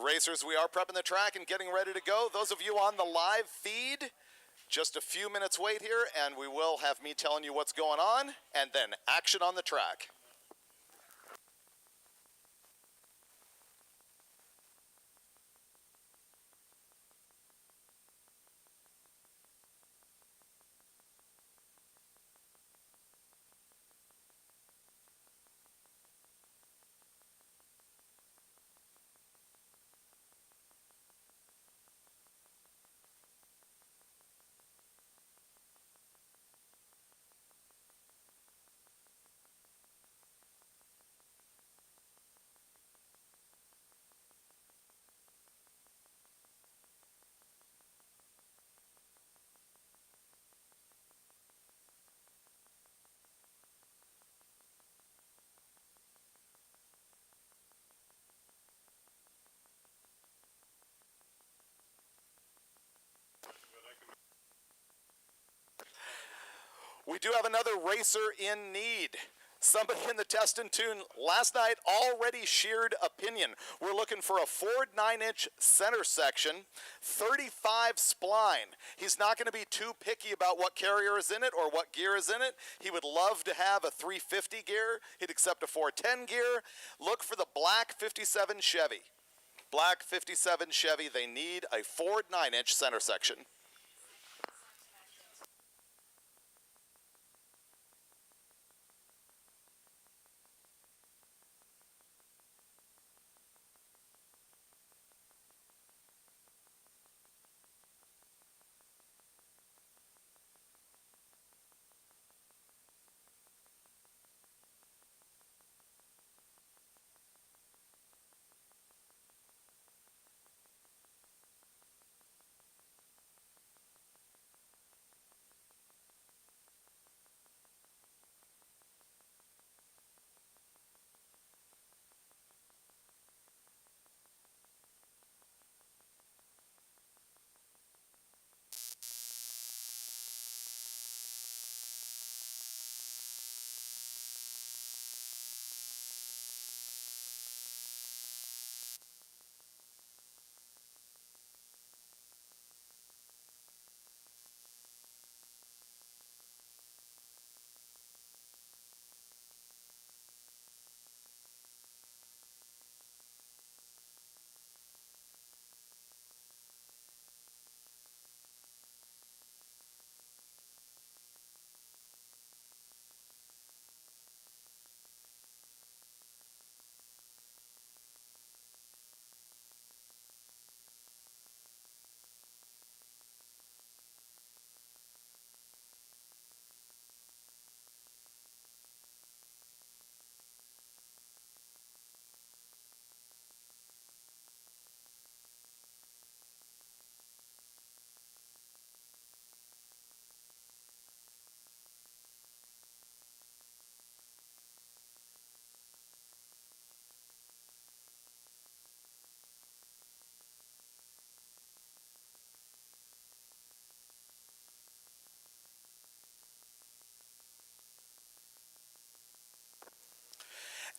Racers, we are prepping the track and getting ready to go. Those of you on the live feed, just a few minutes wait here, and we will have me telling you what's going on, and then action on the track. We do have another racer in need. Somebody in the test and tune last night already sheared opinion. We're looking for a Ford 9-inch center section, 35 spline. He's not going to be too picky about what carrier is in it or what gear is in it. He would love to have a 350 gear. He'd accept a 410 gear. Look for the black 57 Chevy. Black 57 Chevy. They need a Ford 9-inch center section.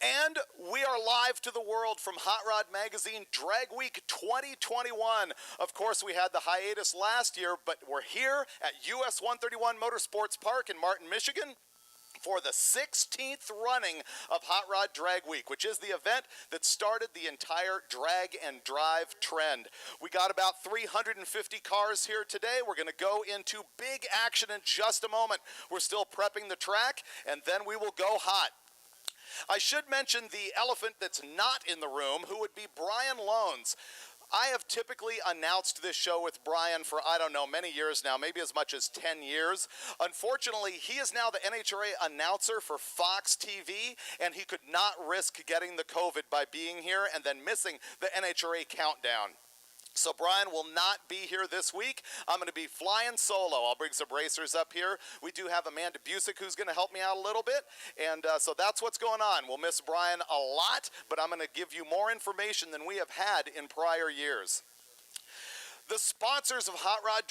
And we are live to the world from Hot Rod Magazine Drag Week 2021. Of course, we had the hiatus last year, but we're here at US 131 Motorsports Park in Martin, Michigan, for the 16th running of Hot Rod Drag Week, which is the event that started the entire drag and drive trend. We got about 350 cars here today. We're going to go into big action in just a moment. We're still prepping the track, and then we will go hot. I should mention the elephant that's not in the room, who would be Brian Loans. I have typically announced this show with Brian for, I don't know, many years now, maybe as much as 10 years. Unfortunately, he is now the NHRA announcer for Fox TV, and he could not risk getting the COVID by being here and then missing the NHRA countdown. So Brian will not be here this week. I'm going to be flying solo. I'll bring some racers up here. We do have Amanda Busick who's going to help me out a little bit. And so that's what's going on. We'll miss Brian a lot, but I'm going to give you more information than we have had in prior years. The sponsors of Hot Rod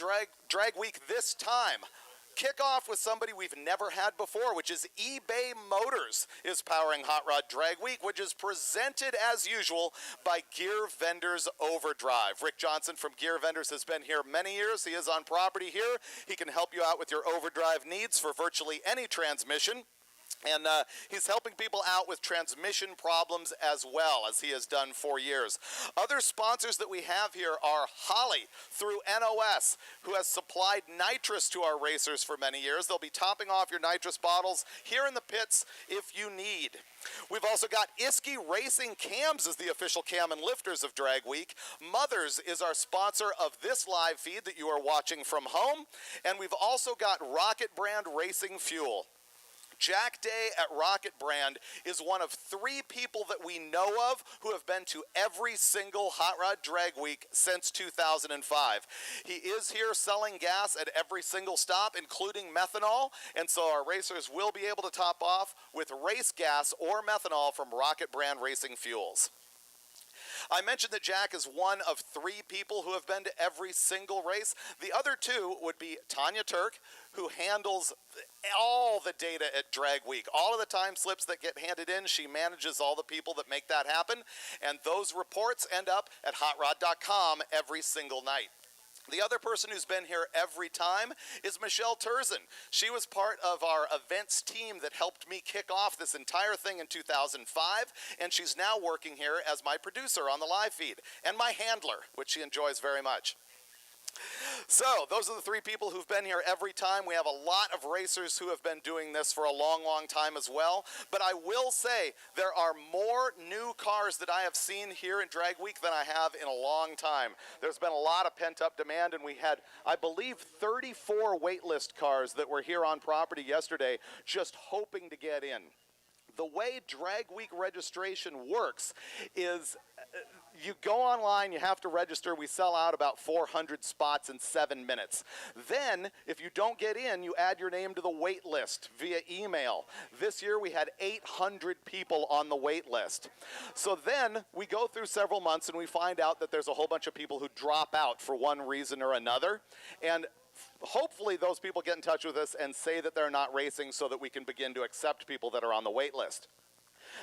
Drag Week this time: kick off with somebody we've never had before, which is eBay Motors is powering Hot Rod Drag Week, which is presented as usual by Gear Vendors Overdrive. Rick Johnson from Gear Vendors has been here many years. He is on property here. He can help you out with your overdrive needs for virtually any transmission. And he's helping people out with transmission problems as well, as he has done for years. Other sponsors that we have here are Holly through NOS, who has supplied nitrous to our racers for many years. They'll be topping off your nitrous bottles here in the pits if you need. We've also got Iski Racing Cams as the official cam and lifters of Drag Week. Mothers is our sponsor of this live feed that you are watching from home. And we've also got Rocket Brand Racing Fuel. Jack Day at Rocket Brand is one of 3 people that we know of who have been to every single Hot Rod Drag Week since 2005. He is here selling gas at every single stop, including methanol, and so our racers will be able to top off with race gas or methanol from Rocket Brand Racing Fuels. I mentioned that Jack is one of 3 people who have been to every single race. The other 2 would be Tanya Turk, who handles all the data at Drag Week. All of the time slips that get handed in, she manages all the people that make that happen, and those reports end up at hotrod.com every single night. The other person who's been here every time is Michelle Turzin. She was part of our events team that helped me kick off this entire thing in 2005, and she's now working here as my producer on the live feed, and my handler, which she enjoys very much. So, those are the 3 people who've been here every time. We have a lot of racers who have been doing this for a long, long time as well. But I will say there are more new cars that I have seen here in Drag Week than I have in a long time. There's been a lot of pent-up demand, and we had, I believe, 34 waitlist cars that were here on property yesterday just hoping to get in. The way Drag Week registration works is you go online, you have to register. We sell out about 400 spots in 7 minutes. Then, if you don't get in, you add your name to the wait list via email. This year, we had 800 people on the wait list. So then, we go through several months, and we find out that there's a whole bunch of people who drop out for one reason or another. And hopefully those people get in touch with us and say that they're not racing so that we can begin to accept people that are on the wait list.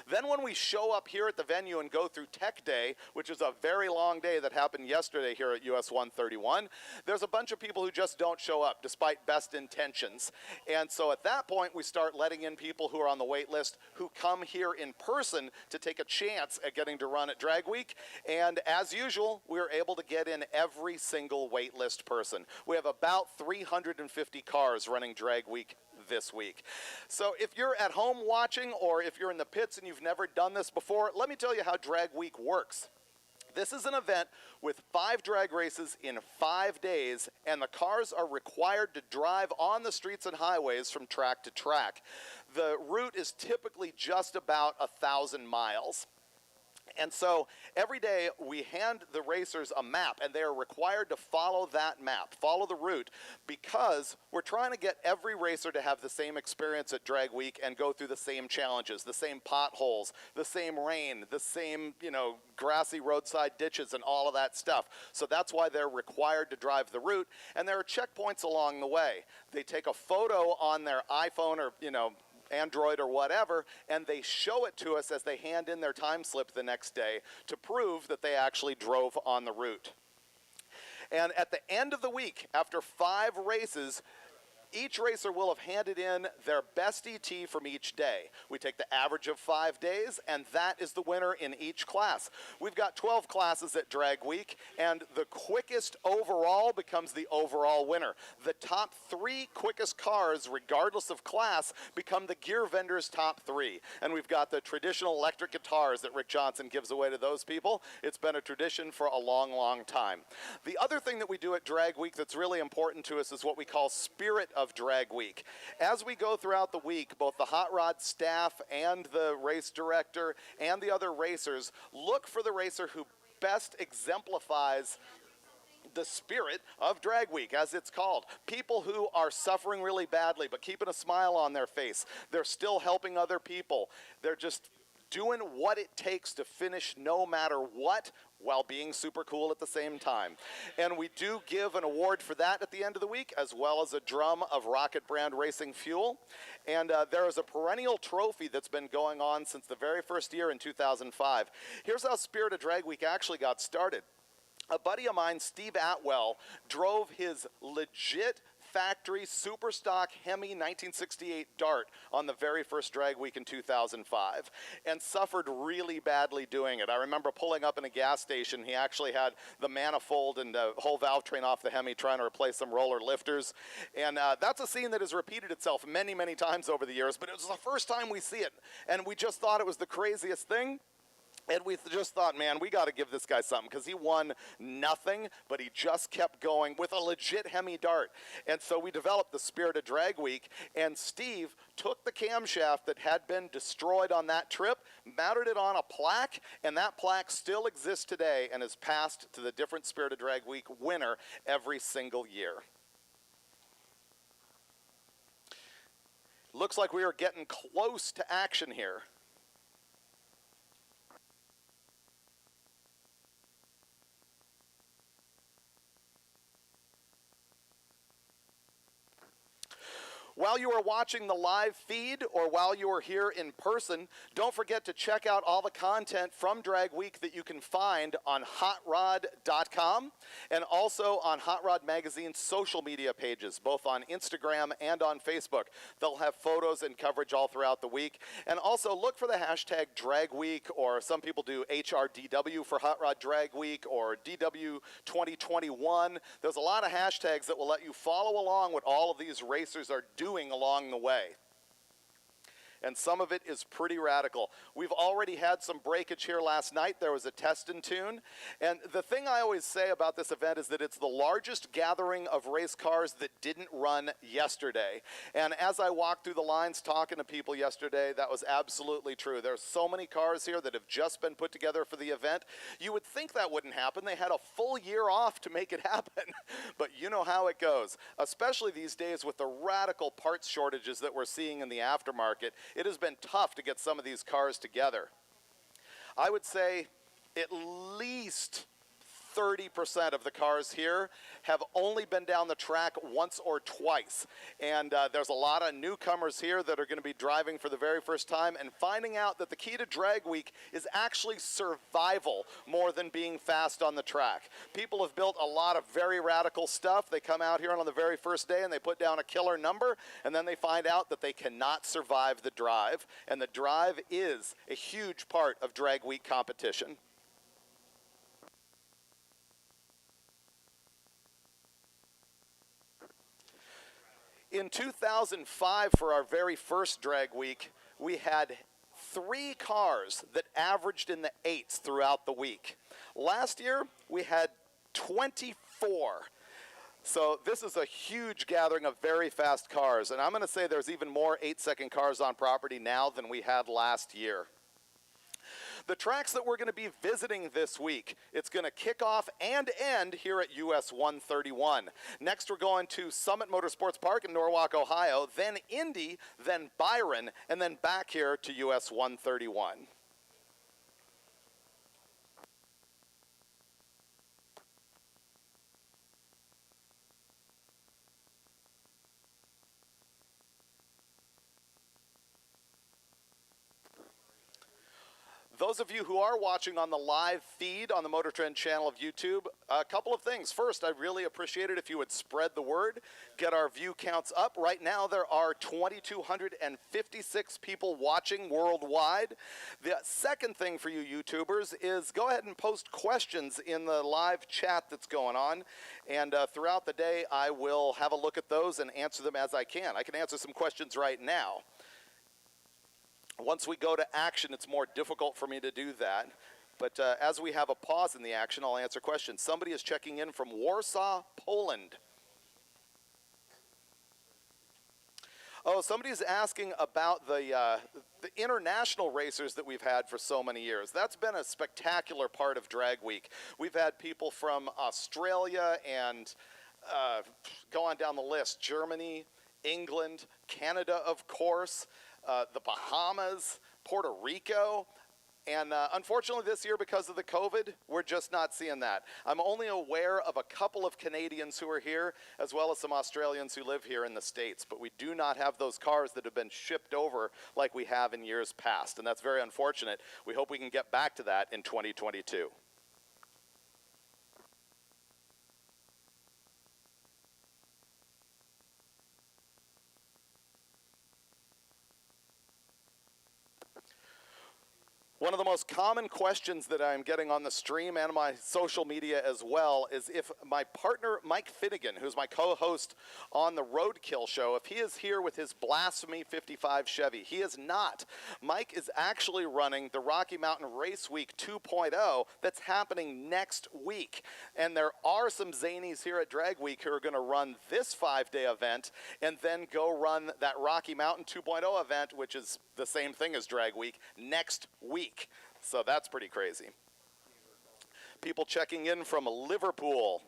Then when we show up here at the venue and go through Tech Day, which is a very long day that happened yesterday here at US 131, there's a bunch of people who just don't show up despite best intentions. And so at that point, we start letting in people who are on the wait list who come here in person to take a chance at getting to run at Drag Week. And as usual, we are able to get in every single wait list person. We have about 350 cars running Drag Week this week. So if you're at home watching or if you're in the pits and you've never done this before, let me tell you how Drag Week works. This is an event with 5 drag races in 5 days, and the cars are required to drive on the streets and highways from track to track. The route is typically just about 1,000 miles. And so every day we hand the racers a map, and they are required to follow that map, follow the route, because we're trying to get every racer to have the same experience at Drag Week and go through the same challenges, the same potholes, the same rain, the same, grassy roadside ditches and all of that stuff. So that's why they're required to drive the route, and there are checkpoints along the way. They take a photo on their iPhone or, Android or whatever, and they show it to us as they hand in their time slip the next day to prove that they actually drove on the route. And at the end of the week, after 5 races, each racer will have handed in their best ET from each day. We take the average of 5 days, and that is the winner in each class. We've got 12 classes at Drag Week, and the quickest overall becomes the overall winner. The top 3 quickest cars, regardless of class, become the Gear Vendors' top 3. And we've got the traditional electric guitars that Rick Johnson gives away to those people. It's been a tradition for a long, long time. The other thing that we do at Drag Week that's really important to us is what we call Spirit of Drag Week. As we go throughout the week, both the Hot Rod staff and the race director and the other racers look for the racer who best exemplifies the spirit of Drag Week, as it's called. People who are suffering really badly but keeping a smile on their face. They're still helping other people. They're just doing what it takes to finish no matter what while being super cool at the same time. And we do give an award for that at the end of the week, as well as a drum of Rocket brand racing fuel. And there is a perennial trophy that's been going on since the very first year in 2005. Here's how Spirit of Drag Week actually got started. A buddy of mine, Steve Atwell, drove his legit factory super stock Hemi 1968 Dart on the very first drag week in 2005 and suffered really badly doing it. I remember pulling up in a gas station. He actually had the manifold and the whole valve train off the Hemi trying to replace some roller lifters. And that's a scene that has repeated itself many, many times over the years, but it was the first time we see it. And we just thought it was the craziest thing. And we just thought, man, we got to give this guy something because he won nothing, but he just kept going with a legit Hemi Dart. And so we developed the Spirit of Drag Week, and Steve took the camshaft that had been destroyed on that trip, mounted it on a plaque, and that plaque still exists today and is passed to the different Spirit of Drag Week winner every single year. Looks like we are getting close to action here. While you are watching the live feed or while you are here in person, don't forget to check out all the content from Drag Week that you can find on hotrod.com and also on Hot Rod Magazine's social media pages, both on Instagram and on Facebook. They'll have photos and coverage all throughout the week. And also look for the hashtag Drag Week, or some people do HRDW for Hot Rod Drag Week, or DW2021. There's a lot of hashtags that will let you follow along what all of these racers are doing along the way. And some of it is pretty radical. We've already had some breakage here last night. There was a test and tune. And the thing I always say about this event is that it's the largest gathering of race cars that didn't run yesterday. And as I walked through the lines talking to people yesterday, that was absolutely true. There's so many cars here that have just been put together for the event. You would think that wouldn't happen. They had a full year off to make it happen. But you know how it goes, especially these days with the radical parts shortages that we're seeing in the aftermarket. It has been tough to get some of these cars together. I would say at least 30% of the cars here have only been down the track once or twice. And there's a lot of newcomers here that are going to be driving for the very first time and finding out that the key to Drag Week is actually survival more than being fast on the track. People have built a lot of very radical stuff. They come out here on the very first day and they put down a killer number, and then they find out that they cannot survive the drive. And the drive is a huge part of Drag Week competition. In 2005, for our very first drag week, we had 3 cars that averaged in the 8s throughout the week. Last year, we had 24. So this is a huge gathering of very fast cars, and I'm going to say there's even more 8-second cars on property now than we had last year. The tracks that we're going to be visiting this week, it's going to kick off and end here at US 131. Next, we're going to Summit Motorsports Park in Norwalk, Ohio, then Indy, then Byron, and then back here to US 131. Those of you who are watching on the live feed on the MotorTrend channel of YouTube, a couple of things. First, I'd really appreciate it if you would spread the word, get our view counts up. Right now, there are 2,256 people watching worldwide. The second thing for you YouTubers is go ahead and post questions in the live chat that's going on. And throughout the day, I will have a look at those and answer them as I can. I can answer some questions right now. Once we go to action, it's more difficult for me to do that. But as we have a pause in the action, I'll answer questions. Somebody is checking in from Warsaw, Poland. Oh, somebody's asking about the international racers that we've had for so many years. That's been a spectacular part of Drag Week. We've had people from Australia and go on down the list, Germany, England, Canada, of course, the Bahamas, Puerto Rico. And unfortunately this year, because of the COVID, we're just not seeing that. I'm only aware of a couple of Canadians who are here, as well as some Australians who live here in the States. But we do not have those cars that have been shipped over like we have in years past. And that's very unfortunate. We hope we can get back to that in 2022. One of the most common questions that I'm getting on the stream and my social media as well is if my partner, Mike Finnegan, who's my co-host on the Roadkill show, if he is here with his Blasphemy 55 Chevy. He is not. Mike is actually running the Rocky Mountain Race Week 2.0 that's happening next week. And there are some zanies here at Drag Week who are going to run this 5-day event and then go run that Rocky Mountain 2.0 event, which is the same thing as Drag Week, next week. So that's pretty crazy. People checking in from Liverpool.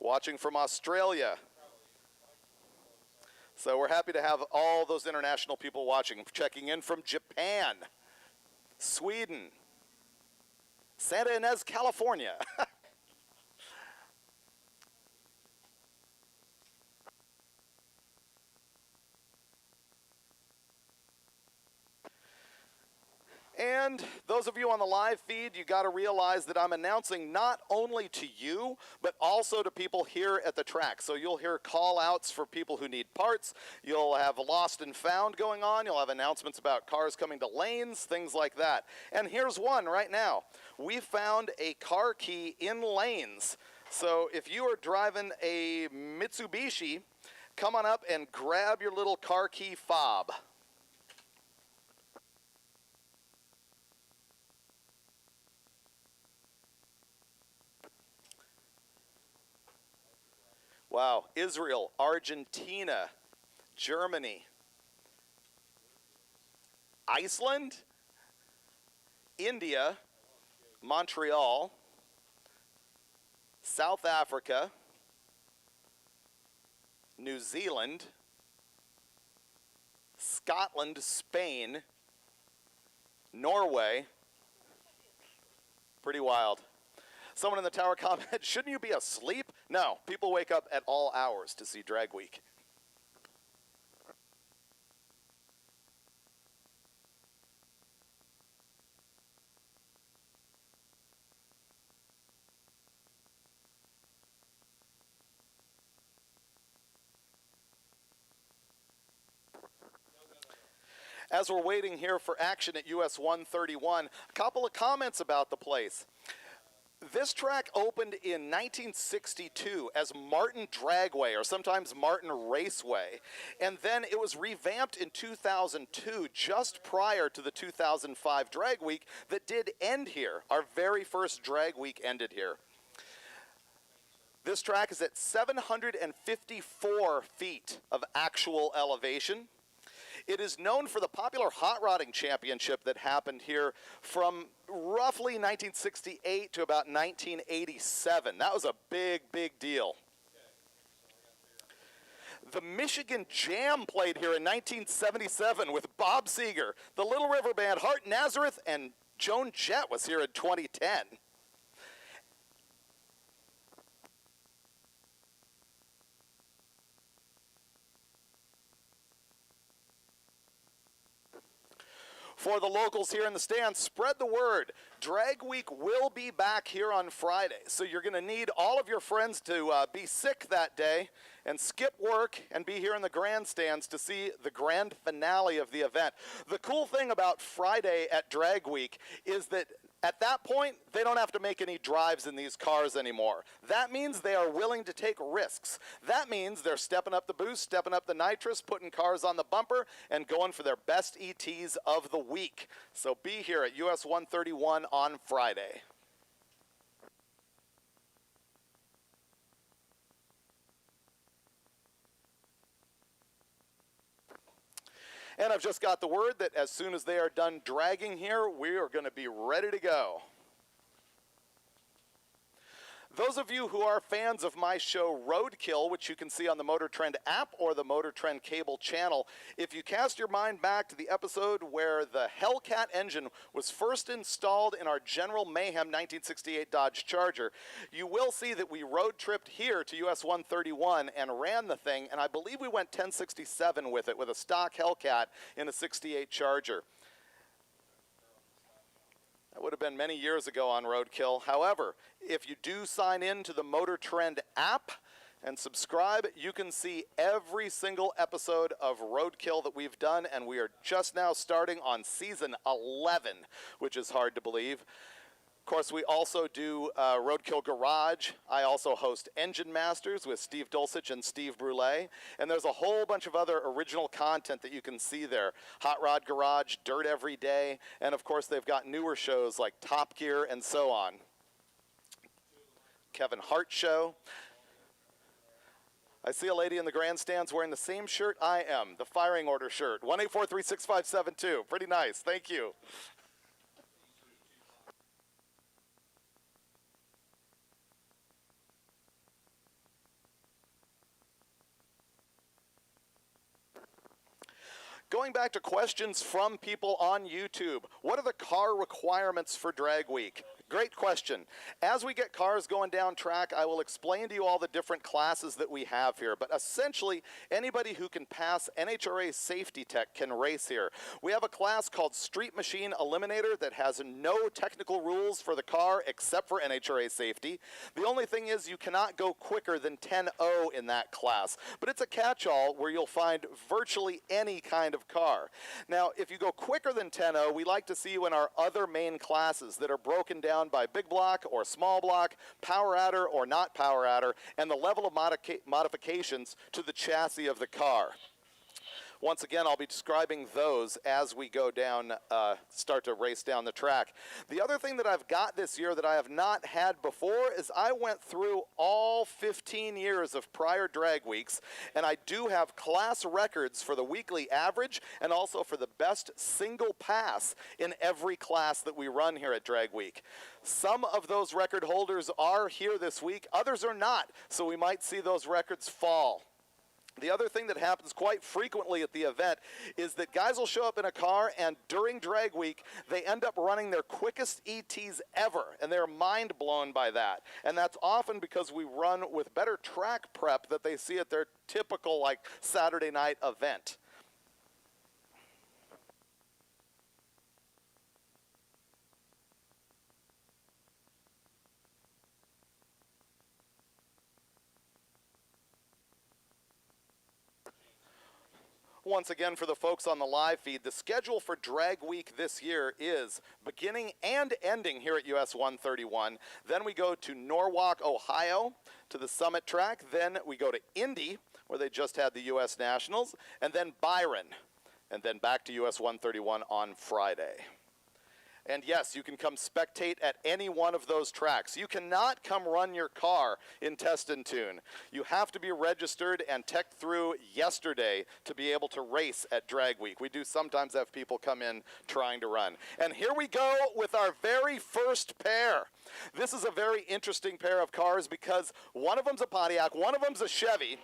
Watching from Australia. So we're happy to have all those international people watching. Checking in from Japan, Sweden, Santa Ynez, California. And those of you on the live feed, you got to realize that I'm announcing not only to you, but also to people here at the track. So you'll hear call outs for people who need parts. You'll have lost and found going on. You'll have announcements about cars coming to lanes, things like that. And here's one right now. We found a car key in lanes. So if you are driving a Mitsubishi, come on up and grab your little car key fob. Wow, Israel, Argentina, Germany, Iceland, India, Montreal, South Africa, New Zealand, Scotland, Spain, Norway. Pretty wild. Someone in the tower commented, shouldn't you be asleep? No, people wake up at all hours to see Drag Week. As we're waiting here for action at US 131, a couple of comments about the place. This track opened in 1962 as Martin Dragway, or sometimes Martin Raceway, and then it was revamped in 2002, just prior to the 2005 Drag Week that did end here. Our very first Drag Week ended here. This track is at 754 feet of actual elevation. It is known for the popular hot rodding championship that happened here from roughly 1968 to about 1987. That was a big, big deal. The Michigan Jam played here in 1977 with Bob Seger. The Little River Band, Hart Nazareth, and Joan Jett was here in 2010. For the locals here in the stands, spread the word. Drag Week will be back here on Friday, so you're going to need all of your friends to be sick that day and skip work and be here in the grandstands to see the grand finale of the event. The cool thing about Friday at Drag Week is that at that point, they don't have to make any drives in these cars anymore. That means they are willing to take risks. That means they're stepping up the boost, stepping up the nitrous, putting cars on the bumper, and going for their best ETs of the week. So be here at US 131 on Friday. And I've just got the word that as soon as they are done dragging here, we are going to be ready to go. Those of you who are fans of my show Roadkill, which you can see on the MotorTrend app or the MotorTrend cable channel, if you cast your mind back to the episode where the Hellcat engine was first installed in our General Mayhem 1968 Dodge Charger, you will see that we road tripped here to US 131 and ran the thing, and I believe we went 1067 with it, with a stock Hellcat in a 68 Charger. That would have been many years ago on Roadkill. However, if you do sign in to the MotorTrend app and subscribe, you can see every single episode of Roadkill that we've done, and we are just now starting on season 11, which is hard to believe. Of course, we also do Roadkill Garage. I also host Engine Masters with Steve Dulcich and Steve Brule. And there's a whole bunch of other original content that you can see there. Hot Rod Garage, Dirt Every Day, and of course they've got newer shows like Top Gear and so on. Kevin Hart Show. I see a lady in the grandstands wearing the same shirt I am, the firing order shirt. 1-843-6572. Pretty nice. Thank you. Going back to questions from people on YouTube, what are the car requirements for Drag Week? Great question. As we get cars going down track, I will explain to you all the different classes that we have here. But essentially, anybody who can pass NHRA safety tech can race here. We have a class called Street Machine Eliminator that has no technical rules for the car except for NHRA safety. The only thing is you cannot go quicker than 10.0 in that class. But it's a catch-all where you'll find virtually any kind of car. Now, if you go quicker than 10.0, we like to see you in our other main classes that are broken down by big block or small block, power adder or not power adder, and the level of modifications to the chassis of the car. Once again, I'll be describing those as we go down, start to race down the track. The other thing that I've got this year that I have not had before is I went through all 15 years of prior drag weeks, and I do have class records for the weekly average and also for the best single pass in every class that we run here at Drag Week. Some of those record holders are here this week, others are not, so we might see those records fall. The other thing that happens quite frequently at the event is that guys will show up in a car and during drag week, they end up running their quickest ETs ever, and they're mind blown by that. And that's often because we run with better track prep that they see at their typical like Saturday night event. Once again, for the folks on the live feed, the schedule for Drag Week this year is beginning and ending here at US 131. Then we go to Norwalk, Ohio, to the Summit Track. Then we go to Indy, where they just had the US Nationals, and then Byron, and then back to US 131 on Friday. And yes, you can come spectate at any one of those tracks. You cannot come run your car in Test and Tune. You have to be registered and teched through yesterday to be able to race at Drag Week. We do sometimes have people come in trying to run. And here we go with our very first pair. This is a very interesting pair of cars because one of them's a Pontiac, one of them's a Chevy.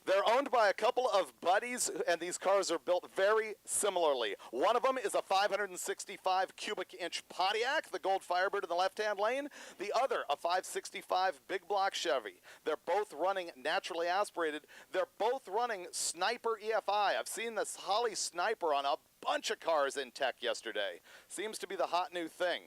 They're owned by a couple of buddies, and these cars are built very similarly. One of them is a 565 cubic inch Pontiac, the Gold Firebird in the left-hand lane. The other, a 565 big block Chevy. They're both running naturally aspirated. They're both running Sniper EFI. I've seen this Holly Sniper on a bunch of cars in tech yesterday. Seems to be the hot new thing.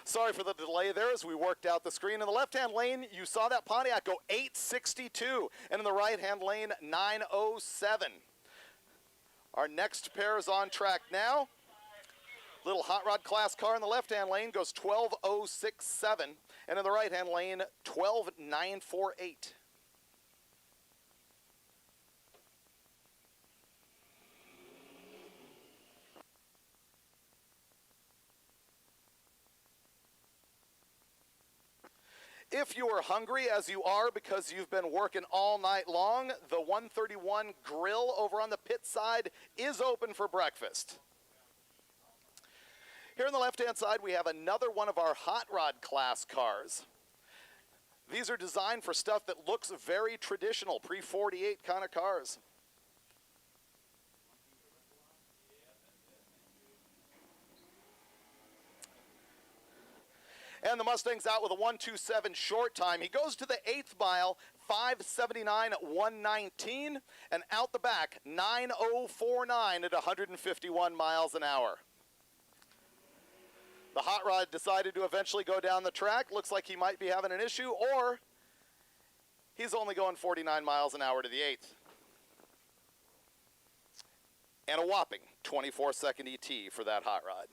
Sorry for the delay there as we worked out the screen. In the left-hand lane, you saw that Pontiac go 862, and in the right-hand lane, 907. Our next pair is on track now. Little hot rod class car in the left-hand lane goes 12067, and in the right-hand lane, 12948. If you are hungry, as you are because you've been working all night long, the 131 grill over on the pit side is open for breakfast. Here on the left-hand side, we have another one of our hot rod class cars. These are designed for stuff that looks very traditional, pre-48 kind of cars. And the Mustang's out with a 1:27 short time. He goes to the 8th mile, 5:79 at 1:19, and out the back, 9:049 at 151 miles an hour. The hot rod decided to eventually go down the track. Looks like he might be having an issue, or he's only going 49 miles an hour to the 8th. And a whopping 24-second ET for that hot rod.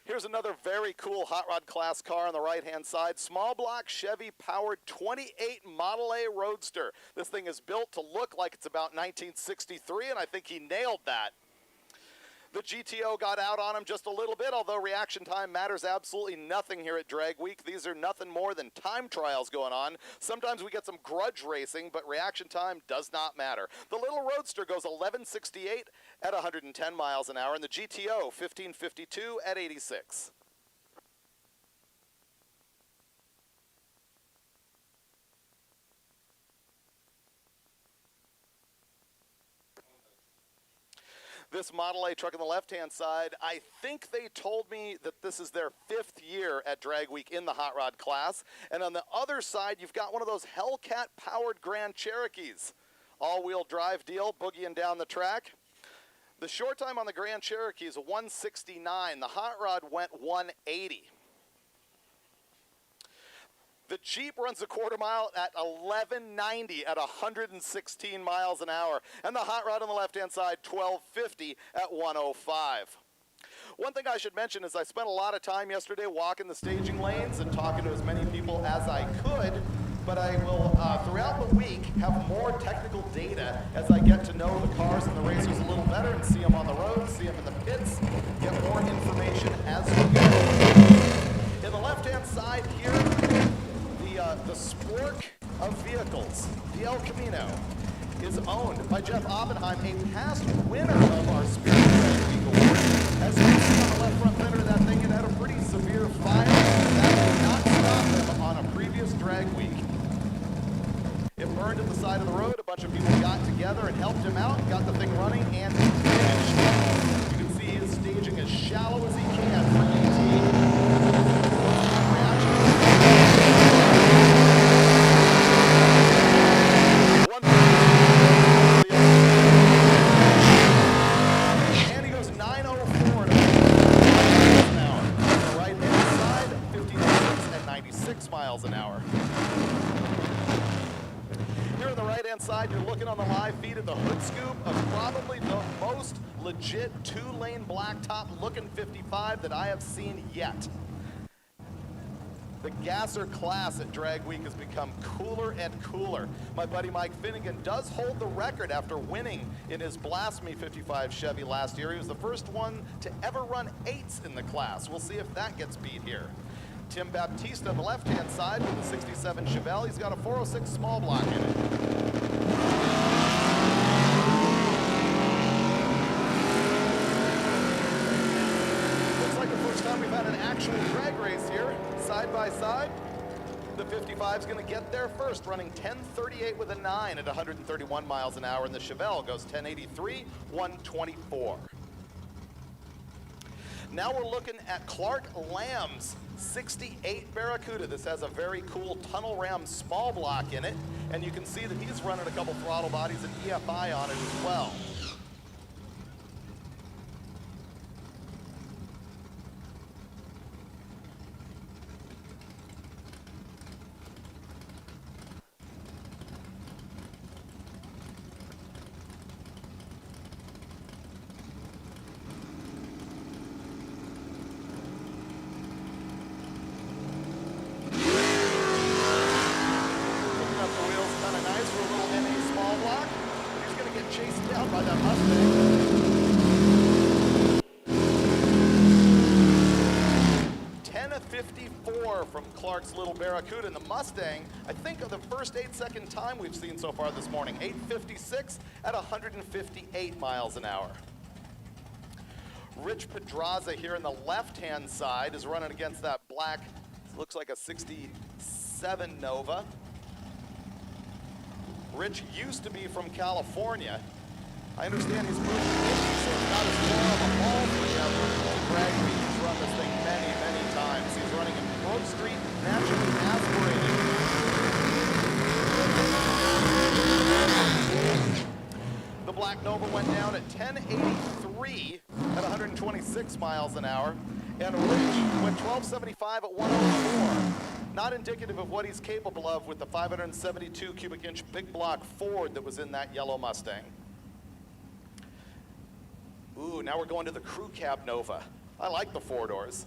Here's another very cool hot rod class car on the right-hand side. Small block Chevy powered 28 Model A Roadster. This thing is built to look like it's about 1963, and I think he nailed that. The GTO got out on him just a little bit, although reaction time matters absolutely nothing here at Drag Week. These are nothing more than time trials going on. Sometimes we get some grudge racing, but reaction time does not matter. The little Roadster goes 1168 at 110 miles an hour, and the GTO 1552 at 86. This Model A truck on the left-hand side, I think they told me that this is their 5th year at Drag Week in the hot rod class. And on the other side, you've got one of those Hellcat-powered Grand Cherokees. All-wheel drive deal, boogieing down the track. The short time on the Grand Cherokee is a 169. The hot rod went 180. The Jeep runs a quarter mile at 1190 at 116 miles an hour. And the hot rod on the left-hand side, 1250 at 105. One thing I should mention is I spent a lot of time yesterday walking the staging lanes and talking to as many people as I could, but I will, throughout the week, have more technical data as I get to know the cars and the racers a little better and see them on the road, see them in the pits, get more information as we go. In the left-hand side here, the spork of vehicles, the El Camino, is owned by Jeff Oppenheim, a past winner of our Spirit Drag Week Award. As you can see on the left front fender of that thing, it had a pretty severe fire. That did not stop him on a previous drag week. It burned at the side of the road. A bunch of people got together and helped him out, got the thing running, and he finished. You can see he is staging as shallow as he can for ET. And he goes 904 an hour. On the right-hand side, 1506 at 96 miles an hour. Here on the right-hand side, you're looking on the live feed at the hood scoop of probably the most legit two-lane blacktop looking 55 that I have seen yet. The gasser class at Drag Week has become cooler and cooler. My buddy Mike Finnegan does hold the record after winning in his Blasphemy 55 Chevy last year. He was the first one to ever run 8s in the class. We'll see if that gets beat here. Tim Baptiste on the left-hand side with the 67 Chevelle. He's got a 406 small block in it. Looks like the first time we've had an actual drag race here, side by side. The 55 is going to get there first, running 10:38 with a 9 at 131 miles an hour, and the Chevelle goes 10:83, 124. Now we're looking at Clark Lamb's 68 Barracuda. This has a very cool tunnel ram small block in it, and you can see that he's running a couple throttle bodies and EFI on it as well. Chased down by that Mustang. 10:54 from Clark's little Barracuda, and the Mustang, I think of the first 8-second time we've seen so far this morning. 8:56 at 158 miles an hour. Rich Pedraza here in the left-hand side is running against that black, looks like a 67 Nova. Rich used to be from California. I understand he's moved to Indy, so it's not as far of a haul for him to drag me. He's run this thing many, many times. He's running in Grove Street, naturally aspirated. The black Nova went down at 10:83 at 126 miles an hour, and Rich went 12:75 at 104. Not indicative of what he's capable of with the 572 cubic inch big block Ford that was in that yellow Mustang. Ooh, now we're going to the crew cab Nova. I like the 4 doors.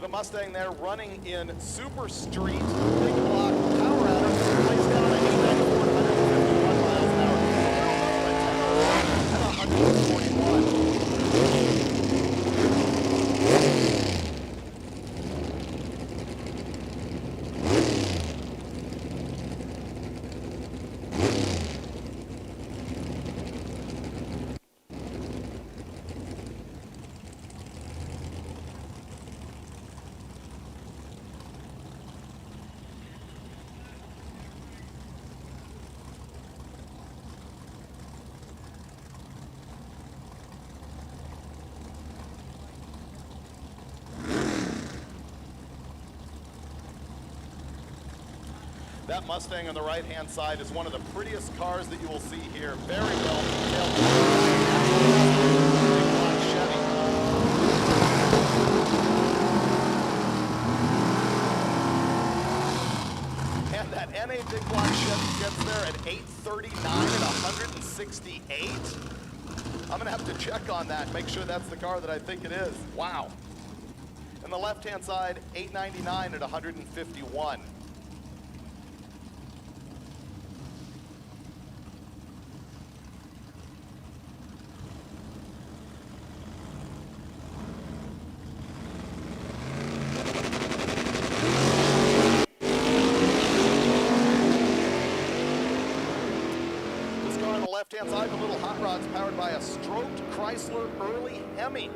The Mustang there running in Super Street, big block power out of it, lays down at 891 miles an hour. At 141. That Mustang on the right-hand side is one of the prettiest cars that you will see here. Very well detailed. Big block Chevy. And that NA big block Chevy gets there at 839 at 168. I'm gonna have to check on that, make sure that's the car that I think it is. Wow. And the left-hand side, 899 at 151. Left-hand side, the little hot rod's powered by a stroked Chrysler early Hemi.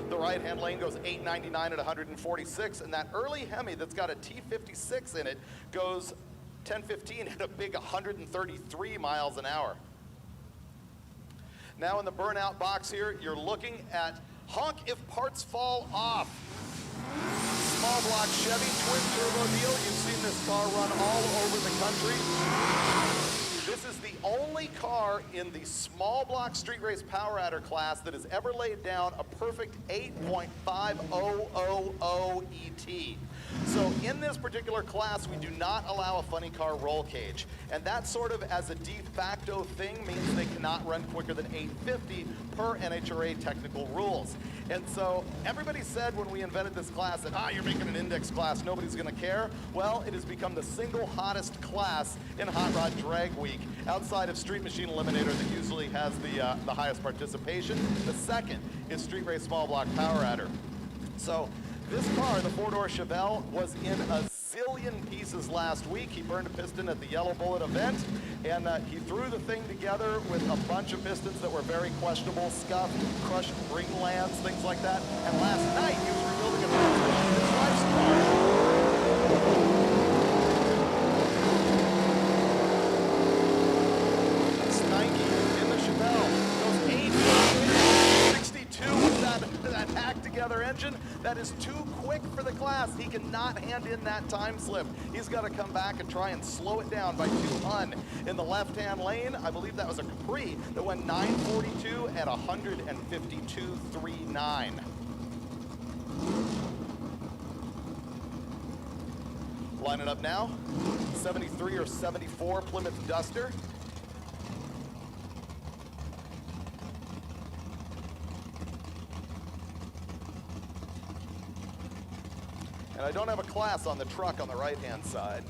The right-hand lane goes 899 at 146, and that early Hemi that's got a T56 in it goes 1015 at a big 133 miles an hour. Now in the burnout box here, you're looking at honk if parts fall off. Small block Chevy twin turbo deal. You've seen this car run all over the country. This is the only car in the small block street race power adder class that has ever laid down a perfect 8.5000 ET. So in this particular class, we do not allow a funny car roll cage. And that sort of as a de facto thing means they cannot run quicker than 850 per NHRA technical rules. And so everybody said when we invented this class that, you're making an index class, nobody's gonna care. Well, it has become the single hottest class in Hot Rod Drag Week, outside of Street Machine Eliminator that usually has the highest participation. The second is Street Race Small Block Power Adder. So this car, the four-door Chevelle, was in a zillion pieces last week. He burned a piston at the Yellow Bullet event, and he threw the thing together with a bunch of pistons that were very questionable, scuffed, crushed ring lands, things like that. And last night, he was rebuilding a transmission in his wife's car. Snikey in the Chevelle goes 862 with that hacked-together engine. That is too quick for the class. He cannot hand in that time slip. He's got to come back and try and slow it down by 2 in the left-hand lane. I believe that was a Capri that went 942 at 152.39. Line it up now. 73 or 74 Plymouth Duster. And I don't have a class on the truck on the right-hand side.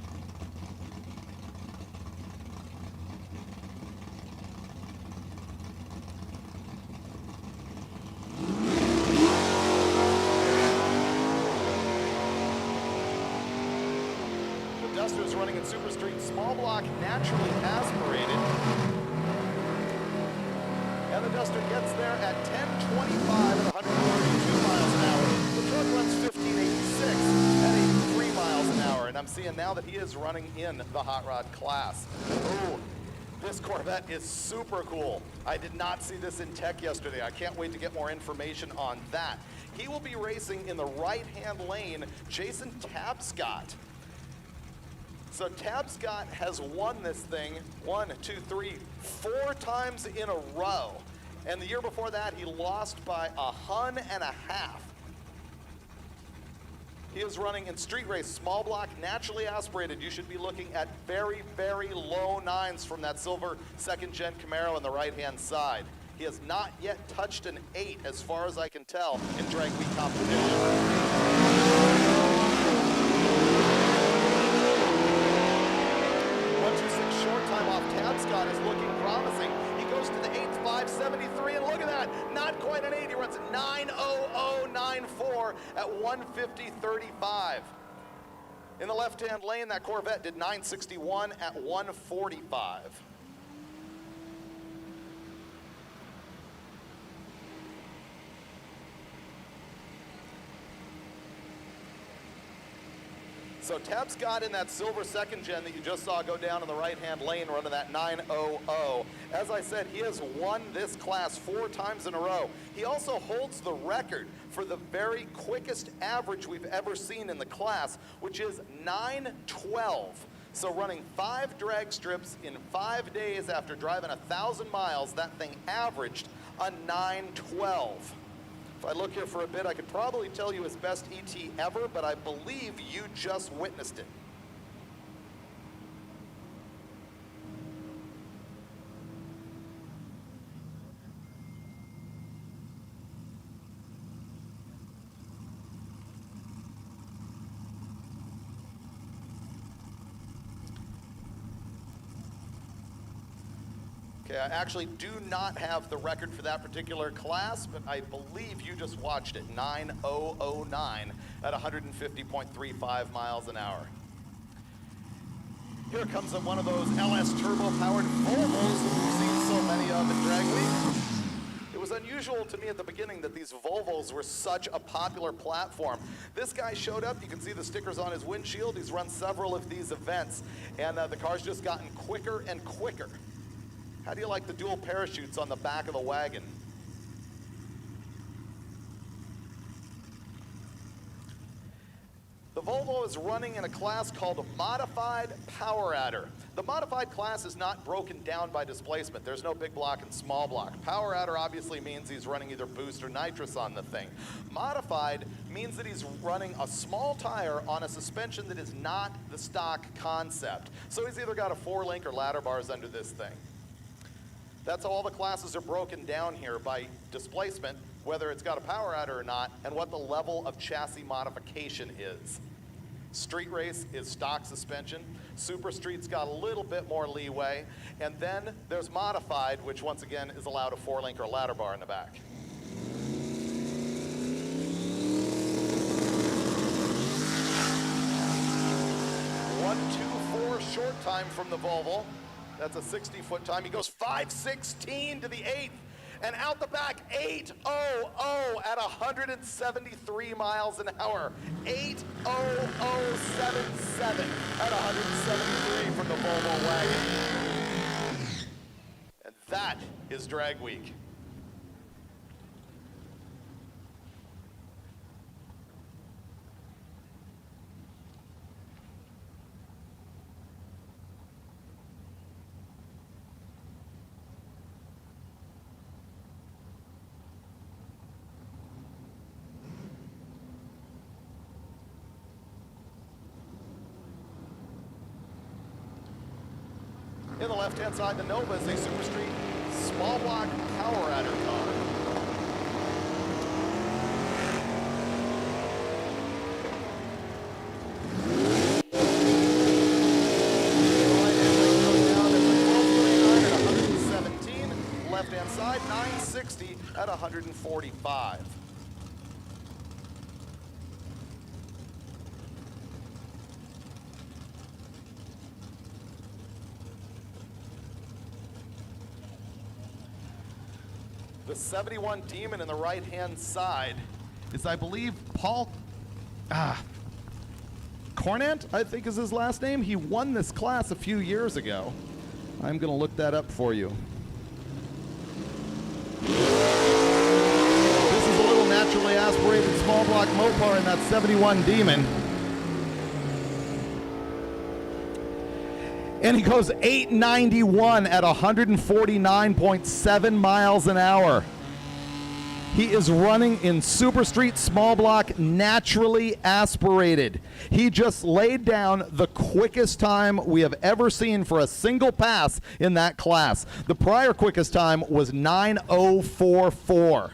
The Duster is running in Super Street small block, naturally aspirated. And the Duster gets there at 10:25 at 132 miles an hour. The truck runs 1586 at 83 miles an hour. And I'm seeing now that he is running in the hot rod class. Ooh, this Corvette is super cool. I did not see this in tech yesterday. I can't wait to get more information on that. He will be racing in the right-hand lane, Jason Tapscott. So Tapscott has won this thing 4 times in a row. And the year before that, he lost by 1.5 hun. He is running in street race, small block, naturally aspirated. You should be looking at very, very low 9s from that silver second-gen Camaro on the right-hand side. He has not yet touched an 8, as far as I can tell, in drag week competition. 126 short time off Tapscott is looking promising. He goes to the 8.573, and look at that, not quite an 8. He runs 9:00.94 at 150.35. In the left-hand lane, that Corvette did 9:61 at 145. So Tapscott in that silver second gen that you just saw go down in the right-hand lane running that 9:00. As I said, he has won this class 4 times in a row. He also holds the record for the very quickest average we've ever seen in the class, which is 9:12. So running 5 drag strips in 5 days after driving 1,000 miles, that thing averaged a 9:12. If I look here for a bit, I could probably tell you his best ET ever, but I believe you just witnessed it. Okay, I actually do not have the record for that particular class, but I believe you just watched it, 9:009 at 150.35 miles an hour. Here comes one of those LS turbo-powered Volvos that we've seen so many of in Drag Week. It was unusual to me at the beginning that these Volvos were such a popular platform. This guy showed up, you can see the stickers on his windshield. He's run several of these events, and the car's just gotten quicker and quicker. How do you like the dual parachutes on the back of the wagon? The Volvo is running in a class called a Modified Power Adder. The modified class is not broken down by displacement. There's no big block and small block. Power Adder obviously means he's running either boost or nitrous on the thing. Modified means that he's running a small tire on a suspension that is not the stock concept. So he's either got a 4-link or ladder bars under this thing. That's how all the classes are broken down here by displacement, whether it's got a power adder or not, and what the level of chassis modification is. Street race is stock suspension. Super street's got a little bit more leeway. And then there's modified, which once again is allowed a 4-link or ladder bar in the back. .124 short time from the Volvo. That's a 60-foot time. He goes 5:16 to the 8th. And out the back, 8:00 at 173 miles an hour. 8:0077 at 173 from the Volvo wagon. And that is drag week. In the left-hand side, the Nova is a Super Street small block power adder car. Right-hand lane goes down at 12:39 at 117. Left-hand side, 960 at 145. The 71 Demon in the right-hand side is, I believe, Paul Cornant, I think is his last name. He won this class a few years ago. I'm going to look that up for you. This is a little naturally aspirated small block Mopar in that 71 Demon. And he goes 891 at 149.7 miles an hour. He is running in Super Street small block, naturally aspirated. He just laid down the quickest time we have ever seen for a single pass in that class. The prior quickest time was 9:044.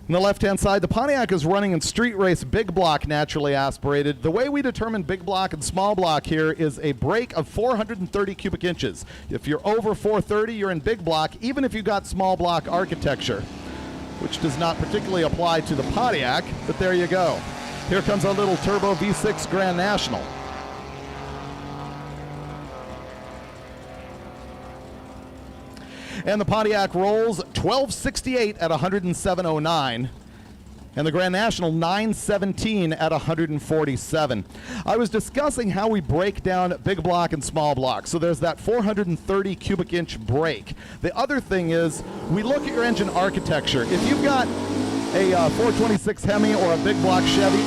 On the left-hand side, the Pontiac is running in street race big block naturally aspirated. The way we determine big block and small block here is a break of 430 cubic inches. If you're over 430, you're in big block, even if you got small block architecture, which does not particularly apply to the Pontiac, but there you go. Here comes our little turbo V6 Grand National. And the Pontiac rolls 1268 at 107.09. And the Grand National 917 at 147. I was discussing how we break down big block and small block. So there's that 430 cubic inch break. The other thing is we look at your engine architecture. If you've got a 426 Hemi or a big block Chevy,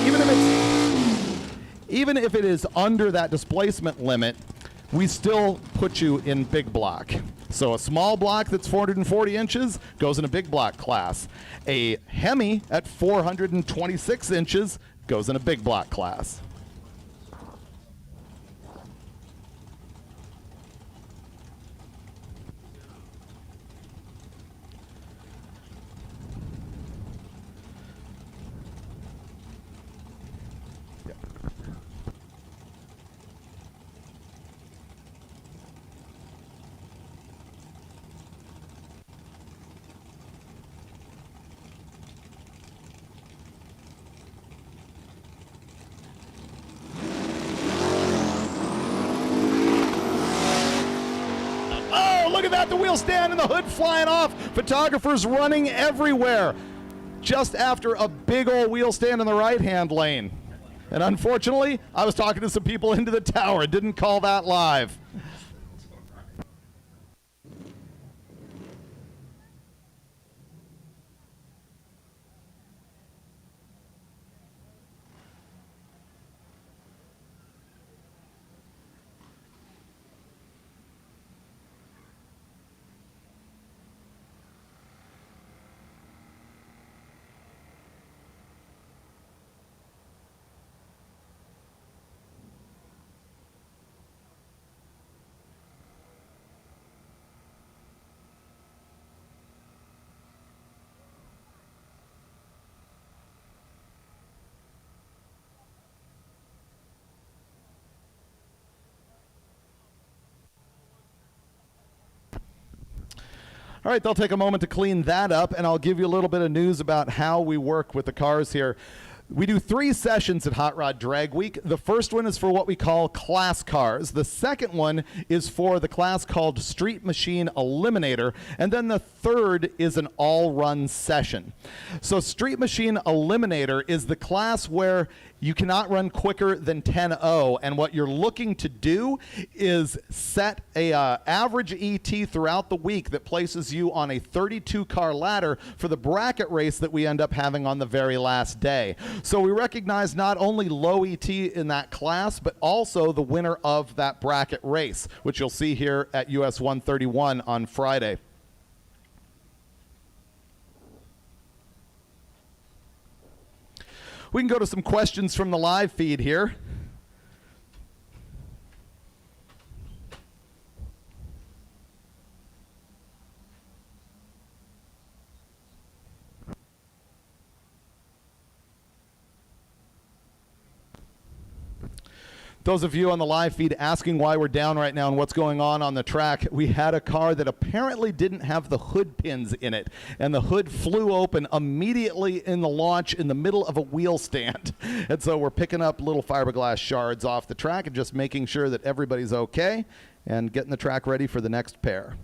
even if it is under that displacement limit, we still put you in big block. So a small block that's 440 inches goes in a big block class. A Hemi at 426 inches goes in a big block class. Look at that, the wheel stand and the hood flying off. Photographers running everywhere. just after a big old wheel stand in the right-hand lane. And unfortunately, I was talking to some people into the tower. Didn't call that live. All right, they'll take a moment to clean that up, and I'll give you a little bit of news about how we work with the cars here. We do 3 sessions at Hot Rod Drag Week. The first one is for what we call class cars. The second one is for the class called Street Machine Eliminator. And then the third is an all-run session. So Street Machine Eliminator is the class where you cannot run quicker than 10.0, and what you're looking to do is set a average ET throughout the week that places you on a 32-car ladder for the bracket race that we end up having on the very last day. So we recognize not only low ET in that class, but also the winner of that bracket race, which you'll see here at US 131 on Friday. We can go to some questions from the live feed here. Those of you on the live feed asking why we're down right now and what's going on the track, we had a car that apparently didn't have the hood pins in it, and the hood flew open immediately in the launch in the middle of a wheel stand. And so we're picking up little fiberglass shards off the track and just making sure that everybody's okay and getting the track ready for the next pair.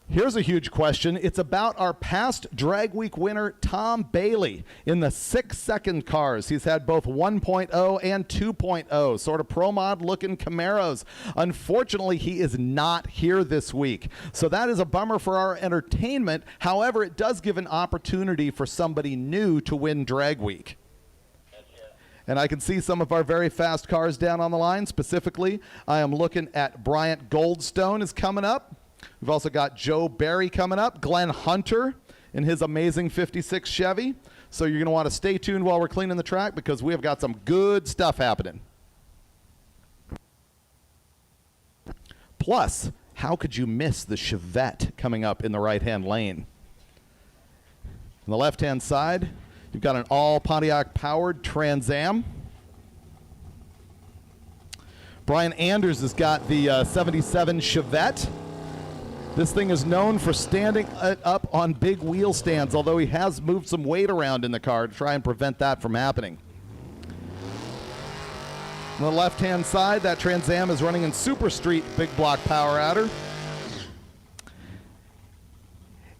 Here's a huge question. It's about our past Drag Week winner, Tom Bailey, in the 6-second cars. He's had both 1.0 and 2.0, sort of pro mod looking Camaros. Unfortunately, he is not here this week. So that is a bummer for our entertainment. However, it does give an opportunity for somebody new to win Drag Week. And I can see some of our very fast cars down on the line. Specifically, I am looking at Bryant Goldstone is coming up. We've also got Joe Barry coming up, Glenn Hunter in his amazing 56 Chevy. So you're going to want to stay tuned while we're cleaning the track because we have got some good stuff happening. Plus, how could you miss the Chevette coming up in the right-hand lane? On the left-hand side, you've got an all Pontiac-powered Trans Am. Brian Anders has got the 77 Chevette. This thing is known for standing up on big wheel stands, although he has moved some weight around in the car to try and prevent that from happening. On the left-hand side, that Trans Am is running in Super Street big block power adder.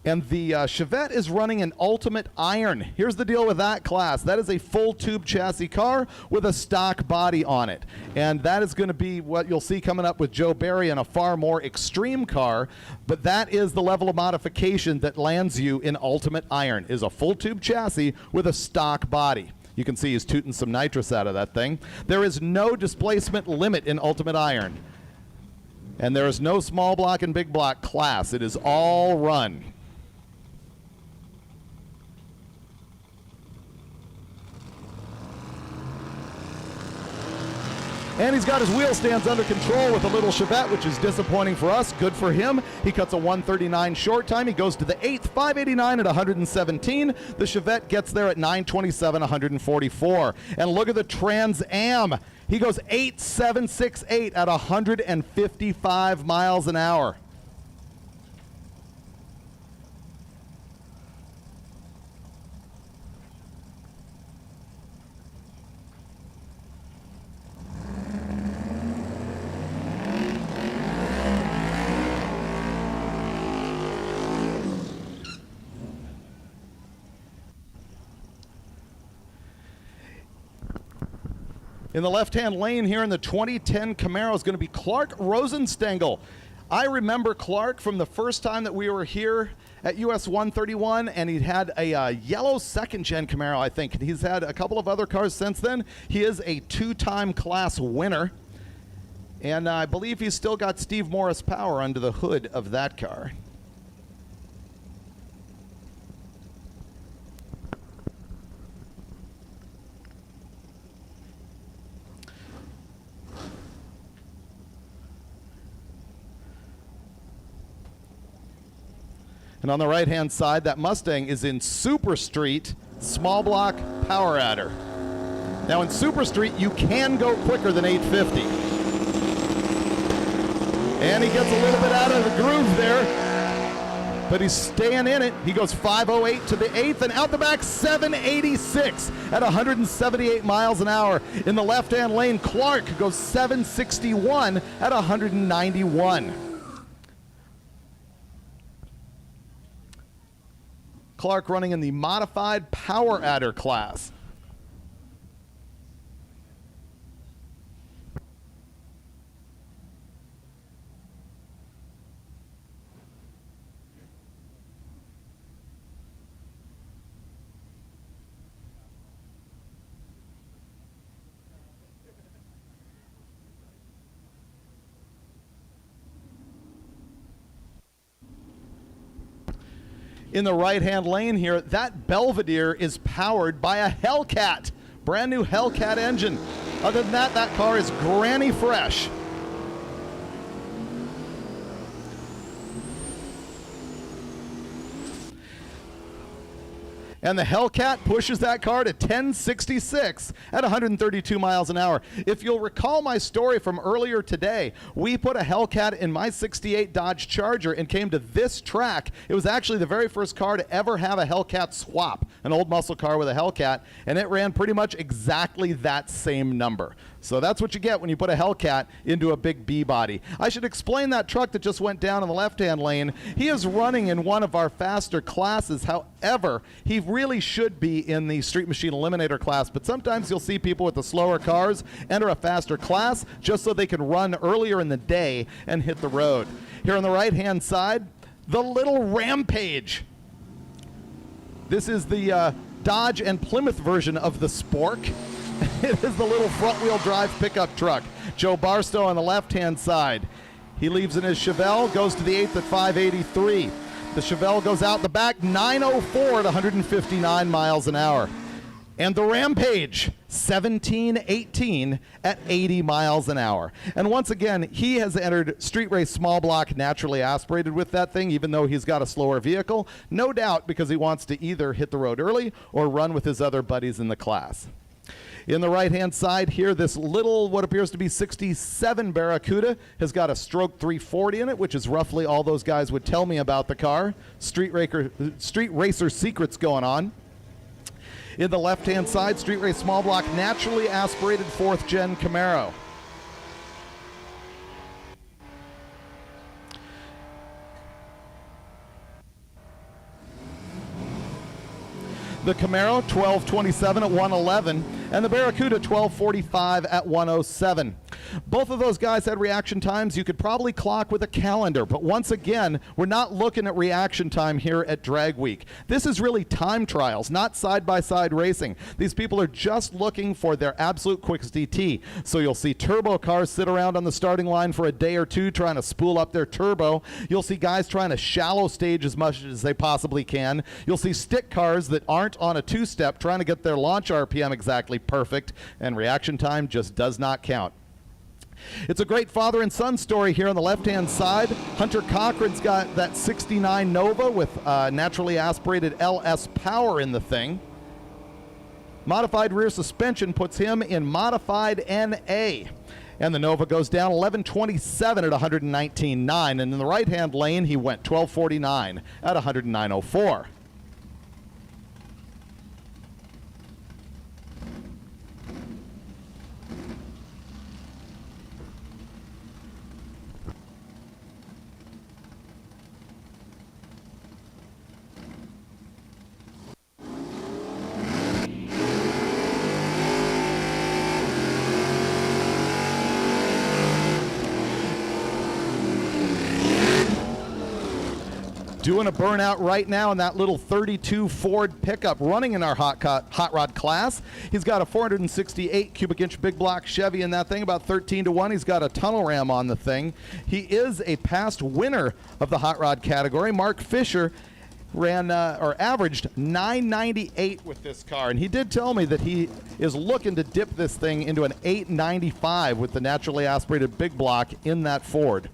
And the Chevette is running an Ultimate Iron. Here's the deal with that class. That is a full tube chassis car with a stock body on it. And that is going to be what you'll see coming up with Joe Barry in a far more extreme car. But that is the level of modification that lands you in Ultimate Iron, is a full tube chassis with a stock body. You can see he's tooting some nitrous out of that thing. There is no displacement limit in Ultimate Iron. And there is no small block and big block class. It is all run. And he's got his wheel stands under control with a little Chevette, which is disappointing for us. Good for him. He cuts a 1:39 short time. He goes to the 8th, 5:89 at 117. The Chevette gets there at 9:27, 144. And look at the Trans Am. He goes 8.768 at 155 miles an hour. In the left-hand lane here in the 2010 Camaro is going to be Clark Rosenstengel. I remember Clark from the first time that we were here at US 131, and he had a yellow second-gen Camaro, I think. He's had a couple of other cars since then. He is a two-time class winner, and I believe he's still got Steve Morris power under the hood of that car. And on the right-hand side, that Mustang is in Super Street, small block power adder. Now in Super Street, you can go quicker than 850. And he gets a little bit out of the groove there, but he's staying in it. He goes 508 to the 8th, and out the back, 786 at 178 miles an hour. In the left-hand lane, Clark goes 761 at 191. Clark running in the modified power adder class. In the right-hand lane here, that Belvedere is powered by a Hellcat, brand new Hellcat engine. Other than that, that car is granny fresh. And the Hellcat pushes that car to 1066 at 132 miles an hour. If you'll recall my story from earlier today, we put a Hellcat in my 68 Dodge Charger and came to this track. It was actually the very first car to ever have a Hellcat swap, an old muscle car with a Hellcat, and it ran pretty much exactly that same number. So that's what you get when you put a Hellcat into a big B body. I should explain that truck that just went down in the left-hand lane. He is running in one of our faster classes. However, he really should be in the Street Machine Eliminator class, but sometimes you'll see people with the slower cars enter a faster class just so they can run earlier in the day and hit the road. Here on the right-hand side, the little Rampage. This is the Dodge and Plymouth version of the Spork. It is the little front-wheel drive pickup truck. Joe Barstow on the left-hand side. He leaves in his Chevelle, goes to the 8th at 583. The Chevelle goes out the back, 904 at 159 miles an hour. And the Rampage, 1718 at 80 miles an hour. And once again, he has entered street race small block naturally aspirated with that thing, even though he's got a slower vehicle. No doubt because he wants to either hit the road early or run with his other buddies in the class. In the right-hand side here, this little, what appears to be 67 Barracuda has got a stroke 340 in it, which is roughly all those guys would tell me about the car. Street racer secrets going on. In the left-hand side, street race small block, naturally aspirated 4th-gen Camaro. The Camaro, 1227 at 111, and the Barracuda, 1245 at 107. Both of those guys had reaction times you could probably clock with a calendar, but once again, we're not looking at reaction time here at Drag Week. This is really time trials, not side-by-side racing. These people are just looking for their absolute quickest DT. So you'll see turbo cars sit around on the starting line for a day or two trying to spool up their turbo. You'll see guys trying to shallow stage as much as they possibly can. You'll see stick cars that aren't on a two-step trying to get their launch RPM exactly perfect, and reaction time just does not count. It's a great father and son story here on the left-hand side. Hunter Cochran's got that 69 Nova with naturally aspirated LS power in the thing. Modified rear suspension puts him in modified NA. And the Nova goes down 1127 at 119.9. And in the right-hand lane, he went 1249 at 109.04. doing a burnout right now in that little 32 Ford pickup running in our hot rod class. He's got a 468 cubic inch big block Chevy in that thing, about 13-1. He's got a tunnel ram on the thing. He is a past winner of the hot rod category. Mark Fisher ran or averaged 998 with this car, and he did tell me that he is looking to dip this thing into an 895 with the naturally aspirated big block in that Ford.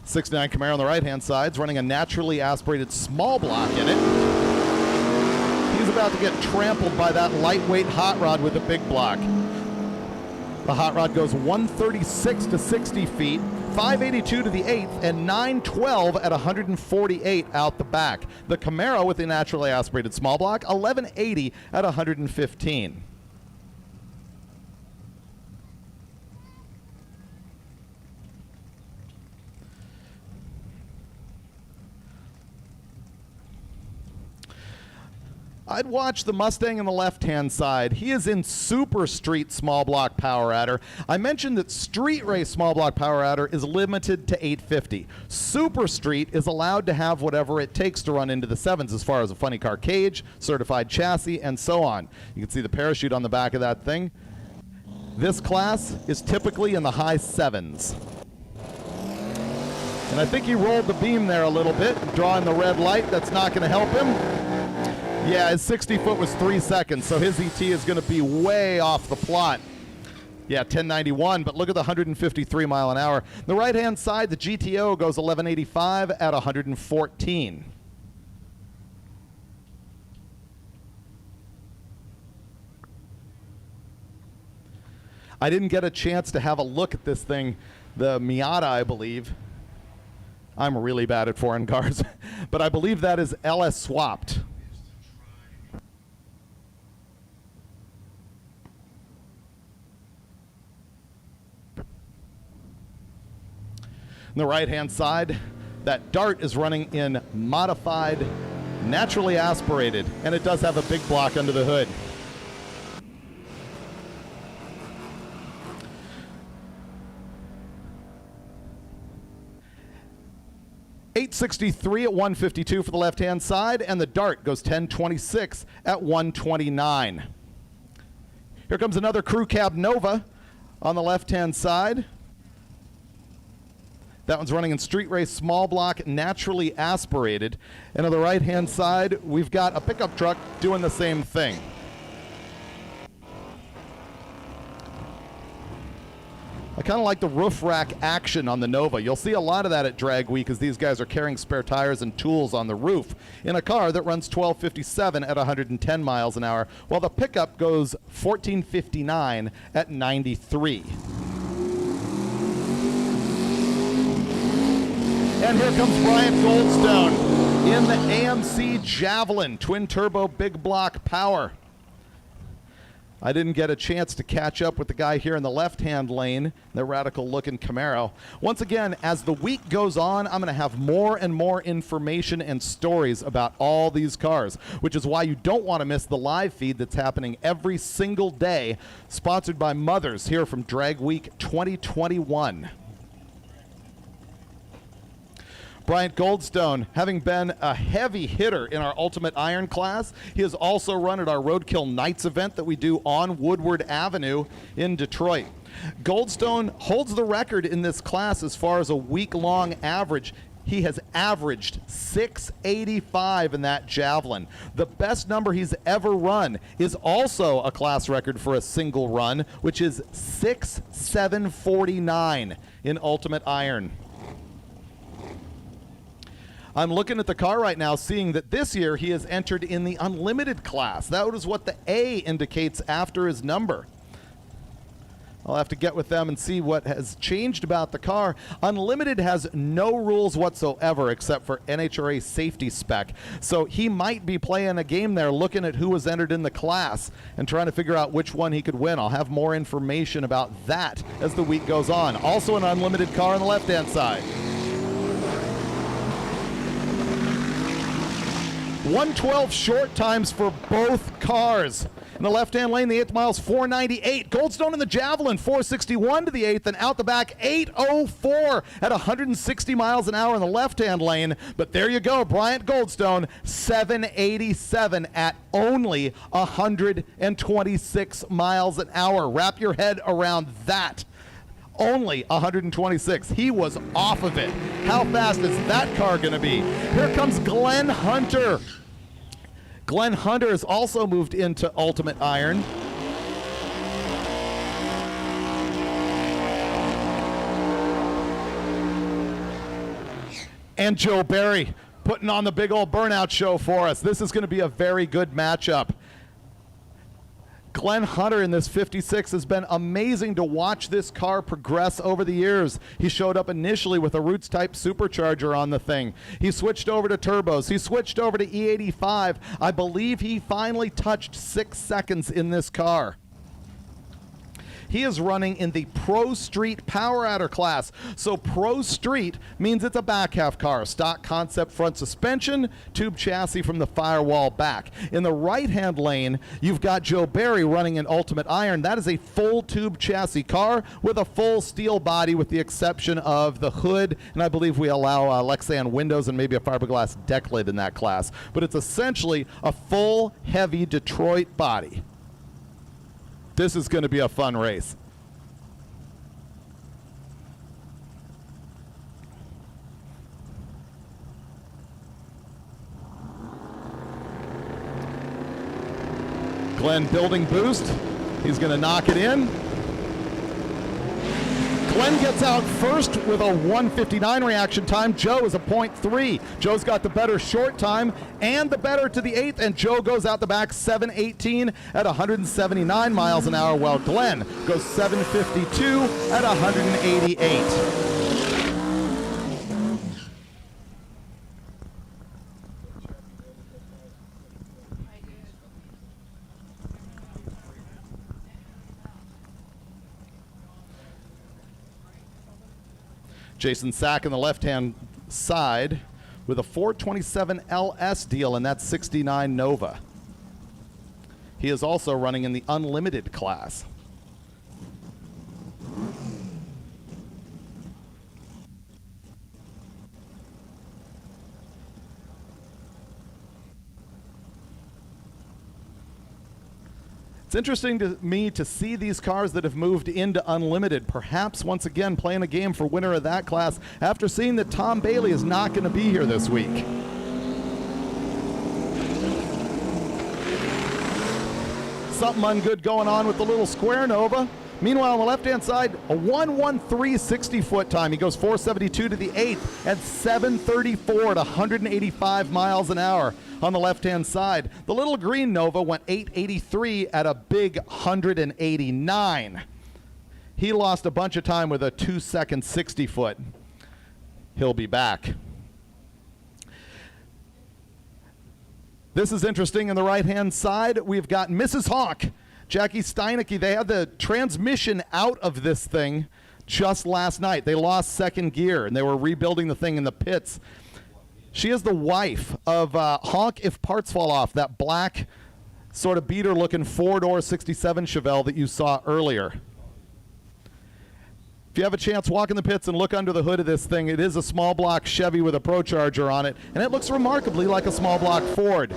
'69 Camaro on the right-hand side is running a naturally aspirated small block in it. He's about to get trampled by that lightweight hot rod with a big block. The hot rod goes 136 to 60 feet, 582 to the 8th, and 912 at 148 out the back. The Camaro with the naturally aspirated small block, 1180 at 115. I'd watch the Mustang on the left-hand side. He is in Super Street small block power adder. I mentioned that Street Race small block power adder is limited to 850. Super Street is allowed to have whatever it takes to run into the sevens as far as a funny car cage, certified chassis, and so on. You can see the parachute on the back of that thing. This class is typically in the high sevens. And I think he rolled the beam there a little bit, drawing the red light. That's not going to help him. Yeah, his 60 foot was 3 seconds, so his ET is going to be way off the plot. Yeah, 1091, but look at the 153 mile an hour. The right-hand side, the GTO goes 1185 at 114. I didn't get a chance to have a look at this thing, the Miata, I believe. I'm really bad at foreign cars, but I believe that is LS swapped. On the right-hand side, that Dart is running in modified, naturally aspirated, and it does have a big block under the hood. .863 at 152 for the left-hand side, and the Dart goes 1026 at 129. Here comes another Crew Cab Nova on the left-hand side. That one's running in Street Race small block, naturally aspirated. And on the right-hand side, we've got a pickup truck doing the same thing. I kind of like the roof rack action on the Nova. You'll see a lot of that at Drag Week as these guys are carrying spare tires and tools on the roof in a car that runs 1257 at 110 miles an hour, while the pickup goes 1459 at 93. And here comes Bryant Goldstone in the AMC Javelin, twin turbo big block power. I didn't get a chance to catch up with the guy here in the left-hand lane, the radical-looking Camaro. Once again, as the week goes on, I'm going to have more and more information and stories about all these cars, which is why you don't want to miss the live feed that's happening every single day, sponsored by Mothers here from Drag Week 2021. Bryant Goldstone, having been a heavy hitter in our Ultimate Iron class, he has also run at our Roadkill Nights event that we do on Woodward Avenue in Detroit. Goldstone holds the record in this class as far as a week-long average. He has averaged 685 in that Javelin. The best number he's ever run is also a class record for a single run, which is 6,749 in Ultimate Iron. I'm looking at the car right now, seeing that this year he has entered in the Unlimited class. That is what the A indicates after his number. I'll have to get with them and see what has changed about the car. Unlimited has no rules whatsoever except for NHRA safety spec. So he might be playing a game there looking at who was entered in the class and trying to figure out which one he could win. I'll have more information about that as the week goes on. Also an Unlimited car on the left-hand side. 112 short times for both cars. In the left-hand lane, the 8th mile's 498. Goldstone in the Javelin, 461 to the 8th, and out the back, 804 at 160 miles an hour in the left-hand lane. But there you go, Bryant Goldstone, 787 at only 126 miles an hour. Wrap your head around that. Only 126. He was off of it. How fast is that car going to be? Here comes Glenn Hunter. Glenn Hunter has also moved into Ultimate Iron. And Joe Barry putting on the big old burnout show for us. This is going to be a very good matchup. Glenn Hunter in this 56 has been amazing to watch this car progress over the years. He showed up initially with a Roots type supercharger on the thing. He switched over to turbos. He switched over to E85. I believe he finally touched 6 seconds in this car. He is running in the Pro Street Power Adder class. So Pro Street means it's a back half car. Stock concept front suspension, tube chassis from the firewall back. In the right-hand lane, you've got Joe Barry running in Ultimate Iron. That is a full tube chassis car with a full steel body with the exception of the hood. And I believe we allow Lexan windows and maybe a fiberglass deck lid in that class. But it's essentially a full, heavy Detroit body. This is going to be a fun race. Glenn building boost. He's going to knock it in. Glenn gets out first with a 1:59 reaction time. Joe is a 0.3. Joe's got the better short time and the better to the 8th, and Joe goes out the back 7:18 at 179 miles an hour, while Glenn goes 7:52 at 188. Jason Sack on the left-hand side with a 427 LS deal, and that's 69 Nova. He is also running in the Unlimited class. It's interesting to me to see these cars that have moved into Unlimited, perhaps once again playing a game for winner of that class after seeing that Tom Bailey is not going to be here this week. Something ungood going on with the little Square Nova. Meanwhile, on the left-hand side, a 1:13 60-foot time. He goes 472 to the 8th and 734 at 185 miles an hour on the left-hand side. The little green Nova went 883 at a big 189. He lost a bunch of time with a 2-second 60-foot. He'll be back. This is interesting. On the right-hand side, we've got Mrs. Hawk. Jackie Steinecke, they had the transmission out of this thing just last night. They lost second gear, and they were rebuilding the thing in the pits. She is the wife of Honk If Parts Fall Off, that black sort of beater-looking four-door 67 Chevelle that you saw earlier. If you have a chance, walk in the pits and look under the hood of this thing. It is a small block Chevy with a ProCharger on it, and it looks remarkably like a small block Ford.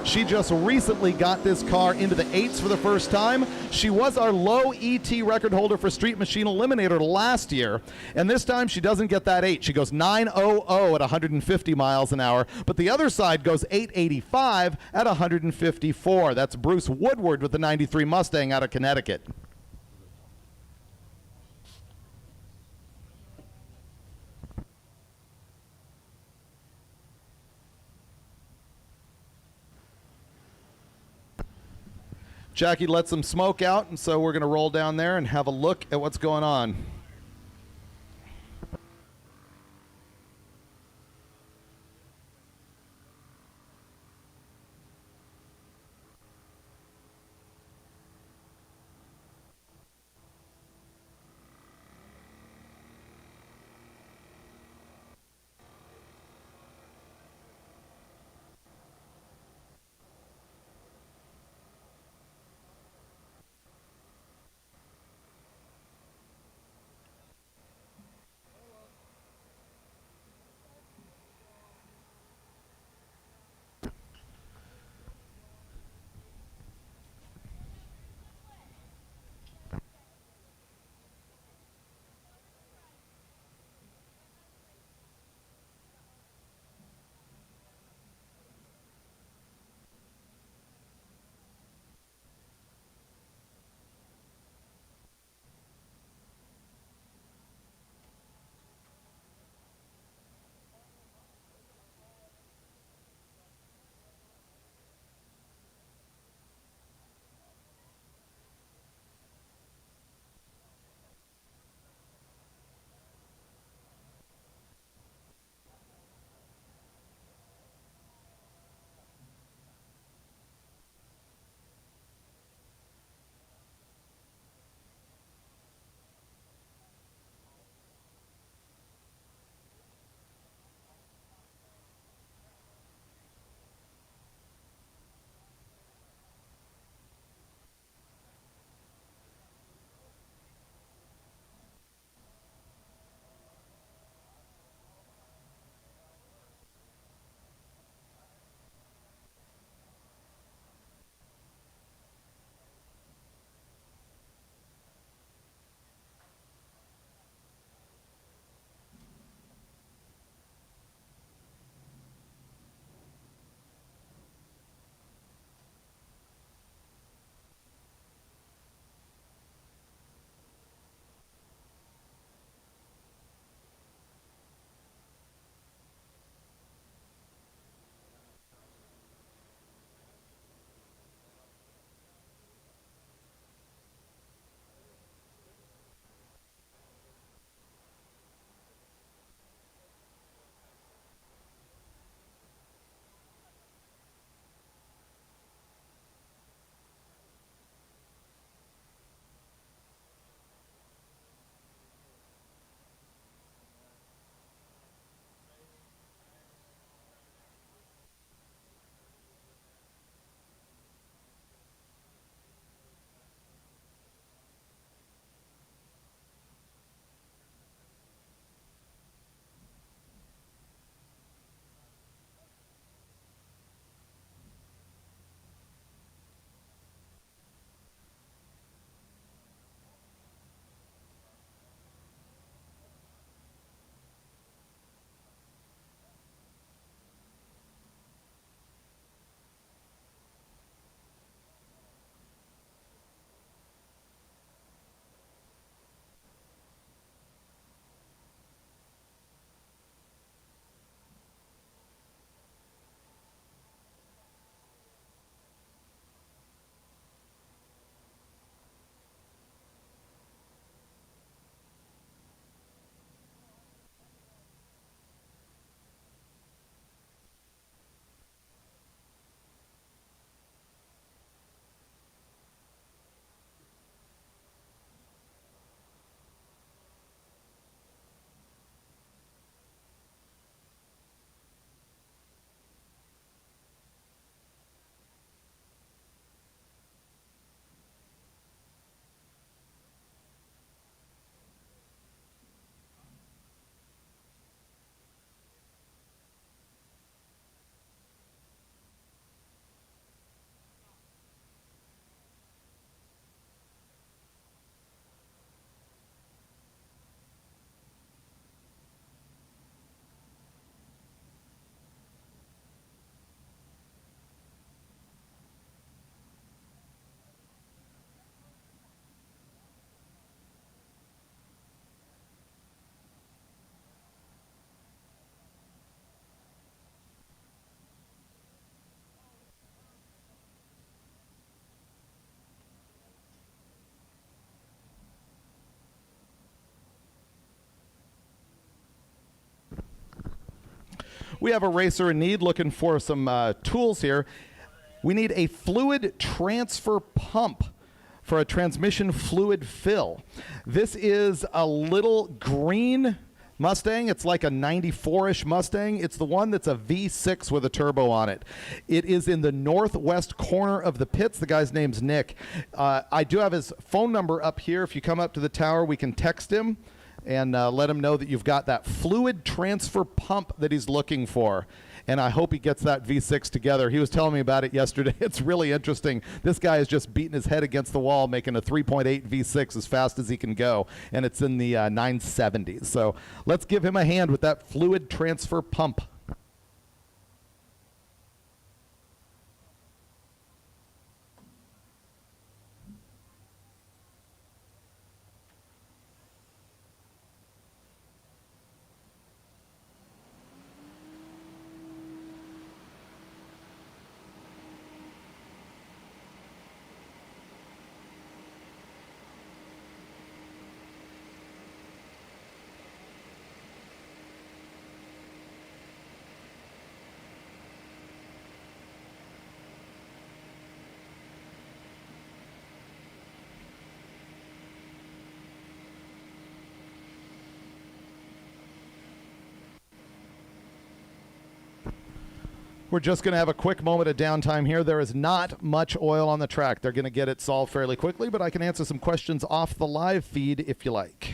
She just recently got this car into the 8s for the first time. She was our low ET record holder for Street Machine Eliminator last year, and this time she doesn't get that 8. She goes 900 at 150 miles an hour, but the other side goes 885 at 154. That's Bruce Woodward with the 93 Mustang out of Connecticut. Jackie let some smoke out, and so we're going to roll down there and have a look at what's going on. We have a racer in need looking for some tools here. We need a fluid transfer pump for a transmission fluid fill. This is a little green Mustang. It's like a 94-ish Mustang. It's the one that's a V6 with a turbo on it. It is in the northwest corner of the pits. The guy's name's Nick. I do have his phone number up here. If you come up to the tower, we can text him and let him know that you've got that fluid transfer pump that he's looking for. And I hope he gets that V6 together. He was telling me about it yesterday. It's really interesting. This guy is just beating his head against the wall, making a 3.8 V6 as fast as he can go. And it's in the 970s. So let's give him a hand with that fluid transfer pump. We're just going to have a quick moment of downtime here. There is not much oil on the track. They're going to get it solved fairly quickly, but I can answer some questions off the live feed if you like.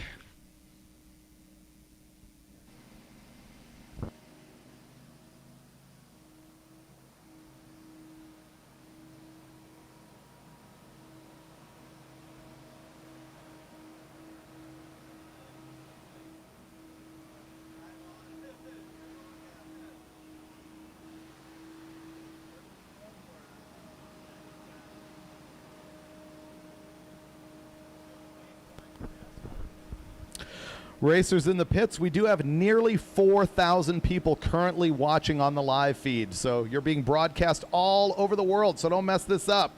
Racers in the pits, we do have nearly 4,000 people currently watching on the live feed. So you're being broadcast all over the world, so don't mess this up.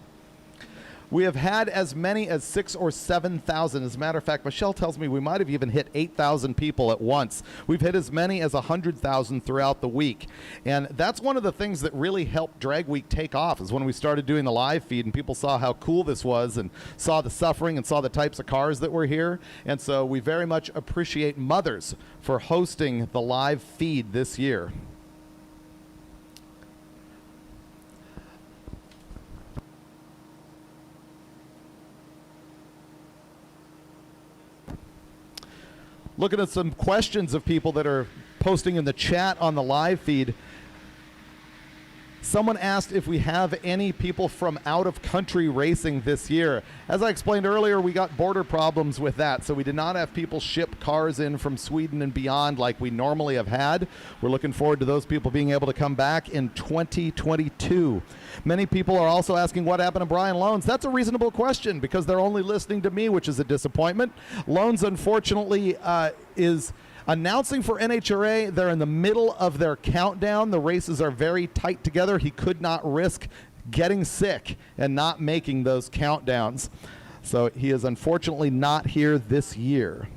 We have had as many as 6,000 or 7,000. As a matter of fact, Michelle tells me we might have even hit 8,000 people at once. We've hit as many as 100,000 throughout the week. And that's one of the things that really helped Drag Week take off, is when we started doing the live feed and people saw how cool this was and saw the suffering and saw the types of cars that were here. And so we very much appreciate Mothers for hosting the live feed this year. Looking at some questions of people that are posting in the chat on the live feed. Someone asked if we have any people from out of country racing this year. As I explained earlier, we got border problems with that, so we did not have people ship cars in from Sweden and beyond like we normally have had. We're looking forward to those people being able to come back in 2022. Many people are also asking what happened to Brian Loans. That's a reasonable question because they're only listening to me, which is a disappointment. Loans, unfortunately, is announcing for NHRA. They're in the middle of their countdown. The races are very tight together. He could not risk getting sick and not making those countdowns. So he is unfortunately not here this year.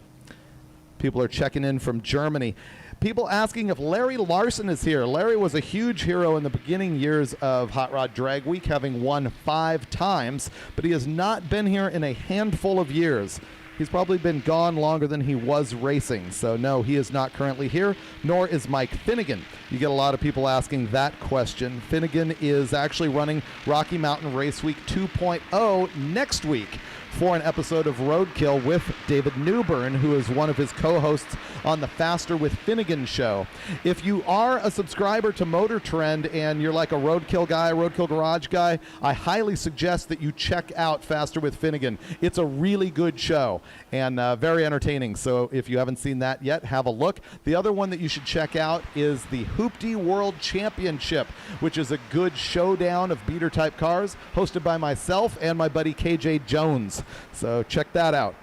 People are checking in from Germany. People asking if Larry Larson is here. Larry was a huge hero in the beginning years of Hot Rod Drag Week, having won 5 times, but he has not been here in a handful of years. He's probably been gone longer than he was racing. So no, he is not currently here, nor is Mike Finnegan. You get a lot of people asking that question. Finnegan is actually running Rocky Mountain Race Week 2.0 next week for an episode of Roadkill with David Newbern, who is one of his co-hosts on the Faster with Finnegan show. If you are a subscriber to MotorTrend and you're like a Roadkill guy, Roadkill Garage guy, I highly suggest that you check out Faster with Finnegan. It's a really good show and very entertaining. So if you haven't seen that yet, have a look. The other one that you should check out is the Hoopty World Championship, which is a good showdown of beater type cars, hosted by myself and my buddy KJ Jones. So check that out.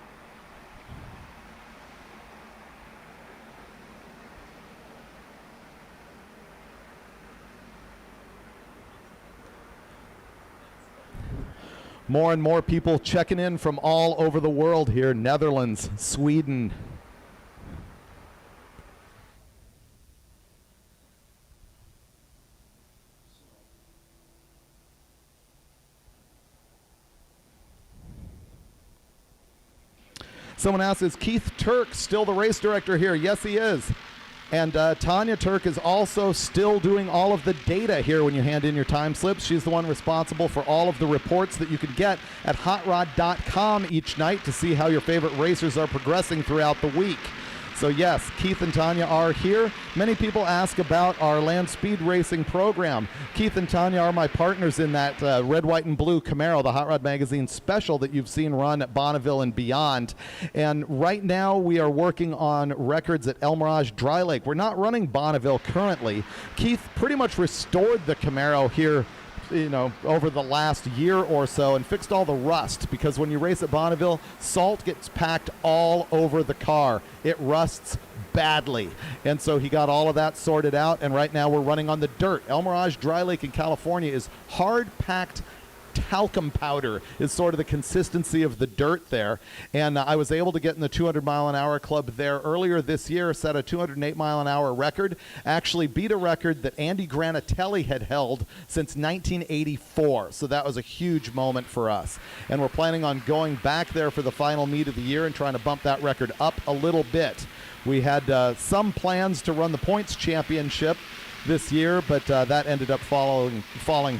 More and more people checking in from all over the world here. Netherlands, Sweden. Someone asks, is Keith Turk still the race director here? Yes, he is. And Tanya Turk is also still doing all of the data here when you hand in your time slips. She's the one responsible for all of the reports that you can get at hotrod.com each night to see how your favorite racers are progressing throughout the week. So yes, Keith and Tanya are here. Many people ask about our land speed racing program. Keith and Tanya are my partners in that red, white, and blue Camaro, the Hot Rod Magazine special that you've seen run at Bonneville and beyond. And right now we are working on records at El Mirage Dry Lake. We're not running Bonneville currently. Keith pretty much restored the Camaro here, you know, over the last year or so and fixed all the rust, because when you race at Bonneville, salt gets packed all over the car. It rusts badly. And so he got all of that sorted out, and right now we're running on the dirt. El Mirage Dry Lake in California is hard-packed talcum powder is sort of the consistency of the dirt there. And I was able to get in the 200-mile-an-hour club there earlier this year, set a 208-mile-an-hour record, actually beat a record that Andy Granatelli had held since 1984. So that was a huge moment for us. And we're planning on going back there for the final meet of the year and trying to bump that record up a little bit. We had some plans to run the points championship this year, but that ended up falling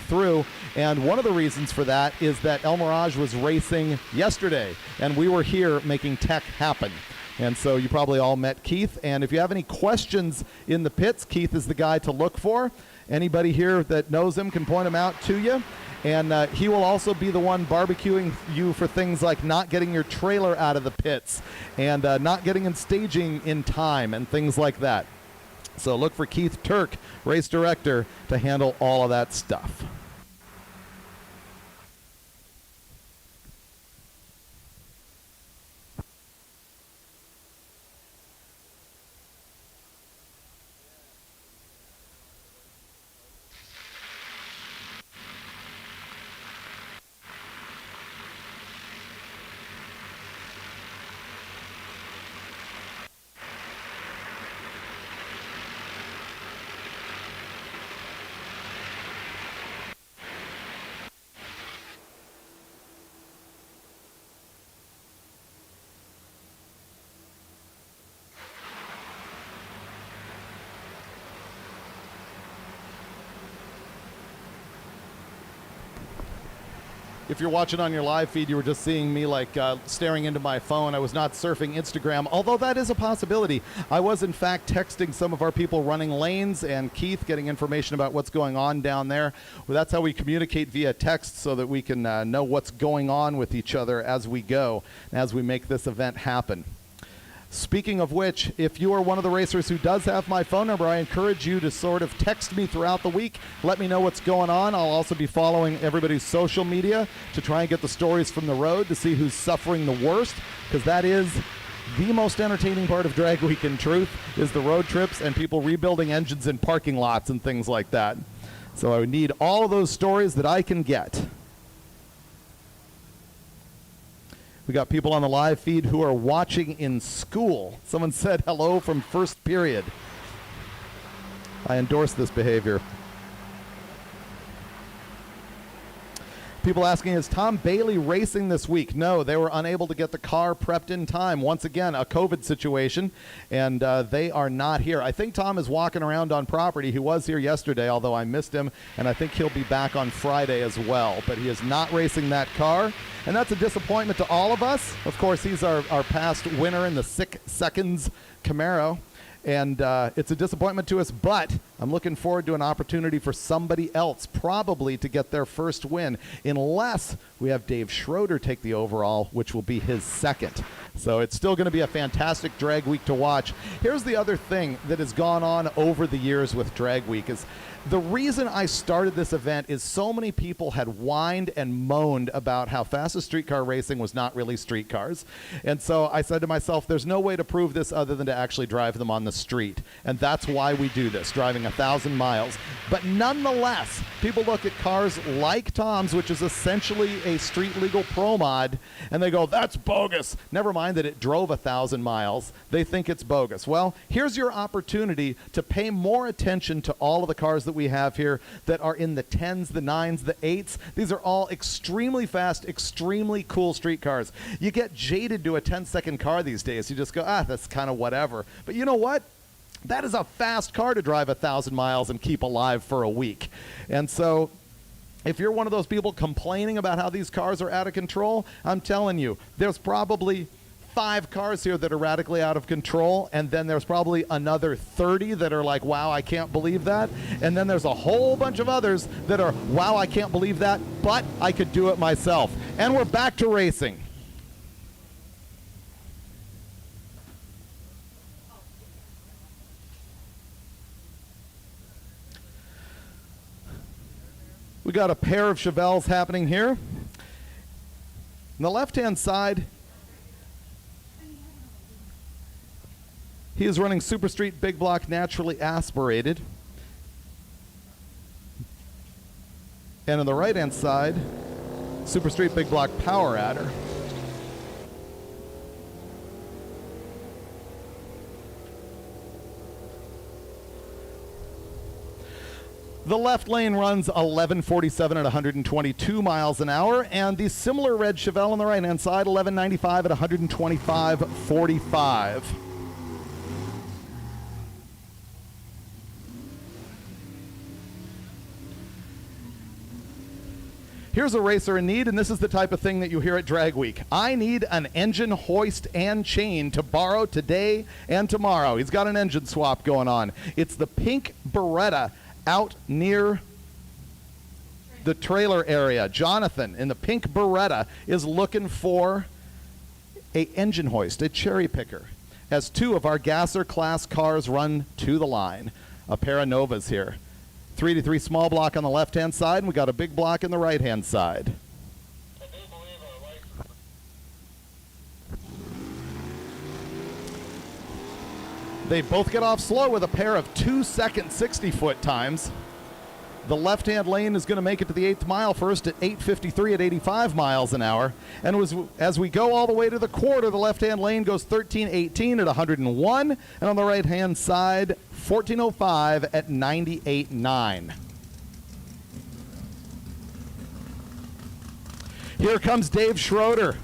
through. And one of the reasons for that is that El Mirage was racing yesterday, and we were here making tech happen. And so you probably all met Keith. And if you have any questions in the pits, Keith is the guy to look for. Anybody here that knows him can point him out to you. And he will also be the one barbecuing you for things like not getting your trailer out of the pits and not getting in staging in time and things like that. So look for Keith Turk, race director, to handle all of that stuff. If you're watching on your live feed, you were just seeing me like staring into my phone. I was not surfing Instagram, although that is a possibility. I was, in fact, texting some of our people running lanes and Keith getting information about what's going on down there. Well, that's how we communicate via text so that we can know what's going on with each other as we go, as we make this event happen. Speaking of which, if you are one of the racers who does have my phone number, I encourage you to sort of text me throughout the week. Let me know what's going on. I'll also be following everybody's social media to try and get the stories from the road to see who's suffering the worst, because that is the most entertaining part of Drag Week, in truth, is the road trips and people rebuilding engines in parking lots and things like that. So I would need all of those stories that I can get. We got people on the live feed who are watching in school. Someone said hello from first period. I endorse this behavior. People asking, is Tom Bailey racing this week? No, they were unable to get the car prepped in time. Once again, a COVID situation, and they are not here. I think Tom is walking around on property. He was here yesterday, although I missed him, and I think he'll be back on Friday as well. But he is not racing that car, and that's a disappointment to all of us. Of course, he's our past winner in the 6 Seconds Camaro. And it's a disappointment to us, but I'm looking forward to an opportunity for somebody else probably to get their first win, unless we have Dave Schroeder take the overall, which will be his second. So it's still going to be a fantastic Drag Week to watch. Here's the other thing that has gone on over the years with Drag Week is the reason I started this event is so many people had whined and moaned about how fastest streetcar racing was not really streetcars. And so I said to myself, there's no way to prove this other than to actually drive them on the street. And that's why we do this, driving a 1,000 miles. But nonetheless, people look at cars like Tom's, which is essentially a street legal pro mod, and they go, that's bogus. Never mind that it drove 1,000 miles. They think it's bogus. Well, here's your opportunity to pay more attention to all of the cars that we have here that are in the 10s, the 9s, the 8s. These are all extremely fast, extremely cool street cars. You get jaded to a 10-second car these days. You just go, that's kind of whatever. But you know what? That is a fast car to drive 1,000 miles and keep alive for a week. And so if you're one of those people complaining about how these cars are out of control, I'm telling you, there's probably 5 cars here that are radically out of control, and then there's probably another 30 that are like, wow, I can't believe that. And then there's a whole bunch of others that are, wow, I can't believe that, but I could do it myself. And we're back to racing. We got a pair of Chevelles happening here. On the left-hand side, he is running Super Street Big Block naturally aspirated. And on the right-hand side, Super Street Big Block Power Adder. The left lane runs 1147 at 122 miles an hour, and the similar red Chevelle on the right-hand side, 1195 at 125.45. Here's a racer in need, and this is the type of thing that you hear at Drag Week. I need an engine hoist and chain to borrow today and tomorrow. He's got an engine swap going on. It's the pink Beretta out near the trailer area. Jonathan in the pink Beretta is looking for a engine hoist, a cherry picker, as 2 of our Gasser class cars run to the line. A pair of Novas here. 3-3 small block on the left-hand side, and we got a big block in the right-hand side. They both get off slow with a pair of 2-second 60-foot times. The left-hand lane is going to make it to the 8th mile first at 8:53 at 85 miles an hour. And as we go all the way to the quarter, the left-hand lane goes 13:18 at 101. And on the right-hand side, 14:05 at 98.9. Here comes Dave Schroeder.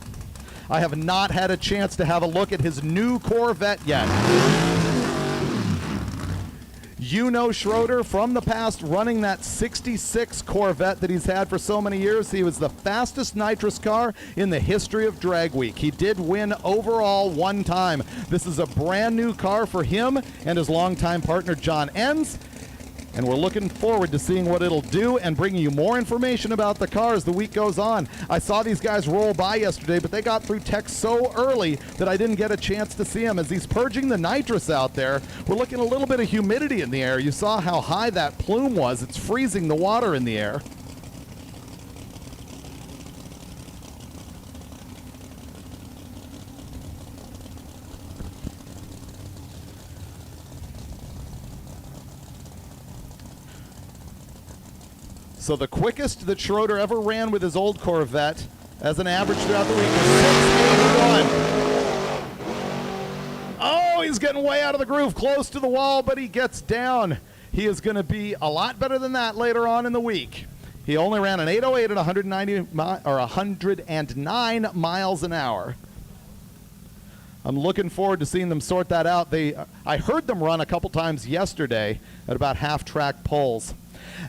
I have not had a chance to have a look at his new Corvette yet. You know Schroeder from the past running that 66 Corvette that he's had for so many years. He was the fastest nitrous car in the history of Drag Week. He did win overall 1 time. This is a brand new car for him and his longtime partner John Enns. And we're looking forward to seeing what it'll do and bringing you more information about the car as the week goes on. I saw these guys roll by yesterday, but they got through tech so early that I didn't get a chance to see them. As he's purging the nitrous out there, we're looking at a little bit of humidity in the air. You saw how high that plume was. It's freezing the water in the air. So the quickest that Schroeder ever ran with his old Corvette as an average throughout the week was 681. Oh, he's getting way out of the groove, close to the wall, but he gets down. He is going to be a lot better than that later on in the week. He only ran an 808 at 109 miles an hour. I'm looking forward to seeing them sort that out. I heard them run a couple times yesterday at about half-track poles.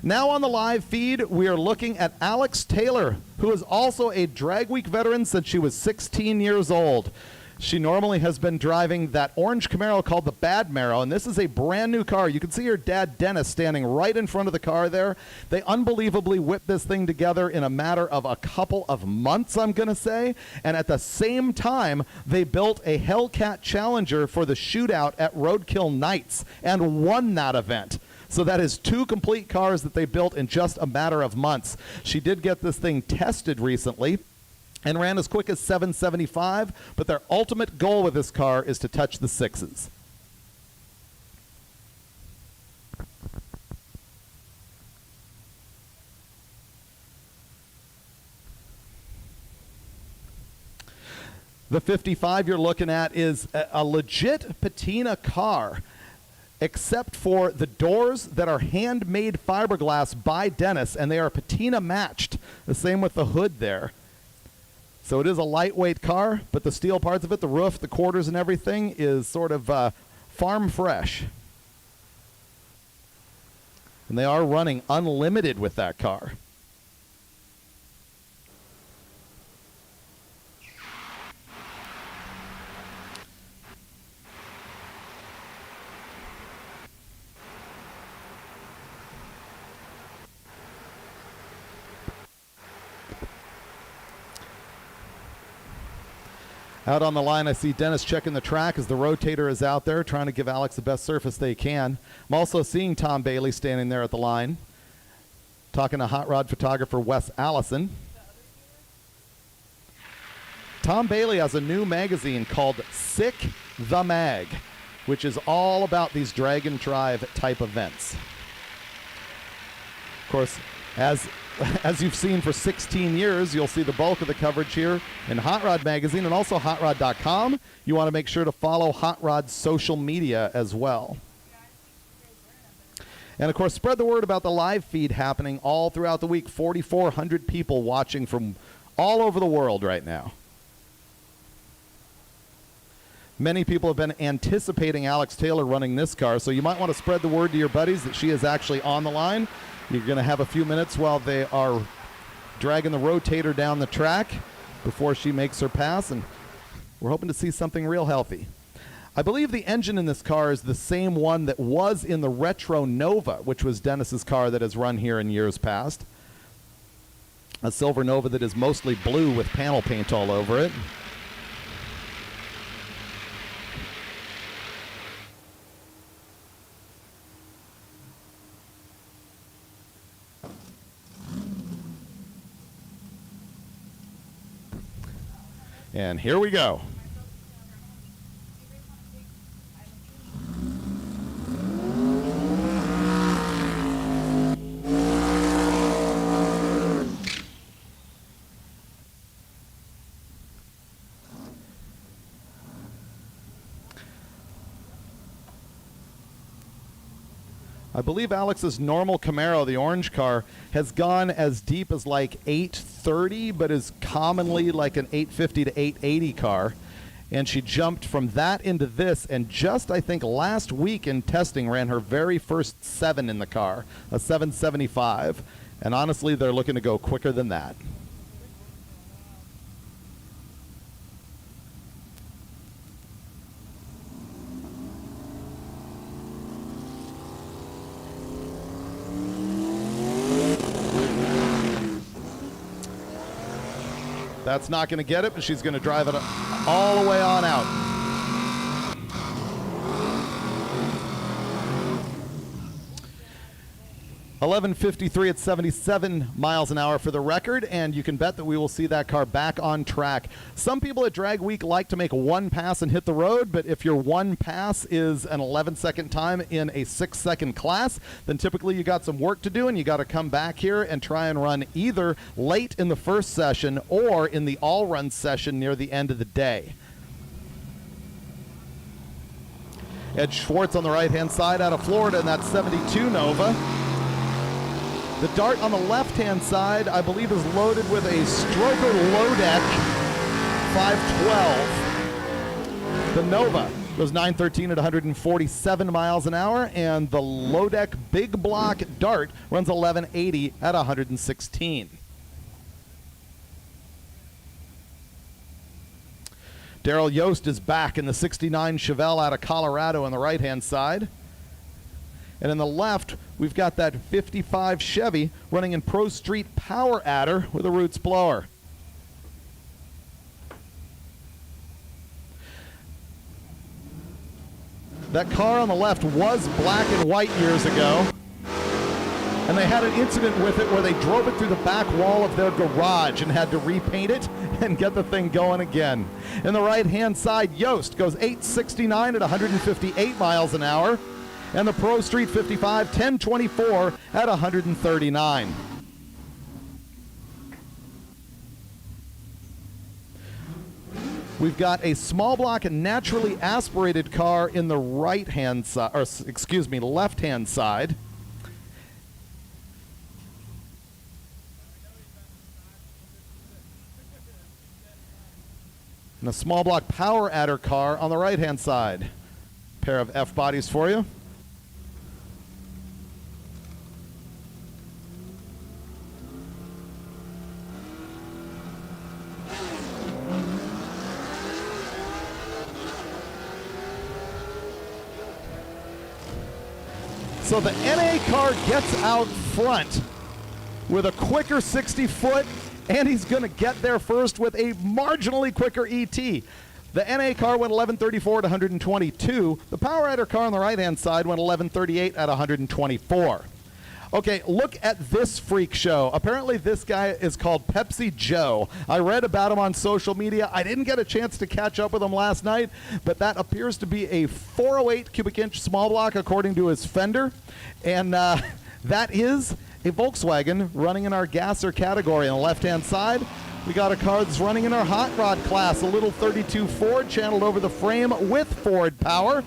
Now on the live feed, we are looking at Alex Taylor, who is also a Drag Week veteran since she was 16 years old. She normally has been driving that orange Camaro called the Bad Marrow, and this is a brand new car. You can see her dad, Dennis, standing right in front of the car there. They unbelievably whipped this thing together in a matter of a couple of months, I'm going to say, and at the same time, they built a Hellcat Challenger for the shootout at Roadkill Nights and won that event. So that is 2 complete cars that they built in just a matter of months. She did get this thing tested recently and ran as quick as 775, but their ultimate goal with this car is to touch the 6s. The 55 you're looking at is a legit patina car, except for the doors that are handmade fiberglass by Dennis, and they are patina matched. The same with the hood there. So it is a lightweight car, but the steel parts of it, the roof, the quarters, and everything is sort of farm fresh. And they are running unlimited with that car. Out on the line, I see Dennis checking the track as the rotator is out there, trying to give Alex the best surface they can. I'm also seeing Tom Bailey standing there at the line, talking to hot rod photographer Wes Allison. Tom Bailey has a new magazine called Sick the Mag, which is all about these drag and drive type events. Of course, as you've seen for 16 years, you'll see the bulk of the coverage here in Hot Rod Magazine and also hotrod.com. You want to make sure to follow Hot Rod's social media as well. And, of course, spread the word about the live feed happening all throughout the week. 4,400 people watching from all over the world right now. Many people have been anticipating Alex Taylor running this car, so you might want to spread the word to your buddies that she is actually on the line. You're going to have a few minutes while they are dragging the rotator down the track before she makes her pass, and we're hoping to see something real healthy. I believe the engine in this car is the same one that was in the Retro Nova, which was Dennis's car that has run here in years past. A silver Nova that is mostly blue with panel paint all over it. And here we go. I believe Alex's normal Camaro, the orange car, has gone as deep as like 830, but is commonly like an 850 to 880 car. And she jumped from that into this, and just, I think, last week in testing ran her very first 7 in the car, a 775. And honestly, they're looking to go quicker than that. That's not going to get it, but she's going to drive it all the way on out. .11:53 at 77 miles an hour for the record, and you can bet that we will see that car back on track. Some people at Drag Week like to make one pass and hit the road, but if your one pass is an 11-second time in a 6-second class, then typically you got some work to do, and you got to come back here and try and run either late in the first session or in the all-run session near the end of the day. Ed Schwartz on the right-hand side out of Florida in that 72 Nova. The Dart on the left-hand side, I believe, is loaded with a Stroker Low-Deck 512. The Nova goes 913 at 147 miles an hour, and the Low-Deck Big Block Dart runs 1180 at 116. Daryl Yost is back in the 69 Chevelle out of Colorado on the right-hand side. And in the left, we've got that 55 Chevy running in Pro Street Power Adder with a Roots blower. That car on the left was black and white years ago. And they had an incident with it where they drove it through the back wall of their garage and had to repaint it and get the thing going again. In the right-hand side, Yost goes 869 at 158 miles an hour. And the Pro Street 55, 1024 at 139. We've got a small block naturally aspirated car in the right-hand side, or excuse me, left-hand side. And a small block power adder car on the right-hand side. Pair of F bodies for you. So the NA car gets out front with a quicker 60-foot, and he's going to get there first with a marginally quicker ET. The NA car went 11:34 at 122. The power adder car on the right-hand side went 11:38 at 124. Okay, look at this freak show. Apparently this guy is called Pepsi Joe. I read about him on social media. I didn't get a chance to catch up with him last night, but that appears to be a 408 cubic inch small block according to his fender. And that is a Volkswagen running in our gasser category. On the left-hand side, we got a car that's running in our hot rod class, a little 32 Ford channeled over the frame with Ford power.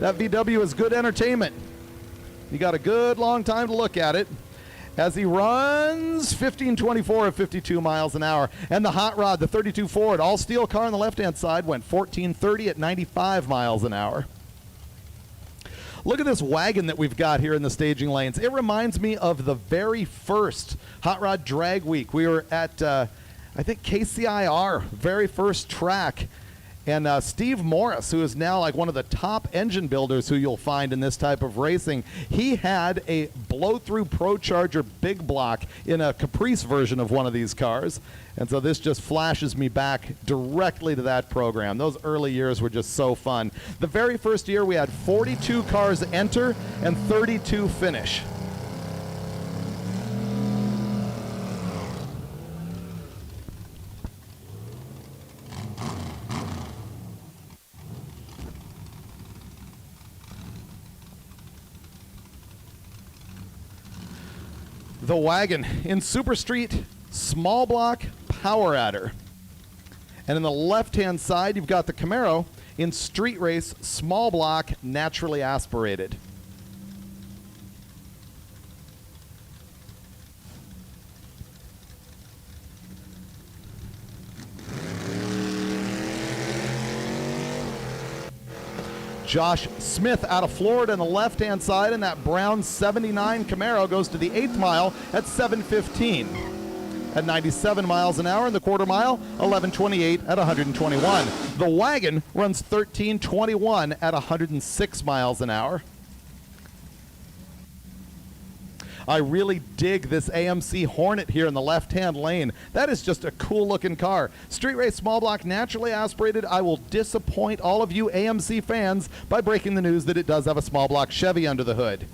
That VW is good entertainment. You got a good long time to look at it as he runs 1524 at 52 miles an hour. And the hot rod, the 32 Ford, all steel car on the left-hand side, went 1430 at 95 miles an hour. Look at this wagon that we've got here in the staging lanes. It reminds me of the very first Hot Rod Drag Week. We were at, I think, KCIR, very first track. And Steve Morris, who is now like one of the top engine builders who you'll find in this type of racing, he had a blow-through ProCharger big block in a Caprice version of one of these cars. And so this just flashes me back directly to that program. Those early years were just so fun. The very first year we had 42 cars enter and 32 finish. The wagon in Super Street, small block power adder. And in the left-hand side, you've got the Camaro in street race, small block, naturally aspirated. Josh Smith out of Florida on the left-hand side, and that brown 79 Camaro goes to the 8th mile at 7:15. At 97 miles an hour in the quarter mile, 11:28 at 121. The wagon runs 13:21 at 106 miles an hour. I really dig this AMC Hornet here in the left-hand lane. That is just a cool-looking car. Street race small block, naturally aspirated. I will disappoint all of you AMC fans by breaking the news that it does have a small block Chevy under the hood.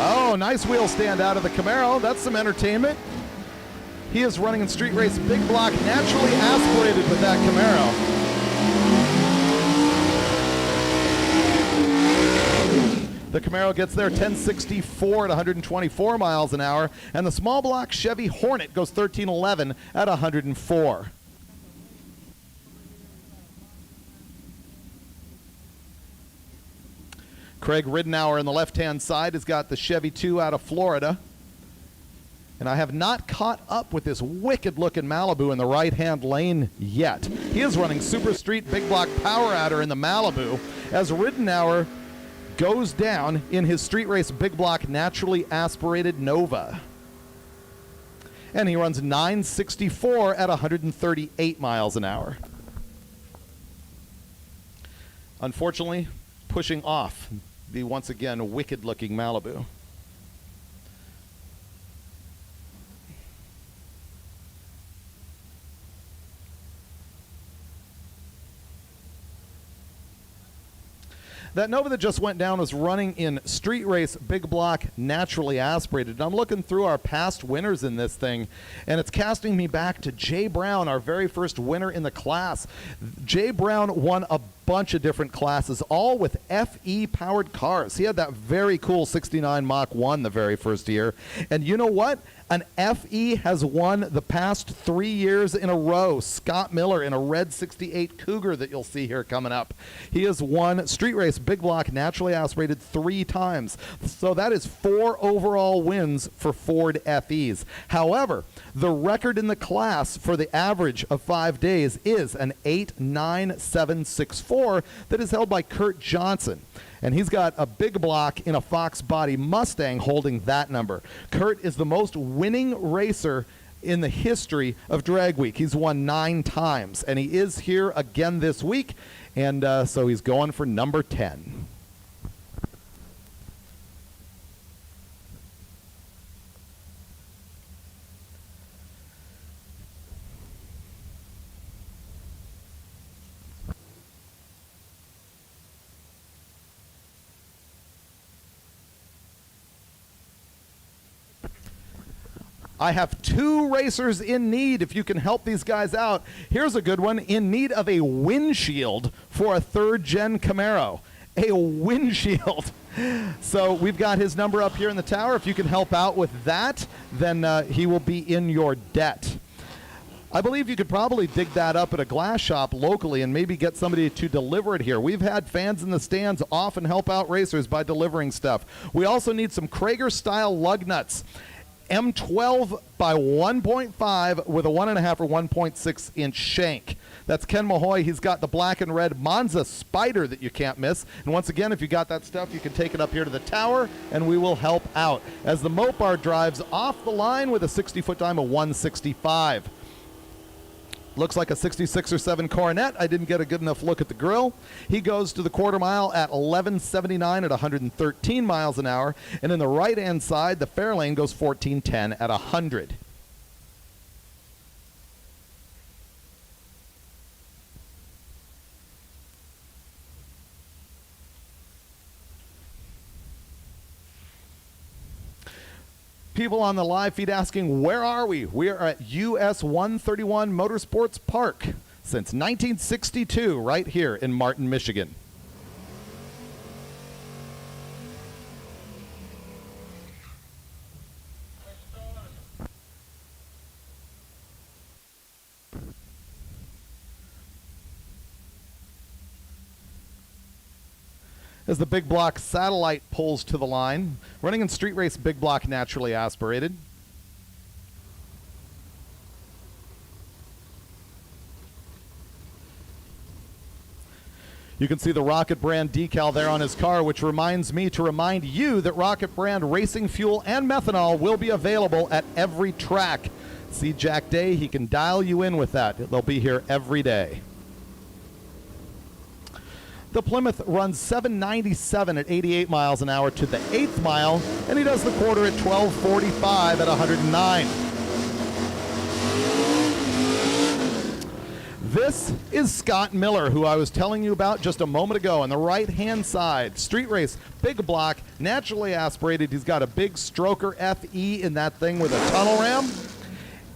Oh, nice wheel stand out of the Camaro. That's some entertainment. He is running in street race big block, naturally aspirated with that Camaro. The Camaro gets there 1064 at 124 miles an hour, and the small block Chevy Hornet goes 1311 at 104. Craig Ridenour on the left-hand side has got the Chevy 2 out of Florida. And I have not caught up with this wicked-looking Malibu in the right-hand lane yet. He is running Super Street Big Block Power Adder in the Malibu as Ridenour goes down in his street race big block naturally aspirated Nova. And he runs 964 at 138 miles an hour. Unfortunately, pushing off the once again wicked looking Malibu. That Nova that just went down was running in street race big block naturally aspirated. And I'm looking through our past winners in this thing, and it's casting me back to Jay Brown, our very first winner in the class. Jay Brown won a bunch of different classes, all with FE-powered cars. He had that very cool 69 Mach 1 the very first year. And you know what? An FE has won the past 3 years in a row. Scott Miller in a red 68 Cougar that you'll see here coming up. He has won street race big block naturally aspirated 3 times. So that is 4 overall wins for Ford FEs. However, the record in the class for the average of 5 days is an 8.9764 that is held by Kurt Johnson. And he's got a big block in a Fox body Mustang holding that number. Kurt is the most winning racer in the history of Drag Week. He's won 9 times, and he is here again this week, and so he's going for number 10. I have 2 racers in need if you can help these guys out. Here's a good one, in need of a windshield for a 3rd-gen Camaro. A windshield. So we've got his number up here in the tower. If you can help out with that, then he will be in your debt. I believe you could probably dig that up at a glass shop locally and maybe get somebody to deliver it here. We've had fans in the stands often help out racers by delivering stuff. We also need some Krager-style lug nuts. M12 by 1.5 with a 1.5 or 1.6 inch shank. That's Ken Mahoy. He's got the black and red Monza Spider that you can't miss. And once again, if you got that stuff, you can take it up here to the tower and we will help out. As the Mopar drives off the line with a 60-foot time of 165. Looks like a 66 or 7 Coronet. I didn't get a good enough look at the grill. He goes to the quarter mile at 11.79 at 113 miles an hour. And in the right-hand side, the Fairlane goes 14.10 at 100. People on the live feed asking, where are we? We are at US 131 Motorsports Park since 1962, right here in Martin, Michigan. As the big block satellite pulls to the line, running in street race big block naturally aspirated. You can see the Rocket Brand decal there on his car, which reminds me to remind you that Rocket Brand racing fuel and methanol will be available at every track. See Jack Day, he can dial you in with that. They'll be here every day. The Plymouth runs 797 at 88 miles an hour to the 8th mile, and he does the quarter at 12:45 at 109. This is Scott Miller, who I was telling you about just a moment ago on the right-hand side. Street race, big block, naturally aspirated. He's got a big stroker FE in that thing with a tunnel ram,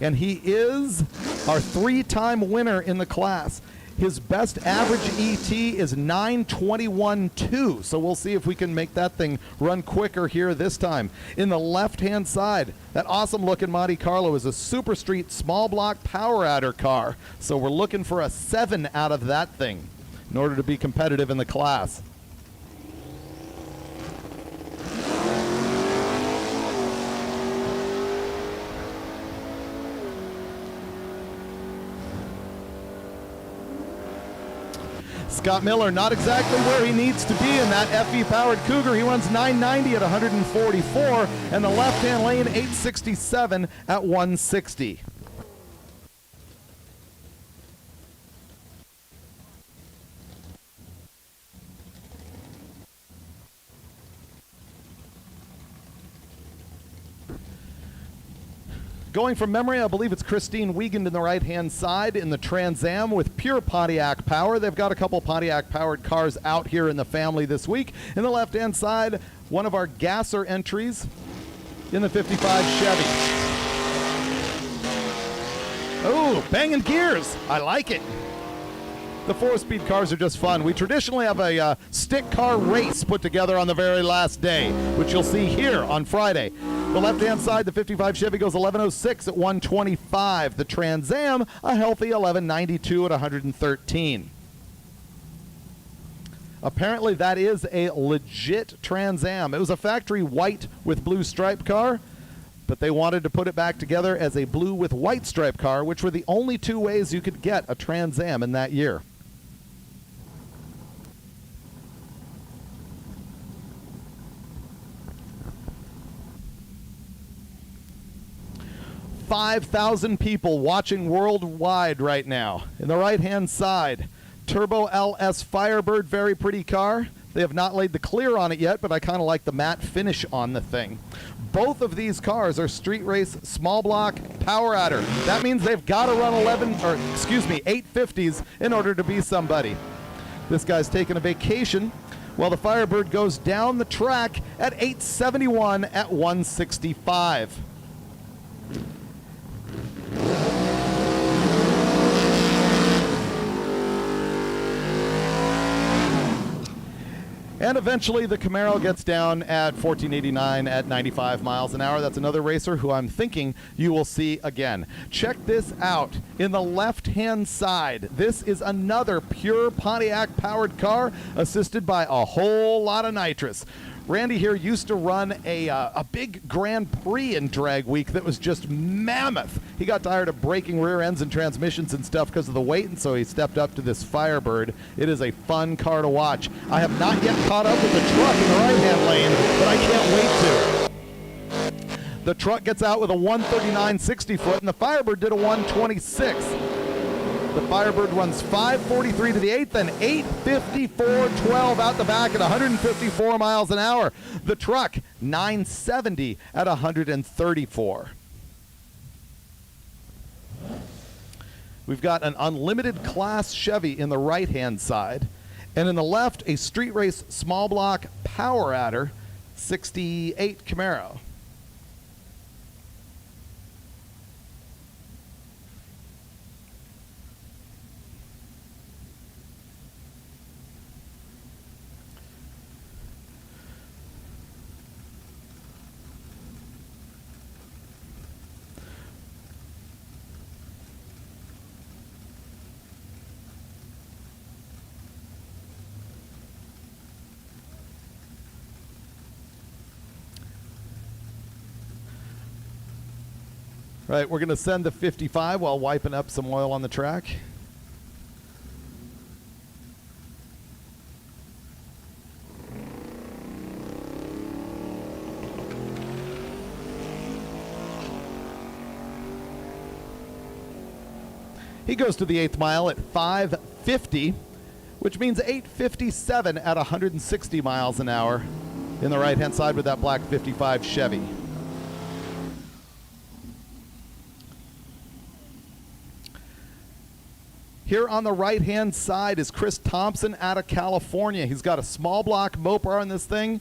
and he is our 3-time winner in the class. His best average ET is 9:21.2, so we'll see if we can make that thing run quicker here this time. In the left-hand side, that awesome-looking Monte Carlo is a Super Street small block power adder car, so we're looking for a 7 out of that thing in order to be competitive in the class. Scott Miller, not exactly where he needs to be in that FE-powered Cougar. He runs 990 at 144, and the left-hand lane 867 at 160. Going from memory, I believe it's Christine Wiegand in the right-hand side in the Trans Am with pure Pontiac power. They've got a couple Pontiac-powered cars out here in the family this week. In the left-hand side, one of our gasser entries in the 55 Chevy. Oh, banging gears. I like it. The 4-speed cars are just fun. We traditionally have a stick car race put together on the very last day, which you'll see here on Friday. The left-hand side, the 55 Chevy goes 1106 at 125. The Trans Am, a healthy 1192 at 113. Apparently that is a legit Trans Am. It was a factory white with blue stripe car, but they wanted to put it back together as a blue with white stripe car, which were the only two ways you could get a Trans Am in that year. $5,000 people watching worldwide right now. In the right-hand side, Turbo LS Firebird, very pretty car. They have not laid the clear on it yet, but I kind of like the matte finish on the thing. Both of these cars are street race small block power adder. That means they've got to run 850s in order to be somebody. This guy's taking a vacation while the Firebird goes down the track at 871 at 165. And eventually the Camaro gets down at 1489 at 95 miles an hour. That's another racer who I'm thinking you will see again. Check this out. In the left-hand side, this is another pure Pontiac-powered car assisted by a whole lot of nitrous. Randy here used to run a big Grand Prix in drag week that was just mammoth. He got tired of breaking rear ends and transmissions and stuff because of the weight, and so he stepped up to this Firebird. It is a fun car to watch. I have not yet caught up with the truck in the right-hand lane, but I can't wait to. The truck gets out with a 139 60-foot, and the Firebird did a 126. The Firebird runs 543 to the 8th and 854.12 out the back at 154 miles an hour. The truck, 970 at 134. We've got an unlimited class Chevy in the right-hand side. And in the left, a street race small block power adder, 68 Camaro. Right, we're going to send the 55 while wiping up some oil on the track. He goes to the 8th mile at 550, which means 857 at 160 miles an hour in the right-hand side with that black 55 Chevy. Here on the right-hand side is Chris Thompson out of California. He's got a small block Mopar on this thing,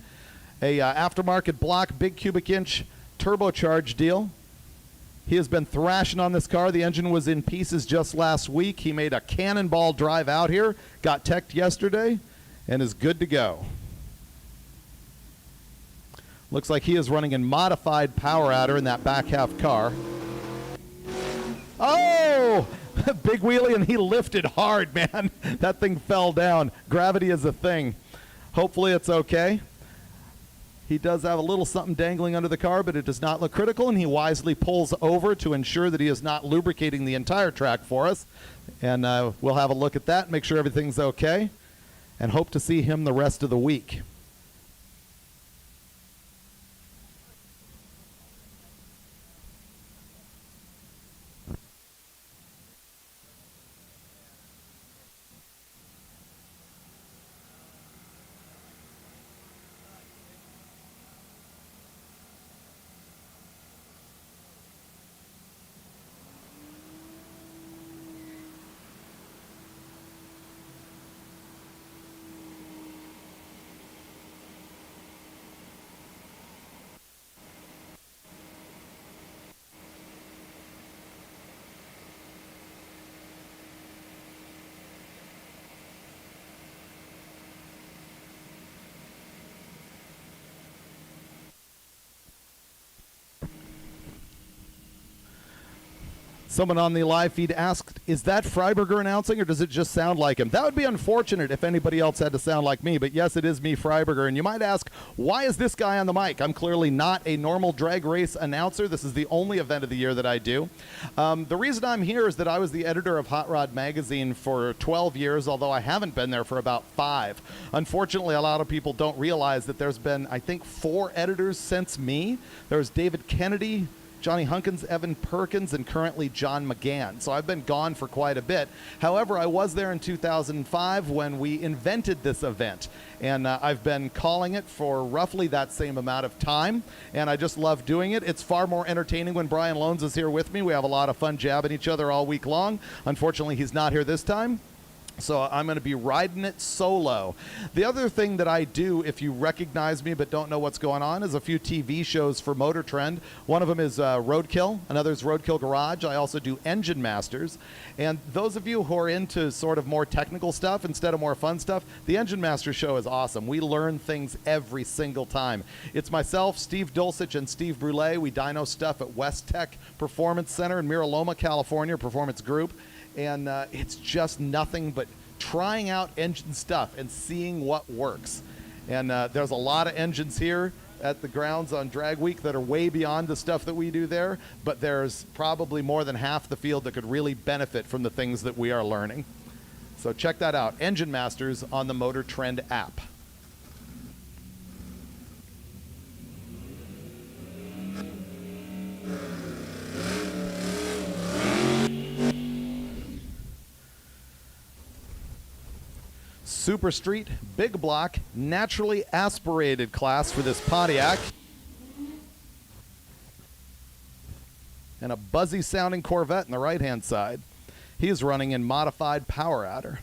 a aftermarket block, big cubic inch turbocharged deal. He has been thrashing on this car. The engine was in pieces just last week. He made a cannonball drive out here, got teched yesterday, and is good to go. Looks like he is running in modified power adder in that back half car. Oh! Big wheelie, and he lifted hard, man. That thing fell down. Gravity is a thing. Hopefully it's okay. He does have a little something dangling under the car, but it does not look critical, and he wisely pulls over to ensure that he is not lubricating the entire track for us. And we'll have a look at that, make sure everything's okay, and hope to see him the rest of the week. Someone on the live feed asked, is that Freiberger announcing, or does it just sound like him? That would be unfortunate if anybody else had to sound like me, but yes, it is me, Freiberger. And you might ask, why is this guy on the mic? I'm clearly not a normal drag race announcer. This is the only event of the year that I do. The reason I'm here is that I was the editor of Hot Rod Magazine for 12 years, although I haven't been there for about 5. Unfortunately, a lot of people don't realize that there's been, I think, 4 editors since me. There's David Kennedy, Johnny Hunkins, Evan Perkins, and currently John McGann. So I've been gone for quite a bit. However, I was there in 2005 when we invented this event. And I've been calling it for roughly that same amount of time. And I just love doing it. It's far more entertaining when Brian Loans is here with me. We have a lot of fun jabbing each other all week long. Unfortunately, he's not here this time. So I'm going to be riding it solo. The other thing that I do, if you recognize me but don't know what's going on, is a few TV shows for MotorTrend. One of them is Roadkill. Another is Roadkill Garage. I also do Engine Masters. And those of you who are into sort of more technical stuff instead of more fun stuff, the Engine Master show is awesome. We learn things every single time. It's myself, Steve Dulcich, and Steve Brule. We dyno stuff at West Tech Performance Center in Mira Loma, California, Performance Group. And it's just nothing but trying out engine stuff and seeing what works. And there's a lot of engines here at the grounds on Drag Week that are way beyond the stuff that we do there, but there's probably more than half the field that could really benefit from the things that we are learning. So check that out, Engine Masters on the MotorTrend app. Super Street, big block, naturally aspirated class for this Pontiac. And a buzzy sounding Corvette in the right-hand side. He is running in modified power adder.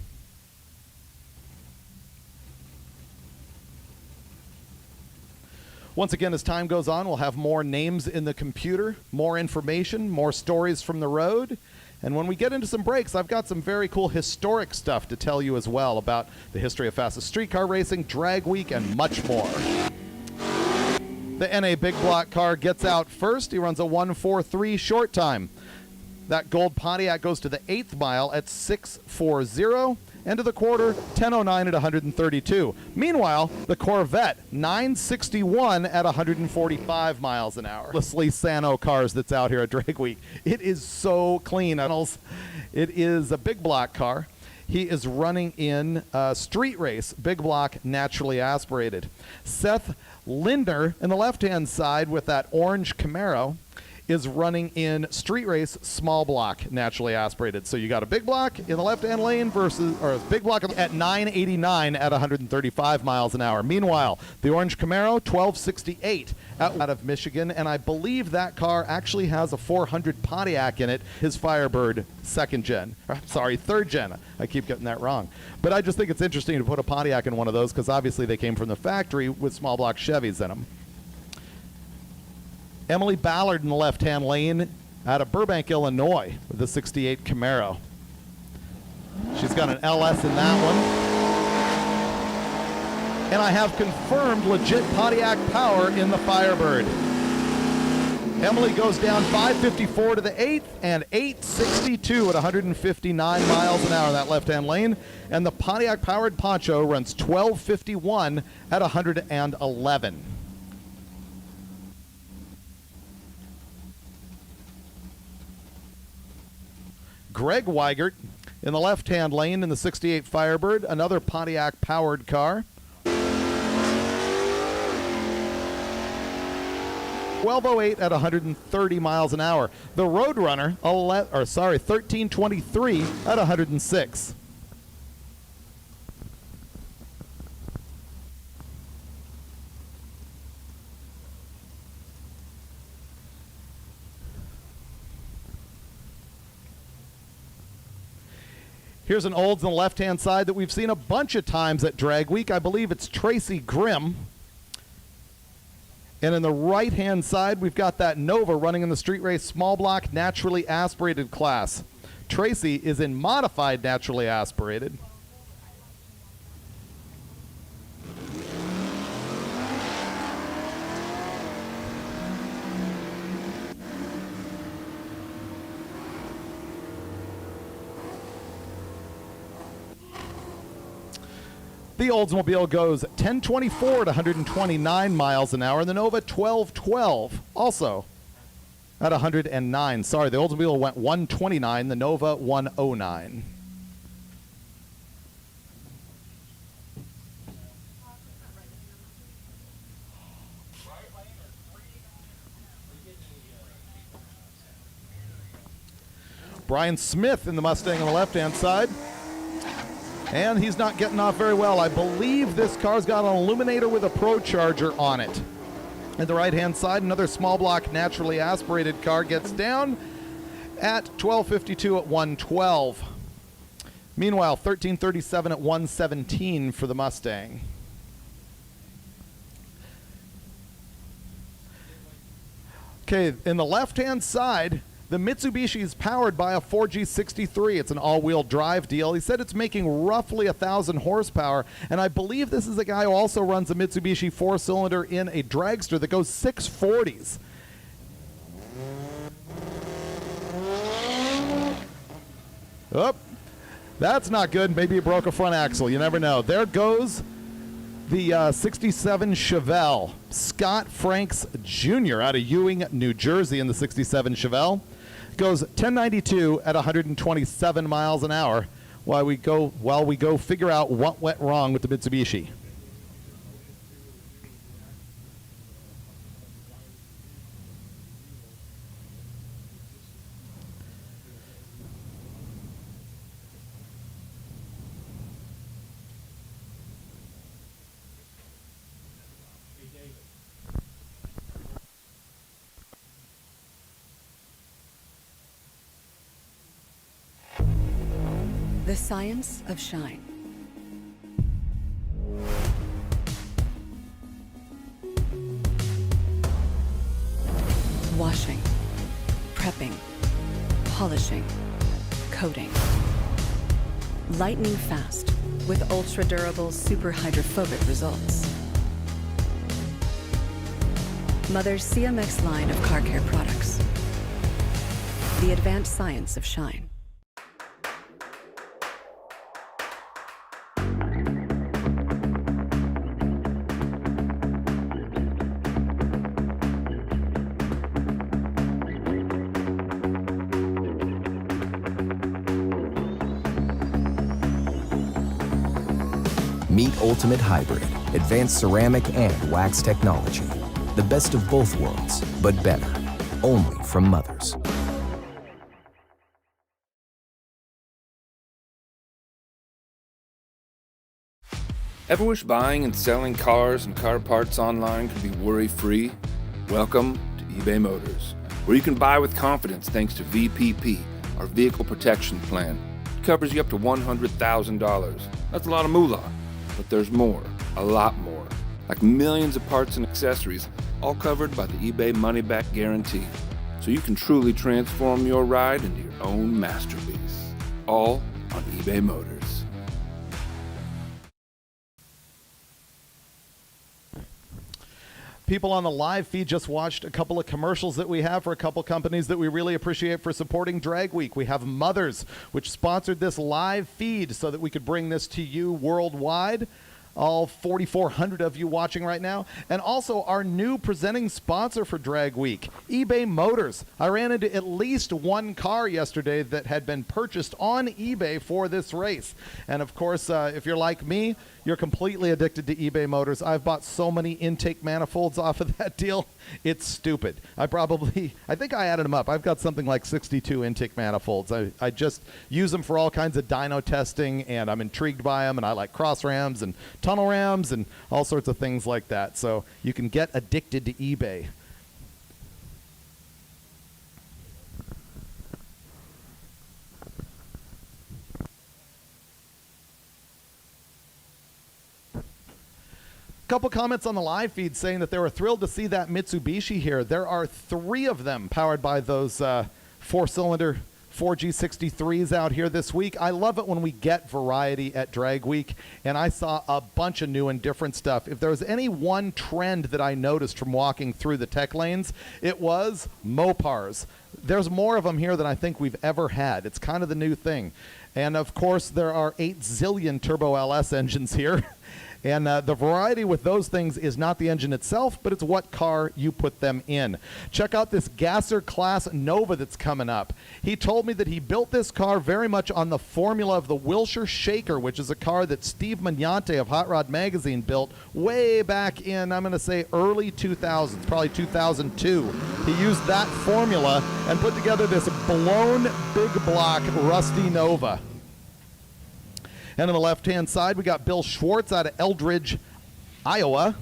Once again, as time goes on, we'll have more names in the computer, more information, more stories from the road. And when we get into some breaks, I've got some very cool historic stuff to tell you as well about the history of fastest streetcar racing, Drag Week, and much more. The NA Big Block car gets out first. He runs a 1:43 short time. That gold Pontiac goes to the 8th mile at 6:40. End of the quarter, 10:09 at 132. Meanwhile, the Corvette, 9:61 at 145 miles an hour. Leslie Sano cars that's out here at Drag Week. It is so clean. It is a big block car. He is running in a street race, big block, naturally aspirated. Seth Lindner in the left-hand side with that orange Camaro is running in street race small block naturally aspirated. So you got a big block in the left-hand lane versus, or a big block at 989 at 135 miles an hour. Meanwhile, the orange Camaro, 1268 out of Michigan, and I believe that car actually has a 400 Pontiac in it, his Firebird third gen. I keep getting that wrong. But I just think it's interesting to put a Pontiac in one of those because obviously they came from the factory with small block Chevys in them. Emily Ballard in the left-hand lane out of Burbank, Illinois with the 68 Camaro. She's got an LS in that one. And I have confirmed legit Pontiac power in the Firebird. Emily goes down 554 to the 8th and 862 at 159 miles an hour in that left-hand lane. And the Pontiac-powered Poncho runs 1251 at 111. Greg Weigert in the left-hand lane in the 68 Firebird, another Pontiac-powered car. 1208 at 130 miles an hour. The Roadrunner, 1323 at 106. Here's an Olds on the left-hand side that we've seen a bunch of times at Drag Week. I believe it's Tracy Grimm. And in the right-hand side, we've got that Nova running in the street race small block naturally aspirated class. Tracy is in modified naturally aspirated. The Oldsmobile goes 1024 at 129 miles an hour, and the Nova 1212 also at 109. Sorry, the Oldsmobile went 129, the Nova 109. Brian Smith in the Mustang on the left-hand side. And he's not getting off very well. I believe this car's got an Eliminator with a Pro Charger on it. At the right-hand side, another small block naturally aspirated car gets down at 1252 at 112. Meanwhile, 1337 at 117 for the Mustang. Okay, in the left-hand side, the Mitsubishi is powered by a 4G63. It's an all-wheel drive deal. He said it's making roughly 1,000 horsepower, and I believe this is a guy who also runs a Mitsubishi four-cylinder in a dragster that goes 640s. Oh, that's not good. Maybe he broke a front axle. You never know. There goes the 67 Chevelle. Scott Franks Jr. out of Ewing, New Jersey in the 67 Chevelle. Goes 1092 at 127 miles an hour while we go figure out what went wrong with the Mitsubishi. The science of shine. Washing, prepping, polishing, coating. Lightning fast with ultra-durable, super hydrophobic results. Mother's CMX line of car care products. The advanced science of shine. Meet Ultimate Hybrid, advanced ceramic and wax technology. The best of both worlds, but better. Only from Mothers. Ever wish buying and selling cars and car parts online could be worry-free? Welcome to eBay Motors, where you can buy with confidence thanks to VPP, our Vehicle Protection Plan. It covers you up to $100,000. That's a lot of moolah. But there's more, a lot more, like millions of parts and accessories, all covered by the eBay money-back guarantee. So you can truly transform your ride into your own masterpiece. All on eBay Motors. People on the live feed just watched a couple of commercials that we have for a couple companies that we really appreciate for supporting Drag Week. We have Mothers, which sponsored this live feed so that we could bring this to you worldwide. All 4,400 of you watching right now. And also our new presenting sponsor for Drag Week, eBay Motors. I ran into at least one car yesterday that had been purchased on eBay for this race. And of course, if you're like me, you're completely addicted to eBay Motors. I've bought so many intake manifolds off of that deal. It's stupid. I think I added them up. I've got something like 62 intake manifolds. I just use them for all kinds of dyno testing, and I'm intrigued by them, and I like cross rams and tunnel rams and all sorts of things like that. So you can get addicted to eBay. Couple comments on the live feed saying that they were thrilled to see that Mitsubishi here. There are 3 of them powered by those four-cylinder 4G63s out here this week. I love it when we get variety at Drag Week, and I saw a bunch of new and different stuff. If there was any one trend that I noticed from walking through the tech lanes, it was Mopars. There's more of them here than I think we've ever had. It's kind of the new thing. And of course, there are 8 zillion turbo LS engines here. And the variety with those things is not the engine itself, but it's what car you put them in. Check out this Gasser Class Nova that's coming up. He told me that he built this car very much on the formula of the Wilshire Shaker, which is a car that Steve Magnante of Hot Rod Magazine built way back in, I'm going to say, early 2000s, probably 2002. He used that formula and put together this blown big block Rusty Nova. And on the left-hand side, we got Bill Schwartz out of Eldridge, Iowa.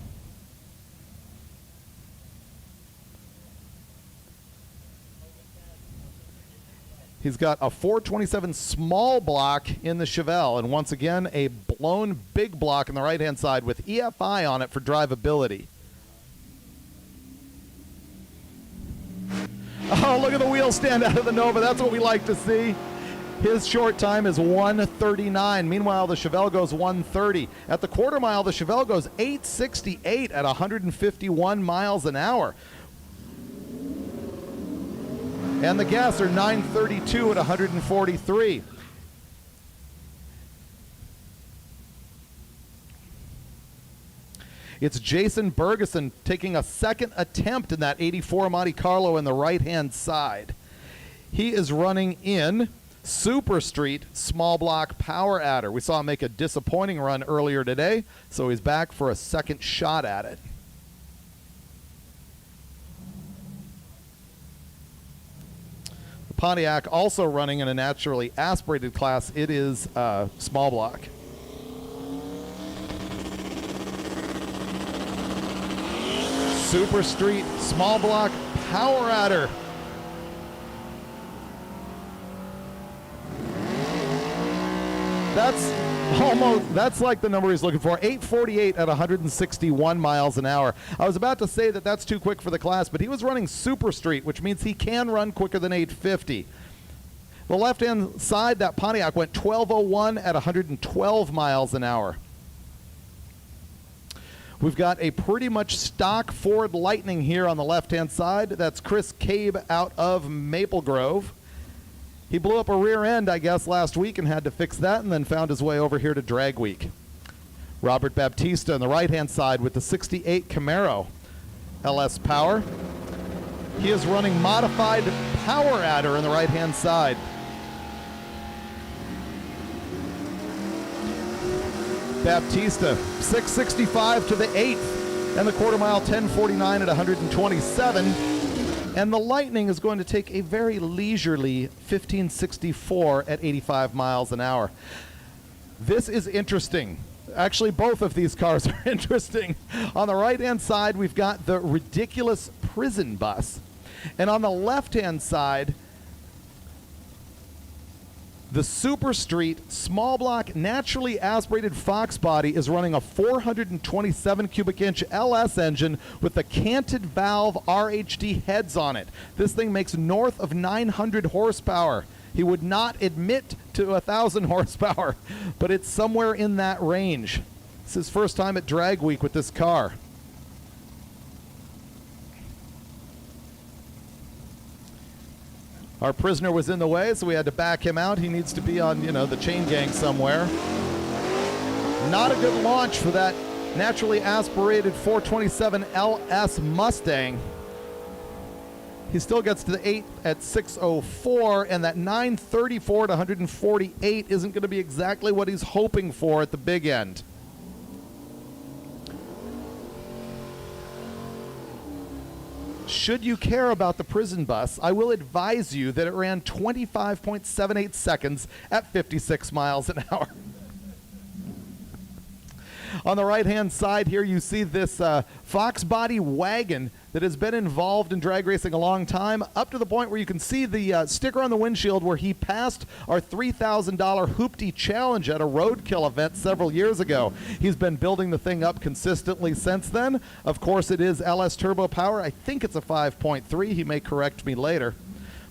He's got a 427 small block in the Chevelle, and once again, a blown big block on the right-hand side with EFI on it for drivability. Oh, look at the wheel stand out of the Nova. That's what we like to see. His short time is 1:39. Meanwhile, the Chevelle goes 1:30. At the quarter mile, the Chevelle goes 8:68 at 151 miles an hour. And the Gasser 9:32 at 143. It's Jason Bergeson taking a second attempt in that 84 Monte Carlo in the right-hand side. He is running in Super Street small block power adder. We saw him make a disappointing run earlier today, so he's back for a second shot at it. The Pontiac also running in a naturally aspirated class. It is small block. Super Street small block power adder. That's like the number he's looking for. 8:48 at 161 miles an hour. I was about to say that that's too quick for the class, but he was running Super Street, which means he can run quicker than 850. The left-hand side, that Pontiac went 12:01 at 112 miles an hour. We've got a pretty much stock Ford Lightning here on the left-hand side. That's Chris Cabe out of Maple Grove. He blew up a rear end, I guess, last week and had to fix that, and then found his way over here to Drag Week. Robert Baptista on the right-hand side with the 68 Camaro LS Power. He is running modified power adder on the right-hand side. Baptista, 665 to the 8th, and the quarter mile 1049 at 127. And the Lightning is going to take a very leisurely 1564 at 85 miles an hour. This is interesting. Actually, both of these cars are interesting. On the right-hand side, we've got the ridiculous prison bus. And on the left-hand side, the Super Street small block naturally aspirated Fox body is running a 427 cubic inch LS engine with the canted valve RHD heads on it. This thing makes north of 900 horsepower. He would not admit to 1,000 horsepower, but it's somewhere in that range. It's his first time at Drag Week with this car. Our prisoner was in the way, so we had to back him out. He needs to be on, the chain gang somewhere. Not a good launch for that naturally aspirated 427 LS Mustang. He still gets to the 8 at 604, and that 934 to 148 isn't going to be exactly what he's hoping for at the big end. Should you care about the prison bus, I will advise you that it ran 25.78 seconds at 56 miles an hour. On the right-hand side here, you see this Fox body wagon that has been involved in drag racing a long time, up to the point where you can see the sticker on the windshield where he passed our $3,000 Hoopty Challenge at a roadkill event several years ago. He's been building the thing up consistently since then. Of course, it is LS Turbo Power. I think it's a 5.3. He may correct me later.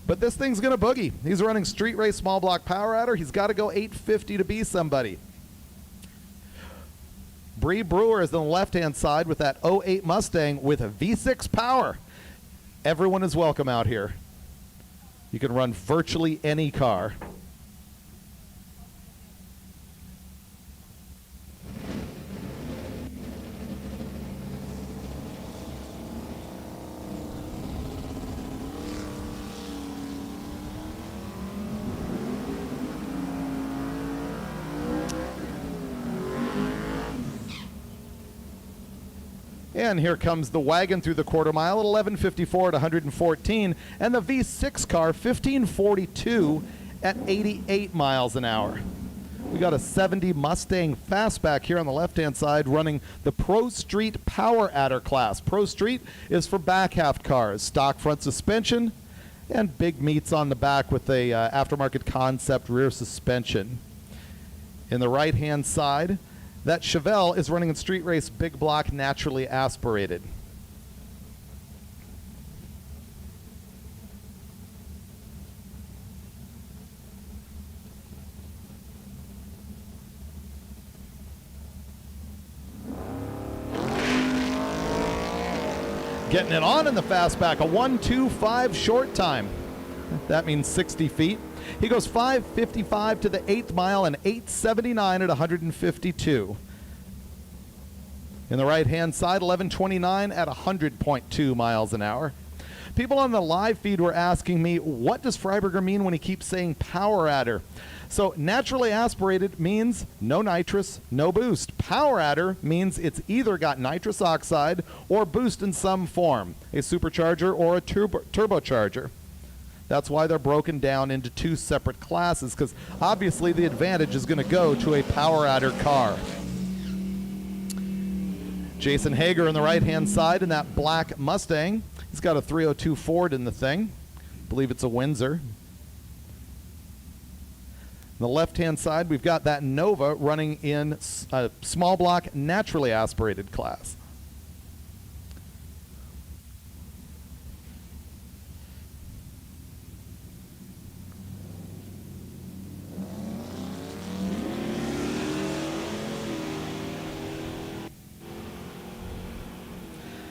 But this thing's going to boogie. He's running street race small block power adder. He's got to go 850 to be somebody. Bree Brewer is on the left-hand side with that 08 Mustang with a V6 power. Everyone is welcome out here. You can run virtually any car. And here comes the wagon through the quarter mile at 11:54 at 114, and the V6 car 15:42 at 88 miles an hour. We got a 70 Mustang Fastback here on the left-hand side running the Pro Street Power Adder class. Pro Street is for back half cars, stock front suspension, and big meats on the back with a aftermarket concept rear suspension. In the right-hand side, that Chevelle is running in street race big block naturally aspirated. Getting it on in the fastback, a 1:25 short time. That means 60 feet. He goes 5:55 to the 8th mile and 8:79 at 152. In the right-hand side, 11:29 at 100.2 miles an hour. People on the live feed were asking me, what does Freiberger mean when he keeps saying power adder? So naturally aspirated means no nitrous, no boost. Power adder means it's either got nitrous oxide or boost in some form, a supercharger or a turbocharger. That's why they're broken down into two separate classes, because obviously the advantage is going to go to a power adder car. Jason Hager on the right-hand side in that black Mustang. He's got a 302 Ford in the thing. I believe it's a Windsor. On the left-hand side, we've got that Nova running in a small block, naturally aspirated class.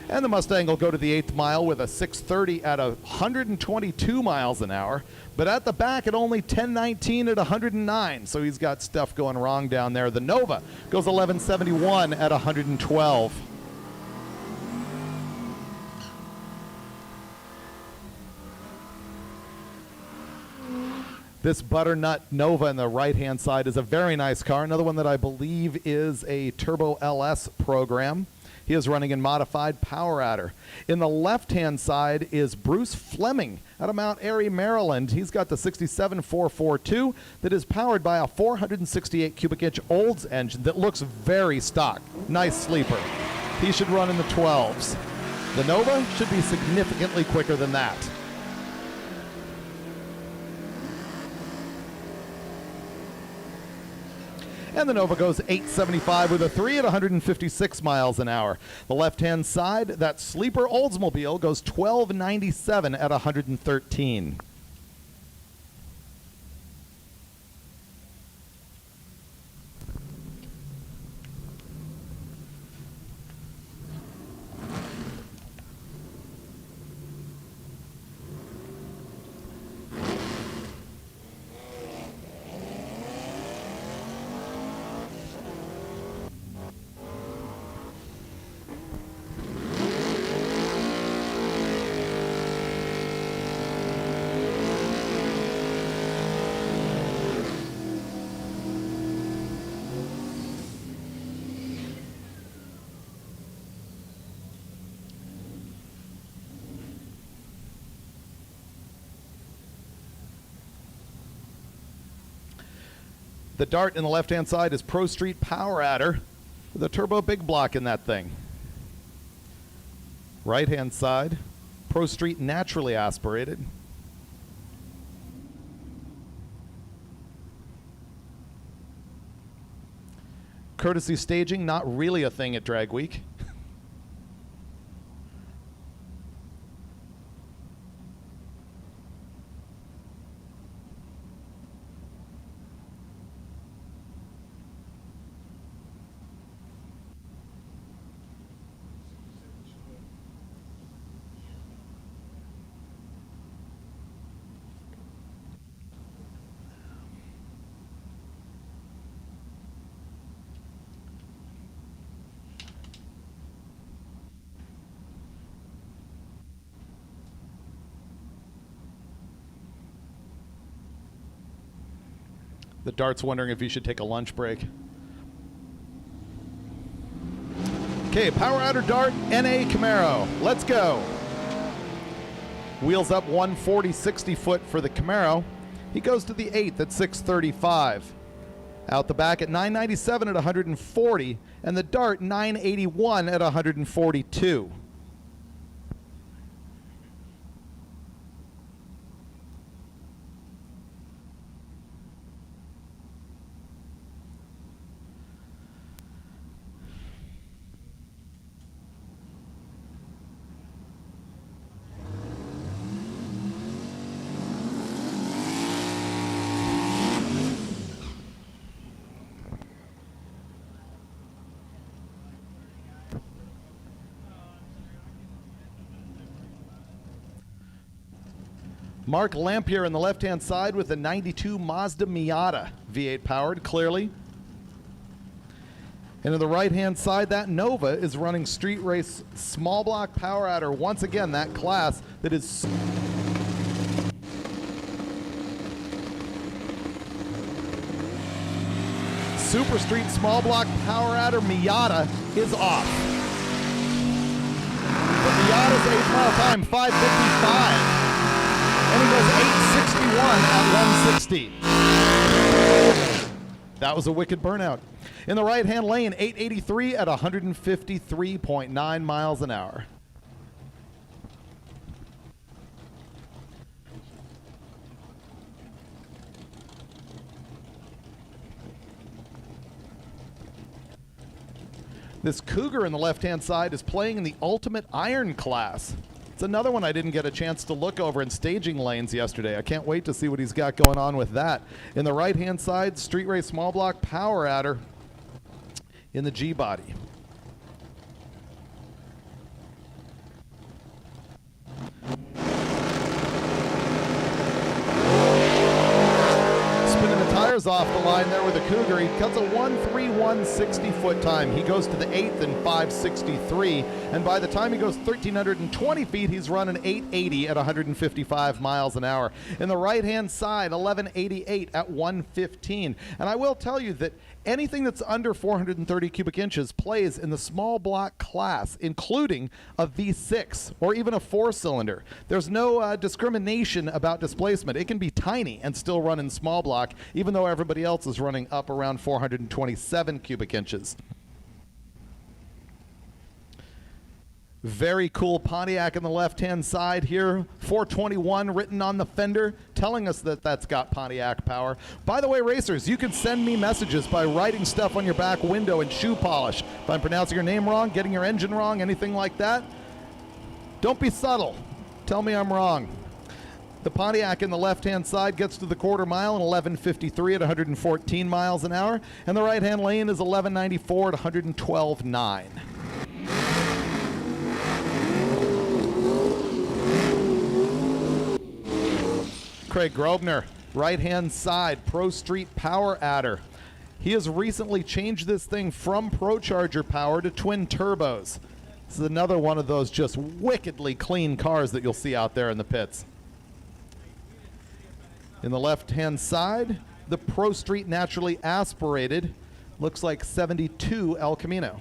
And the Mustang will go to the 8th mile with a 6:30 at 122 miles an hour. But at the back at only 10:19 at 109. So he's got stuff going wrong down there. The Nova goes 11:71 at 112. This Butternut Nova on the right-hand side is a very nice car. Another one that I believe is a Turbo LS program. He is running in modified power adder. In the left-hand side is Bruce Fleming out of Mount Airy, Maryland. He's got the 67442 that is powered by a 468 cubic inch Olds engine that looks very stock. Nice sleeper. He should run in the 12s. The Nova should be significantly quicker than that. And the Nova goes 8:75 with a 3 at 156 miles an hour. The left-hand side, that sleeper Oldsmobile goes 12:97 at 113. The Dart in the left-hand side is Pro Street Power Adder with a turbo big block in that thing. Right-hand side, Pro Street naturally aspirated. Courtesy staging, not really a thing at Drag Week. The Dart's wondering if he should take a lunch break. Okay, Power Outer Dart, NA Camaro. Let's go. Wheels up 140, 60 foot for the Camaro. He goes to the 8th at 635. Out the back at 997 at 140, and the Dart 981 at 142. Mark Lampier on the left-hand side with a 92 Mazda Miata, V8 powered, clearly. And on the right-hand side, that Nova is running street race small block power adder. Once again, that class that is Super Street small block power adder Miata is off. The Miata's 8-mile time, 5:55. And he goes 861 at 160. That was a wicked burnout. In the right-hand lane, 883 at 153.9 miles an hour. This Cougar in the left-hand side is playing in the Ultimate Iron class. It's another one I didn't get a chance to look over in staging lanes yesterday. I can't wait to see what he's got going on with that. In the right-hand side, street race small block power adder in the G-body. Spinning the tires off the line there with the Cougar. He cuts a 131 60-foot time. He goes to the 8th in 563, and by the time he goes 1,320 feet, he's running 880 at 155 miles an hour. In the right-hand side, 1188 at 115. And I will tell you that anything that's under 430 cubic inches plays in the small block class, including a V6 or even a 4-cylinder. There's no discrimination about displacement. It can be tiny and still run in small block, even though everybody else is running up around 427 cubic inches. Very cool Pontiac on the left-hand side here. 421 written on the fender, telling us that that's got Pontiac power. By the way, racers, you can send me messages by writing stuff on your back window in shoe polish. If I'm pronouncing your name wrong, getting your engine wrong, anything like that, don't be subtle. Tell me I'm wrong. The Pontiac in the left-hand side gets to the quarter mile in 11:53 at 114 miles an hour, and the right-hand lane is 11:94 at 112.9. Craig Grosvenor, right-hand side, Pro Street Power Adder. He has recently changed this thing from ProCharger power to twin turbos. This is another one of those just wickedly clean cars that you'll see out there in the pits. In the left-hand side, the Pro Street naturally aspirated, looks like 72 El Camino.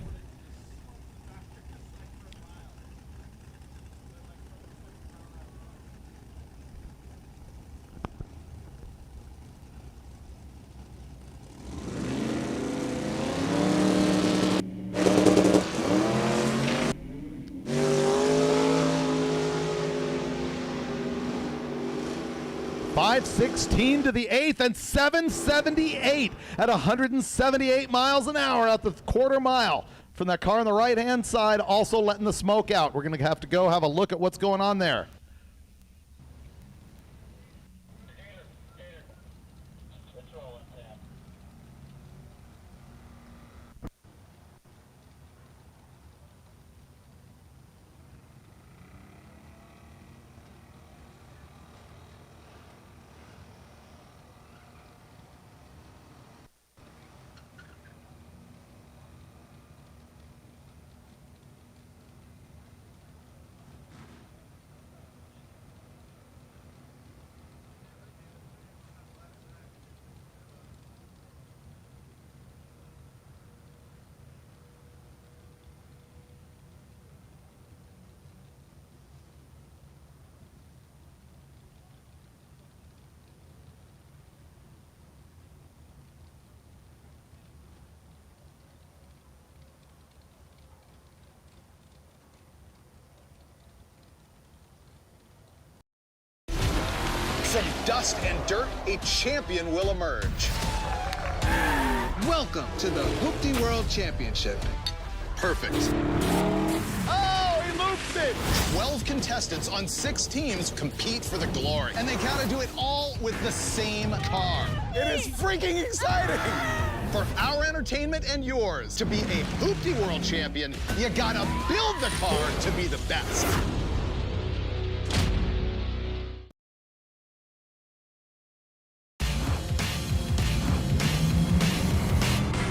.516 to the 8th and 778 at 178 miles an hour at the quarter mile from that car on the right-hand side, also letting the smoke out. We're going to have to go have a look at what's going on there. From dust and dirt, a champion will emerge. Welcome to the Hoopty World Championship. Perfect. Oh, he loops it! 12 contestants on 6 teams compete for the glory. And they gotta do it all with the same car. It is freaking exciting! For our entertainment and yours, to be a Hoopty World Champion, you gotta build the car to be the best.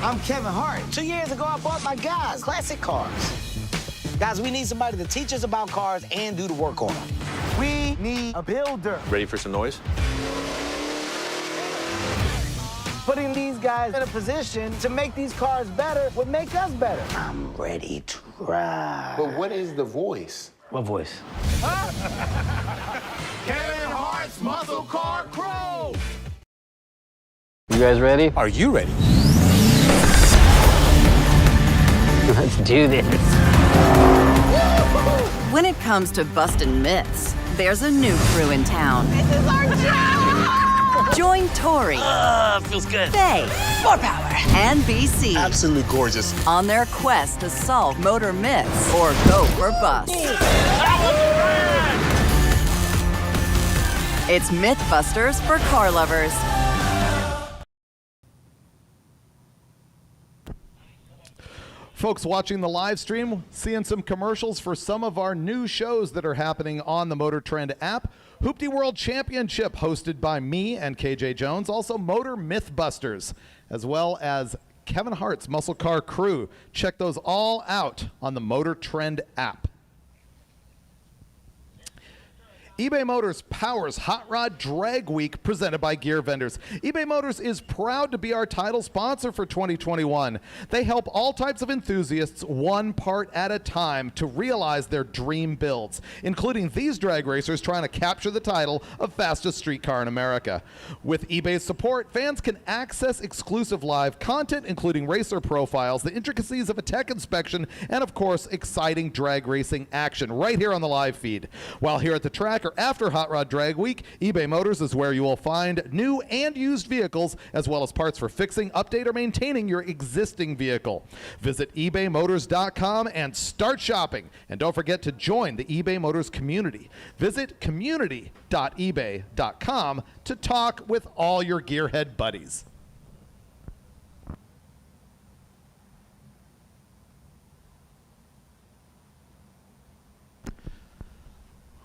I'm Kevin Hart. 2 years ago, I bought my guys classic cars. Guys, we need somebody to teach us about cars and do the work on them. We need a builder. Ready for some noise? Putting these guys in a position to make these cars better would make us better. I'm ready to ride. But what is the voice? What voice? Kevin Hart's Muscle Car Crew! You guys ready? Are you ready? Let's do this. When it comes to busting myths, there's a new crew in town. This is our job! Join Tori, Feels good. Faye, More power. and BC Absolutely gorgeous. on their quest to solve motor myths or go or bust. It's Mythbusters for car lovers. Folks watching the live stream, seeing some commercials for some of our new shows that are happening on the MotorTrend app. Hoopty World Championship hosted by me and KJ Jones. Also Motor Mythbusters, as well as Kevin Hart's Muscle Car Crew. Check those all out on the MotorTrend app. eBay Motors powers Hot Rod Drag Week presented by Gear Vendors. eBay Motors is proud to be our title sponsor for 2021. They help all types of enthusiasts one part at a time to realize their dream builds, including these drag racers trying to capture the title of fastest street car in America. With eBay's support, fans can access exclusive live content, including racer profiles, the intricacies of a tech inspection, and of course, exciting drag racing action right here on the live feed. While here at the track, or after Hot Rod Drag Week, eBay Motors is where you will find new and used vehicles, as well as parts for fixing, update, or maintaining your existing vehicle. Visit ebaymotors.com and start shopping. And don't forget to join the eBay Motors community. Visit community.ebay.com to talk with all your gearhead buddies.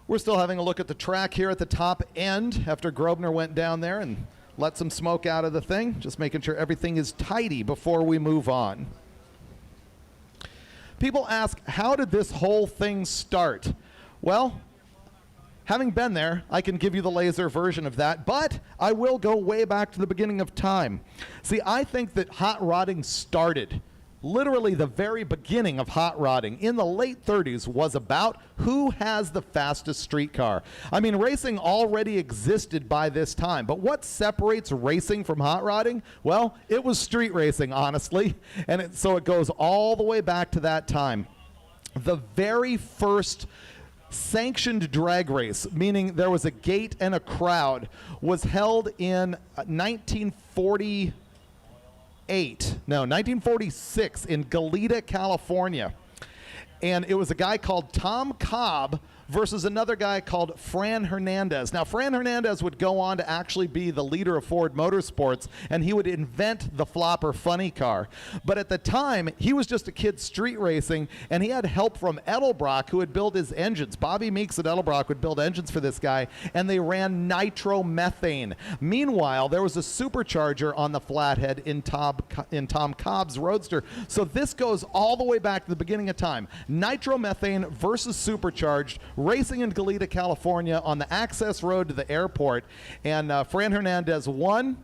We're still having a look at the track here at the top end after Grosvenor went down there and let some smoke out of the thing, just making sure everything is tidy before we move on. People ask, how did this whole thing start? Well, having been there, I can give you the laser version of that, but I will go way back to the beginning of time. See, I think that hot rodding started, literally the very beginning of hot rodding in the late 30s was about who has the fastest street car. I mean, racing already existed by this time, but what separates racing from hot rodding? Well, it was street racing, honestly, and so it goes all the way back to that time. The very first sanctioned drag race, meaning there was a gate and a crowd, was held in 1946 in Goleta, California. And it was a guy called Tom Cobb versus another guy called Fran Hernandez. Now, Fran Hernandez would go on to actually be the leader of Ford Motorsports, and he would invent the flopper funny car. But at the time, he was just a kid street racing, and he had help from Edelbrock, who had built his engines. Bobby Meeks at Edelbrock would build engines for this guy, and they ran nitromethane. Meanwhile, there was a supercharger on the flathead in Tom Cobb's Roadster. So this goes all the way back to the beginning of time. Nitromethane versus supercharged, racing in Goleta, California on the access road to the airport. And Fran Hernandez won.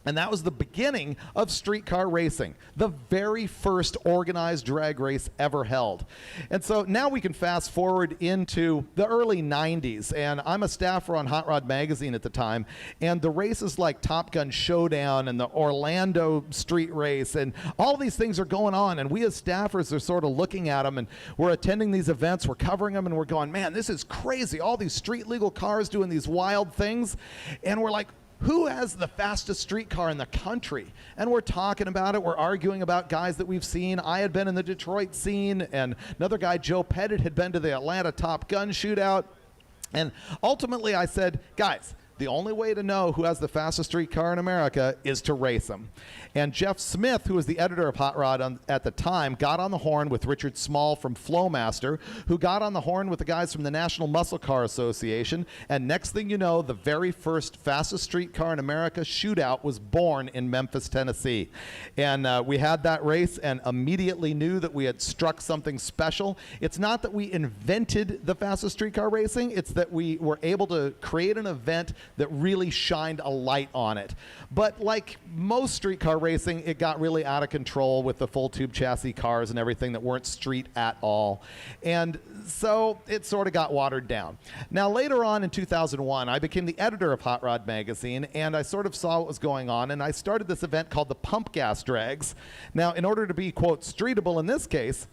And that was the beginning of streetcar racing, the very first organized drag race ever held. And so now we can fast forward into the early 90s, and I'm a staffer on Hot Rod Magazine at the time, and the races like Top Gun Showdown and the Orlando Street Race and all these things are going on, and we as staffers are sort of looking at them, and we're attending these events, we're covering them, and we're going, man, this is crazy, all these street legal cars doing these wild things, and we're like, who has the fastest street car in the country? And we're talking about it. We're arguing about guys that we've seen. I had been in the Detroit scene, and another guy, Joe Pettit, had been to the Atlanta Top Gun shootout. And ultimately I said, guys, the only way to know who has the fastest street car in America is to race them. And Jeff Smith, who was the editor of Hot Rod at the time, got on the horn with Richard Small from Flowmaster, who got on the horn with the guys from the National Muscle Car Association. And next thing you know, the very first fastest street car in America shootout was born in Memphis, Tennessee. And we had that race and immediately knew that we had struck something special. It's not that we invented the fastest street car racing, it's that we were able to create an event that really shined a light on it. But like most streetcar racing, it got really out of control with the full tube chassis cars and everything that weren't street at all. And so it sort of got watered down. Now later on in 2001, I became the editor of Hot Rod Magazine, and I sort of saw what was going on, and I started this event called the Pump Gas Drags. Now in order to be, quote, streetable in this case,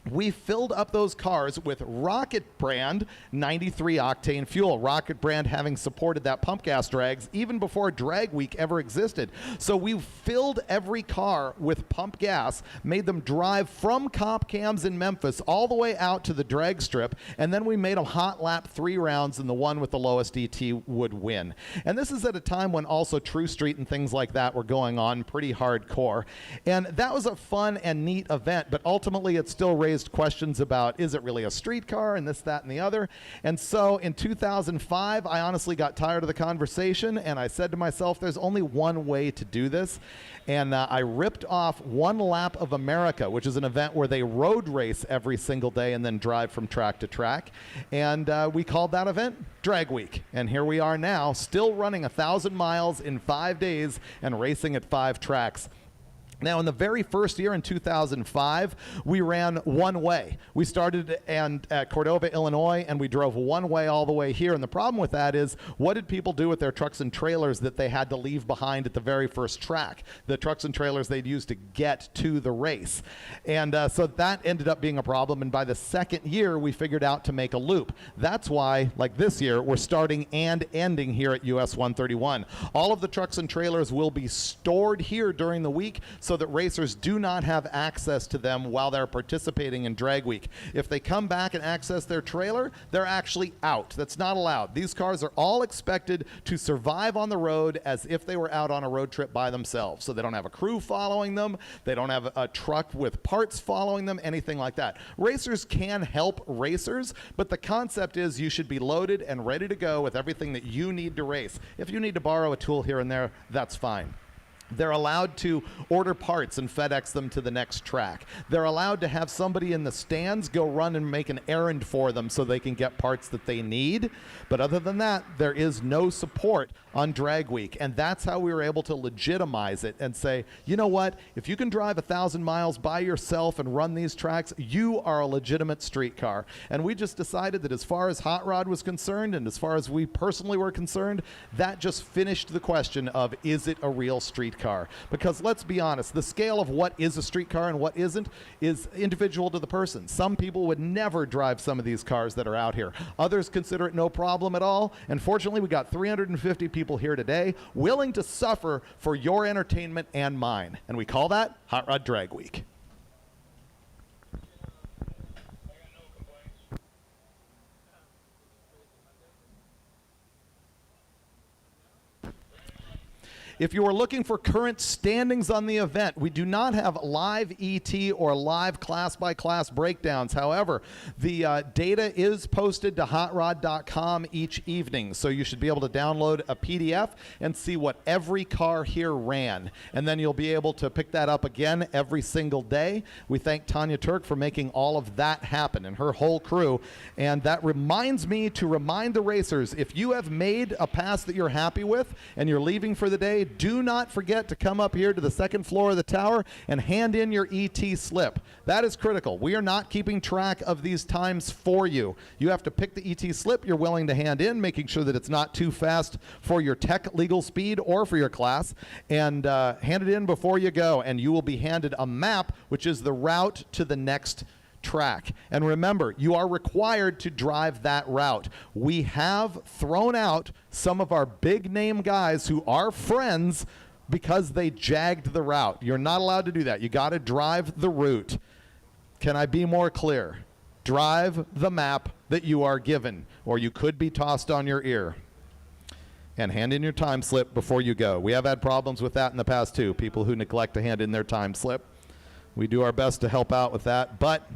we filled up those cars with Rocket brand 93 octane fuel. Rocket brand having supported that pump gas drags even before Drag Week ever existed. So we filled every car with pump gas, made them drive from comp cams in Memphis all the way out to the drag strip, and then we made them hot lap 3 rounds, and the one with the lowest ET would win. And this is at a time when also True Street and things like that were going on pretty hardcore. And that was a fun and neat event, but ultimately it still raised questions about, is it really a street car, and this, that, and the other. And so in 2005, I honestly got tired of the conversation, and I said to myself, there's only one way to do this. And I ripped off One Lap of America, which is an event where they road race every single day and then drive from track to track. And we called that event Drag Week. And here we are now, still running 1,000 miles in 5 days and racing at 5 tracks. Now, in the very first year, in 2005, we ran one way. We started at Cordova, Illinois, and we drove one way all the way here. And the problem with that is, what did people do with their trucks and trailers that they had to leave behind at the very first track? The trucks and trailers they'd use to get to the race. And so that ended up being a problem. And by the second year, we figured out to make a loop. That's why, like this year, we're starting and ending here at US 131. All of the trucks and trailers will be stored here during the week, so that racers do not have access to them while they're participating in Drag Week. If they come back and access their trailer, they're actually out. That's not allowed. These cars are all expected to survive on the road as if they were out on a road trip by themselves. So they don't have a crew following them, they don't have a truck with parts following them, anything like that. Racers can help racers, but the concept is you should be loaded and ready to go with everything that you need to race. If you need to borrow a tool here and there, that's fine. They're allowed to order parts and FedEx them to the next track. They're allowed to have somebody in the stands go run and make an errand for them so they can get parts that they need. But other than that, there is no support on Drag Week. And that's how we were able to legitimize it and say, you know what? If you can drive 1,000 miles by yourself and run these tracks, you are a legitimate street car. And we just decided that as far as Hot Rod was concerned, and as far as we personally were concerned, that just finished the question of, is it a real street car? Because let's be honest, the scale of what is a street car and what isn't is individual to the person. Some people would never drive some of these cars that are out here. Others consider it no problem at all. And fortunately, we got 350 people here today willing to suffer for your entertainment and mine. And we call that Hot Rod Drag Week. If you are looking for current standings on the event, we do not have live ET or live class-by-class breakdowns. However, the data is posted to hotrod.com each evening, so you should be able to download a PDF and see what every car here ran. And then you'll be able to pick that up again every single day. We thank Tanya Turk for making all of that happen and her whole crew. And that reminds me to remind the racers, if you have made a pass that you're happy with and you're leaving for the day, do not forget to come up here to the second floor of the tower and hand in your ET slip. That is critical. We are not keeping track of these times for you. You have to pick the ET slip you're willing to hand in, making sure that it's not too fast for your tech legal speed or for your class, and hand it in before you go, and you will be handed a map, which is the route to the next track. And remember, you are required to drive that route. We have thrown out some of our big name guys who are friends because they jagged the route. You're not allowed to do that. You got to drive the route. Can I be more clear? Drive the map that you are given, or you could be tossed on your ear. And hand in your time slip before you go. We have had problems with that in the past too, people who neglect to hand in their time slip. We do our best to help out with that, but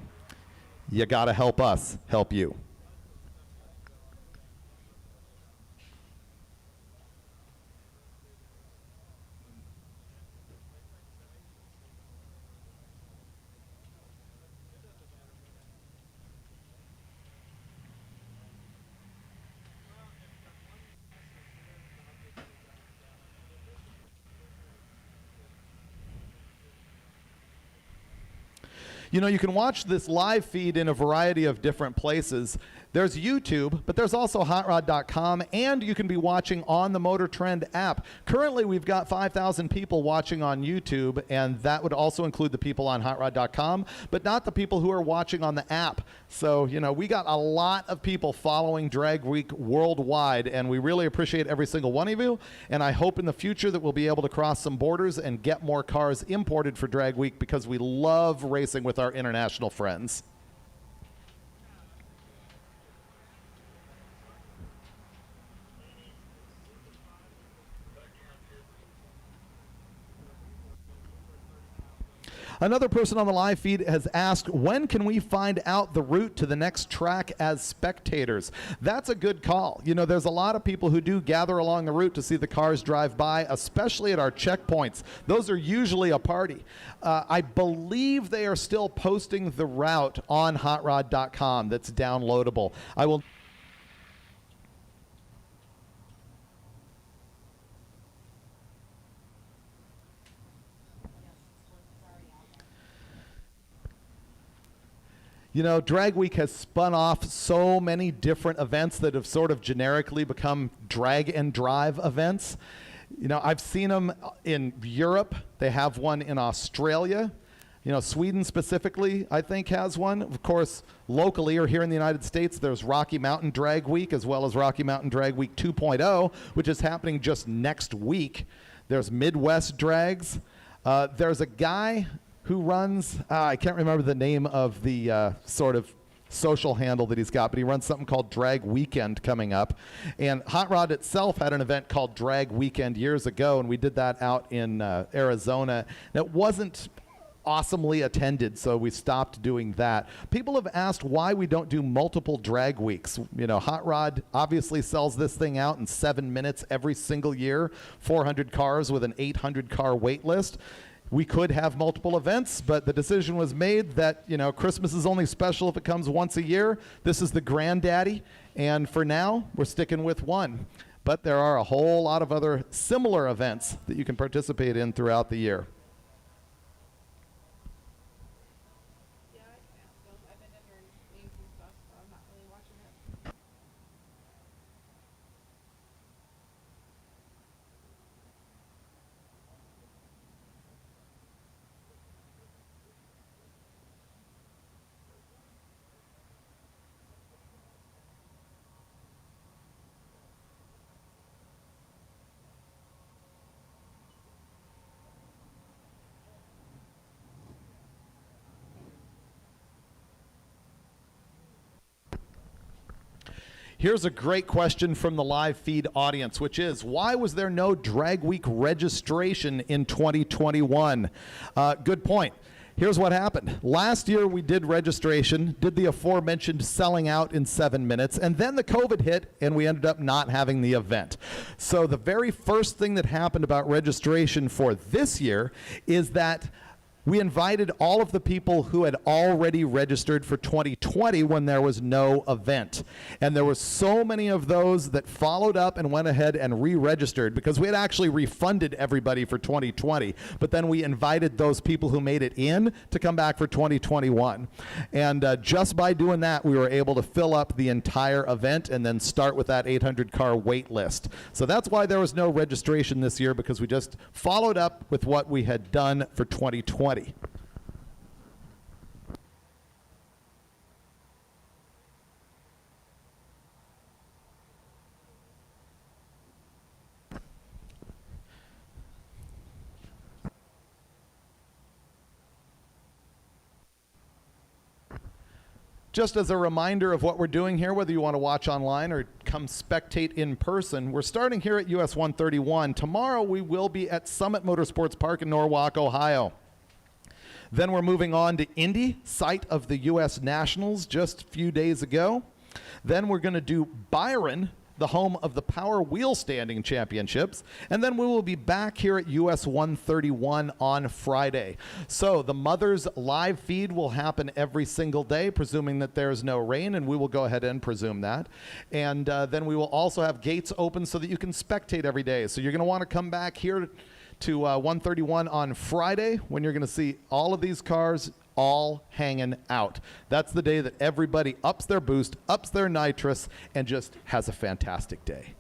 you got to help us help you. You know, you can watch this live feed in a variety of different places. There's YouTube, but there's also hotrod.com, and you can be watching on the MotorTrend app. Currently, we've got 5,000 people watching on YouTube, and that would also include the people on hotrod.com, but not the people who are watching on the app. So, you know, we got a lot of people following Drag Week worldwide, and we really appreciate every single one of you, and I hope in the future that we'll be able to cross some borders and get more cars imported for Drag Week, because we love racing with our international friends. Another person on the live feed has asked, when can we find out the route to the next track as spectators? That's a good call. You know, there's a lot of people who do gather along the route to see the cars drive by, especially at our checkpoints. Those are usually a party. I believe they are still posting the route on hotrod.com that's downloadable. I will... You know, Drag Week has spun off so many different events that have sort of generically become drag and drive events. You know, I've seen them in Europe. They have one in Australia. You know, Sweden specifically, I think, has one. Of course, locally or here in the United States, there's Rocky Mountain Drag Week, as well as Rocky Mountain Drag Week 2.0, which is happening just next week. There's Midwest Drags. There's a guy who runs, I can't remember the name of the sort of social handle that he's got, but he runs something called Drag Weekend coming up. And Hot Rod itself had an event called Drag Weekend years ago, and we did that out in Arizona. And it wasn't awesomely attended, so we stopped doing that. People have asked why we don't do multiple drag weeks. You know, Hot Rod obviously sells this thing out in 7 minutes every single year, 400 cars with an 800 car wait list. We could have multiple events, but the decision was made that, you know, Christmas is only special if it comes once a year. This is the granddaddy, and for now, we're sticking with one. But there are a whole lot of other similar events that you can participate in throughout the year. Here's a great question from the live feed audience, which is, why was there no Drag Week registration in 2021? Good point. Here's what happened. Last year we did registration, did the aforementioned selling out in 7 minutes, and then the COVID hit and we ended up not having the event. So the very first thing that happened about registration for this year is that We invited all of the people who had already registered for 2020 when there was no event. And there were so many of those that followed up and went ahead and re-registered because we had actually refunded everybody for 2020. But then we invited those people who made it in to come back for 2021. And just by doing that, we were able to fill up the entire event and then start with that 800-car wait list. So that's why there was no registration this year, because we just followed up with what we had done for 2020. Just as a reminder of what we're doing here, whether you want to watch online or come spectate in person, we're starting here at US 131. Tomorrow we will be at Summit Motorsports Park in Norwalk, Ohio. Then we're moving on to Indy, site of the U.S. Nationals just a few days ago. Then we're going to do Byron, the home of the Power Wheel Standing Championships. And then we will be back here at US 131 on Friday. So the Mother's live feed will happen every single day, presuming that there's no rain, and we will go ahead and presume that. And then we will also have gates open so that you can spectate every day. So you're going to want to come back here to 131 on Friday, when you're going to see all of these cars all hanging out. That's the day that everybody ups their boost, ups their nitrous, and just has a fantastic day.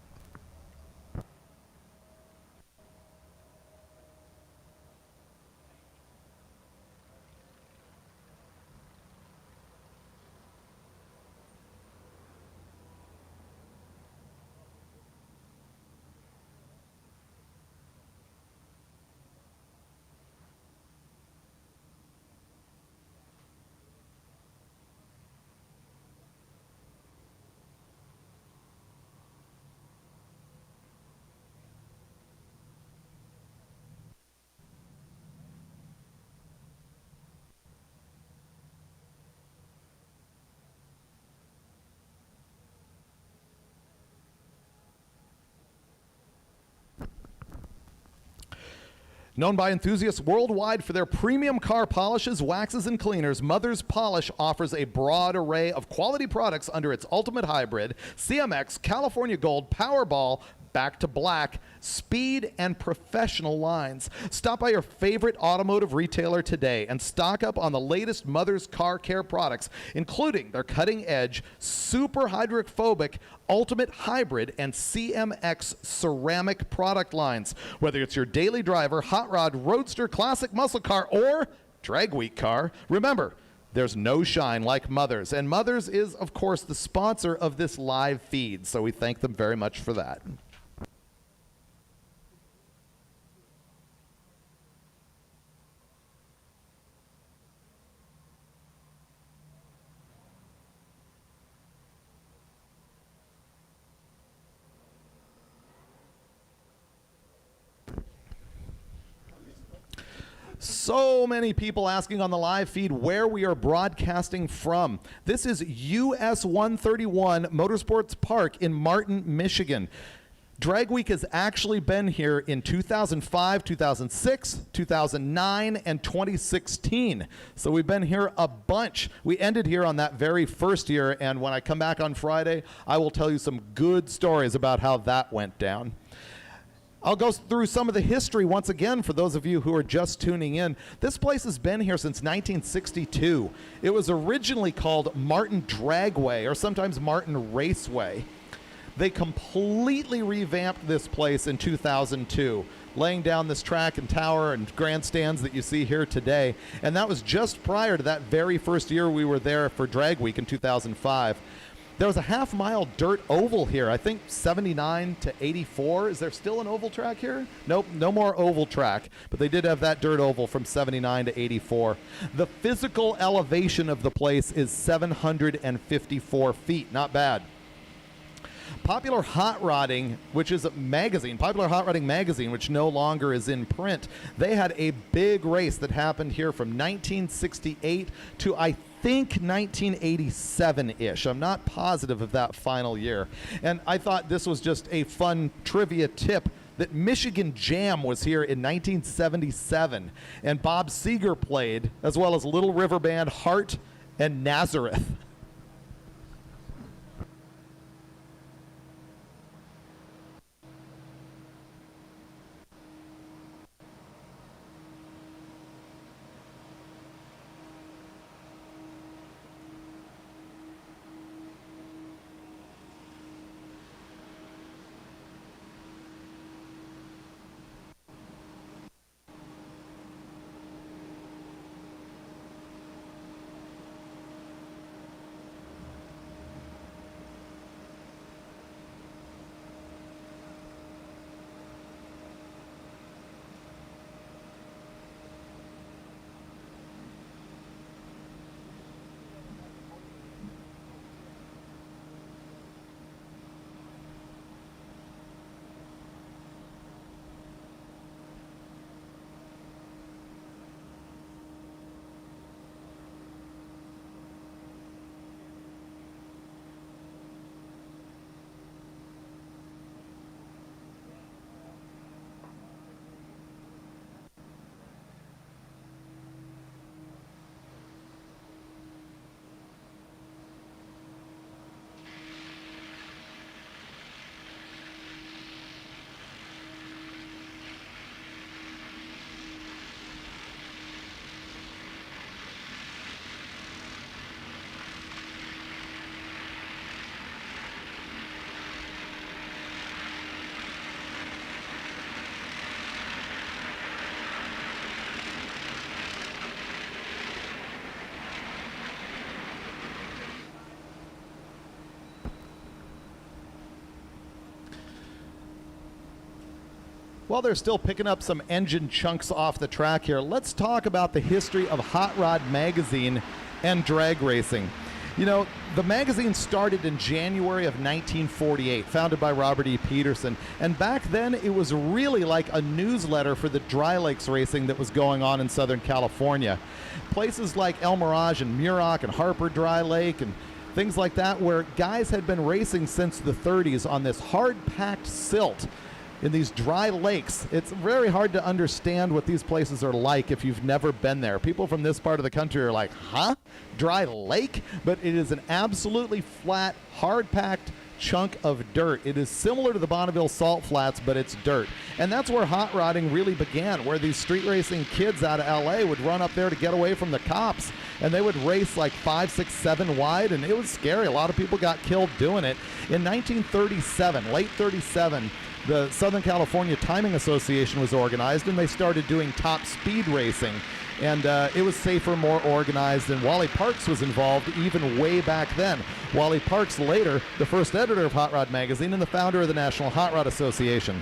Known by enthusiasts worldwide for their premium car polishes, waxes, and cleaners, Mother's Polish offers a broad array of quality products under its Ultimate Hybrid, CMX, California Gold, Powerball, Back to Black, Speed, and Professional lines. Stop by your favorite automotive retailer today and stock up on the latest Mother's car care products, including their cutting-edge, super hydrophobic, Ultimate Hybrid, and CMX ceramic product lines. Whether it's your daily driver, hot rod, roadster, classic muscle car, or drag week car, remember, there's no shine like Mother's. And Mother's is, of course, the sponsor of this live feed, so we thank them very much for that. So many people asking on the live feed where we are broadcasting from. This is US 131 Motorsports Park in Martin, Michigan. Drag Week has actually been here in 2005, 2006, 2009, and 2016. So we've been here a bunch. We ended here on that very first year, and when I come back on Friday, I will tell you some good stories about how that went down. I'll go through some of the history once again for those of you who are just tuning in. This place has been here since 1962. It was originally called Martin Dragway, or sometimes Martin Raceway. They completely revamped this place in 2002, laying down this track and tower and grandstands that you see here today. And that was just prior to that very first year we were there for Drag Week in 2005. There was a half-mile dirt oval here, I think 79 to 84. Is there still an oval track here? Nope, no more oval track, but they did have that dirt oval from 79 to 84. The physical elevation of the place is 754 feet, not bad. Popular Hot Rodding, which is a magazine, Popular Hot Rodding magazine, which no longer is in print, they had a big race that happened here from 1968 to, I think, 1987-ish. I'm not positive of that final year. And I thought this was just a fun trivia tip that Michigan Jam was here in 1977, and Bob Seger played, as well as Little River Band, Hart, and Nazareth. While they're still picking up some engine chunks off the track here, let's talk about the history of Hot Rod Magazine and drag racing. You know, the magazine started in January of 1948, founded by Robert E. Peterson, and back then it was really like a newsletter for the dry lakes racing that was going on in Southern California. Places like El Mirage and Muroc and Harper Dry Lake and things like that, where guys had been racing since the 30s on this hard-packed silt in these dry lakes. It's very hard to understand what these places are like if you've never been there. People from this part of the country are like, huh? Dry lake? But it is an absolutely flat, hard-packed chunk of dirt. It is similar to the Bonneville Salt Flats, but it's dirt. And that's where hot rodding really began, where these street racing kids out of LA would run up there to get away from the cops, and they would race like 5, 6, 7 wide, and it was scary. A lot of people got killed doing it. In 1937, late 37, the Southern California Timing Association was organized, and they started doing top speed racing. And it was safer, more organized, and Wally Parks was involved even way back then. Wally Parks, later the first editor of Hot Rod Magazine and the founder of the National Hot Rod Association.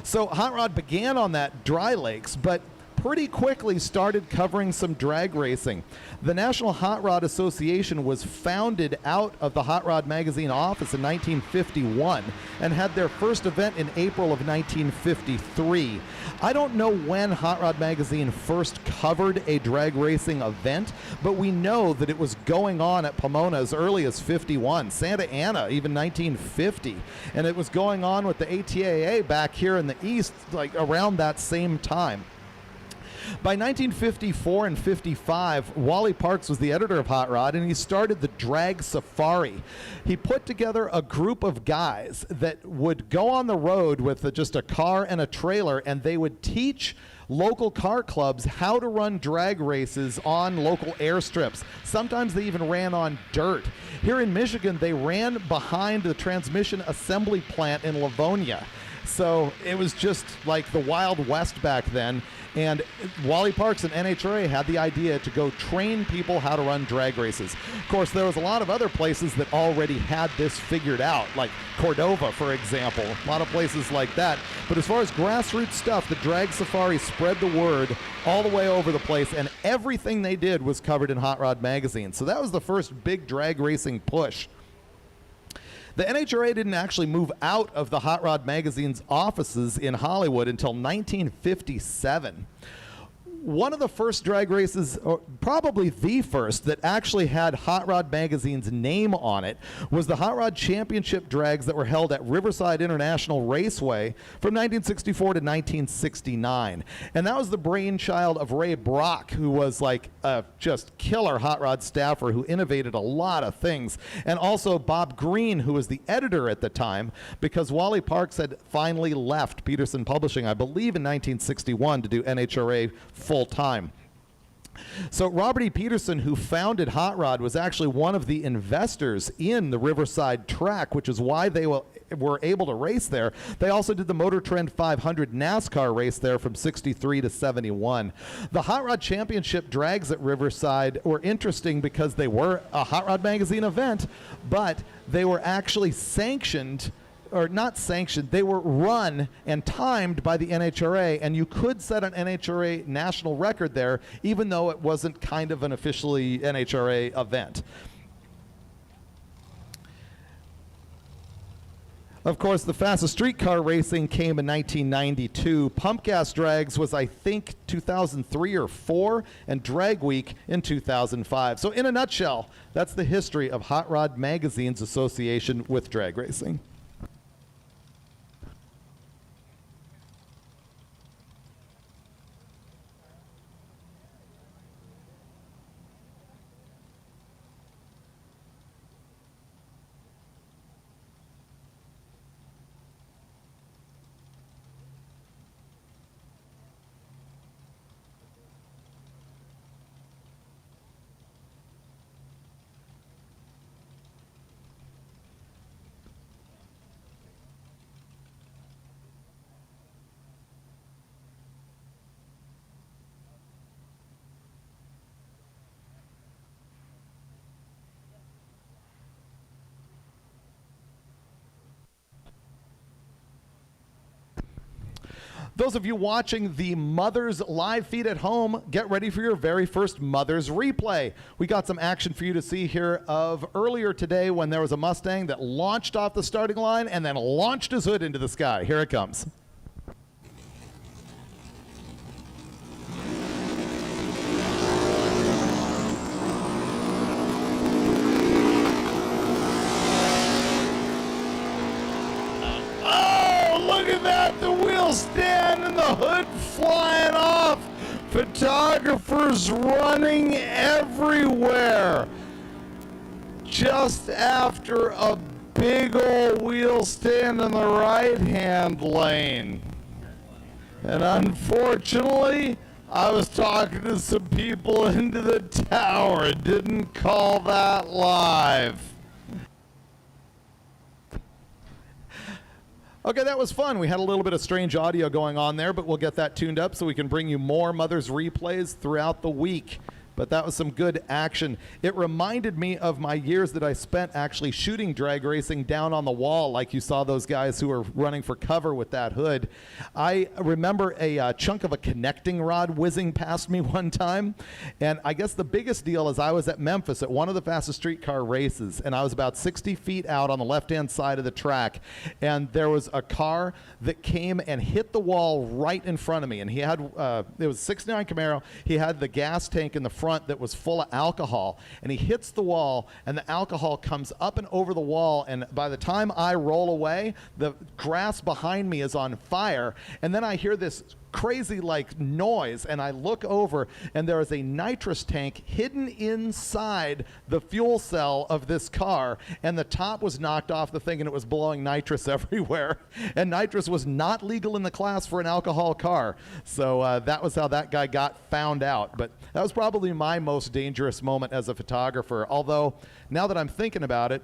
So Hot Rod began on that dry lakes, but pretty quickly started covering some drag racing. The National Hot Rod Association was founded out of the Hot Rod Magazine office in 1951 and had their first event in April of 1953. I don't know when Hot Rod Magazine first covered a drag racing event, but we know that it was going on at Pomona as early as 51, Santa Ana even 1950, and it was going on with the ATAA back here in the East like around that same time. By 1954 and 55, Wally Parks was the editor of Hot Rod, and he started the Drag Safari. He put together a group of guys that would go on the road with just a car and a trailer, and they would teach local car clubs how to run drag races on local airstrips. Sometimes they even ran on dirt. Here in Michigan, they ran behind the transmission assembly plant in Livonia. So it was just like the Wild West back then. And Wally Parks and NHRA had the idea to go train people how to run drag races. Of course, there was a lot of other places that already had this figured out, like Cordova, for example, a lot of places like that. But as far as grassroots stuff, the Drag Safari spread the word all the way over the place, and everything they did was covered in Hot Rod Magazine. So that was the first big drag racing push. The NHRA didn't actually move out of the Hot Rod Magazine's offices in Hollywood until 1957. one of the first drag races, or probably the first, that actually had Hot Rod Magazine's name on it was the Hot Rod Championship drags that were held at Riverside International Raceway from 1964 to 1969. And that was the brainchild of Ray Brock, who was like a just killer hot rod staffer who innovated a lot of things. And also Bob Green, who was the editor at the time, because Wally Parks had finally left Peterson Publishing, I believe in 1961, to do NHRA full time. So Robert E. Peterson, who founded Hot Rod, was actually one of the investors in the Riverside track, which is why they were able to race there. They also did the MotorTrend 500 NASCAR race there from 63 to 71. The Hot Rod Championship drags at Riverside were interesting because they were a Hot Rod Magazine event, but they were actually sanctioned, or not sanctioned, they were run and timed by the NHRA, and you could set an NHRA national record there, even though it wasn't kind of an officially NHRA event. Of course, the fastest streetcar racing came in 1992. Pump gas drags was, I think, 2003 or 4, and Drag Week in 2005. So in a nutshell, that's the history of Hot Rod Magazine's association with drag racing. Those of you watching the Mother's live feed at home, get ready for your very first Mother's replay. We got some action for you to see here of earlier today when there was a Mustang that launched off the starting line and then launched his hood into the sky. Here it comes. Look at that, the wheel stand and the hood flying off. Photographers running everywhere. Just after a big old wheel stand in the right-hand lane. And unfortunately, I was talking to some people into the tower and didn't call that live. Okay, that was fun. We had a little bit of strange audio going on there, but we'll get that tuned up so we can bring you more Mother's replays throughout the week. But that was some good action. It reminded me of my years that I spent actually shooting drag racing down on the wall, like you saw those guys who were running for cover with that hood. I remember a chunk of a connecting rod whizzing past me one time, and I guess the biggest deal is I was at Memphis at one of the fastest streetcar races, and I was about 60 feet out on the left-hand side of the track, and there was a car that came and hit the wall right in front of me, and he had, it was a 69 Camaro, he had the gas tank in the front that was full of alcohol, and he hits the wall and the alcohol comes up and over the wall, and by the time I roll away, the grass behind me is on fire, and then I hear this crazy like noise, and I look over and there is a nitrous tank hidden inside the fuel cell of this car, and the top was knocked off the thing and it was blowing nitrous everywhere, and nitrous was not legal in the class for an alcohol car. So that was how that guy got found out. But that was probably my most dangerous moment as a photographer, although now that I'm thinking about it,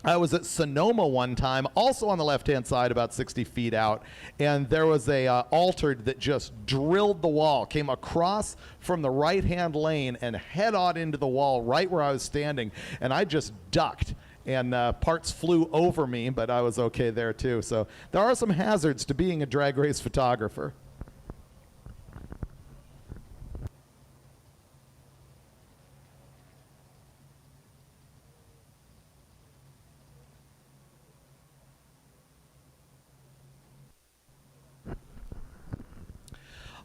I was at Sonoma one time, also on the left-hand side, about 60 feet out, and there was a altered that just drilled the wall, came across from the right-hand lane and head-on into the wall right where I was standing, and I just ducked, and parts flew over me, but I was okay there too. So there are some hazards to being a drag race photographer.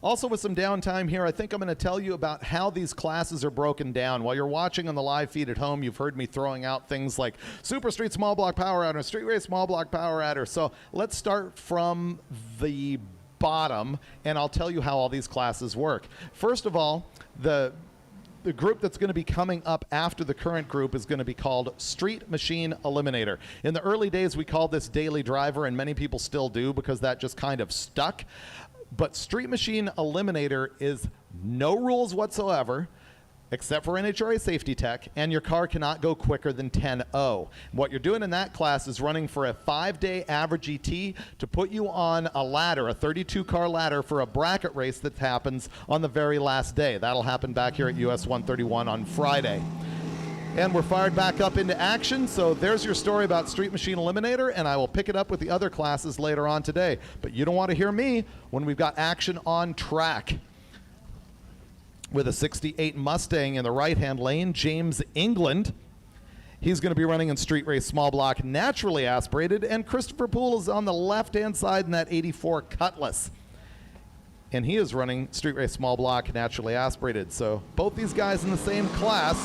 Also, with some downtime here, I think I'm going to tell you about how these classes are broken down. While you're watching on the live feed at home, you've heard me throwing out things like Super Street Small Block Power Adder, Street Race Small Block Power Adder. So let's start from the bottom, and I'll tell you how all these classes work. First of all, the group that's going to be coming up after the current group is going to be called Street Machine Eliminator. In the early days, we called this Daily Driver, and many people still do because that just kind of stuck. But Street Machine Eliminator is no rules whatsoever, except for NHRA safety tech, and your car cannot go quicker than 10.0. What you're doing in that class is running for a 5-day average ET to put you on a ladder, a 32-car ladder for a bracket race that happens on the very last day. That'll happen back here at US 131 on Friday. And we're fired back up into action, so there's your story about Street Machine Eliminator, and I will pick it up with the other classes later on today. But you don't want to hear me when we've got action on track. With a 68 Mustang in the right-hand lane, James England. He's going to be running in Street Race Small Block Naturally Aspirated, and Christopher Poole is on the left-hand side in that 84 Cutlass. And he is running Street Race Small Block Naturally Aspirated. So both these guys in the same class.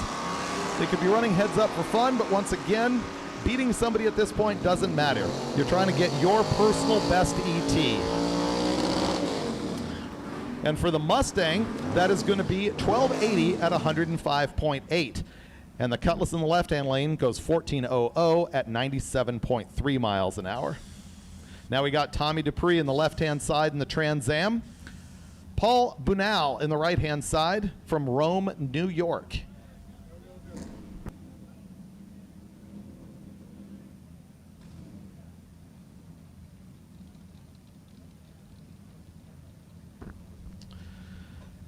They could be running heads up for fun, but once again, beating somebody at this point doesn't matter. You're trying to get your personal best ET. And for the Mustang, that is going to be 1280 at 105.8. And the Cutlass in the left-hand lane goes 1400 at 97.3 miles an hour. Now we got Tommy Dupree in the left-hand side in the Trans Am. Paul Bunal in the right-hand side from Rome, New York.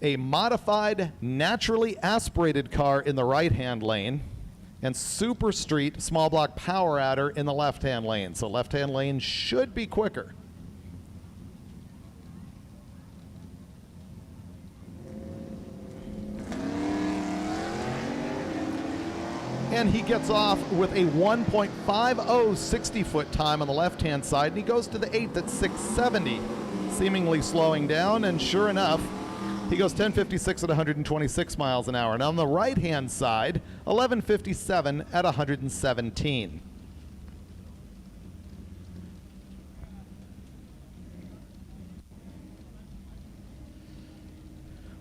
A modified, naturally aspirated car in the right-hand lane, and Super Street Small Block Power Adder in the left-hand lane. So left-hand lane should be quicker. And he gets off with a 1.50 60-foot time on the left-hand side, and he goes to the 8th at 670, seemingly slowing down, and sure enough, he goes 10:56 at 126 miles an hour. And on the right-hand side, 11:57 at 117.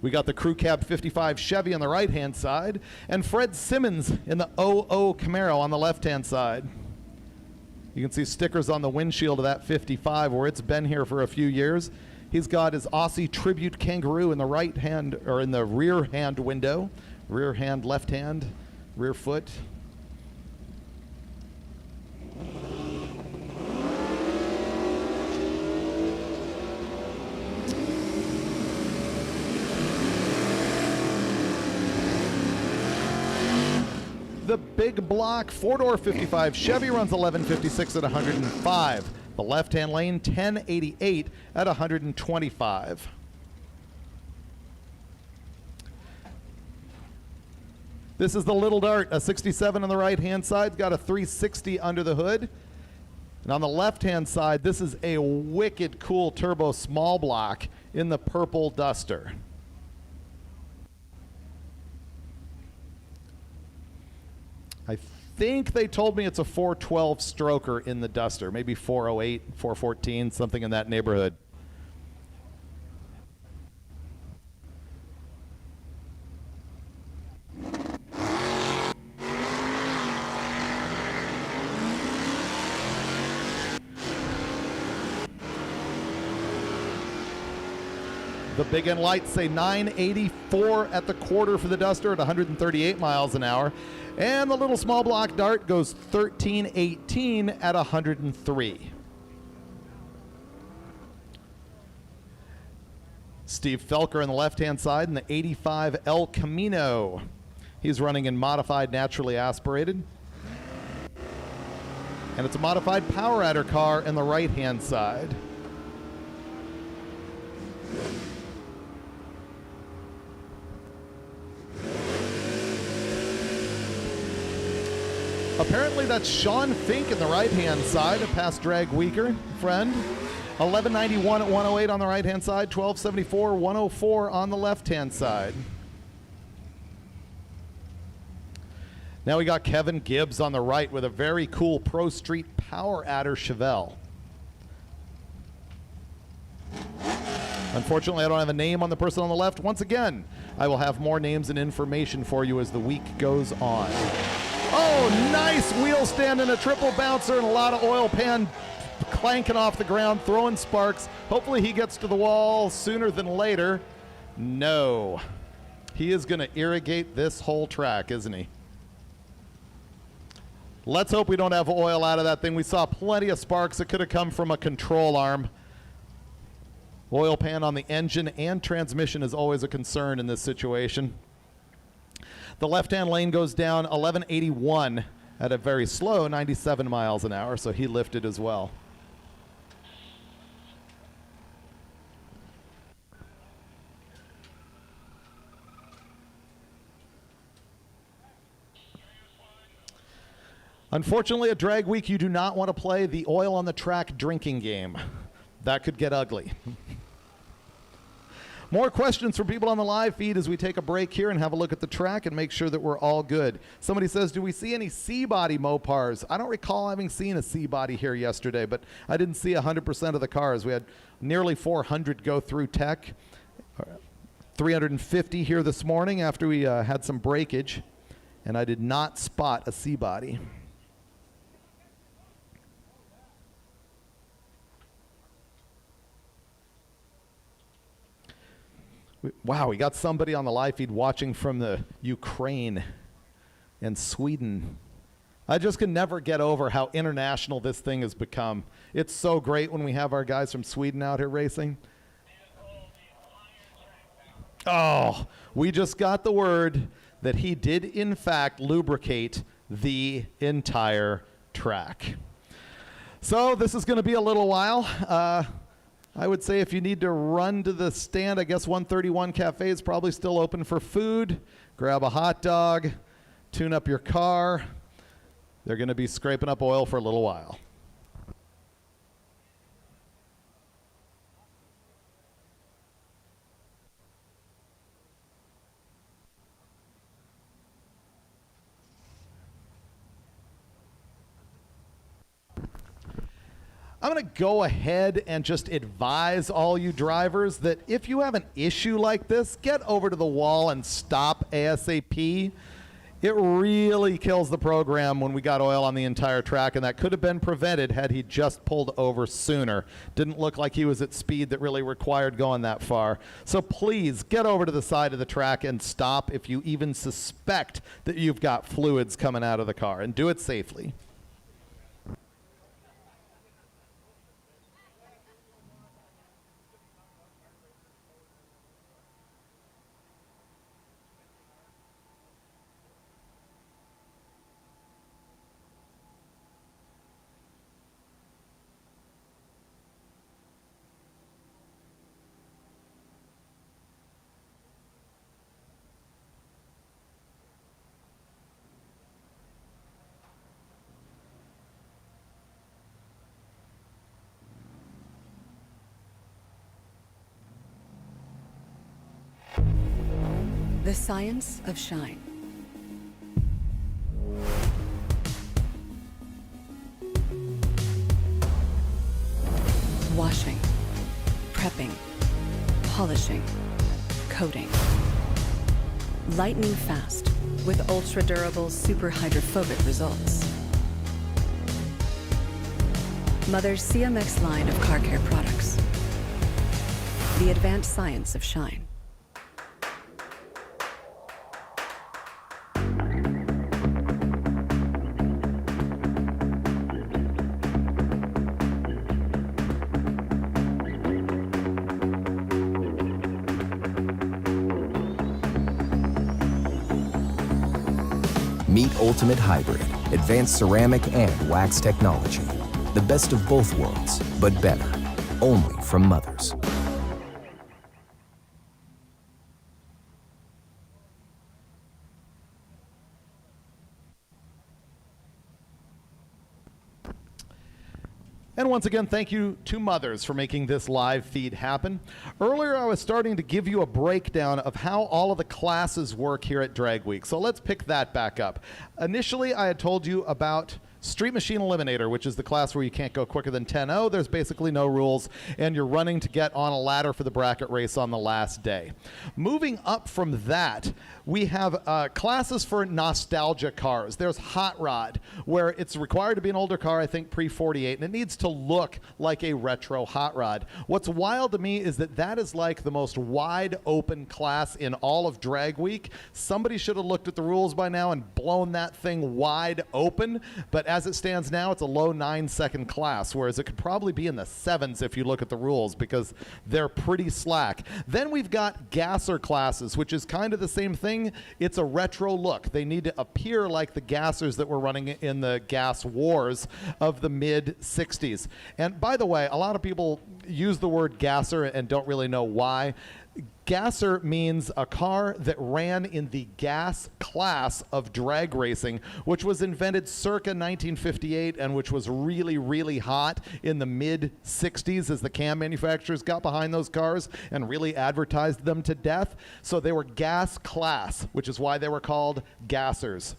We got the Crew Cab 55 Chevy on the right-hand side, and Fred Simmons in the 00 Camaro on the left-hand side. You can see stickers on the windshield of that 55 where it's been here for a few years. He's got his Aussie Tribute Kangaroo in the right hand, or in the rear hand window. Rear hand, left hand, rear foot. The big block 4-door 55 Chevy runs 11:56 at 105. The left-hand lane, 1088 at 125. This is the Little Dart, a 67 on the right-hand side. Got a 360 under the hood. And on the left-hand side, this is a wicked cool turbo small block in the purple Duster. I think they told me it's a 412 stroker in the Duster, maybe 408, 414, something in that neighborhood. The big end lights say 984 at the quarter for the Duster at 138 miles an hour. And the little small block Dart goes 1318 at 103. Steve Felker on the left-hand side in the 85 El Camino. He's running in modified naturally aspirated. And it's a modified Power Adder car in the right-hand side. Apparently that's Sean Fink in the right-hand side, a past drag weaker friend. 1191 at 108 on the right-hand side, 1274, 104 on the left-hand side. Now we got Kevin Gibbs on the right with a very cool Pro Street Power Adder Chevelle. Unfortunately, I don't have a name on the person on the left. Once again, I will have more names and information for you as the week goes on. Oh, nice wheel stand and a triple bouncer and a lot of oil pan clanking off the ground, throwing sparks. Hopefully he gets to the wall sooner than later. No. He is going to irrigate this whole track, isn't he? Let's hope we don't have oil out of that thing. We saw plenty of sparks that could have come from a control arm. Oil pan on the engine and transmission is always a concern in this situation. The left-hand lane goes down 1181 at a very slow 97 miles an hour, so he lifted as well. Unfortunately, at drag week, you do not want to play the oil on the track drinking game. That could get ugly. More questions from people on the live feed as we take a break here and have a look at the track and make sure that we're all good. Somebody says, do we see any C-body Mopars? I don't recall having seen a C-body here yesterday, but I didn't see 100% of the cars. We had nearly 400 go through tech, 350 here this morning after we had some breakage, and I did not spot a C-body. Wow, we got somebody on the live feed watching from the Ukraine and Sweden. I just can never get over how international this thing has become. It's so great when we have our guys from Sweden out here racing. Oh, we just got the word that he did, in fact, lubricate the entire track. So this is going to be a little while. I would say if you need to run to the stand, I guess 131 Cafe is probably still open for food. Grab a hot dog, tune up your car. They're going to be scraping up oil for a little while. I'm going to go ahead and just advise all you drivers that if you have an issue like this, get over to the wall and stop ASAP. It really kills the program when we got oil on the entire track, and that could have been prevented had he just pulled over sooner. Didn't look like he was at speed that really required going that far. So please get over to the side of the track and stop if you even suspect that you've got fluids coming out of the car, and do it safely. The science of shine. Washing, prepping, polishing, coating. Lightning fast with ultra-durable, super hydrophobic results. Mother's CMX line of car care products. The advanced science of shine. Meet Ultimate Hybrid, advanced ceramic and wax technology. The best of both worlds, but better. Only from Mothers. And once again, thank you to Mothers for making this live feed happen. Earlier, I was starting to give you a breakdown of how all of the classes work here at Drag Week. So let's pick that back up. Initially, I had told you about Street Machine Eliminator, which is the class where you can't go quicker than 10.0. There's basically no rules, and you're running to get on a ladder for the bracket race on the last day. Moving up from that, we have classes for nostalgia cars. There's Hot Rod, where it's required to be an older car, I think pre-48, and it needs to look like a retro Hot Rod. What's wild to me is that that is like the most wide open class in all of Drag Week. Somebody should have looked at the rules by now and blown that thing wide open, but as it stands now, it's a low 9-second class, whereas it could probably be in the 7s if you look at the rules because they're pretty slack. Then we've got gasser classes, which is kind of the same thing. It's a retro look. They need to appear like the gassers that were running in the gas wars of the mid-60s. And by the way, a lot of people use the word gasser and don't really know why. Gasser means a car that ran in the gas class of drag racing, which was invented circa 1958 and which was really, really hot in the mid-60s as the cam manufacturers got behind those cars and really advertised them to death. So they were gas class, which is why they were called gassers.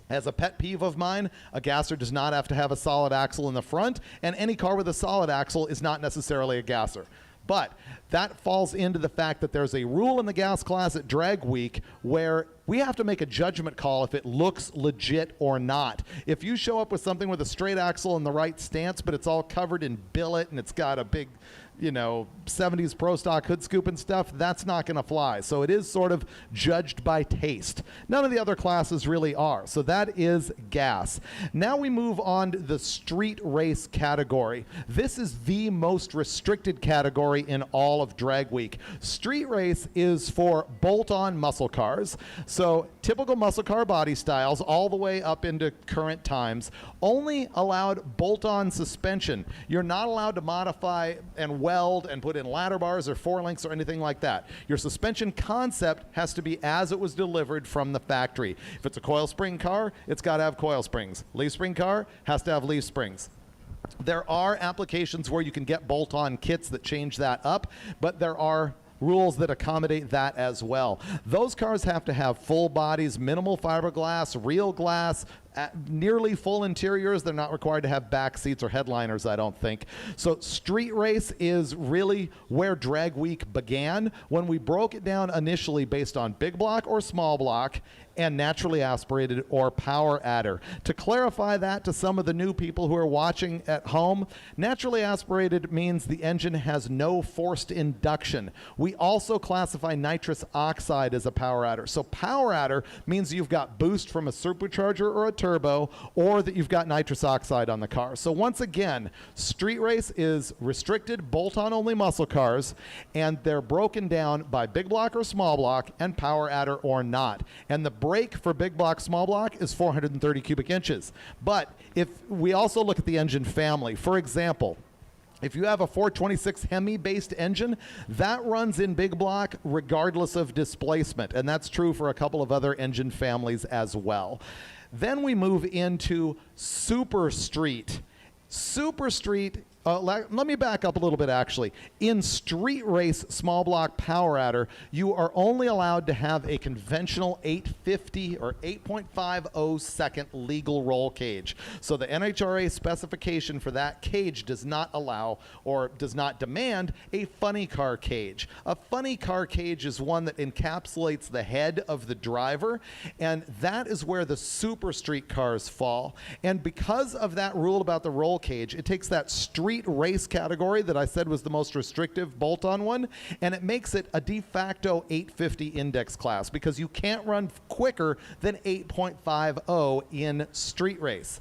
As a pet peeve of mine, a gasser does not have to have a solid axle in the front, and any car with a solid axle is not necessarily a gasser. But that falls into the fact that there's a rule in the gas class at Drag Week where we have to make a judgment call if it looks legit or not. If you show up with something with a straight axle and the right stance, but it's all covered in billet and it's got a big, 70s Pro Stock hood scoop and stuff, that's not going to fly. So it is sort of judged by taste. None of the other classes really are. So that is gas. Now we move on to the street race category. This is the most restricted category in all of Drag Week. Street race is for bolt-on muscle cars. So typical muscle car body styles all the way up into current times, only allowed bolt-on suspension. You're not allowed to modify and weld and put in ladder bars or forelinks or anything like that. Your suspension concept has to be as it was delivered from the factory. If it's a coil spring car, it's got to have coil springs. Leaf spring car has to have leaf springs. There are applications where you can get bolt-on kits that change that up, but there are rules that accommodate that as well. Those cars have to have full bodies, minimal fiberglass, real glass, nearly full interiors. They're not required to have back seats or headliners, I don't think. So street race is really where Drag Week began when we broke it down initially based on big block or small block and naturally aspirated or power adder. To clarify that to some of the new people who are watching at home, naturally aspirated means the engine has no forced induction. We also classify nitrous oxide as a power adder. So power adder means you've got boost from a supercharger or a turbo, or that you've got nitrous oxide on the car. So once again, street race is restricted bolt-on only muscle cars, and they're broken down by big block or small block and power adder or not. And the brake for big block, small block is 430 cubic inches. But if we also look at the engine family, for example, if you have a 426 Hemi-based engine, that runs in big block regardless of displacement, and that's true for a couple of other engine families as well. Then we move into Super Street. Super Street, let me back up a little bit actually. In street race small block power adder, you are only allowed to have a conventional 850 or 8.50 second legal roll cage. So the NHRA specification for that cage does not allow or does not demand a funny car cage. A funny car cage is one that encapsulates the head of the driver, and that is where the super street cars fall. And because of that rule about the roll cage, it takes that street race category that I said was the most restrictive bolt-on one, and it makes it a de facto 850 index class because you can't run quicker than 8.50 in street race.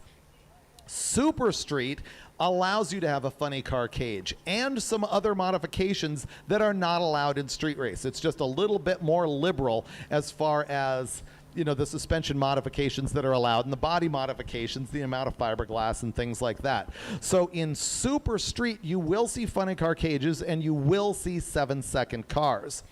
Super Street allows you to have a funny car cage and some other modifications that are not allowed in street race. It's just a little bit more liberal as far as the suspension modifications that are allowed and the body modifications, the amount of fiberglass and things like that. So in Super Street, you will see funny car cages and you will see 7-second cars.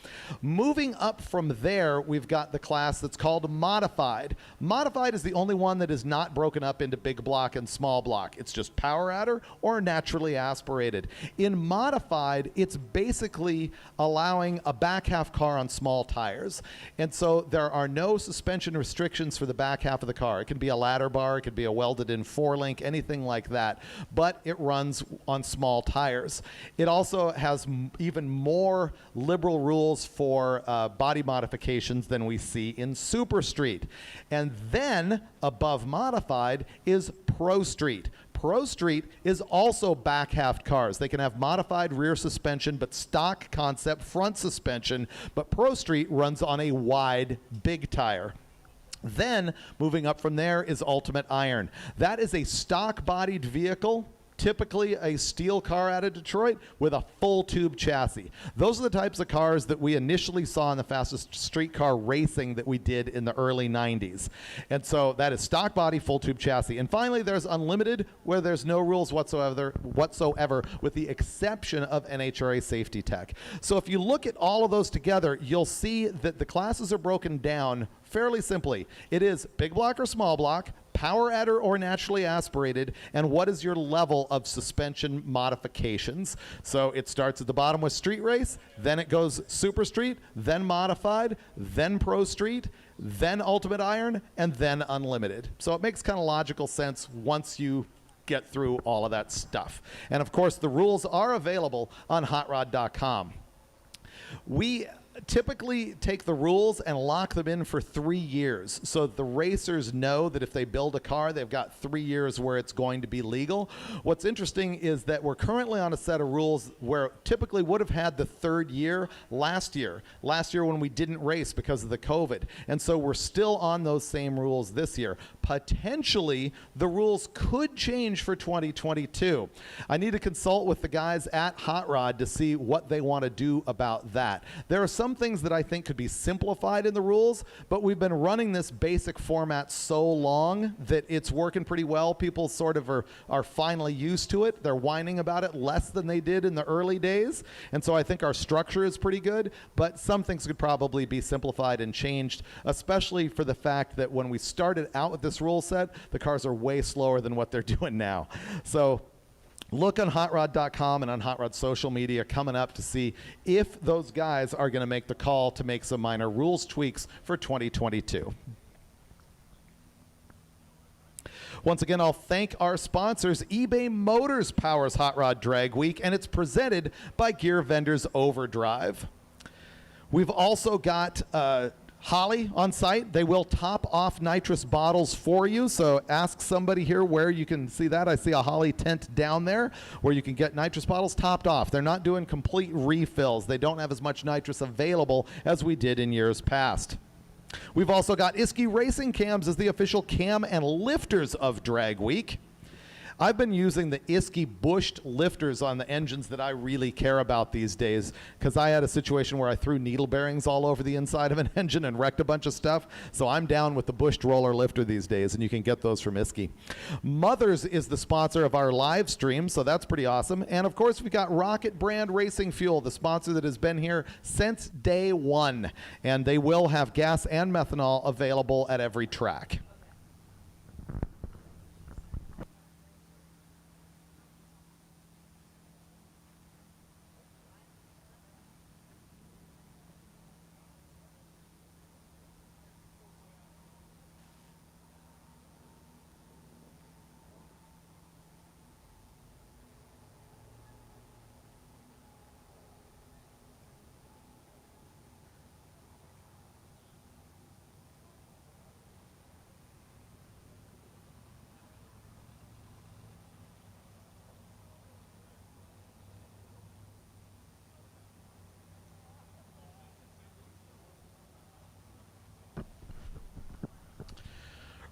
Moving up from there, we've got the class that's called Modified. Modified is the only one that is not broken up into big block and small block. It's just power adder or naturally aspirated. In Modified, it's basically allowing a back half car on small tires. And so there are no suspension restrictions for the back half of the car. It can be a ladder bar, it could be a welded in 4-link, anything like that, but it runs on small tires. It also has even more liberal rules for body modifications than we see in Super Street. And then above Modified is Pro Street. Pro Street is also back half cars. They can have modified rear suspension, but stock concept front suspension, but Pro Street runs on a wide, big tire. Then, moving up from there is Ultimate Iron. That is a stock-bodied vehicle, typically a steel car out of Detroit with a full tube chassis. Those are the types of cars that we initially saw in the fastest street car racing that we did in the early 90s. And so that is stock body, full tube chassis. And finally, there's Unlimited, where there's no rules whatsoever with the exception of NHRA safety tech. So if you look at all of those together, you'll see that the classes are broken down fairly simply. It is big block or small block, power adder or naturally aspirated, and what is your level of suspension modifications. So it starts at the bottom with street race, then it goes Super Street, then Modified, then Pro Street, then Ultimate Iron, and then Unlimited. So it makes kind of logical sense once you get through all of that stuff. And of course, the rules are available on hotrod.com. We typically take the rules and lock them in for 3 years so that the racers know that if they build a car, they've got 3 years where it's going to be legal. What's interesting is that we're currently on a set of rules where typically would have had the 3rd year last year when we didn't race because of the COVID. And so we're still on those same rules this year. Potentially, the rules could change for 2022. I need to consult with the guys at Hot Rod to see what they want to do about that. There are some things that I think could be simplified in the rules, but we've been running this basic format so long that it's working pretty well. People sort of are finally used to it. They're whining about it less than they did in the early days. And so I think our structure is pretty good, but some things could probably be simplified and changed, especially for the fact that when we started out with this rule set, the cars are way slower than what they're doing now. So look on hotrod.com and on Hot Rod social media coming up to see if those guys are going to make the call to make some minor rules tweaks for 2022. Once again, I'll thank our sponsors. eBay Motors powers Hot Rod Drag Week, and it's presented by Gear Vendors Overdrive. We've also got Holly on site. They will top off nitrous bottles for you. So ask somebody here where you can see that. I see a Holly tent down there where you can get nitrous bottles topped off. They're not doing complete refills. They don't have as much nitrous available as we did in years past. We've also got Isky Racing Cams as the official cam and lifters of Drag Week. I've been using the Isky bushed lifters on the engines that I really care about these days because I had a situation where I threw needle bearings all over the inside of an engine and wrecked a bunch of stuff. So I'm down with the bushed roller lifter these days, and you can get those from Isky. Mothers is the sponsor of our live stream, so that's pretty awesome. And of course, we got Rocket Brand Racing Fuel, the sponsor that has been here since day one. And they will have gas and methanol available at every track.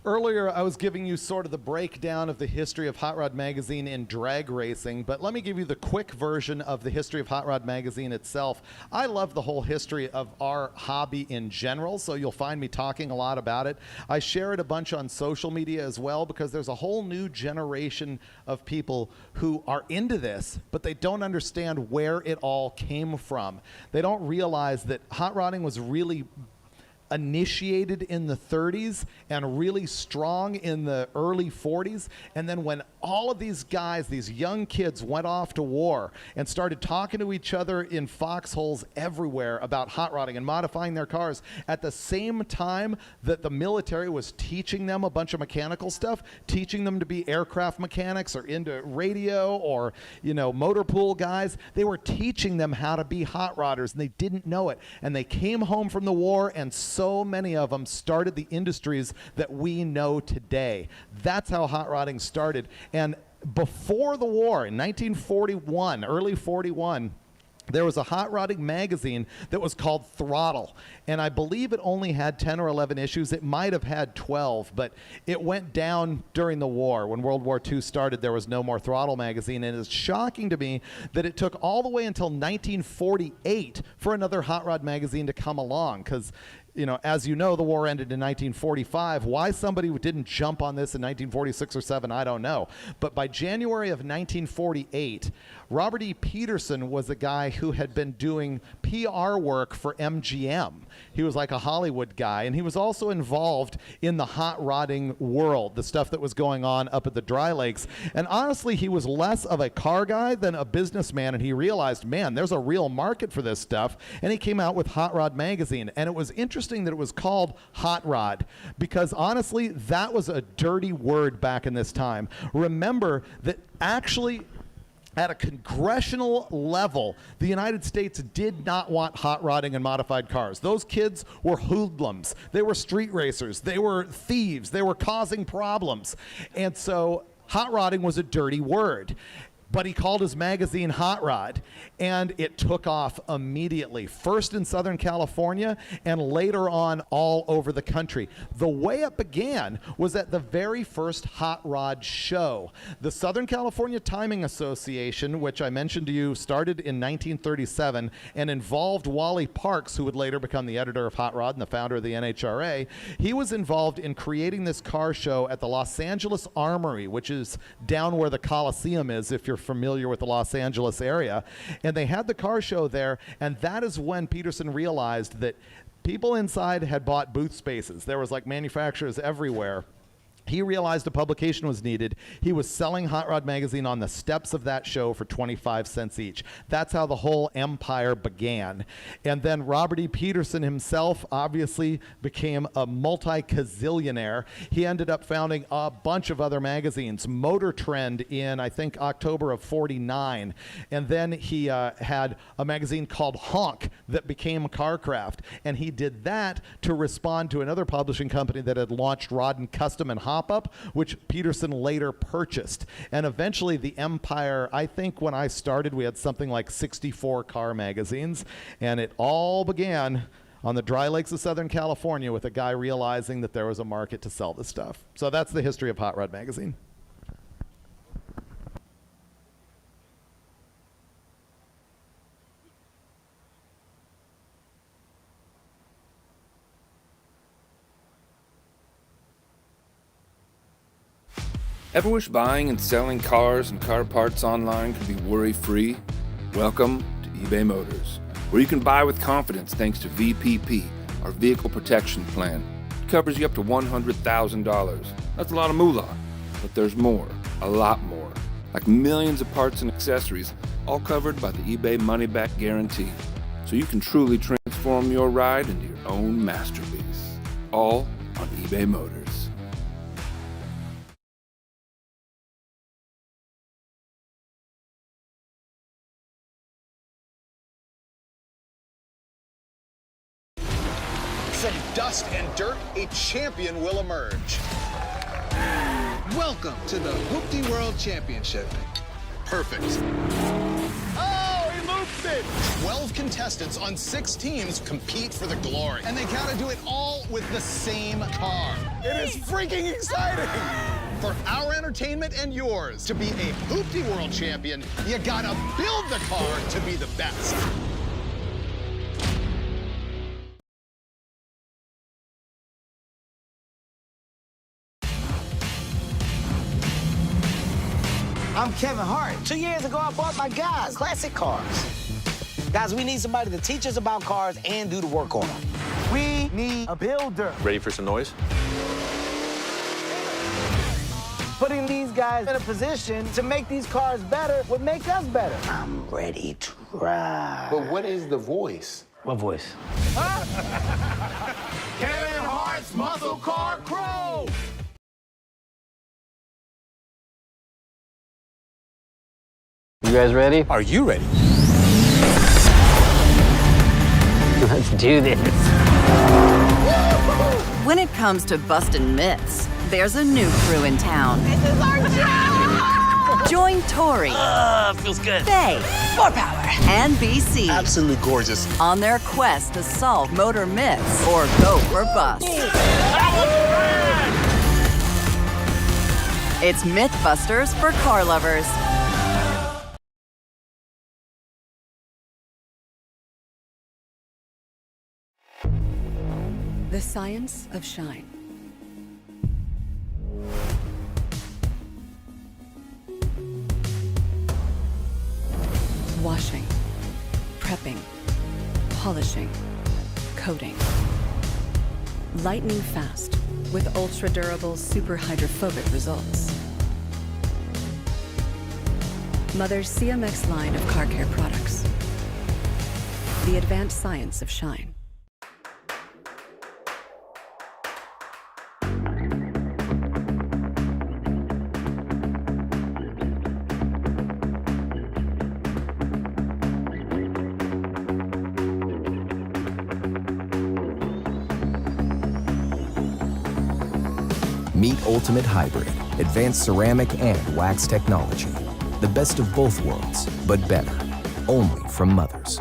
Earlier, I was giving you sort of the breakdown of the history of Hot Rod Magazine in drag racing, but let me give you the quick version of the history of Hot Rod Magazine itself. I love the whole history of our hobby in general, so you'll find me talking a lot about it. I share it a bunch on social media as well because there's a whole new generation of people who are into this, but they don't understand where it all came from. They don't realize that hot rodding was really initiated in the 30s and really strong in the early 40s. And then when all of these guys, these young kids, went off to war and started talking to each other in foxholes everywhere about hot rodding and modifying their cars at the same time that the military was teaching them a bunch of mechanical stuff, teaching them to be aircraft mechanics or into radio or, motor pool guys, they were teaching them how to be hot rodders, and they didn't know it. And they came home from the war, and so many of them started the industries that we know today. That's how hot rodding started. And before the war, in 1941, early 41, there was a hot rodding magazine that was called Throttle, and I believe it only had 10 or 11 issues. It might have had 12, but it went down during the war. When World War II started, there was no more Throttle magazine, and it's shocking to me that it took all the way until 1948 for another hot rod magazine to come along, because as you know, the war ended in 1945. Why somebody didn't jump on this in 1946 or 7, I don't know. But by January of 1948, Robert E. Peterson was a guy who had been doing PR work for MGM. He was like a Hollywood guy, and he was also involved in the hot rodding world, the stuff that was going on up at the Dry Lakes. And honestly, he was less of a car guy than a businessman, and he realized, man, there's a real market for this stuff. And he came out with Hot Rod Magazine, and it was interesting that it was called Hot Rod, because honestly, that was a dirty word back in this time. Remember that actually at a congressional level, the United States did not want hot rodding and modified cars. Those kids were hoodlums. They were street racers. They were thieves. They were causing problems. And so hot rodding was a dirty word. But he called his magazine Hot Rod, and it took off immediately, first in Southern California and later on all over the country. The way it began was at the very first hot rod show. The Southern California Timing Association, which I mentioned to you, started in 1937 and involved Wally Parks, who would later become the editor of Hot Rod and the founder of the NHRA. He was involved in creating this car show at the Los Angeles Armory, which is down where the Coliseum is, if you're familiar with the Los Angeles area. And they had the car show there, and that is when Peterson realized that people inside had bought booth spaces. There was like manufacturers everywhere. He realized a publication was needed. He was selling Hot Rod Magazine on the steps of that show for 25 cents each. That's how the whole empire began. And then Robert E. Peterson himself obviously became a multi-gazillionaire. He ended up founding a bunch of other magazines, MotorTrend in, I think, October of 49. And then he had a magazine called Honk that became CarCraft. And he did that to respond to another publishing company that had launched Rod and Custom and Hop-Up, which Peterson later purchased. And eventually the empire, I think when I started, we had something like 64 car magazines, and it all began on the Dry Lakes of Southern California with a guy realizing that there was a market to sell this stuff. So that's the history of Hot Rod Magazine. Ever wish buying and selling cars and car parts online could be worry-free? Welcome to eBay Motors, where you can buy with confidence thanks to VPP, our vehicle protection plan. It covers you up to $100,000. That's a lot of moolah, but there's more, a lot more, like millions of parts and accessories, all covered by the eBay money-back guarantee, so you can truly transform your ride into your own masterpiece, all on eBay Motors. From dust and dirt, a champion will emerge. Welcome to the Hoopty World Championship. Perfect. Oh, he moved Thompson! 12 contestants on 6 teams compete for the glory. And they gotta do it all with the same car. It is freaking exciting! For our entertainment and yours, to be a Hoopty World Champion, you gotta build the car to be the best. I'm Kevin Hart. 2 years ago, I bought my guys classic cars. Guys, we need somebody to teach us about cars and do the work on them. We need a builder. Ready for some noise? Putting these guys in a position to make these cars better would make us better. I'm ready to ride. But what is the voice? What voice? Kevin Hart's Muscle Car Crew! You guys ready? Are you ready? Let's do this. When it comes to busting myths, there's a new crew in town. This is our job! Join Tori, Feels good. Faye, More power. and BC Absolutely gorgeous. on their quest to solve motor myths or go for bust. It's Mythbusters for car lovers. The science of shine. Washing, prepping, polishing, coating. Lightning fast with ultra-durable, super hydrophobic results. Mother's CMX line of car care products. The advanced science of shine. Meet Ultimate Hybrid, advanced ceramic and wax technology. The best of both worlds, but better. Only from Mothers.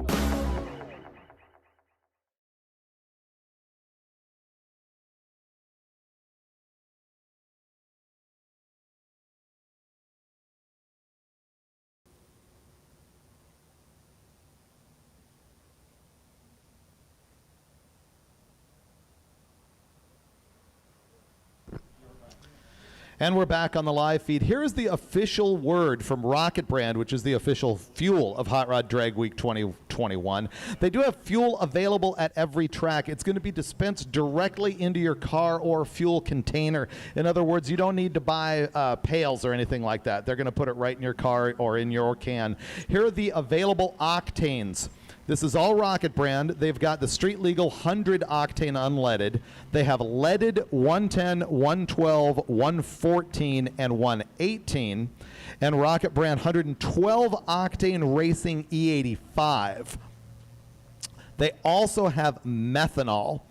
And we're back on the live feed. Here is the official word from Rocket Brand, which is the official fuel of Hot Rod Drag Week 2021. They do have fuel available at every track. It's going to be dispensed directly into your car or fuel container. In other words, you don't need to buy pails or anything like that. They're going to put it right in your car or in your can. Here are the available octanes. This is all Rocket Brand. They've got the street legal 100 octane unleaded. They have leaded 110, 112, 114, and 118. And Rocket Brand 112 octane racing E85. They also have methanol.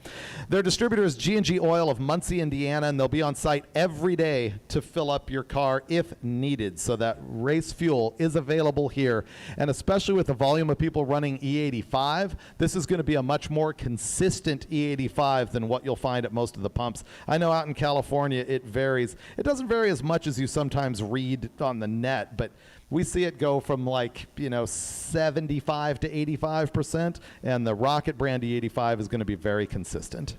Their distributor is G&G Oil of Muncie, Indiana, and they'll be on site every day to fill up your car if needed. So that race fuel is available here. And especially with the volume of people running E85, this is going to be a much more consistent E85 than what you'll find at most of the pumps. I know out in California it varies. It doesn't vary as much as you sometimes read on the net, but we see it go from 75 to 85%, and the Rocket Brand E85 is going to be very consistent.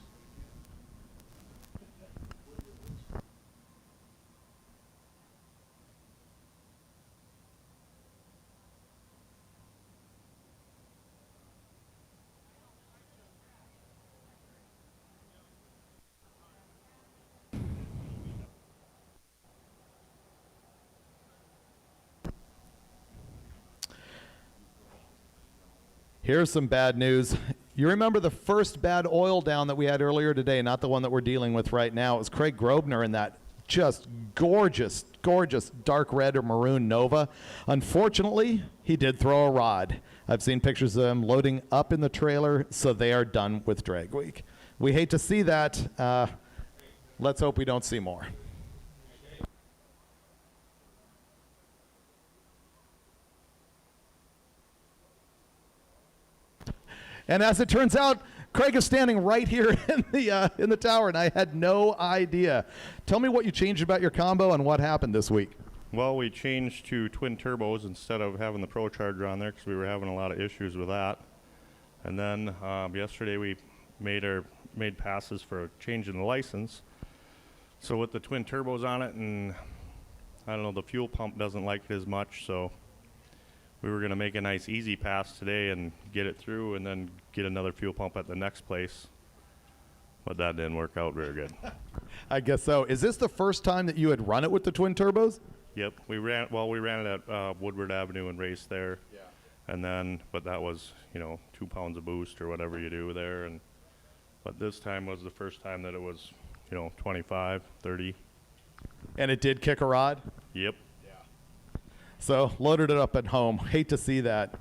Here's some bad news. You remember the first bad oil down that we had earlier today, not the one that we're dealing with right now. It was Craig Grosvenor in that just gorgeous, gorgeous dark red or maroon Nova. Unfortunately, he did throw a rod. I've seen pictures of him loading up in the trailer, so they are done with Drag Week. We hate to see that. Let's hope we don't see more. And as it turns out, Craig is standing right here in the tower, and I had no idea. Tell me what you changed about your combo and what happened this week. Well, we changed to twin turbos instead of having the Pro Charger on there because we were having a lot of issues with that. And then yesterday we made passes for changing the license. So with the twin turbos on it, and I don't know, the fuel pump doesn't like it as much, so we were going to make a nice easy pass today and get it through and then get another fuel pump at the next place. But that didn't work out very good. I guess so. Is this the first time that you had run it with the twin turbos? Yep, we ran it at Woodward Avenue and raced there. Yeah. And then, but that was, 2 pounds of boost or whatever you do there. But this time was the first time that it was, 25, 30. And it did kick a rod? Yep. So loaded it up at home. Hate to see that.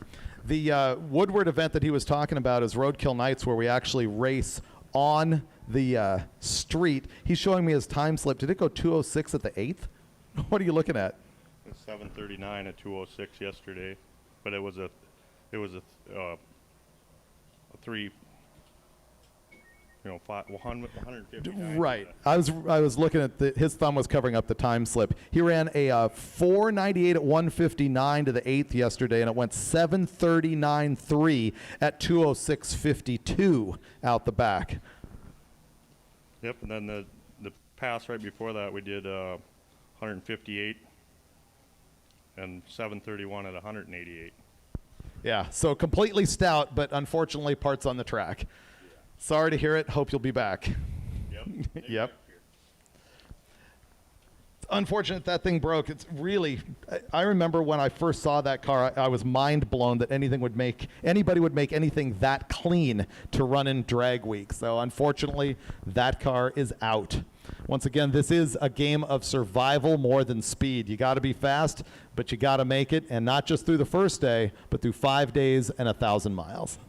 The Woodward event that he was talking about is Roadkill Nights, where we actually race on the street. He's showing me his time slip. Did it go 2:06 at the 8th? What are you looking at? It's 7:39 at 2:06 yesterday, but it was a 3. 159. Right. I was looking at his thumb was covering up the time slip. He ran a 4:98 at 1:59 to the 8th yesterday, and it went 7:39.3 at 2:06.52 out the back. Yep. And then the pass right before that, we did 158 and 7:31 at 188. Yeah. So completely stout, but unfortunately parts on the track. Sorry to hear it. Hope you'll be back. Yep. Yep. It's unfortunate that thing broke. It's really, I remember when I first saw that car, I was mind blown that anybody would make anything that clean to run in drag week. So unfortunately, that car is out. Once again, this is a game of survival more than speed. You got to be fast, but you got to make it, and not just through the first day, but through 5 days and 1,000 miles.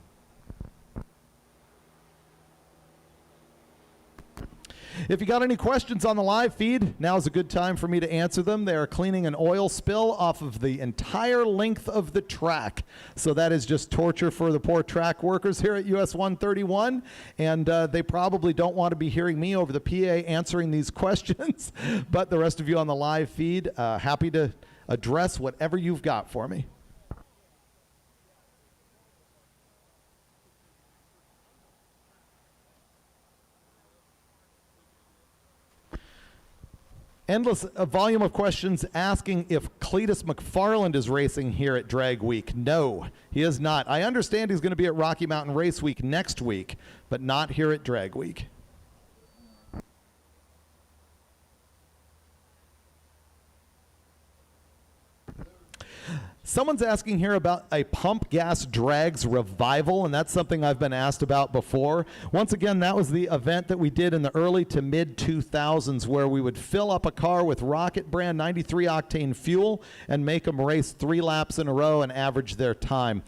If you got any questions on the live feed, now is a good time for me to answer them. They are cleaning an oil spill off of the entire length of the track. So that is just torture for the poor track workers here at US 131. And they probably don't want to be hearing me over the PA answering these questions. But the rest of you on the live feed, happy to address whatever you've got for me. Endless volume of questions asking if Cletus McFarland is racing here at Drag Week. No, he is not. I understand he's going to be at Rocky Mountain Race Week next week, but not here at Drag Week. Someone's asking here about a pump gas drags revival, and that's something I've been asked about before. Once again, that was the event that we did in the early to mid 2000s, where we would fill up a car with Rocket brand 93 octane fuel and make them race 3 laps in a row and average their time.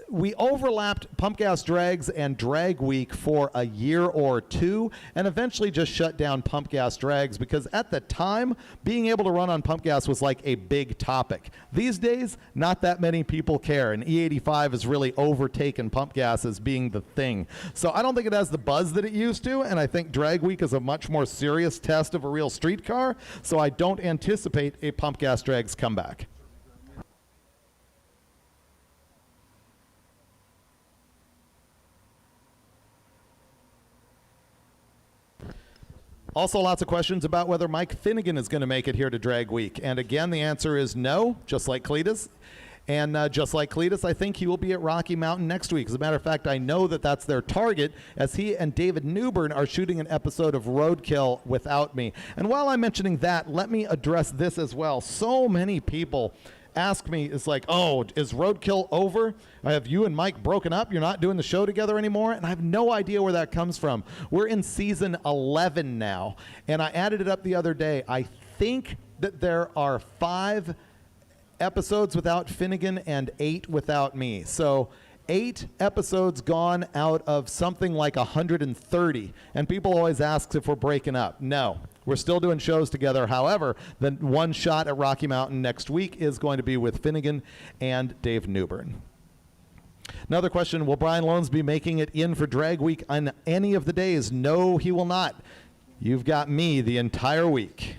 We overlapped Pump Gas Drags and Drag Week for a year or two, and eventually just shut down Pump Gas Drags because at the time, being able to run on pump gas was like a big topic. These days, not that many people care, and E85 has really overtaken pump gas as being the thing. So I don't think it has the buzz that it used to, and I think Drag Week is a much more serious test of a real street car, so I don't anticipate a Pump Gas Drags comeback. Also, lots of questions about whether Mike Finnegan is going to make it here to Drag Week. And again, the answer is no, just like Cletus. And just like Cletus, I think he will be at Rocky Mountain next week. As a matter of fact, I know that that's their target, as he and David Newbern are shooting an episode of Roadkill without me. And while I'm mentioning that, let me address this as well. So many people ask me, it's like, oh, is Roadkill over? Have you and Mike broken up? You're not doing the show together anymore? And I have no idea where that comes from. We're in season 11 now, and I added it up the other day. I think that there are 5 episodes without Finnegan and 8 without me. So 8 episodes gone out of something like 130. And people always ask if we're breaking up. No. We're still doing shows together. However, the one shot at Rocky Mountain next week is going to be with Finnegan and Dave Newbern. Another question, will Brian Loans be making it in for Drag Week on any of the days? No, he will not. You've got me the entire week.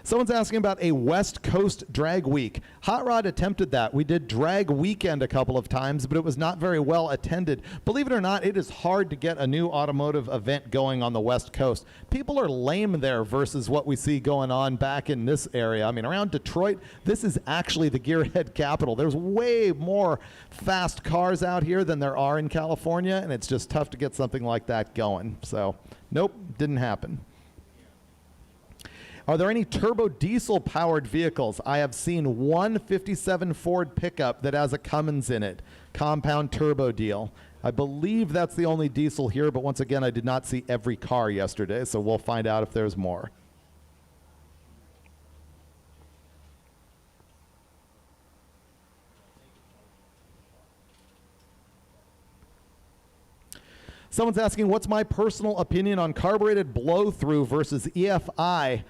Someone's asking about a West Coast drag week. Hot Rod attempted that. We did drag weekend a couple of times, but it was not very well attended. Believe it or not, it is hard to get a new automotive event going on the West Coast. People are lame there versus what we see going on back in this area. I mean, around Detroit, this is actually the gearhead capital. There's way more fast cars out here than there are in California, and it's just tough to get something like that going. So, nope, didn't happen. Are there any turbo diesel powered vehicles? I have seen one 57 Ford pickup that has a Cummins in it, compound turbo deal. I believe that's the only diesel here, but once again, I did not see every car yesterday, so we'll find out if there's more. Someone's asking, what's my personal opinion on carbureted blow-through versus EFI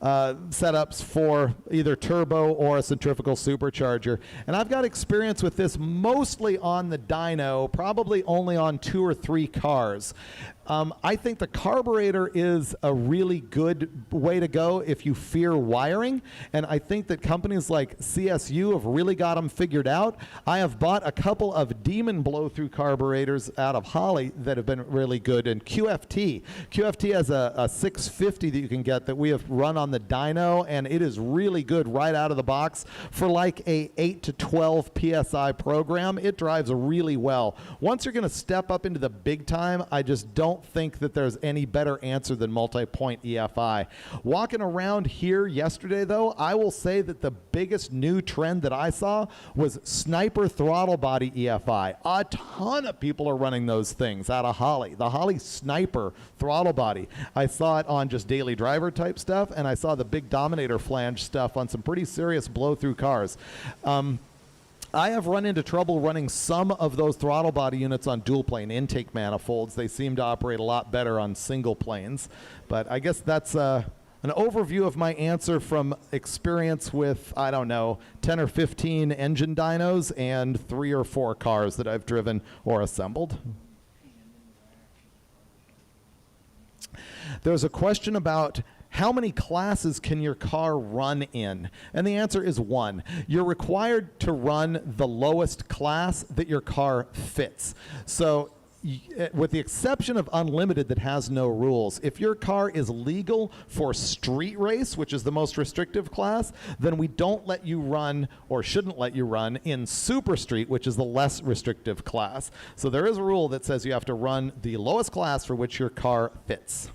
setups for either turbo or a centrifugal supercharger? And I've got experience with this mostly on the dyno, probably only on 2 or 3 cars. I think the carburetor is a really good way to go if you fear wiring, and I think that companies like CSU have really got them figured out. I have bought a couple of Demon blow-through carburetors out of Holly that have been really good, and QFT has a 650 that you can get that we have run on the dyno, and it is really good right out of the box for like a 8 to 12 PSI program. It drives really well. Once you're going to step up into the big time, I just don't think that there's any better answer than multi-point EFI. Walking around here yesterday, though, I will say that the biggest new trend that I saw was sniper throttle body EFI. A ton of people are running those things out of Holly. The Holly sniper throttle body. I saw it on just daily driver type stuff, and I saw the big Dominator flange stuff on some pretty serious blow-through cars. I have run into trouble running some of those throttle body units on dual plane intake manifolds. They seem to operate a lot better on single planes. But I guess that's an overview of my answer from experience with, I don't know, 10 or 15 engine dynos and 3 or 4 cars that I've driven or assembled. There's a question about how many classes can your car run in? And the answer is 1. You're required to run the lowest class that your car fits. So with the exception of Unlimited that has no rules, if your car is legal for street race, which is the most restrictive class, then we don't let you run, or shouldn't let you run, in Super Street, which is the less restrictive class. So there is a rule that says you have to run the lowest class for which your car fits.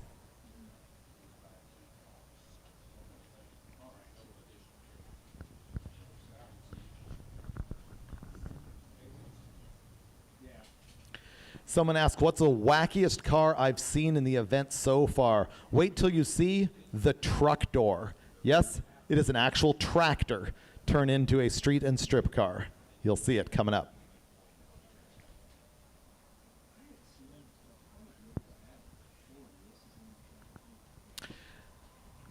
Someone asked, what's the wackiest car I've seen in the event so far? Wait till you see the truck door. Yes, it is an actual tractor turned into a street and strip car. You'll see it coming up.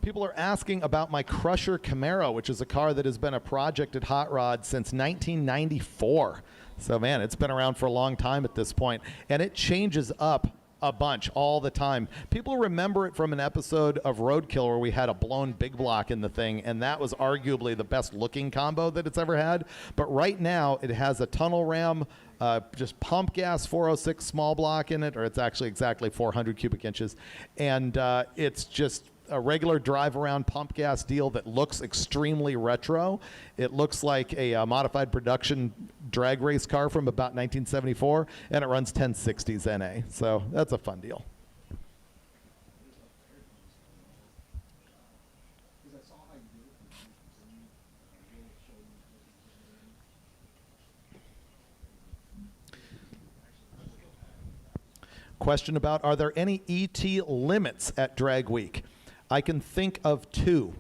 People are asking about my Crusher Camaro, which is a car that has been a project at Hot Rod since 1994. So, man, it's been around for a long time at this point, and it changes up a bunch all the time. People remember it from an episode of Roadkill where we had a blown big block in the thing, and that was arguably the best looking combo that it's ever had. But right now, it has a tunnel ram, just pump gas 406 small block in it, or it's actually exactly 400 cubic inches, and it's just a regular drive around pump gas deal that looks extremely retro. It looks like a modified production drag race car from about 1974, and it runs 1060s NA. So that's a fun deal. Question about, are there any ET limits at Drag Week? I can think of 2.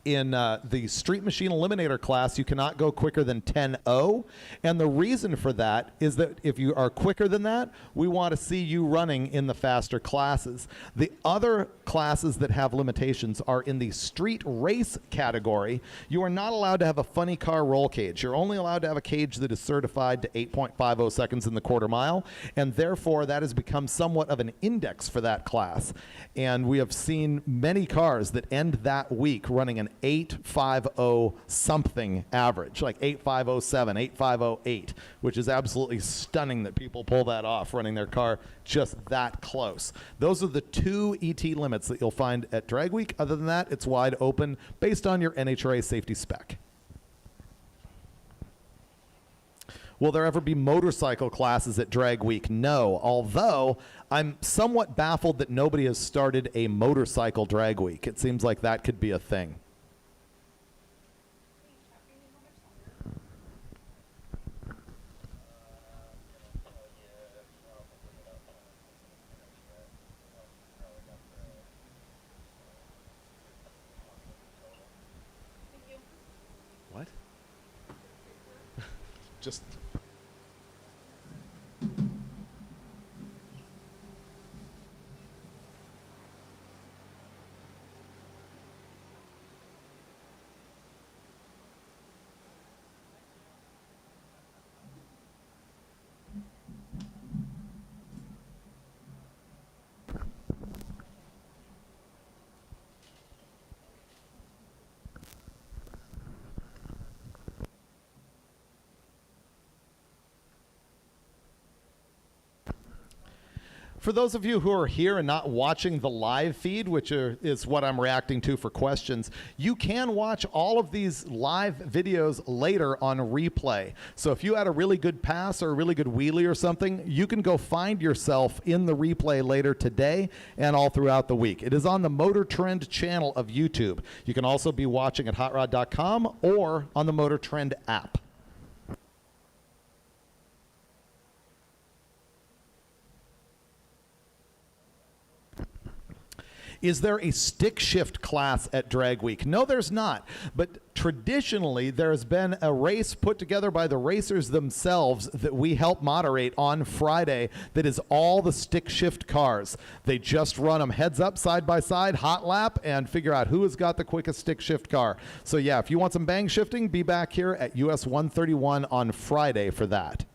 In the Street Machine Eliminator class, you cannot go quicker than 10.0. And the reason for that is that if you are quicker than that, we want to see you running in the faster classes. The other classes that have limitations are in the street race category. You are not allowed to have a funny car roll cage. You're only allowed to have a cage that is certified to 8.50 seconds in the quarter mile, and therefore that has become somewhat of an index for that class. And we have seen many cars that end that week running an 8.50 something average, like 8.507, 8.508, which is absolutely stunning that people pull that off running their car just that close. Those are the two ET limits that you'll find at Drag Week. Other than that, it's wide open based on your NHRA safety spec. Will there ever be motorcycle classes at Drag Week? No, although I'm somewhat baffled that nobody has started a motorcycle Drag Week. It seems like that could be a thing. What? Just... For those of you who are here and not watching the live feed, which is what I'm reacting to for questions, you can watch all of these live videos later on replay. So if you had a really good pass or a really good wheelie or something, you can go find yourself in the replay later today and all throughout the week. It is on the MotorTrend channel of YouTube. You can also be watching at hotrod.com or on the MotorTrend app. Is there a stick shift class at Drag Week? No, there's not. But traditionally, there has been a race put together by the racers themselves that we help moderate on Friday that is all the stick shift cars. They just run them heads up, side by side, hot lap, and figure out who has got the quickest stick shift car. So yeah, if you want some bang shifting, be back here at US 131 on Friday for that.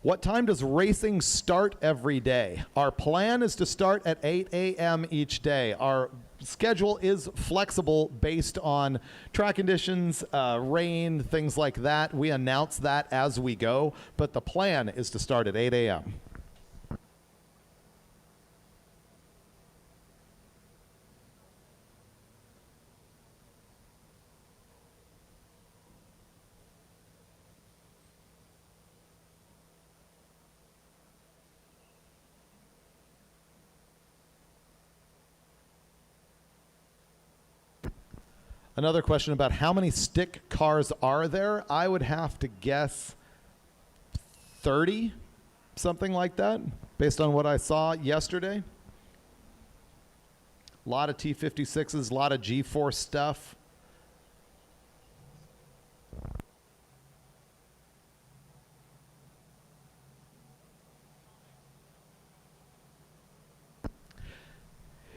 What time does racing start every day? Our plan is to start at 8 a.m. each day. Our schedule is flexible based on track conditions, rain, things like that. We announce that as we go, but the plan is to start at 8 a.m. Another question about how many stick cars are there? I would have to guess 30, something like that, based on what I saw yesterday. A lot of T56s, a lot of G-Force stuff.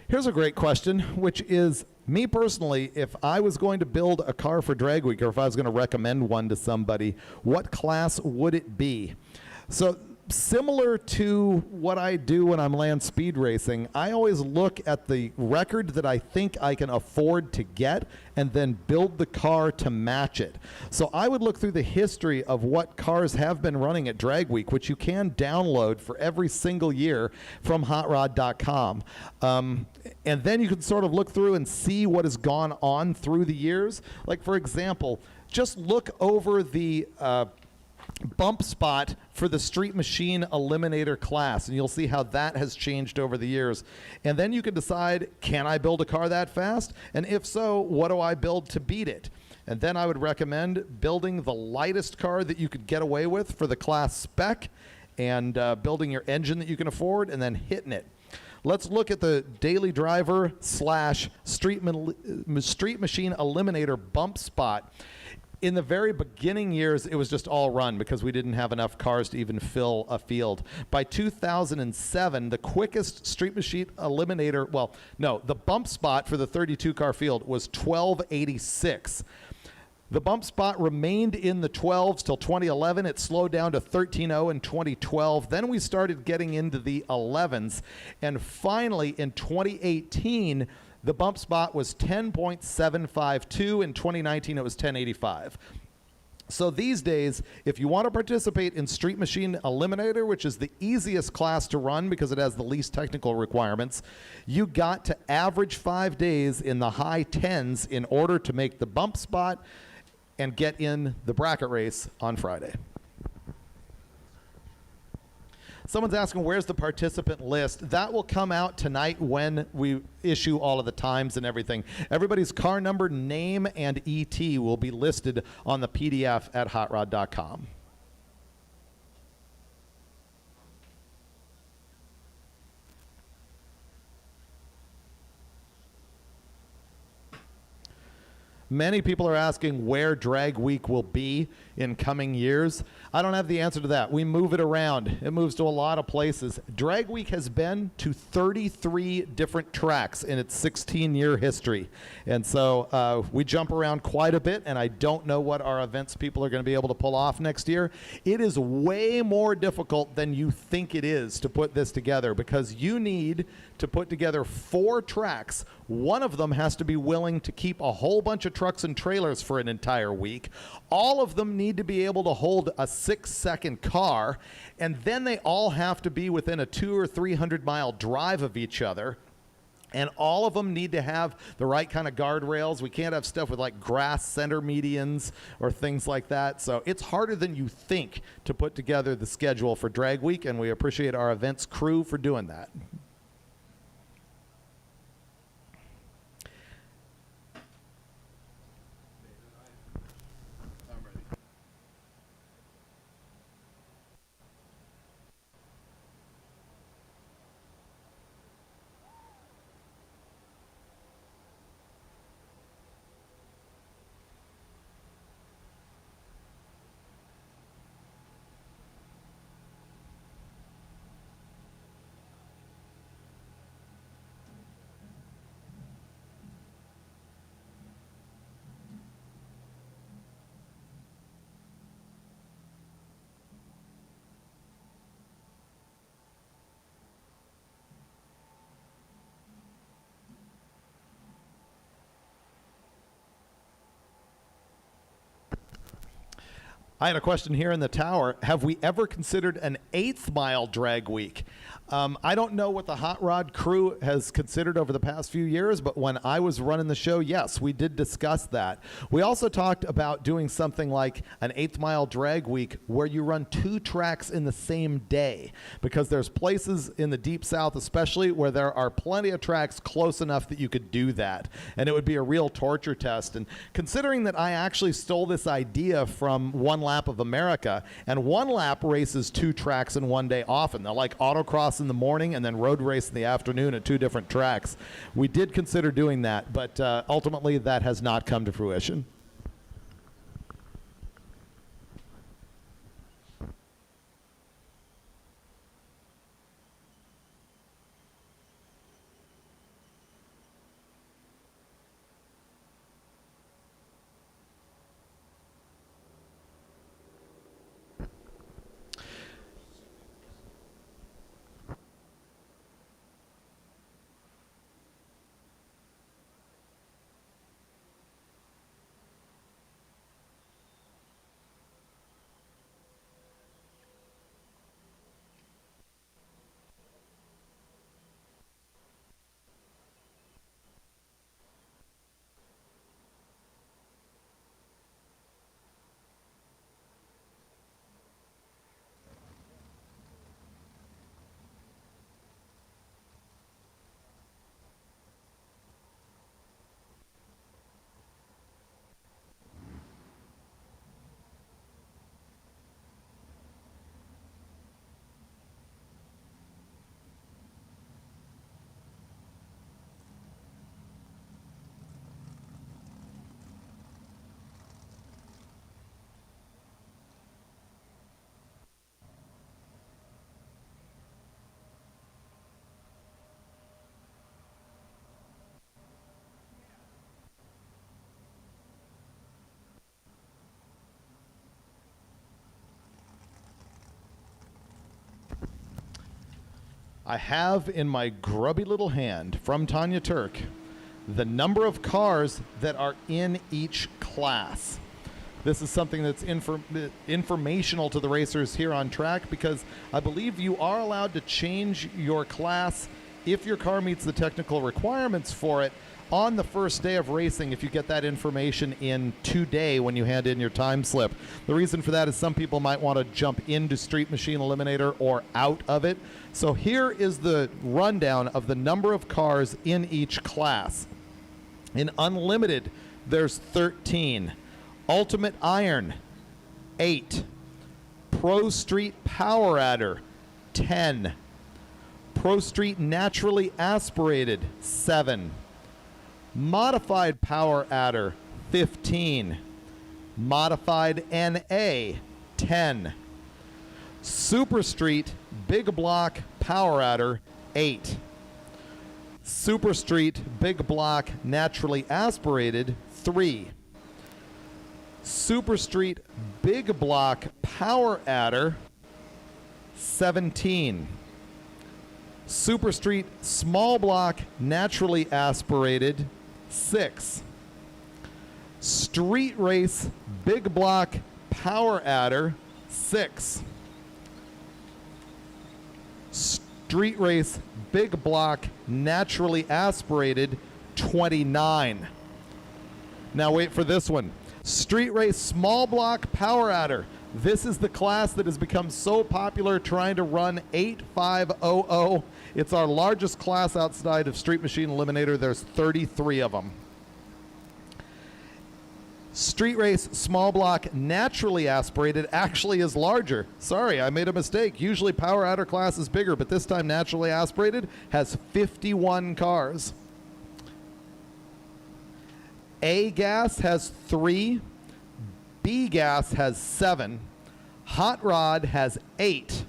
Here's a great question, which is, me personally, if I was going to build a car for Drag Week, or if I was going to recommend one to somebody, what class would it be? So similar to what I do when I'm land speed racing, I always look at the record that I think I can afford to get and then build the car to match it. So I would look through the history of what cars have been running at Drag Week, which you can download for every single year from hotrod.com. And then you can sort of look through and see what has gone on through the years. Like, for example, just look over the bump spot for the Street Machine Eliminator class, and you'll see how that has changed over the years. And then you can decide, can I build a car that fast? And if so, what do I build to beat it? And then I would recommend building the lightest car that you could get away with for the class spec, and building your engine that you can afford, and then hitting it. Let's look at the daily driver / street machine eliminator bump spot. In the very beginning years, it was just all run because we didn't have enough cars to even fill a field. By 2007, the quickest street machine eliminator, the bump spot for the 32-car field was 1286. The bump spot remained in the 12s till 2011. It slowed down to 13.0 in 2012. Then we started getting into the 11s. And finally, in 2018, the bump spot was 10.752. In 2019, it was 1085. So these days, if you want to participate in Street Machine Eliminator, which is the easiest class to run because it has the least technical requirements, you got to average 5 days in the high 10s in order to make the bump spot and get in the bracket race on Friday. Someone's asking, where's the participant list? That will come out tonight when we issue all of the times and everything. Everybody's car number, name, and ET will be listed on the PDF at hotrod.com. Many people are asking where Drag Week will be in coming years. I don't have the answer to that. We move it around. It moves to a lot of places. Drag Week has been to 33 different tracks in its 16-year history. And so we jump around quite a bit, and I don't know what our events people are going to be able to pull off next year. It is way more difficult than you think it is to put this together, because you need to put together 4 tracks. One of them has to be willing to keep a whole bunch of trucks and trailers for an entire week. All of them need to be able to hold a 6-second car, and then they all have to be within a 200 or 300 mile drive of each other. And all of them need to have the right kind of guardrails. We can't have stuff with like grass center medians or things like that. So it's harder than you think to put together the schedule for Drag Week, and we appreciate our events crew for doing that. I had a question here in the tower. Have we ever considered an 8th mile drag week? I don't know what the Hot Rod crew has considered over the past few years, but when I was running the show, yes, we did discuss that. We also talked about doing something like an 8th mile drag week where you run 2 tracks in the same day, because there's places in the Deep South especially where there are plenty of tracks close enough that you could do that, and it would be a real torture test. And considering that I actually stole this idea from One Lap of America, and One Lap races 2 tracks in one day often. They're like autocross in the morning and then road race in the afternoon at 2 different tracks. We did consider doing that, but ultimately that has not come to fruition. I have in my grubby little hand from Tanya Turk the number of cars that are in each class. This is something that's informational to the racers here on track, because I believe you are allowed to change your class if your car meets the technical requirements for it on the first day of racing, if you get that information in today when you hand in your time slip. The reason for that is some people might want to jump into Street Machine Eliminator or out of it. So here is the rundown of the number of cars in each class. In Unlimited, there's 13. Ultimate Iron, 8. Pro Street Power Adder, 10. Pro Street Naturally Aspirated, 7. Modified Power Adder, 15. Modified NA, 10. Super Street Big Block Power Adder, 8. Super Street Big Block Naturally Aspirated, 3. Super Street Big Block Power Adder, 17. Super Street Small Block Naturally Aspirated, 6. Street Race Big Block Power Adder, 6. Street Race Big Block Naturally Aspirated, 29. Now wait for this one. Street Race Small Block Power Adder. This is the class that has become so popular trying to run 8500. It's our largest class outside of Street Machine Eliminator. There's 33 of them. Street Race Small Block Naturally Aspirated actually is larger. Sorry, I made a mistake. Usually Power Adder class is bigger, but this time Naturally Aspirated has 51 cars. A Gas has 3. B Gas has 7. Hot Rod has 8.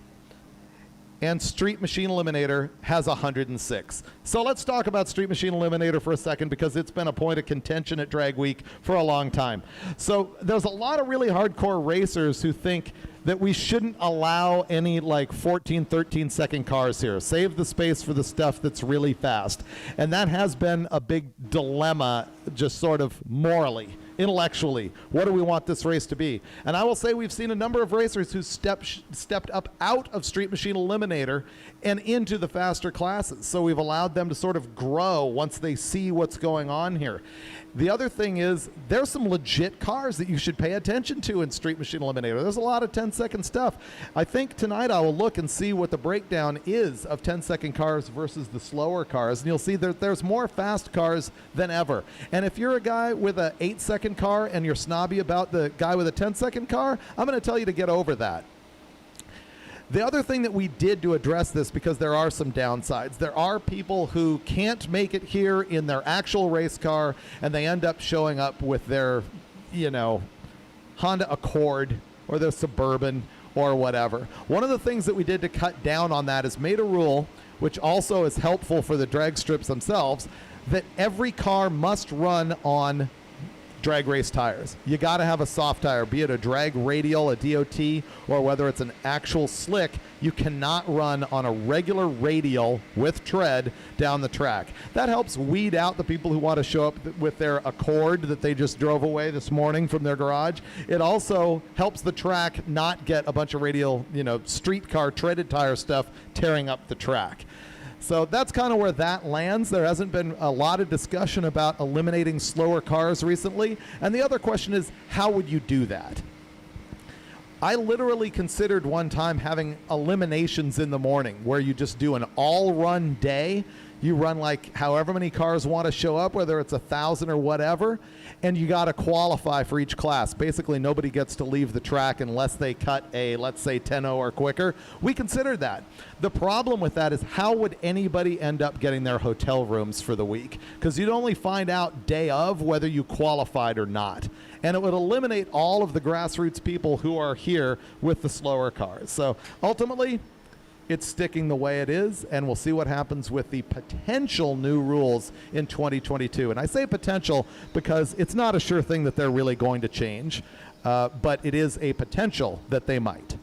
And Street Machine Eliminator has 106. So let's talk about Street Machine Eliminator for a second, because it's been a point of contention at Drag Week for a long time. So there's a lot of really hardcore racers who think that we shouldn't allow any like 14, 13 second cars here. Save the space for the stuff that's really fast. And that has been a big dilemma, just sort of morally, intellectually. What do we want this race to be? And I will say we've seen a number of racers who stepped up out of Street Machine Eliminator and into the faster classes. So we've allowed them to sort of grow once they see what's going on here. The other thing is there's some legit cars that you should pay attention to in Street Machine Eliminator. There's a lot of 10-second stuff. I think tonight I will look and see what the breakdown is of 10-second cars versus the slower cars, and you'll see that there's more fast cars than ever. And if you're a guy with an 8-second car and you're snobby about the guy with a 10-second car, I'm going to tell you to get over that. The other thing that we did to address this, because there are some downsides, there are people who can't make it here in their actual race car, and they end up showing up with their, Honda Accord or their Suburban or whatever. One of the things that we did to cut down on that is made a rule, which also is helpful for the drag strips themselves, that every car must run on drag race tires. You got to have a soft tire, be it a drag radial, a DOT, or whether it's an actual slick. You cannot run on a regular radial with tread down the track. That helps weed out the people who want to show up with their Accord that they just drove away this morning from their garage. It also helps the track not get a bunch of radial, streetcar treaded tire stuff tearing up the track. So that's kind of where that lands. There hasn't been a lot of discussion about eliminating slower cars recently. And the other question is, how would you do that? I literally considered one time having eliminations in the morning where you just do an all-run day. You run like however many cars want to show up, whether it's 1,000 or whatever, and you got to qualify for each class. Basically, nobody gets to leave the track unless they cut a, let's say, 10-0 or quicker. We considered that. The problem with that is, how would anybody end up getting their hotel rooms for the week? Because you'd only find out day of whether you qualified or not. And it would eliminate all of the grassroots people who are here with the slower cars. So ultimately, it's sticking the way it is, and we'll see what happens with the potential new rules in 2022. And I say potential because it's not a sure thing that they're really going to change, but it is a potential that they might.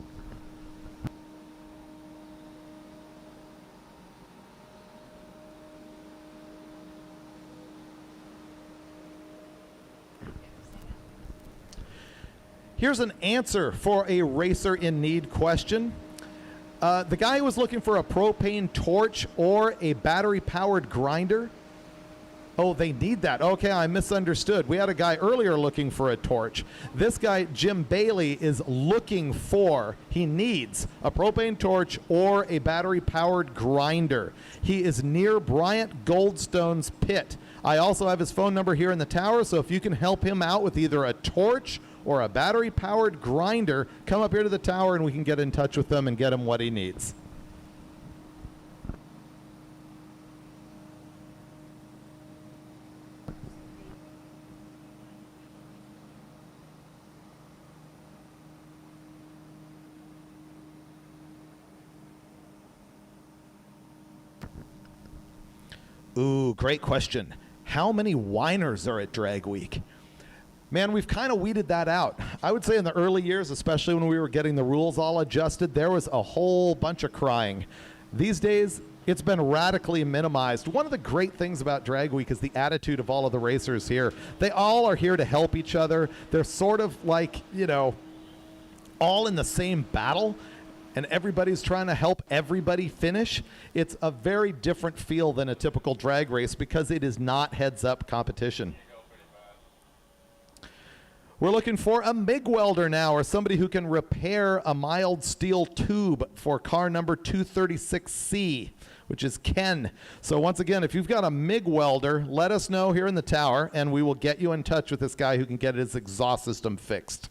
Here's an answer for a racer in need question. The guy was looking for a propane torch or a battery-powered grinder. Oh, they need that. Okay, I misunderstood. We had a guy earlier looking for a torch. This guy, Jim Bailey, is looking for, he needs a propane torch or a battery-powered grinder. He is near Bryant Goldstone's pit. I also have his phone number here in the tower, so if you can help him out with either a torch or a battery-powered grinder, come up here to the tower and we can get in touch with him and get him what he needs. Ooh, great question. How many whiners are at Drag Week? Man, we've kind of weeded that out. I would say in the early years, especially when we were getting the rules all adjusted, there was a whole bunch of crying. These days, it's been radically minimized. One of the great things about Drag Week is the attitude of all of the racers here. They all are here to help each other. They're sort of like, you know, all in the same battle, and everybody's trying to help everybody finish. It's a very different feel than a typical drag race because it is not heads-up competition. We're looking for a MIG welder now, or somebody who can repair a mild steel tube for car number 236C, which is Ken. So once again, if you've got a MIG welder, let us know here in the tower, and we will get you in touch with this guy who can get his exhaust system fixed.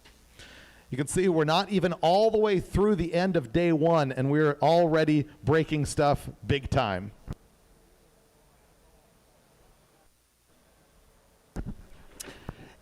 You can see we're not even all the way through the end of day one, and we're already breaking stuff big time.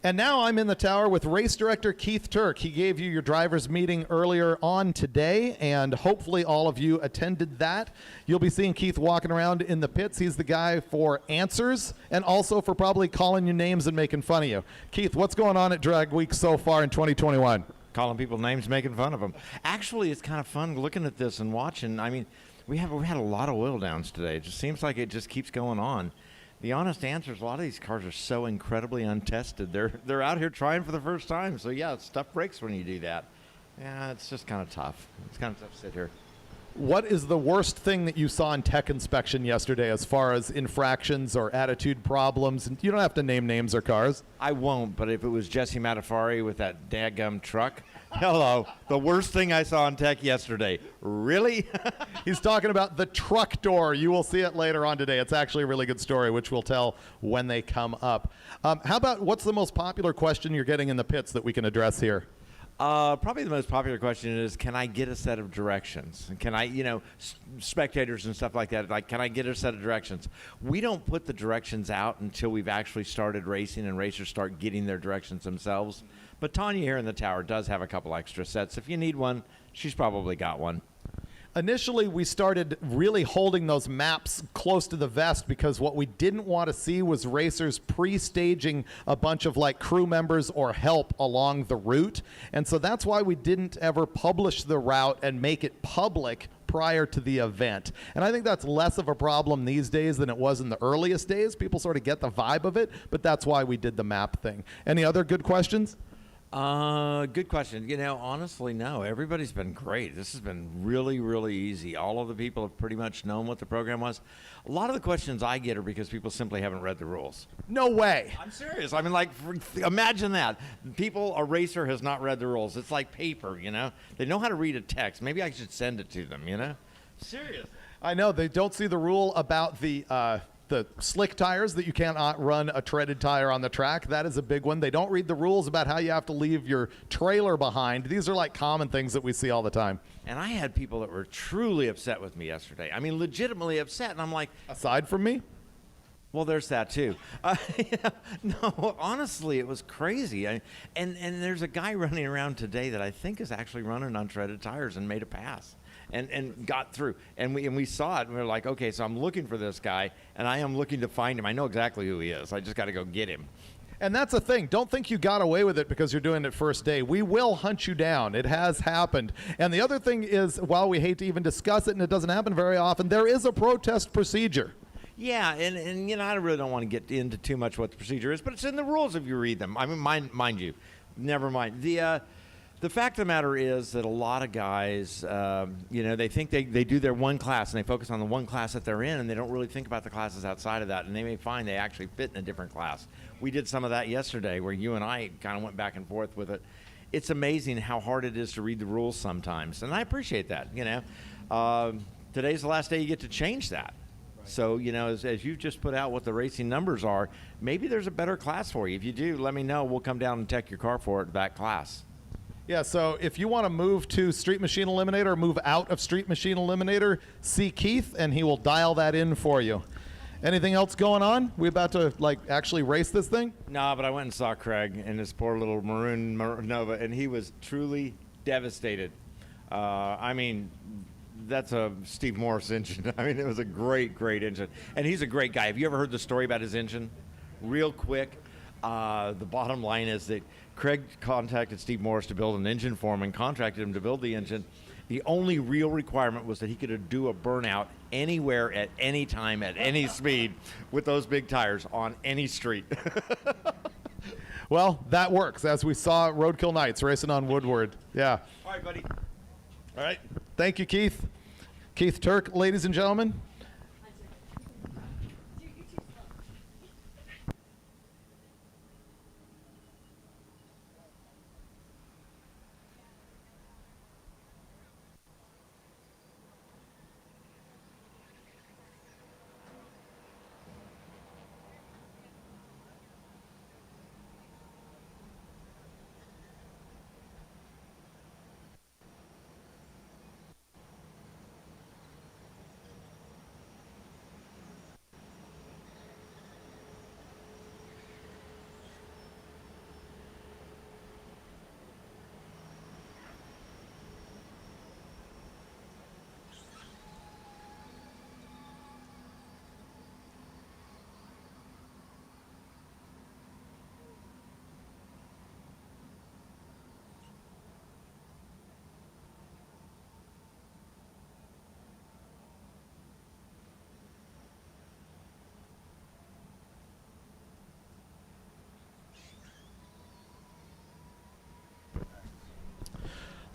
And now I'm in the tower with race director Keith Turk. He gave you your driver's meeting earlier on today, and hopefully all of you attended that. You'll be seeing Keith walking around in the pits. He's the guy for answers and also for probably calling you names and making fun of you. Keith, what's going on at Drag Week so far in 2021? Calling people names, making fun of them. Actually, it's kind of fun looking at this and watching. I mean, we had a lot of oil downs today. It just seems like it just keeps going on. The honest answer is a lot of these cars are so incredibly untested. They're out here trying for the first time. So, yeah, stuff breaks when you do that. Yeah, it's just kind of tough. It's kind of tough to sit here. What is the worst thing that you saw in tech inspection yesterday as far as infractions or attitude problems? You don't have to name names or cars. I won't, but if it was Jesse Matafari with that daggum truck, hello, the worst thing I saw in tech yesterday. Really? He's talking about the truck door. You will see it later on today. It's actually a really good story, which we'll tell when they come up. How about what's the most popular question you're getting in the pits that we can address here? Probably the most popular question is, can I get a set of directions? And can I, you know, spectators and stuff like that, like, can I get a set of directions? We don't put the directions out until we've actually started racing and racers start getting their directions themselves. But Tanya here in the tower does have a couple extra sets. If you need one, she's probably got one. Initially, we started really holding those maps close to the vest because what we didn't want to see was racers pre-staging a bunch of like crew members or help along the route. And so that's why we didn't ever publish the route and make it public prior to the event. And I think that's less of a problem these days than it was in the earliest days. People sort of get the vibe of it, but that's why we did the map thing. Any other good questions? Good question. You know, honestly, no. Everybody's been great. This has been really, really easy. All of the people have pretty much known what the program was. A lot of the questions I get are because people simply haven't read the rules. No way. I'm serious. I mean, like, imagine that. A racer has not read the rules. It's like paper, you know? They know how to read a text. Maybe I should send it to them, you know? Serious. I know. They don't see the rule about the slick tires, that you cannot run a treaded tire on the track. That is a big one. They don't read the rules about how you have to leave your trailer behind. These are like common things that we see all the time. And I had people that were truly upset with me yesterday. I mean, legitimately upset. And I'm like, aside from me? Well, there's that too. No, honestly, it was crazy. And there's a guy running around today that I think is actually running on treaded tires and made a pass. And got through, and we saw it, and we were like, okay, so I'm looking for this guy, and I am looking to find him. I know exactly who he is. I just got to go get him. And that's the thing. Don't think you got away with it because you're doing it first day. We will hunt you down. It has happened. And the other thing is, while we hate to even discuss it, and it doesn't happen very often, there is a protest procedure. Yeah, and you know, I really don't want to get into too much what the procedure is, but it's in the rules if you read them. I mean, mind you, never mind. The fact of the matter is that a lot of guys, they think they do their one class and they focus on the one class that they're in, and they don't really think about the classes outside of that, and they may find they actually fit in a different class. We did some of that yesterday where you and I kind of went back and forth with it. It's amazing how hard it is to read the rules sometimes, and I appreciate that. Today's the last day you get to change that. So, as you've just put out what the racing numbers are, maybe there's a better class for you. If you do, let me know. We'll come down and tech your car for it, that class. Yeah, so if you want to move to Street Machine Eliminator or move out of Street Machine Eliminator, see Keith, and he will dial that in for you. Anything else going on? We about to, actually race this thing? No, but I went and saw Craig in his poor little maroon Nova, and he was truly devastated. That's a Steve Morris engine. It was a great, great engine. And he's a great guy. Have you ever heard the story about his engine? Real quick, the bottom line is that Craig contacted Steve Morris to build an engine for him and contracted him to build the engine. The only real requirement was that he could do a burnout anywhere at any time at any speed with those big tires on any street. Well, that works, as we saw at Roadkill Nights racing on Woodward. Yeah. All right, buddy. All right. Thank you, Keith. Keith Turk, ladies and gentlemen.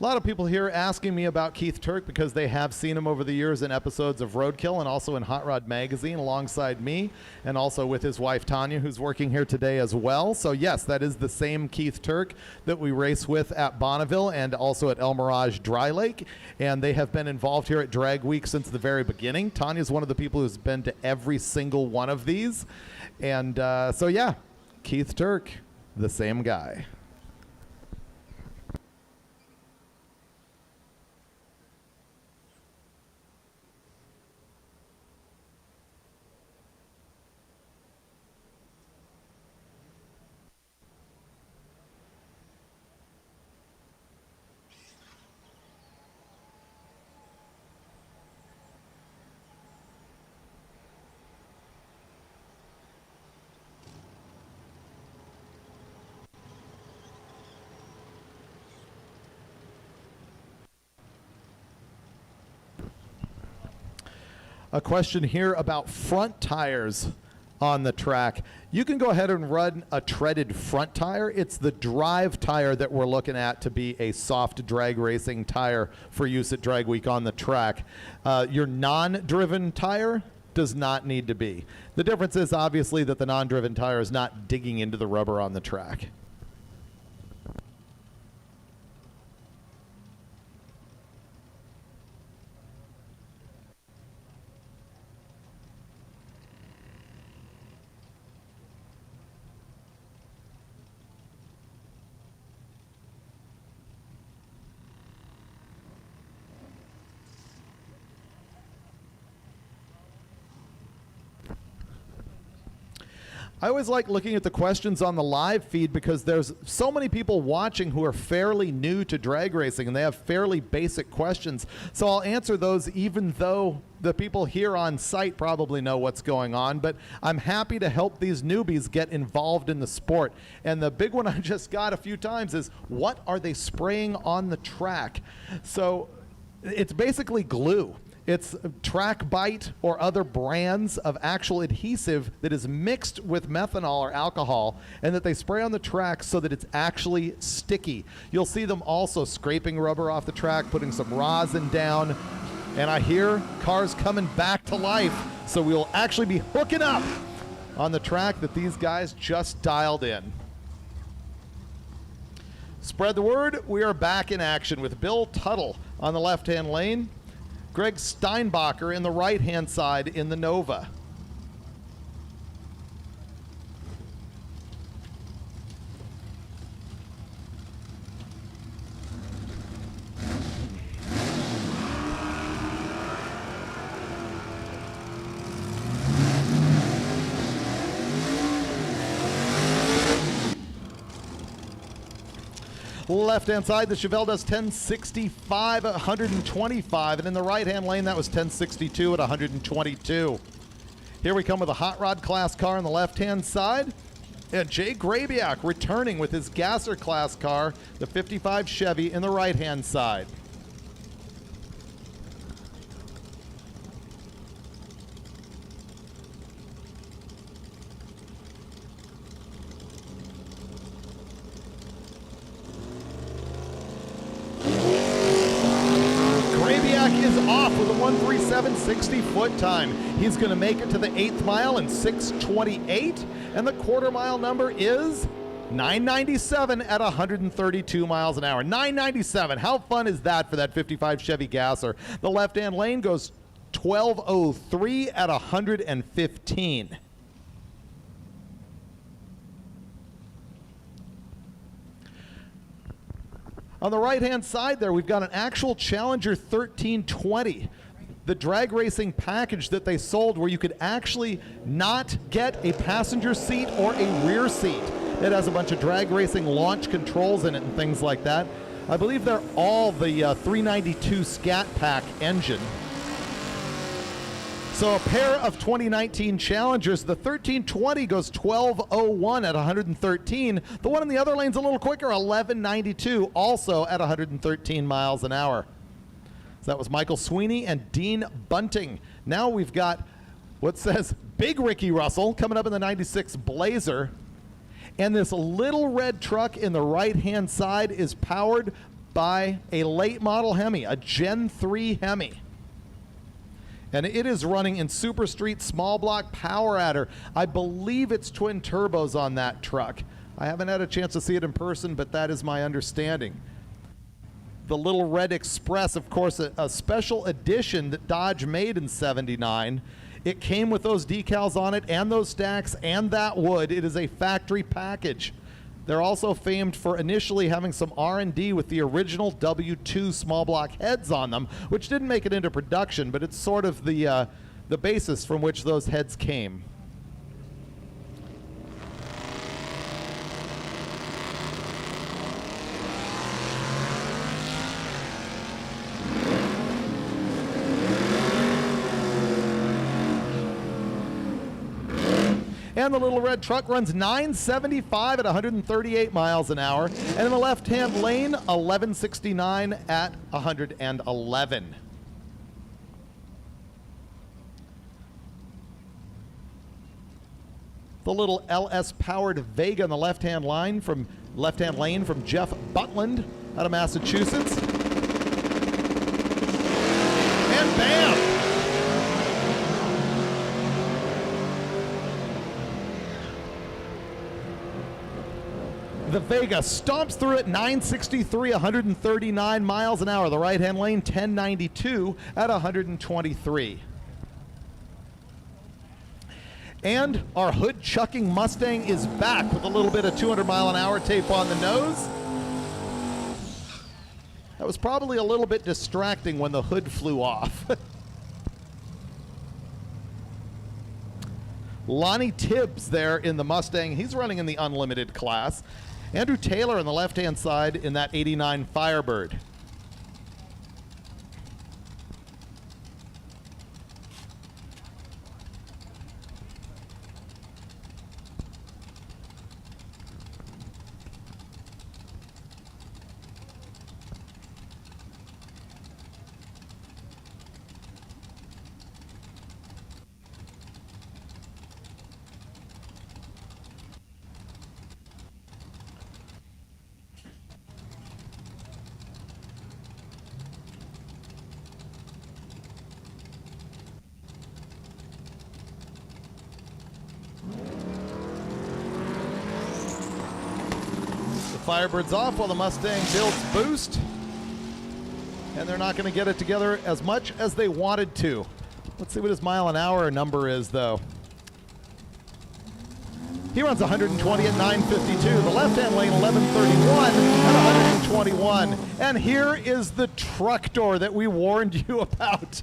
A lot of people here asking me about Keith Turk because they have seen him over the years in episodes of Roadkill and also in Hot Rod Magazine alongside me, and also with his wife Tanya, who's working here today as well. So yes, that is the same Keith Turk that we race with at Bonneville and also at El Mirage Dry Lake, and they have been involved here at Drag Week since the very beginning. Tanya's one of the people who's been to every single one of these, and so yeah, Keith Turk, the same guy. A question here about front tires on the track. You can go ahead and run a treaded front tire. It's the drive tire that we're looking at to be a soft drag racing tire for use at Drag Week on the track. Your non-driven tire does not need to be. The difference is obviously that the non-driven tire is not digging into the rubber on the track. I always like looking at the questions on the live feed because there's so many people watching who are fairly new to drag racing and they have fairly basic questions. So I'll answer those even though the people here on site probably know what's going on, but I'm happy to help these newbies get involved in the sport. And the big one I just got a few times is, what are they spraying on the track? So it's basically glue. It's track bite or other brands of actual adhesive that is mixed with methanol or alcohol and that they spray on the track so that it's actually sticky. You'll see them also scraping rubber off the track, putting some rosin down, and I hear cars coming back to life. So we'll actually be hooking up on the track that these guys just dialed in. Spread the word, we are back in action with Bill Tuttle on the left-hand lane, Greg Steinbacher in the right-hand side in the Nova. Left-hand side, the Chevelle does 1065 at 125, and in the right-hand lane, that was 1062 at 122. Here we come with a hot rod class car on the left-hand side, and Jay Grabiak returning with his Gasser class car, the 55 Chevy, in the right-hand side. Is off with a 1:37.60 foot time. He's going to make it to the 8th mile in 6:28, and the quarter mile number is 997 at 132 miles an hour. 997. How fun is that for that 55 Chevy Gasser? The left-hand lane goes 12:03 at 115. On the right-hand side there, we've got an actual Challenger 1320, the drag racing package that they sold where you could actually not get a passenger seat or a rear seat. It has a bunch of drag racing launch controls in it and things like that. I believe they're all the 392 Scat Pack engine. So a pair of 2019 Challengers. The 1320 goes 12:01 at 113. The one in the other lane's a little quicker, 11:92, also at 113 miles an hour. So that was Michael Sweeney and Dean Bunting. Now we've got what says Big Ricky Russell coming up in the 96 Blazer. And this little red truck in the right-hand side is powered by a late model Hemi, a Gen 3 Hemi. And it is running in Super Street small block power adder. I believe it's twin turbos on that truck. I haven't had a chance to see it in person, but that is my understanding. The Little Red Express, of course, a special edition that Dodge made in '79. It came with those decals on it and those stacks and that wood. It is a factory package. They're also famed for initially having some R&D with the original W2 small block heads on them, which didn't make it into production, but it's sort of the basis from which those heads came. And the little red truck runs 975 at 138 miles an hour. And in the left-hand lane, 1169 at 111. The little LS-powered Vega in the left-hand lane from Jeff Butland out of Massachusetts. And bam! The Vega stomps through at 963, 139 miles an hour. The right-hand lane, 1092 at 123. And our hood-chucking Mustang is back with a little bit of 200-mile-an-hour tape on the nose. That was probably a little bit distracting when the hood flew off. Lonnie Tibbs there in the Mustang. He's running in the unlimited class. Andrew Taylor on the left-hand side in that 89 Firebird. Firebird's off while the Mustang builds boost. And they're not going to get it together as much as they wanted to. Let's see what his mile-an-hour number is, though. He runs 120 at 952. The left-hand lane, 1131 at 121. And here is the truck door that we warned you about.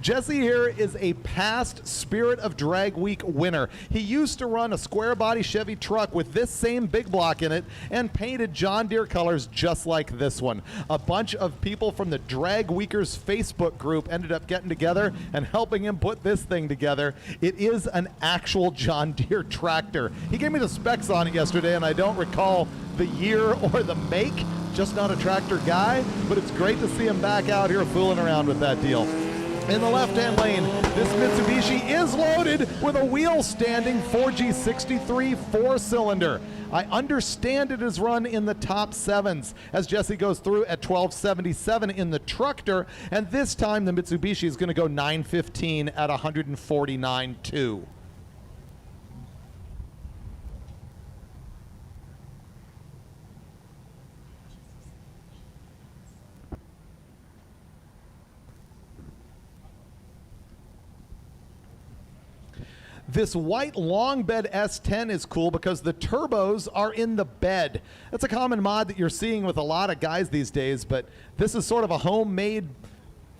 Jesse here is a past Spirit of Drag Week winner. He used to run a square body Chevy truck with this same big block in it and painted John Deere colors just like this one. A bunch of people from the Drag Weekers Facebook group ended up getting together and helping him put this thing together. It is an actual John Deere tractor. He gave me the specs on it yesterday, and I don't recall the year or the make. Just not a tractor guy, but it's great to see him back out here fooling around with that deal. In the left-hand lane, this Mitsubishi is loaded with a wheel-standing 4G63 4-cylinder. I understand it is run in the top sevens as Jesse goes through at 1277 in the Truckter, and this time the Mitsubishi is going to go 915 at 149.2. This white long bed S10 is cool because the turbos are in the bed. That's a common mod that you're seeing with a lot of guys these days, but this is sort of a homemade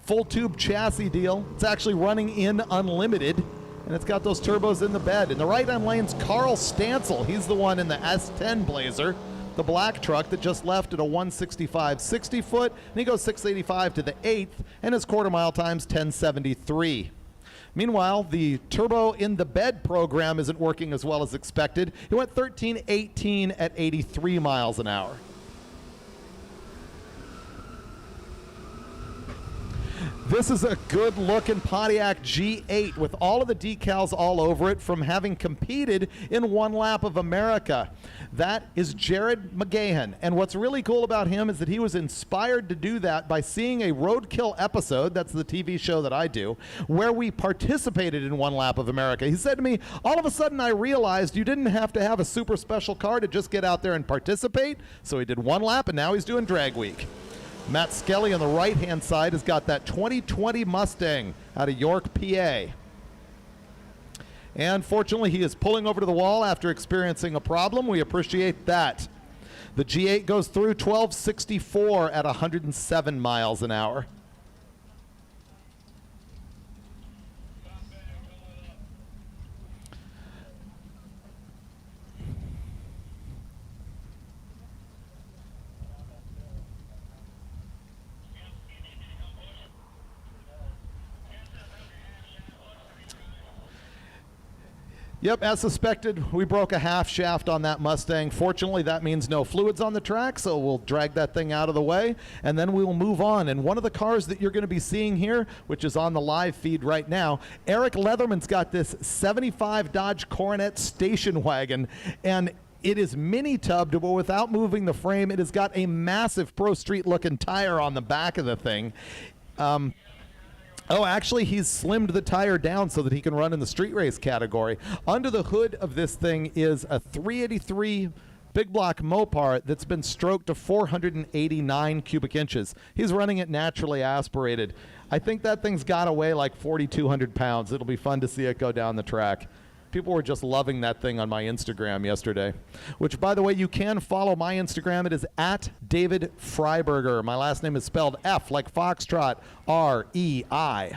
full tube chassis deal. It's actually running in unlimited, and it's got those turbos in the bed. In the right-hand lane's Carl Stansel. He's the one in the S10 Blazer, the black truck that just left at a 165 60 foot, and he goes 685 to the 8th, and his quarter mile time's 1073. Meanwhile, the turbo in the bed program isn't working as well as expected. He went 1318 at 83 miles an hour. This is a good-looking Pontiac G8 with all of the decals all over it from having competed in One Lap of America. That is Jared McGahan, and what's really cool about him is that he was inspired to do that by seeing a Roadkill episode, that's the TV show that I do, where we participated in One Lap of America. He said to me, all of a sudden I realized you didn't have to have a super special car to just get out there and participate, so he did one lap and now he's doing Drag Week. Matt Skelly on the right-hand side has got that 2020 Mustang out of York, PA. And fortunately, he is pulling over to the wall after experiencing a problem. We appreciate that. The G8 goes through 1264 at 107 miles an hour. Yep, as suspected, we broke a half shaft on that Mustang. Fortunately, that means no fluids on the track, so we'll drag that thing out of the way, and then we will move on. And one of the cars that you're going to be seeing here, which is on the live feed right now, Eric Leatherman's got this 75 Dodge Coronet station wagon, and it is mini-tubbed, but without moving the frame. It has got a massive Pro Street-looking tire on the back of the thing. Oh, actually, he's slimmed the tire down so that he can run in the street race category. Under the hood of this thing is a 383 big block Mopar that's been stroked to 489 cubic inches. He's running it naturally aspirated. I think that thing's got to weigh like 4,200 pounds. It'll be fun to see it go down the track. People were just loving that thing on my Instagram yesterday, which, by the way, you can follow my Instagram. It is at David Freiberger. My last name is spelled F like Foxtrot, R-E-I-B-U-R-G-E-R.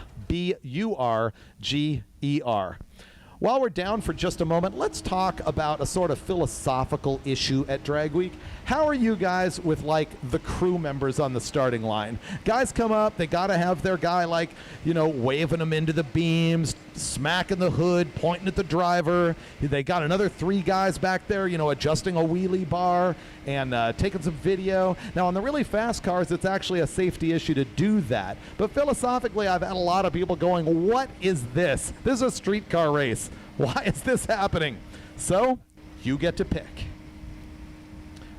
While we're down for just a moment, let's talk about a sort of philosophical issue at Drag Week. How are you guys with, like, the crew members on the starting line? Guys come up, they got to have their guy, like, you know, waving them into the beams, smacking the hood, pointing at the driver. They got another 3 guys back there, you know, adjusting a wheelie bar and taking some video. Now, on the really fast cars, it's actually a safety issue to do that. But philosophically, I've had a lot of people going, what is this? This is a street car race. Why is this happening? So, you get to pick.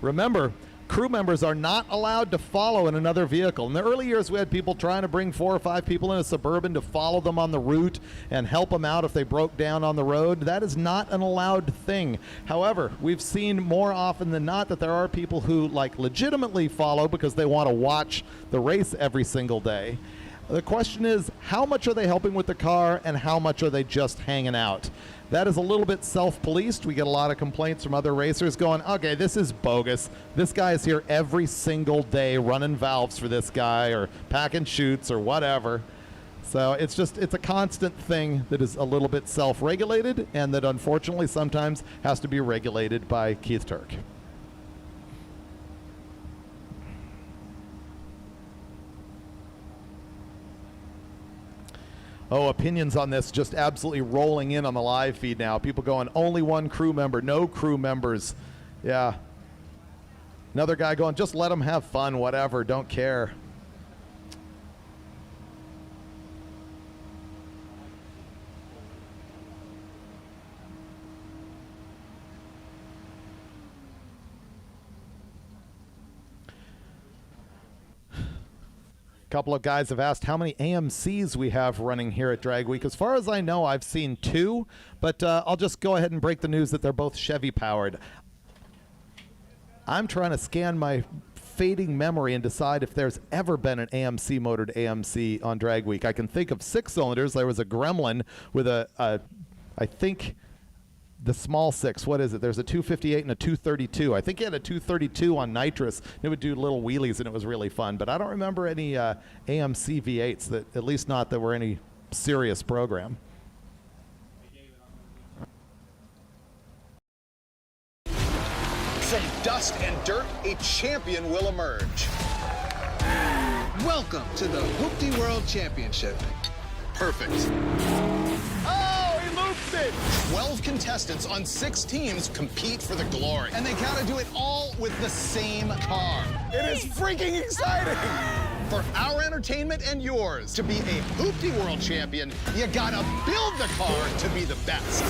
Remember, crew members are not allowed to follow in another vehicle. In the early years, we had people trying to bring 4 or 5 people in a Suburban to follow them on the route and help them out if they broke down on the road. That is not an allowed thing. However, we've seen more often than not that there are people who like legitimately follow because they want to watch the race every single day. The question is, how much are they helping with the car and how much are they just hanging out? That is a little bit self-policed. We get a lot of complaints from other racers going, okay, this is bogus. This guy is here every single day running valves for this guy or packing chutes or whatever. So it's a constant thing that is a little bit self-regulated and that unfortunately sometimes has to be regulated by Keith Turk. Oh, opinions on this just absolutely rolling in on the live feed now. People going, only one crew member, no crew members. Yeah. Another guy going, just let them have fun, whatever, don't care. A couple of guys have asked how many AMCs we have running here at Drag Week. As far as I know, I've seen 2, but I'll just go ahead and break the news that they're both Chevy powered. I'm trying to scan my fading memory and decide if there's ever been an AMC motored AMC on Drag Week. I can think of 6 cylinders. There was a Gremlin with I think the small 6, what is it? There's a 258 and a 232. I think he had a 232 on nitrous. It would do little wheelies and it was really fun. But I don't remember any AMC V8s that, at least not that were any serious program. From dust and dirt, a champion will emerge. Welcome to the Hoopty World Championship. Perfect. Oh, he looped it! 12 contestants on 6 teams compete for the glory. And they gotta do it all with the same car. It is freaking exciting! For our entertainment and yours, to be a Hoopty World Champion, you gotta build the car to be the best.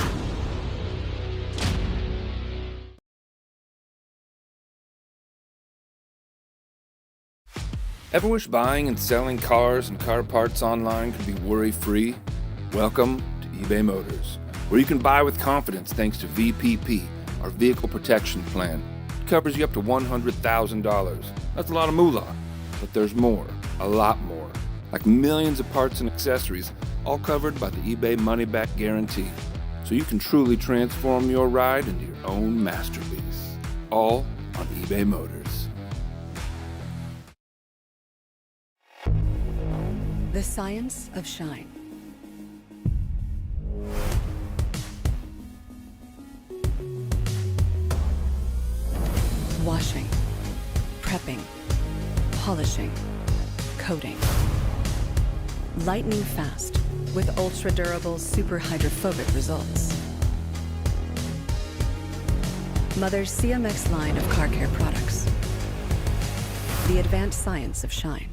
Ever wish buying and selling cars and car parts online could be worry-free? Welcome to eBay Motors, where you can buy with confidence thanks to VPP, our vehicle protection plan. It covers you up to $100,000. That's a lot of moolah, but there's more, a lot more, like millions of parts and accessories, all covered by the eBay money-back guarantee, so you can truly transform your ride into your own masterpiece, all on eBay Motors. The science of shine. Washing, prepping, polishing, coating. Lightning fast with ultra-durable, super hydrophobic results. Mother's CMX line of car care products. The advanced science of shine.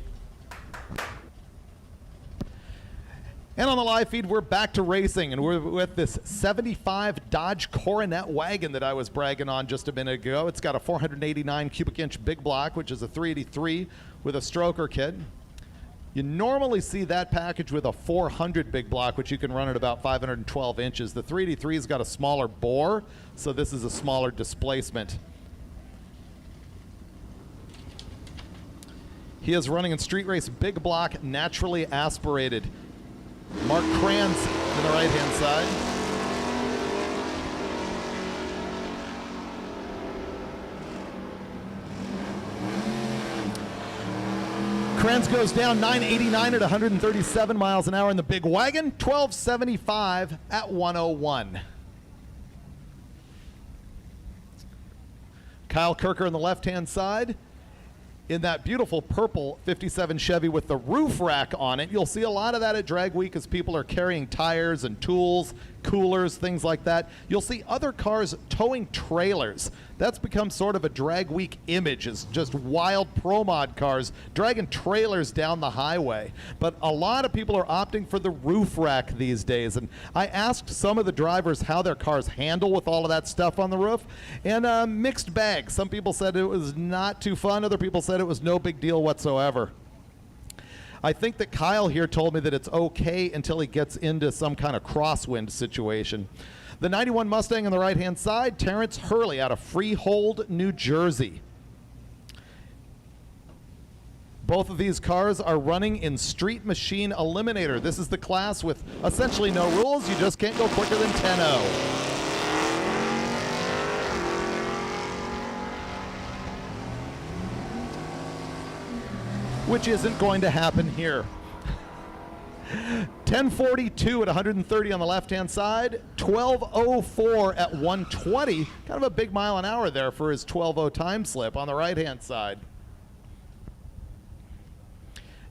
And on the live feed, we're back to racing, and we're with this 75 Dodge Coronet wagon that I was bragging on just a minute ago. It's got a 489 cubic inch big block, which is a 383 with a stroker kit. You normally see that package with a 400 big block, which you can run at about 512 inches. The 383's got a smaller bore, so this is a smaller displacement. He is running in street race big block, naturally aspirated. Mark Kranz to the right-hand side. Kranz goes down 989 at 137 miles an hour in the big wagon, 1275 at 101. Kyle Kirker on the left-hand side. In that beautiful purple 57 Chevy with the roof rack on it. You'll see a lot of that at Drag Week as people are carrying tires and tools, coolers, things like that. You'll see other cars towing trailers. That's become sort of a drag week image, is just wild pro mod cars dragging trailers down the highway. But a lot of people are opting for the roof rack these days. And I asked some of the drivers how their cars handle with all of that stuff on the roof, and mixed bag. Some people said it was not too fun. Other people said it was no big deal whatsoever. I think that Kyle here told me that it's okay until he gets into some kind of crosswind situation. The 91 Mustang on the right-hand side, Terrence Hurley out of Freehold, New Jersey. Both of these cars are running in Street Machine Eliminator. This is the class with essentially no rules. You just can't go quicker than 10-0. Which isn't going to happen here. 1042 at 130 on the left-hand side, 1204 at 120. Kind of a big mile an hour there for his 12:0 time slip on the right-hand side.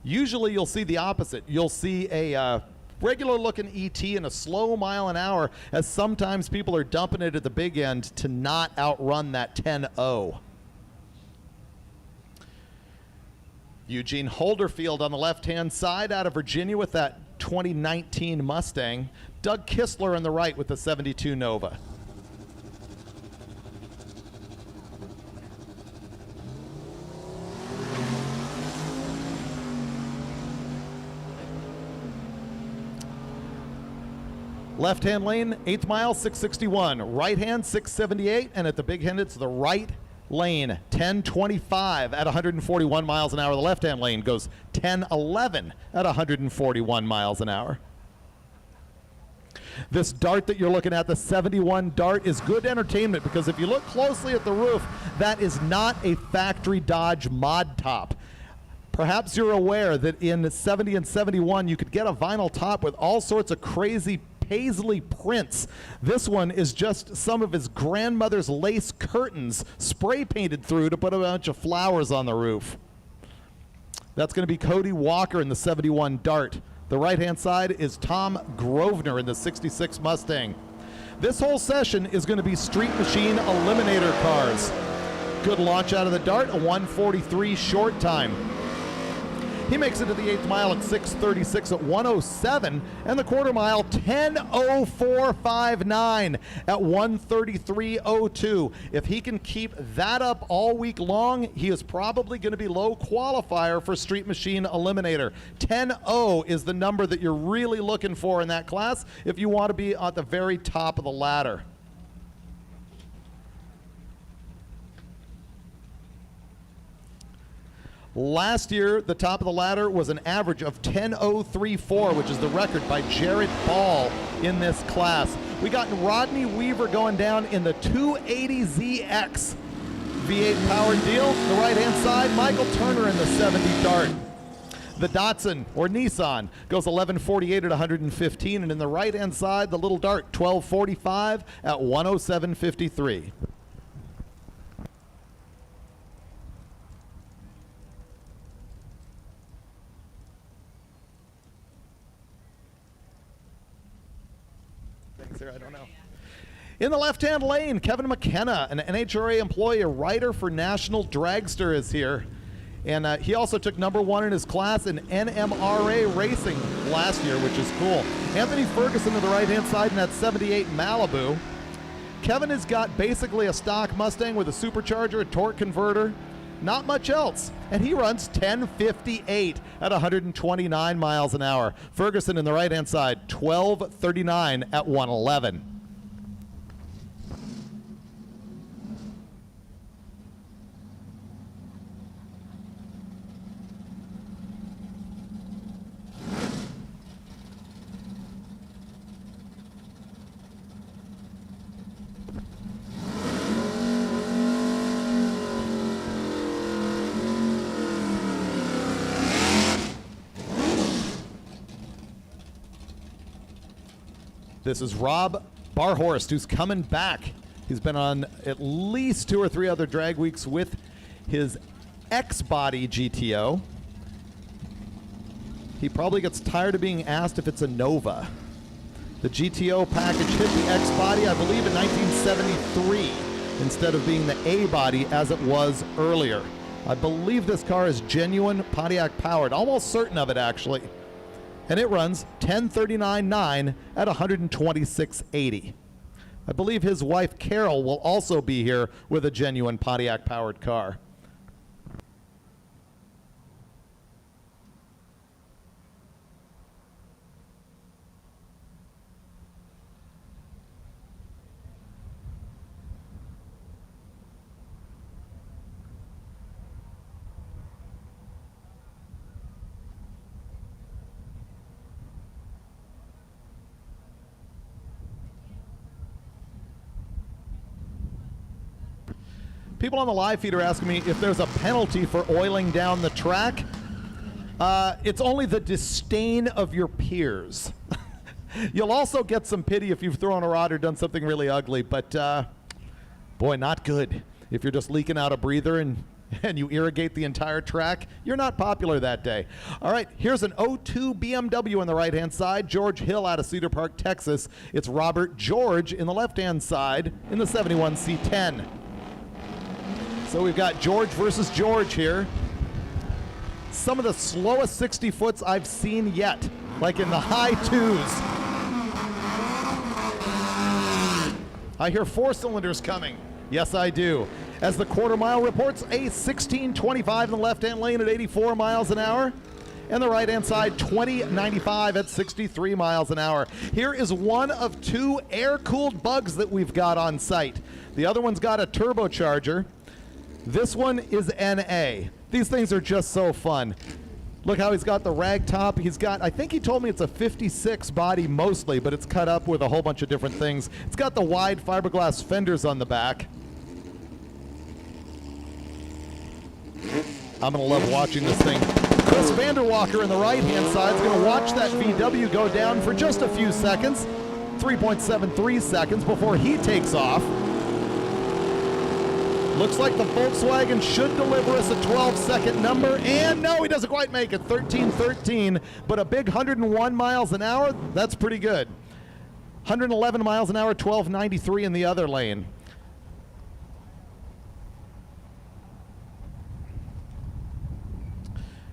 Usually you'll see the opposite. You'll see a regular-looking ET in a slow mile an hour, as sometimes people are dumping it at the big end to not outrun that 10:0. Eugene Holderfield on the left-hand side out of Virginia with that 2019 Mustang. Doug Kistler on the right with the 72 Nova. Left-hand lane, 8th mile, 661. Right-hand, 678. And at the big end, it's the right lane, 1025 at 141 miles an hour. The left-hand lane goes 1011 at 141 miles an hour. This Dart that you're looking at, the 71 Dart, is good entertainment because if you look closely at the roof, that is not a factory Dodge mod top. Perhaps you're aware that in 70 and 71 you could get a vinyl top with all sorts of crazy paisley prints. This one is just some of his grandmother's lace curtains spray painted through to put a bunch of flowers on the roof. That's going to be Cody Walker in the 71 Dart. The right-hand side is Tom Grosvenor in the 66 Mustang. This whole session is going to be Street Machine Eliminator cars. Good launch out of the Dart, a 1:43 short time. He makes it to the 8th mile at 6:36 at 1:07, and the quarter mile 10:04.59 at 1:33.02. If he can keep that up all week long, he is probably going to be low qualifier for Street Machine Eliminator. 10:0 is the number that you're really looking for in that class if you want to be at the very top of the ladder. Last year, the top of the ladder was an average of 10:034, which is the record by Jarrett Ball in this class. We got Rodney Weaver going down in the 280ZX V8 powered deal. The right-hand side, Michael Turner in the 70 Dart. The Datsun, or Nissan, goes 11:48 at 115, and in the right-hand side, the little Dart, 12:45 at 1:07.53. I don't know. In the left-hand lane, Kevin McKenna, an NHRA employee, a writer for National Dragster, is here. And he also took #1 in his class in NMRA racing last year, which is cool. Anthony Ferguson to the right-hand side in that 78 Malibu. Kevin has got basically a stock Mustang with a supercharger, a torque converter, not much else. And he runs 10:58 at 129 miles an hour. Ferguson in the right-hand side, 12:39 at 1:11. This is Rob Barhorst, who's coming back. He's been on at least 2 or 3 other drag weeks with his X-Body GTO. He probably gets tired of being asked if it's a Nova. The GTO package hit the X body, I believe, in 1973 instead of being the A body as it was earlier. I believe this car is genuine Pontiac powered, almost certain of it actually. And it runs 1039.9 at 126.80. I believe his wife Carol will also be here with a genuine Pontiac powered car. People on the live feed are asking me if there's a penalty for oiling down the track. It's only the disdain of your peers. You'll also get some pity if you've thrown a rod or done something really ugly, but boy, not good. If you're just leaking out a breather and you irrigate the entire track, you're not popular that day. All right, here's an 02 BMW on the right-hand side, George Hill out of Cedar Park, Texas. It's Robert George in the left-hand side in the 71 C10. So we've got George versus George here. Some of the slowest 60 foots I've seen yet, like in the high twos. I hear 4 cylinders coming. Yes, I do. As the quarter mile reports a 16.25 in the left-hand lane at 84 miles an hour. And the right-hand side, 20.95 at 63 miles an hour. Here is one of 2 air-cooled bugs that we've got on site. The other one's got a turbocharger. This one is NA. These things are just so fun. Look how he's got the rag top. He's got, I think he told me it's a 56 body mostly, but it's cut up with a whole bunch of different things. It's got the wide fiberglass fenders on the back. I'm gonna love watching this thing. Chris Vanderwalker in the right-hand side is gonna watch that VW go down for just a few seconds, 3.73 seconds before he takes off. Looks like the Volkswagen should deliver us a 12-second number, and no, he doesn't quite make it, 13.13, but a big 101 miles an hour, that's pretty good. 111 miles an hour, 12.93 in the other lane.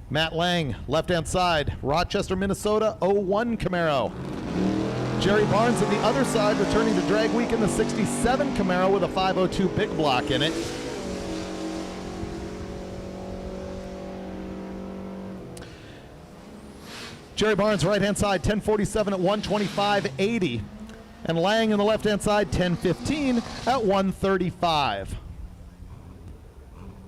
Matt Lang, left-hand side, Rochester, Minnesota, 01 Camaro. Jerry Barnes on the other side, returning to Drag Week in the 67 Camaro with a 502 big block in it. Jerry Barnes, right-hand side, 1047 at 125.80. And Lang in the left-hand side, 1015 at 135.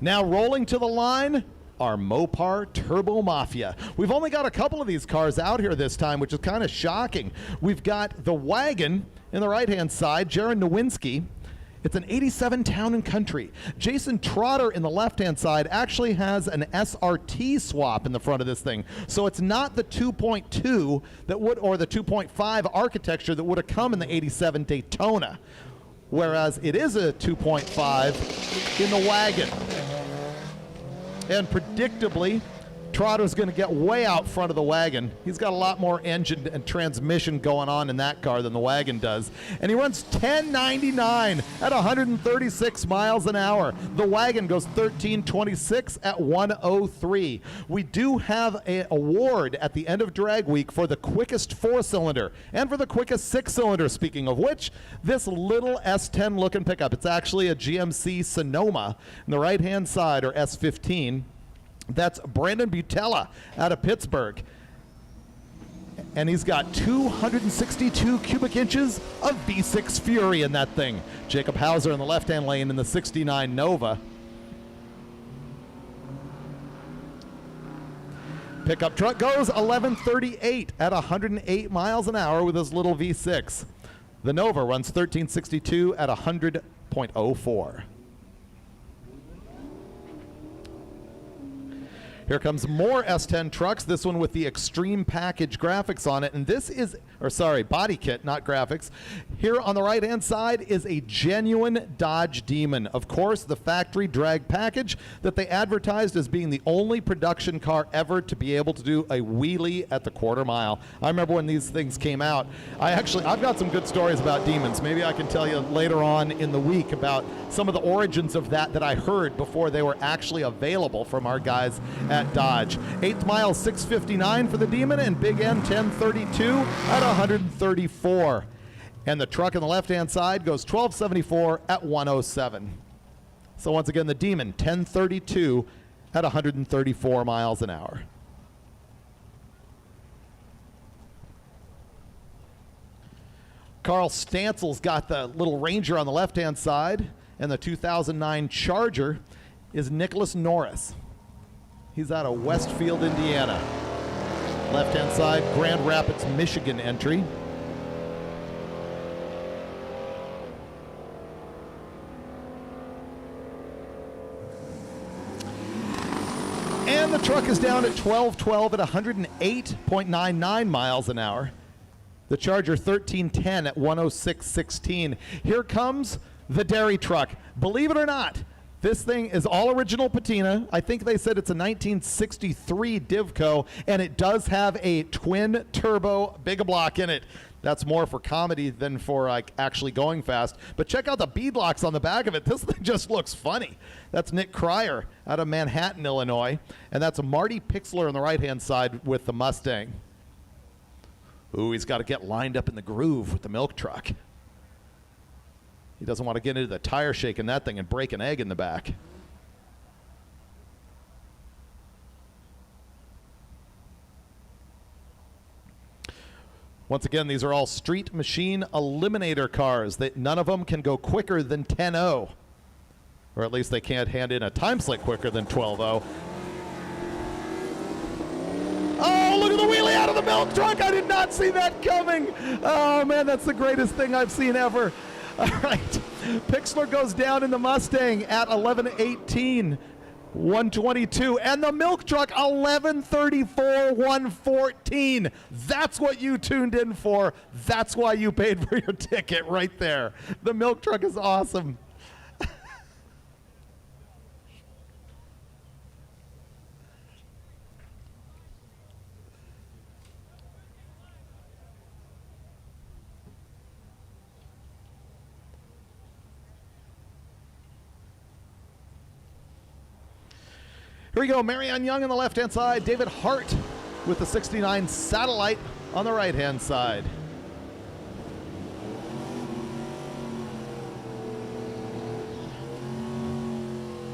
Now rolling to the line, our Mopar Turbo Mafia. We've only got a couple of these cars out here this time, which is kind of shocking. We've got the wagon in the right-hand side, Jaron Nowinski. It's an 87 Town and Country. Jason Trotter in the left-hand side actually has an SRT swap in the front of this thing. So it's not the 2.2 that would, or the 2.5 architecture that would have come in the 87 Daytona. Whereas it is a 2.5 in the wagon. And predictably, Trotter's going to get way out front of the wagon. He's got a lot more engine and transmission going on in that car than the wagon does. And he runs 10.99 at 136 miles an hour. The wagon goes 13.26 at 103. We do have an award at the end of Drag Week for the quickest 4-cylinder and for the quickest 6-cylinder, speaking of which, this little S10 looking pickup. It's actually a GMC Sonoma on the right-hand side, or S15. That's Brandon Butella out of Pittsburgh. And he's got 262 cubic inches of V6 Fury in that thing. Jacob Hauser in the left-hand lane in the 69 Nova. Pickup truck goes 1138 at 108 miles an hour with his little V6. The Nova runs 1362 at 100.04. Here comes more S10 trucks, this one with the Extreme Package graphics on it. And this is, or sorry, body kit, not graphics. Here on the right-hand side is a genuine Dodge Demon. Of course, the factory drag package that they advertised as being the only production car ever to be able to do a wheelie at the quarter mile. I remember when these things came out. I've got some good stories about Demons. Maybe I can tell you later on in the week about some of the origins of that I heard before they were actually available from our guys at Dodge. 8th mile 6:59 for the Demon, and Big N 10:32 at 134. And the truck on the left-hand side goes 12:74 at 107. So once again, the Demon 10:32 at 134 miles an hour. Carl Stansel's got the little Ranger on the left-hand side, and the 2009 Charger is Nicholas Norris. He's out of Westfield, Indiana. Left-hand side, Grand Rapids, Michigan entry. And the truck is down at 12:12 at 108.99 miles an hour. The Charger 1310 at 106.16. Here comes the dairy truck. Believe it or not, this thing is all original patina. I think they said it's a 1963 Divco, and it does have a twin turbo big block in it. That's more for comedy than for actually going fast. But check out the B blocks on the back of it. This thing just looks funny. That's Nick Cryer out of Manhattan, Illinois. And that's Marty Pixler on the right-hand side with the Mustang. Ooh, he's got to get lined up in the groove with the milk truck. He doesn't want to get into the tire shake in that thing and break an egg in the back. Once again, these are all Street Machine Eliminator cars. None of them can go quicker than 10.0. Or at least they can't hand in a time slip quicker than 12.0. Oh, look at the wheelie out of the milk truck. I did not see that coming. Oh, man, that's the greatest thing I've seen ever. All right. Pixler goes down in the Mustang at 11:18, 122. And the milk truck, 11:34, 114. That's what you tuned in for. That's why you paid for your ticket right there. The milk truck is awesome. Here we go, Marianne Young on the left-hand side, David Hart with the 69 Satellite on the right-hand side.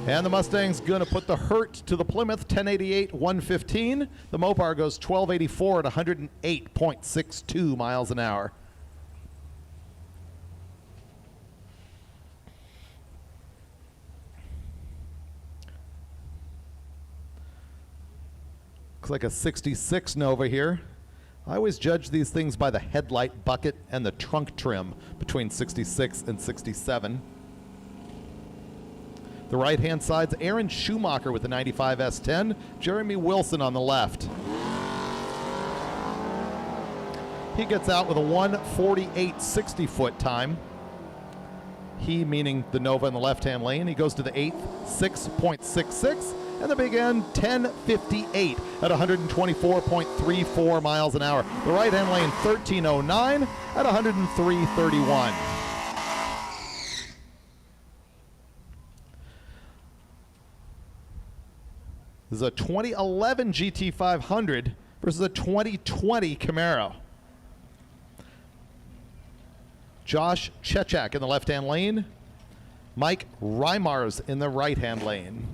And the Mustang's going to put the Hurt to the Plymouth, 1088, 115. The Mopar goes 1284 at 108.62 miles an hour. Looks like a 66 Nova here. I always judge these things by the headlight bucket and the trunk trim between 66 and 67. The right-hand side's Aaron Schumacher with the 95 S10. Jeremy Wilson on the left. He gets out with a 1:48.60 foot time. He meaning the Nova in the left-hand lane. He goes to the 8th, 6.66. And the Big N, 10:58 at 124.34 miles an hour. The right-hand lane, 13:09 at 103.31. This is a 2011 GT500 versus a 2020 Camaro. Josh Chechak in the left-hand lane. Mike Reimars in the right-hand lane.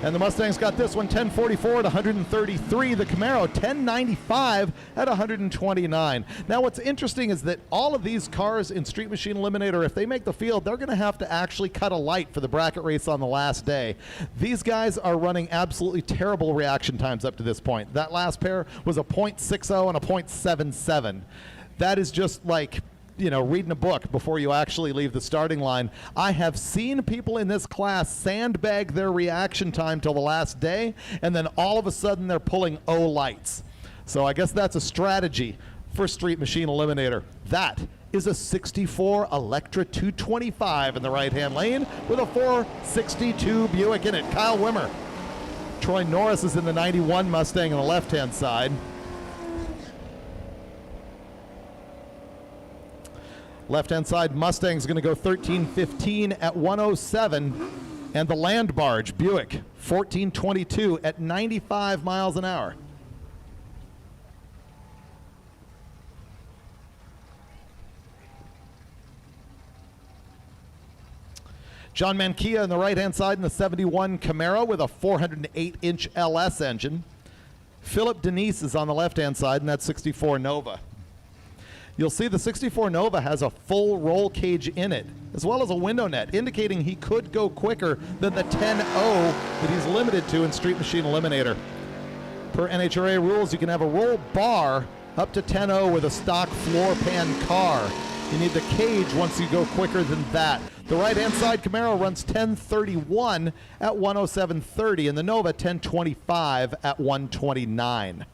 And the Mustang's got this one, 1044 at 133. The Camaro, 1095 at 129. Now, what's interesting is that all of these cars in Street Machine Eliminator, if they make the field, they're going to have to actually cut a light for the bracket race on the last day. These guys are running absolutely terrible reaction times up to this point. That last pair was a .60 and a .77. That is just like, you know, reading a book before you actually leave the starting line. I have seen people in this class sandbag their reaction time till the last day, and then all of a sudden they're pulling O lights. So I guess that's a strategy for Street Machine Eliminator. That is a 64 Electra 225 in the right-hand lane with a 462 Buick in it. Kyle Wimmer. Troy Norris is in the 91 Mustang on the left-hand side. Left-hand side Mustang's going to go 1315 at 107, and the Land Barge Buick 1422 at 95 miles an hour. John Mankia on the right-hand side in the 71 Camaro with a 408-inch LS engine. Philip Denise is on the left-hand side in that 64 Nova. You'll see the 64 Nova has a full roll cage in it, as well as a window net, indicating he could go quicker than the 10.0 that he's limited to in Street Machine Eliminator. Per NHRA rules, you can have a roll bar up to 10.0 with a stock floor pan car. You need the cage once you go quicker than that. The right-hand side Camaro runs 1031 at 107.30, and the Nova 1025 at 129.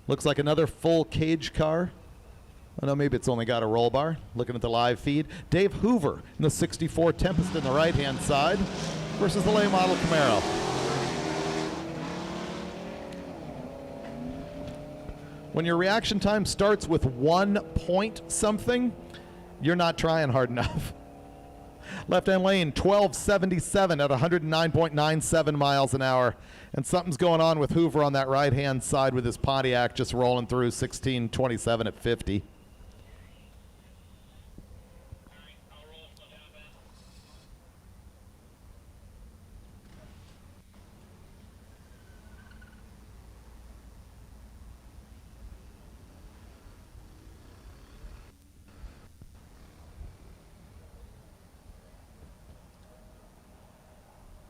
Looks like another full cage car. I know maybe it's only got a roll bar. Looking at the live feed. Dave Hoover in the 64 Tempest in the right-hand side versus the late model Camaro. When your reaction time starts with 1 point something, you're not trying hard enough. Left-hand lane, 1277 at 109.97 miles an hour. And something's going on with Hoover on that right-hand side with his Pontiac just rolling through 1627 at 50.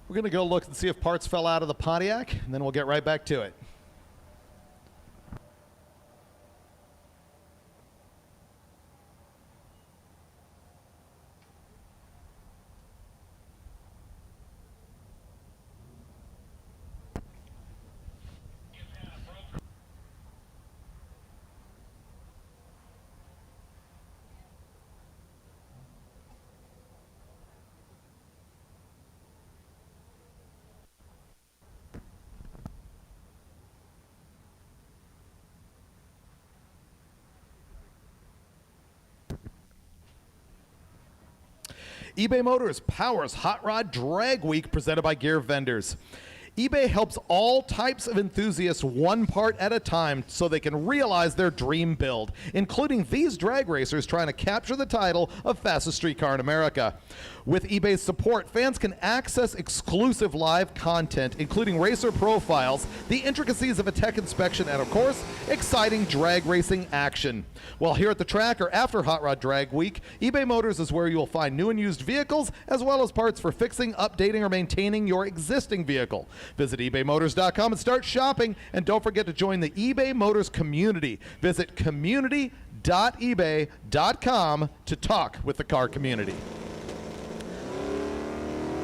We're going to go look and see if parts fell out of the Pontiac, and then we'll get right back to it. eBay Motors powers Hot Rod Drag Week presented by Gear Vendors. eBay helps all types of enthusiasts one part at a time so they can realize their dream build, including these drag racers trying to capture the title of fastest street car in America. With eBay's support, fans can access exclusive live content, including racer profiles, the intricacies of a tech inspection, and of course, exciting drag racing action. While here at the track or after Hot Rod Drag Week, eBay Motors is where you will find new and used vehicles, as well as parts for fixing, updating, or maintaining your existing vehicle. Visit ebaymotors.com and start shopping, and don't forget to join the eBay Motors community. Visit community.ebay.com to talk with the car community.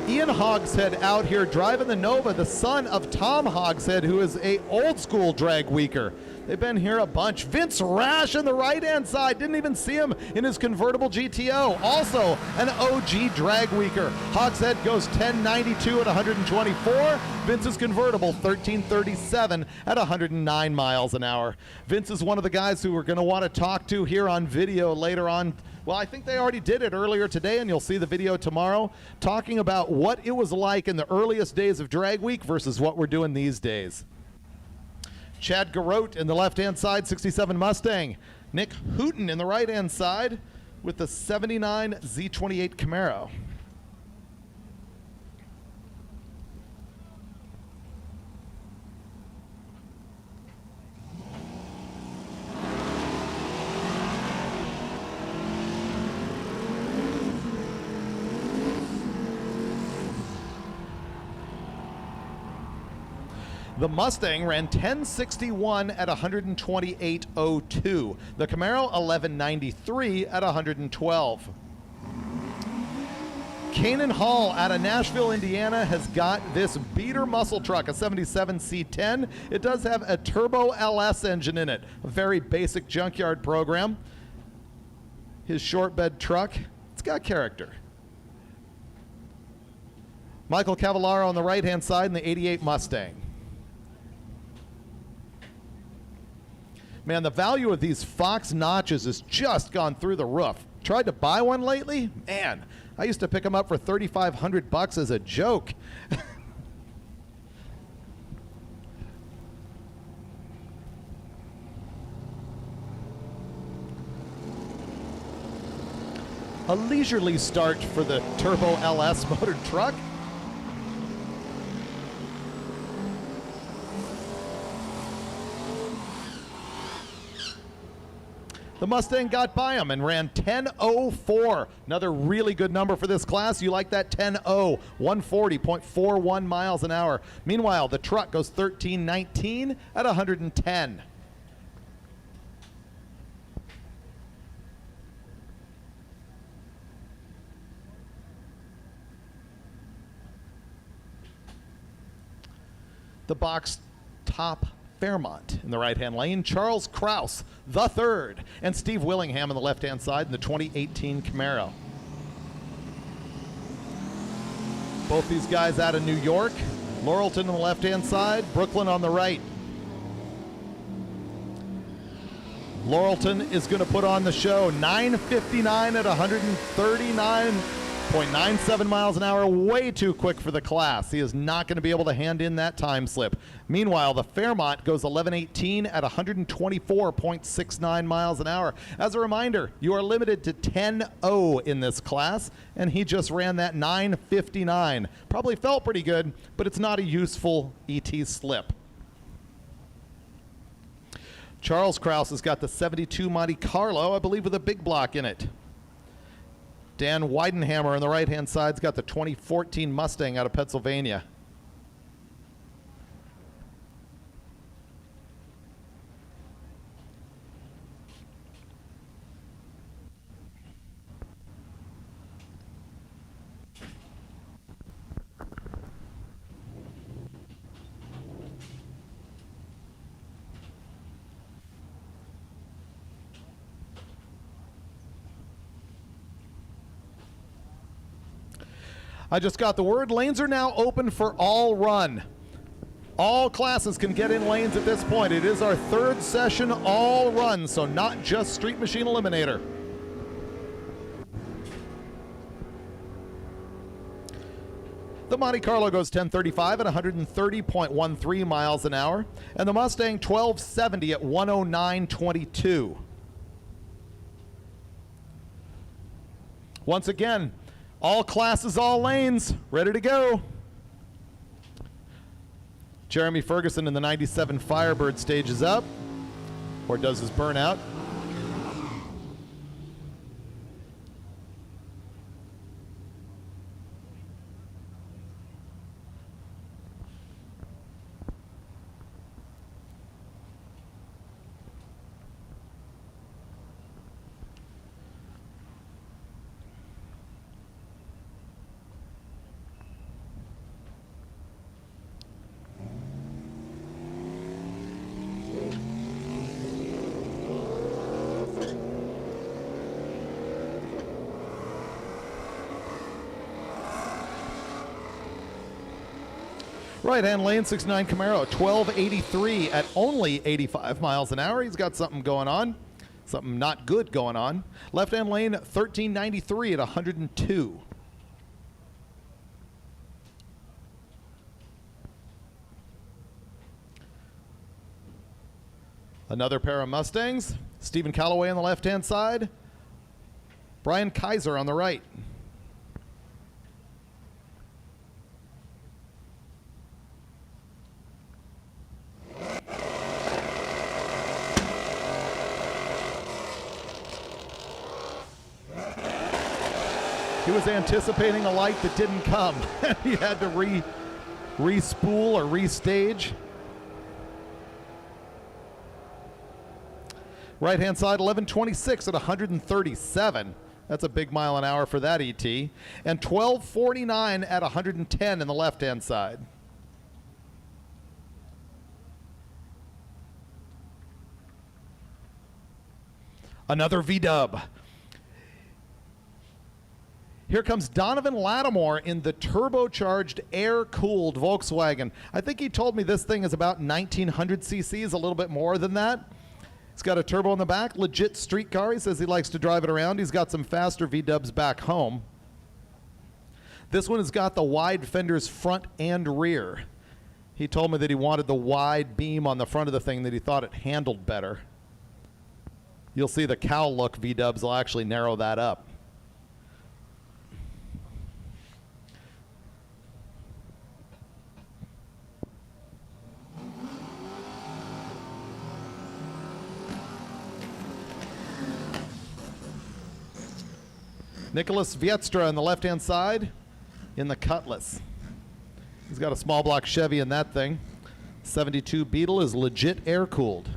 Ian Hogshead out here driving the Nova, the son of Tom Hogshead, who is a old school drag weeker. They've been here a bunch. Vince Rash on the right-hand side. Didn't even see him in his convertible GTO. Also an OG drag weeker. Hogshead goes 1092 at 124. Vince's convertible 1337 at 109 miles an hour. Vince is one of the guys who we're going to want to talk to here on video later on. Well, I think they already did it earlier today, and you'll see the video tomorrow, talking about what it was like in the earliest days of Drag Week versus what we're doing these days. Chad Garotte in the left-hand side, 67 Mustang. Nick Hooten in the right-hand side with the 79 Z28 Camaro. The Mustang ran 1061 at 128.02. The Camaro 1193 at 112. Kanan Hall out of Nashville, Indiana has got this beater muscle truck, a 77 C10. It does have a turbo LS engine in it, a very basic junkyard program. His short bed truck, it's got character. Michael Cavallaro on the right-hand side in the 88 Mustang. Man, the value of these Fox notches has just gone through the roof. Tried to buy one lately? Man, I used to pick them up for $3,500 as a joke. A leisurely start for the Turbo LS motor truck. The Mustang got by him and ran 10.04. Another really good number for this class. You like that? 10.0, 140.41 miles an hour. Meanwhile, the truck goes 13.19 at 110. The box top Fairmont in the right-hand lane, Charles Kraus, the third, and Steve Willingham on the left-hand side in the 2018 Camaro. Both these guys out of New York. Laurelton on the left-hand side, Brooklyn on the right. Laurelton is going to put on the show. 9:59 at 139.97 miles an hour, way too quick for the class. He is not going to be able to hand in that time slip. Meanwhile, the Fairmont goes 11:18 at 124.69 miles an hour. As a reminder, you are limited to 10.0 in this class, and he just ran that 9:59. Probably felt pretty good, but it's not a useful ET slip. Charles Kraus has got the 72 Monte Carlo, I believe with a big block in it. Dan Weidenhammer on the right-hand side's got the 2014 Mustang out of Pennsylvania. I just got the word. Lanes are now open for all run. All classes can get in lanes at this point. It is our third session all run, so not just Street Machine Eliminator. The Monte Carlo goes 10:35 at 130.13 miles an hour, and the Mustang 1270 at 109.22. Once again, all classes, all lanes, ready to go. Jeremy Ferguson in the 97 Firebird stages up, or does his burnout. Right-hand lane, 69 Camaro, 1283 at only 85 miles an hour. He's got something going on, something not good going on. Left-hand lane, 1393 at 102. Another pair of Mustangs. Stephen Calloway on the left-hand side. Brian Kaiser on the right. He was anticipating a light that didn't come. He had to re-spool or restage. Right-hand side, 11:26 at 137. That's a big mile an hour for that ET. And 12:49 at 110 in the left-hand side. Another V-dub. Here comes Donovan Lattimore in the turbocharged, air-cooled Volkswagen. I think he told me this thing is about 1,900 cc's, a little bit more than that. It's got a turbo in the back, legit street car. He says he likes to drive it around. He's got some faster V-dubs back home. This one has got the wide fenders front and rear. He told me that he wanted the wide beam on the front of the thing, that he thought it handled better. You'll see the cow look V-dubs will actually narrow that up. Nicholas Vietstra on the left-hand side in the Cutlass. He's got a small block Chevy in that thing. 72 Beetle is legit air-cooled.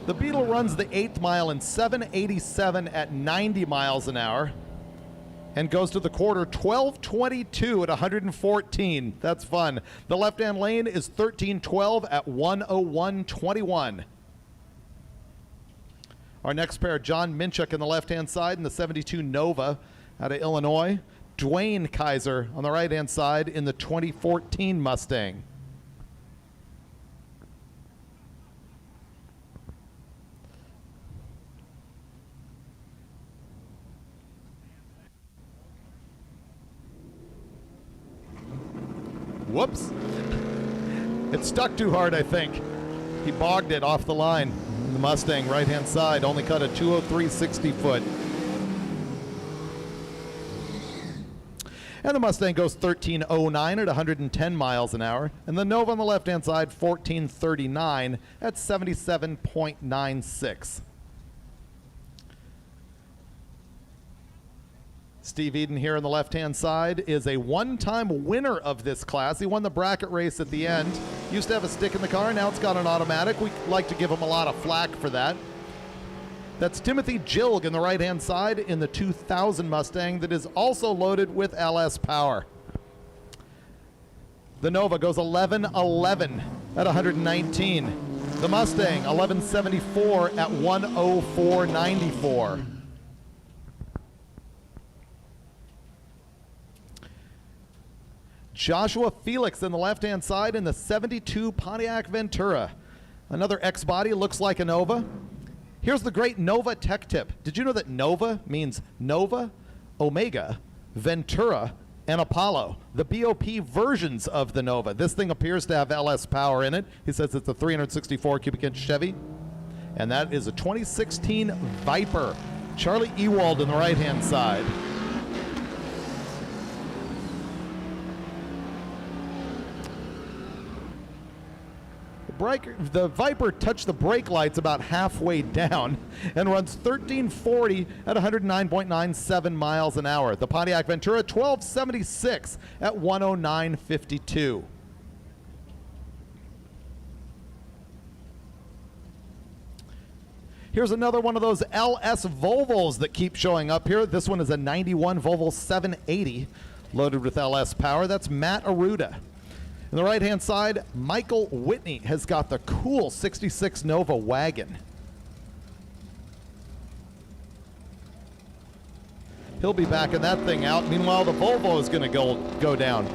The Beetle runs the 8th mile in 7:87 at 90 miles an hour and goes to the quarter 12:22 at 114. That's fun. The left-hand lane is 13:12 at 1:01:21. Our next pair, John Minchuk on the left-hand side in the 72 Nova out of Illinois. Dwayne Kaiser on the right-hand side in the 2014 Mustang. Whoops. It stuck too hard, I think. He bogged it off the line. The Mustang, right-hand side, only cut a 203/60 foot. And the Mustang goes 13:09 at 110 miles an hour. And the Nova on the left-hand side, 14:39 at 77.96. Steve Eden here on the left-hand side is a one-time winner of this class. He won the bracket race at the end. Used to have a stick in the car, now it's got an automatic. We like to give him a lot of flack for that. That's Timothy Jilg on the right-hand side in the 2000 Mustang that is also loaded with LS power. The Nova goes 11:11 at 119. The Mustang, 11:74 at 1:04:94. Joshua Felix on the left-hand side in the 72 Pontiac Ventura. Another X-body, looks like a Nova. Here's the great Nova tech tip. Did you know that Nova means Nova, Omega, Ventura, and Apollo? The BOP versions of the Nova. This thing appears to have LS power in it. He says it's a 364 cubic inch Chevy. And that is a 2016 Viper. Charlie Ewald on the right-hand side. The Viper touched the brake lights about halfway down and runs 1340 at 109.97 miles an hour. The Pontiac Ventura, 1276 at 109.52. Here's another one of those LS Volvos that keep showing up here. This one is a 91 Volvo 780 loaded with LS power. That's Matt Aruda. On the right-hand side, Michael Whitney has got the cool 66 Nova wagon. He'll be backing that thing out. Meanwhile, the Volvo is going to go down.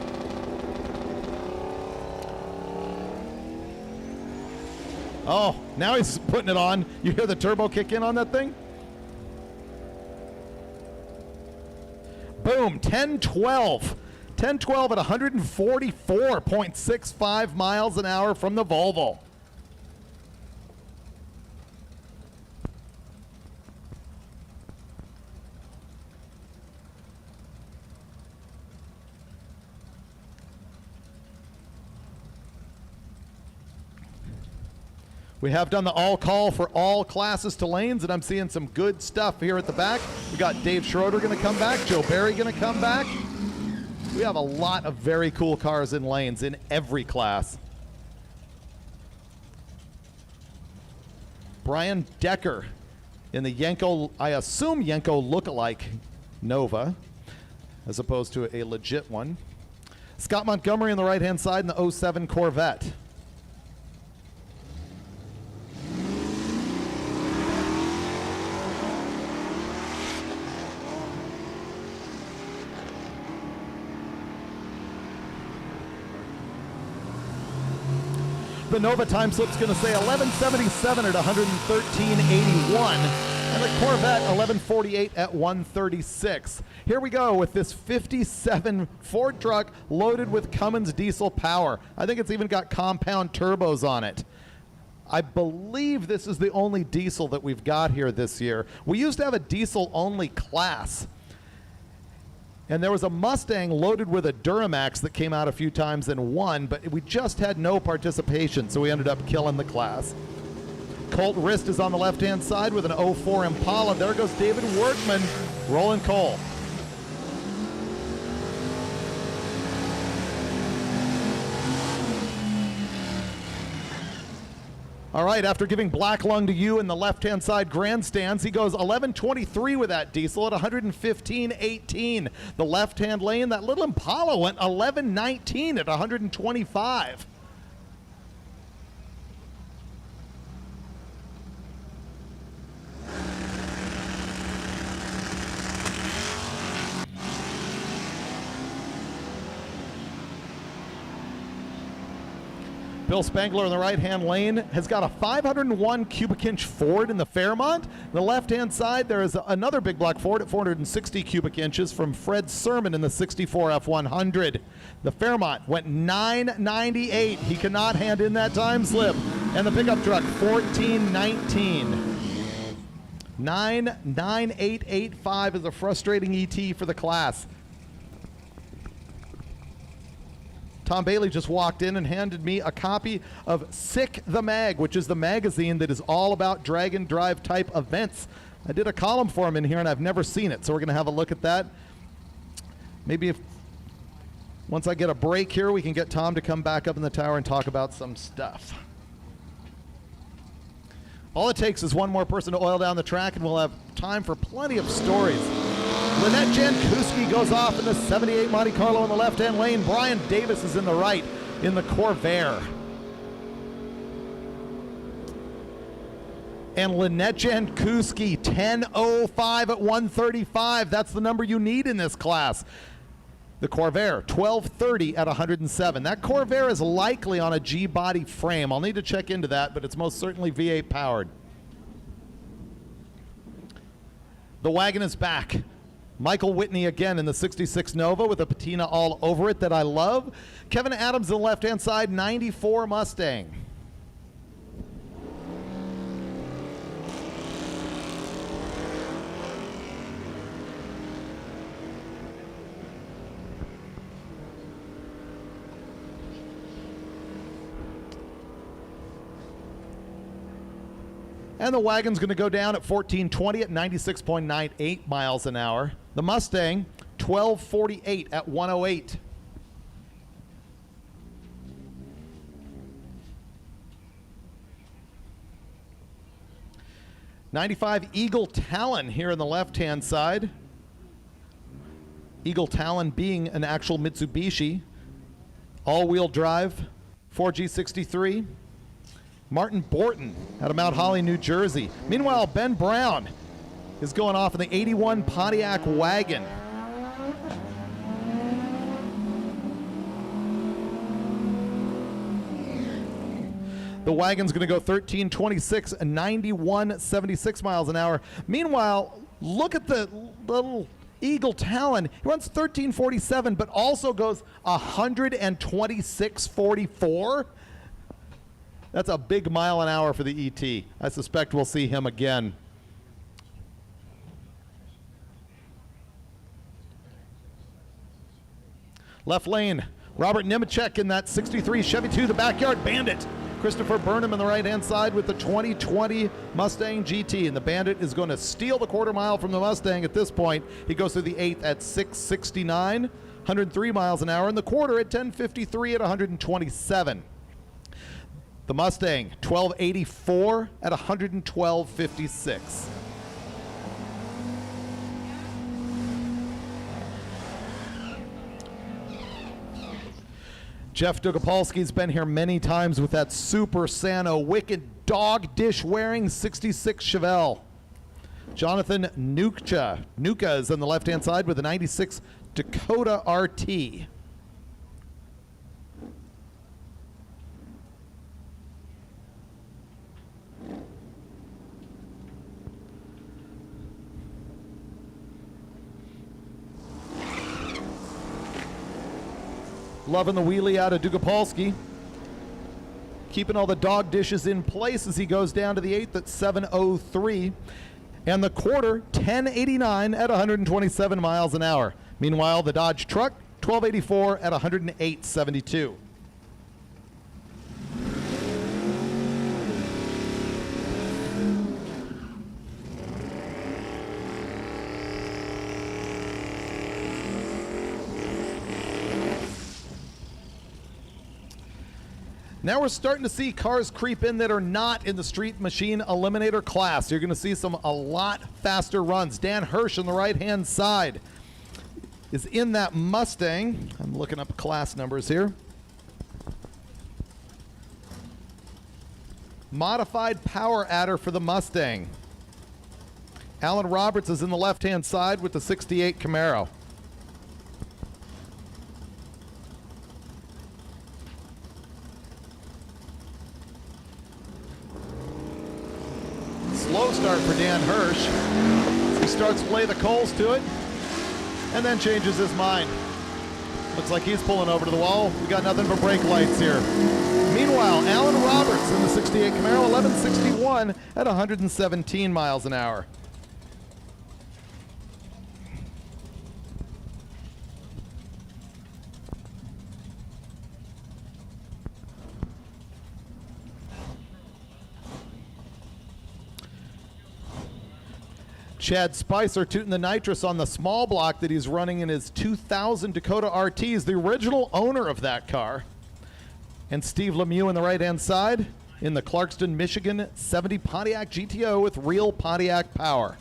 Oh, now he's putting it on. You hear the turbo kick in on that thing? Boom, 10-12. 10-12 at 144.65 miles an hour from the Volvo. We have done the all call for all classes to lanes, and I'm seeing some good stuff here at the back. We got Dave Schroeder going to come back, Joe Barry going to come back. We have a lot of very cool cars in lanes in every class. Brian Decker in the Yenko, I assume Yenko lookalike Nova, as opposed to a legit one. Scott Montgomery on the right-hand side in the 07 Corvette. The Nova time slip's going to say 11:77 at 113.81, and the Corvette 11:48 at 136. Here we go with this 57 Ford truck loaded with Cummins diesel power. I think it's even got compound turbos on it. I believe this is the only diesel that we've got here this year. We used to have a diesel-only class. And there was a Mustang loaded with a Duramax that came out a few times and won, but we just had no participation, so we ended up killing the class. Colt Rist is on the left-hand side with an 04 Impala. There goes David Workman, rolling coal. All right, after giving black lung to you in the left-hand side grandstands, he goes 11:23 with that diesel at 115.18. The left-hand lane, that little Impala went 11:19 at 125. Bill Spangler in the right-hand lane has got a 501 cubic inch Ford in the Fairmont. On the left-hand side, there is another big block Ford at 460 cubic inches from Fred Sermon in the 64 F100. The Fairmont went 998. He cannot hand in that time slip. And the pickup truck, 1419. 99885 is a frustrating ET for the class. Tom Bailey just walked in and handed me a copy of Sick the Mag, which is the magazine that is all about drag and drive type events. I did a column for him in here and I've never seen it, so we're going to have a look at that. Maybe if once I get a break here, we can get Tom to come back up in the tower and talk about some stuff. All it takes is one more person to oil down the track and we'll have time for plenty of stories. Lynette Jankowski goes off in the 78 Monte Carlo in the left-hand lane. Brian Davis is in the right in the Corvair. And Lynette Jankowski, 10:05 at 135. That's the number you need in this class. The Corvair, 12:30 at 107. That Corvair is likely on a G-body frame. I'll need to check into that, but it's most certainly V8 powered. The wagon is back. Michael Whitney again in the 66 Nova with a patina all over it that I love. Kevin Adams on the left-hand side, 94 Mustang. And the wagon's going to go down at 1420 at 96.98 miles an hour. The Mustang, 1248 at 108. '95 Eagle Talon here on the left-hand side. Eagle Talon being an actual Mitsubishi. All-wheel drive, 4G63. Martin Borton out of Mount Holly, New Jersey. Meanwhile, Ben Brown is going off in the 81 Pontiac wagon. The wagon's going to go 1326 and 91.76 miles an hour. Meanwhile, look at the little Eagle Talon. He runs 1347, but also goes 126.44. That's a big mile an hour for the ET. I suspect we'll see him again. Left lane, Robert Nemechek in that 63 Chevy 2, the Backyard Bandit. Christopher Burnham on the right-hand side with the 2020 Mustang GT, and the Bandit is going to steal the quarter mile from the Mustang at this point. He goes through the 8th at 669, 103 miles an hour, and the quarter at 1053 at 127. The Mustang, 1284 at 112.56. Jeff Dugopolsky's been here many times with that Super Sano wicked dog dish wearing 66 Chevelle. Jonathan Nuka is on the left-hand side with a 96 Dakota RT. Loving the wheelie out of Dugopolsky. Keeping all the dog dishes in place as he goes down to the 8th at 7:03. And the quarter, 1089 at 127 miles an hour. Meanwhile, the Dodge truck, 1284 at 108.72. Now we're starting to see cars creep in that are not in the Street Machine Eliminator class. You're going to see a lot faster runs. Dan Hirsch on the right-hand side is in that Mustang. I'm looking up class numbers here. Modified power adder for the Mustang. Alan Roberts is in the left-hand side with the 68 Camaro. Slow start for Dan Hirsch. He starts to lay the coals to it and then changes his mind. Looks like he's pulling over to the wall. We got nothing but brake lights here. Meanwhile, Alan Roberts in the 68 Camaro, 1161 at 117 miles an hour. Chad Spicer tooting the nitrous on the small block that he's running in his 2000 Dakota RT. Is the original owner of that car. And Steve Lemieux on the right-hand side in the Clarkston, Michigan 70 Pontiac GTO with real Pontiac power.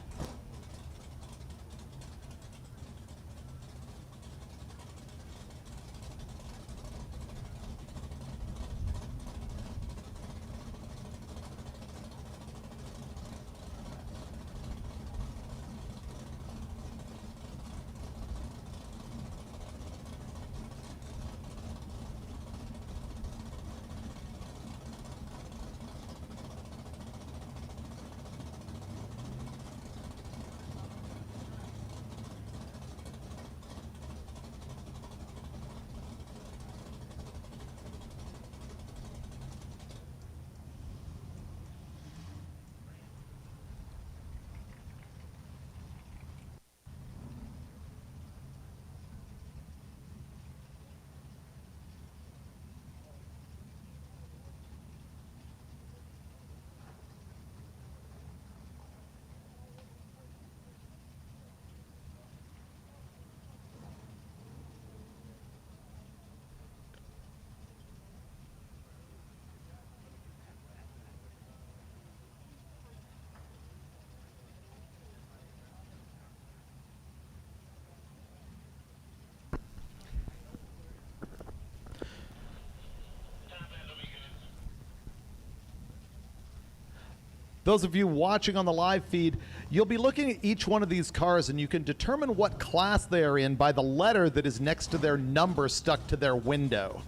Those of you watching on the live feed, you'll be looking at each one of these cars and you can determine what class they are in by the letter that is next to their number stuck to their window.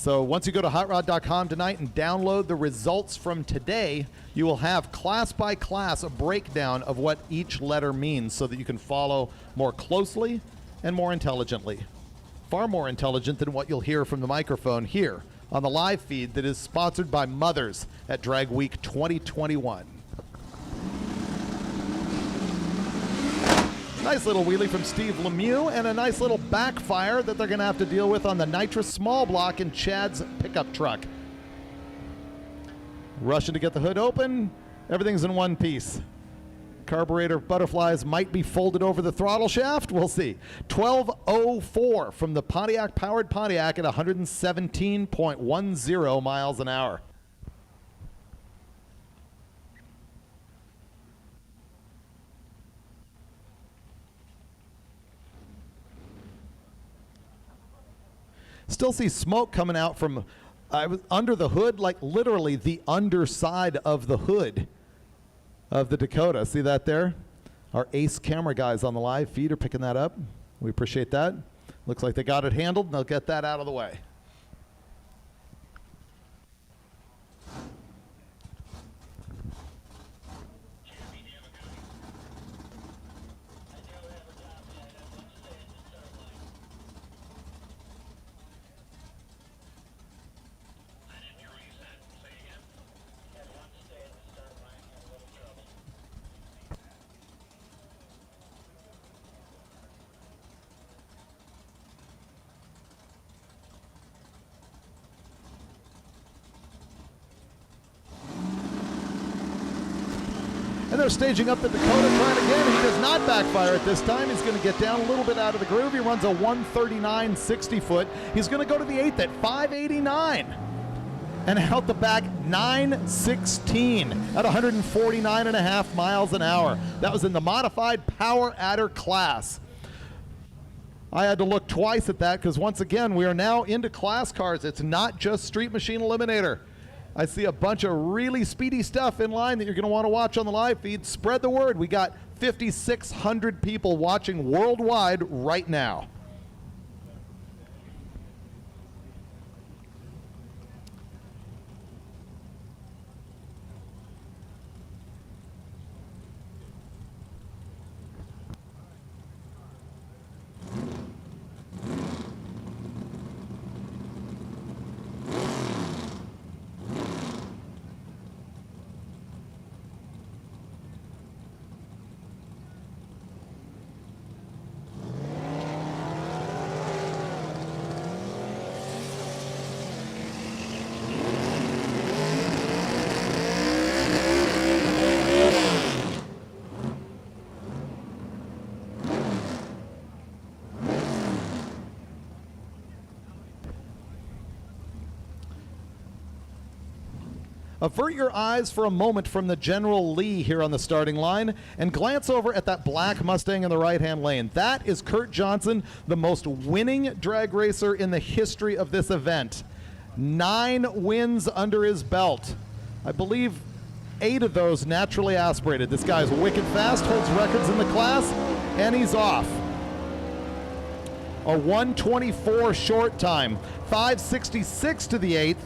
So once you go to hotrod.com tonight and download the results from today, you will have class by class a breakdown of what each letter means so that you can follow more closely and more intelligently. Far more intelligent than what you'll hear from the microphone here on the live feed that is sponsored by Mothers at Drag Week 2021. Nice little wheelie from Steve Lemieux and a nice little backfire that they're going to have to deal with on the nitrous small block in Chad's pickup truck. Rushing to get the hood open. Everything's in one piece. Carburetor butterflies might be folded over the throttle shaft. We'll see. 12:04 from the Pontiac-powered Pontiac at 117.10 miles an hour. Still see smoke coming out from under the hood, like literally the underside of the hood of the Dakota. See that there? Our ace camera guys on the live feed are picking that up. We appreciate that. Looks like they got it handled, and they'll get that out of the way. And they're staging up the Dakota, trying again. He does not backfire at this time. He's going to get down a little bit out of the groove. He runs a 139 60-foot. He's going to go to the 8th at 589. And out the back, 916 at 149.5 miles an hour. That was in the modified Power Adder class. I had to look twice at that because, once again, we are now into class cars. It's not just Street Machine Eliminator. I see a bunch of really speedy stuff in line that you're going to want to watch on the live feed. Spread the word. We got 5,600 people watching worldwide right now. Avert your eyes for a moment from the General Lee here on the starting line and glance over at that black Mustang in the right-hand lane. That is Kurt Johnson, the most winning drag racer in the history of this event. 9 wins under his belt. I believe 8 of those naturally aspirated. This guy's wicked fast, holds records in the class, and he's off. A 124 short time, 566 to the 8th,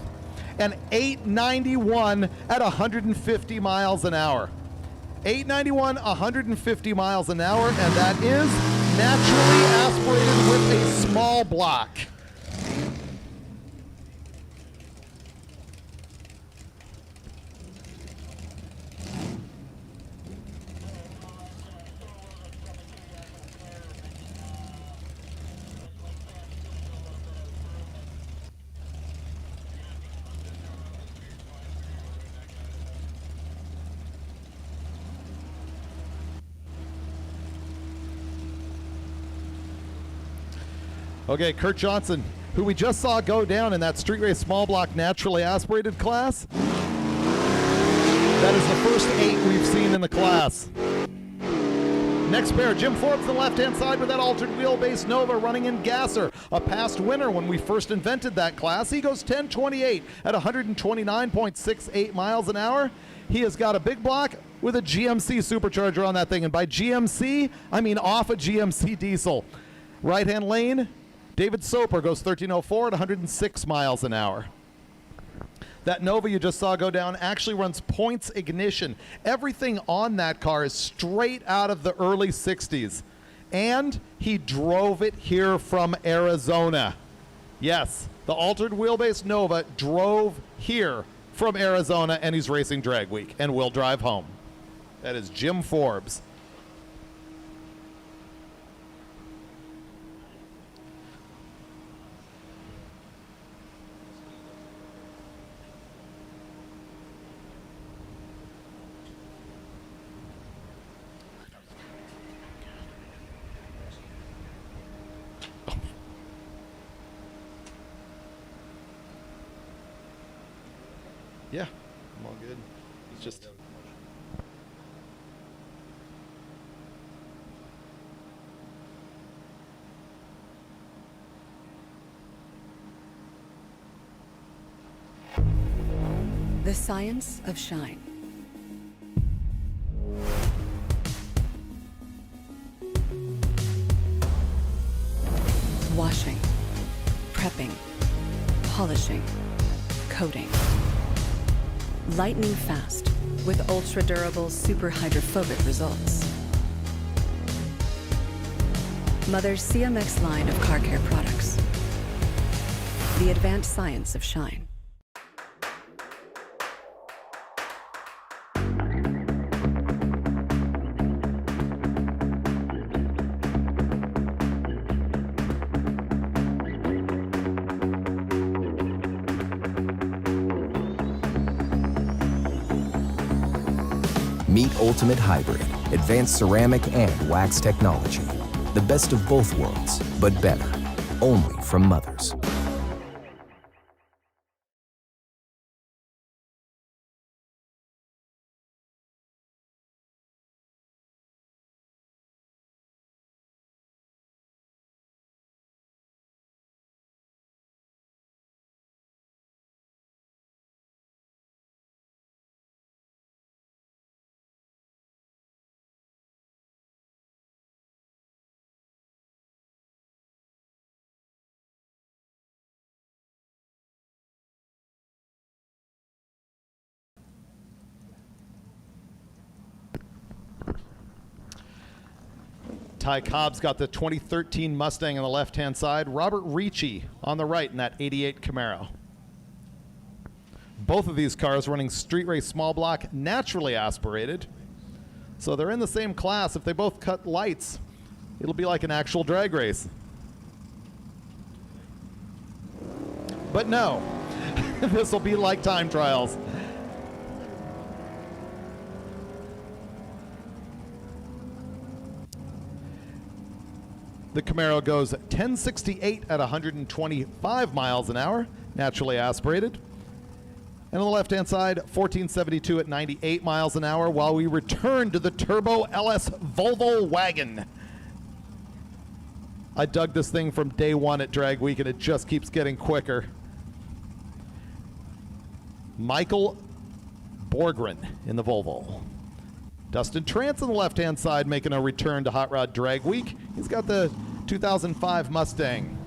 and 891 at 150 miles an hour. 891, 150 miles an hour, and that is naturally aspirated with a small block. Okay, Kurt Johnson, who we just saw go down in that street race small block naturally aspirated class. That is the first 8 we've seen in the class. Next pair, Jim Forbes on the left-hand side with that altered wheelbase Nova running in Gasser, a past winner when we first invented that class. He goes 10:28 at 129.68 miles an hour. He has got a big block with a GMC supercharger on that thing, and by GMC, I mean off a GMC diesel. Right-hand lane, David Soper goes 1304 at 106 miles an hour. That Nova you just saw go down actually runs points ignition. Everything on that car is straight out of the early 60s. And he drove it here from Arizona. Yes, the altered wheelbase Nova drove here from Arizona, and he's racing Drag Week and will drive home. That is Jim Forbes. Yeah, I'm all good. It's just... The science of shine. Washing, prepping, polishing, coating. Lightning fast with ultra-durable, super hydrophobic results. Mother's CMX line of car care products. The advanced science of shine. Meet Ultimate Hybrid, advanced ceramic and wax technology. The best of both worlds, but better. Only from Mothers. Ty Cobb's got the 2013 Mustang on the left-hand side. Robert Ricci on the right in that 88 Camaro. Both of these cars running street race small block, naturally aspirated. So they're in the same class. If they both cut lights, it'll be like an actual drag race. But no, this will be like time trials. The Camaro goes 1068 at 125 miles an hour, naturally aspirated. And on the left-hand side, 1472 at 98 miles an hour, while we return to the Turbo LS Volvo wagon. I dug this thing from day one at Drag Week, and it just keeps getting quicker. Michael Borgren in the Volvo. Dustin Trance on the left-hand side making a return to Hot Rod Drag Week. He's got the 2005 Mustang.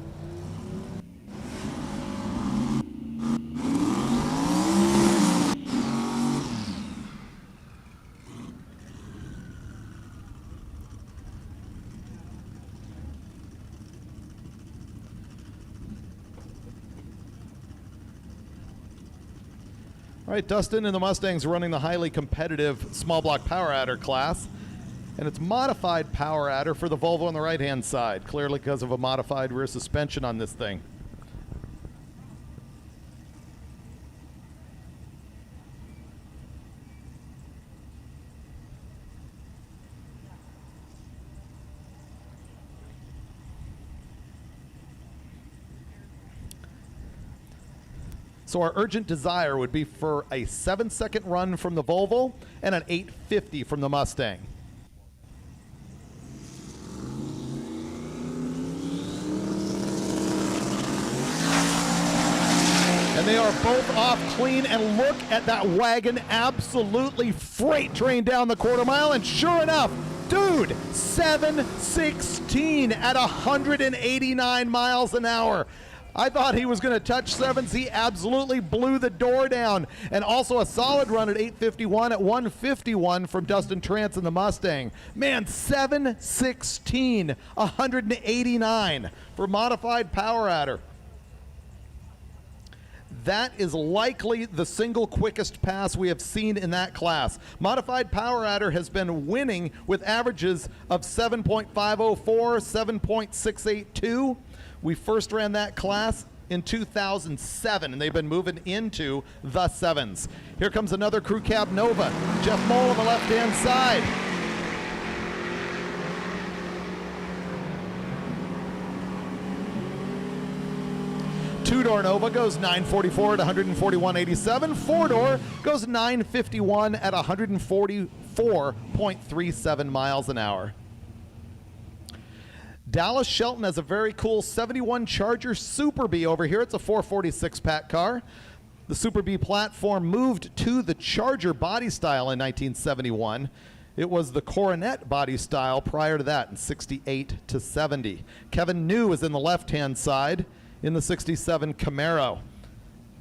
All right, Dustin in the Mustang's running the highly competitive small block power adder class, and it's modified power adder for the Volvo on the right-hand side, clearly because of a modified rear suspension on this thing. So our urgent desire would be for a 7-second run from the Volvo and an 850 from the Mustang. And they are both off clean, and look at that wagon absolutely freight train down the quarter mile, and sure enough, Dude, 716 at 189 miles an hour. I thought he was going to touch sevens. He absolutely blew the door down. And also a solid run at 851 at 151 from Dustin Trance in the Mustang. Man, 716, 189 for modified power adder. That is likely the single quickest pass we have seen in that class. Modified power adder has been winning with averages of 7.504, 7.682. We first ran that class in 2007, and they've been moving into the sevens. Here comes another crew cab Nova. Jeff Mole on the left-hand side. Two-door Nova goes 944 at 141.87. Four-door goes 951 at 144.37 miles an hour. Dallas Shelton has a very cool 71 Charger Super Bee over here. It's a 446 pack car. The Super Bee platform moved to the Charger body style in 1971. It was the Coronet body style prior to that in 68 to 70. Kevin New is in the left-hand side in the 67 Camaro.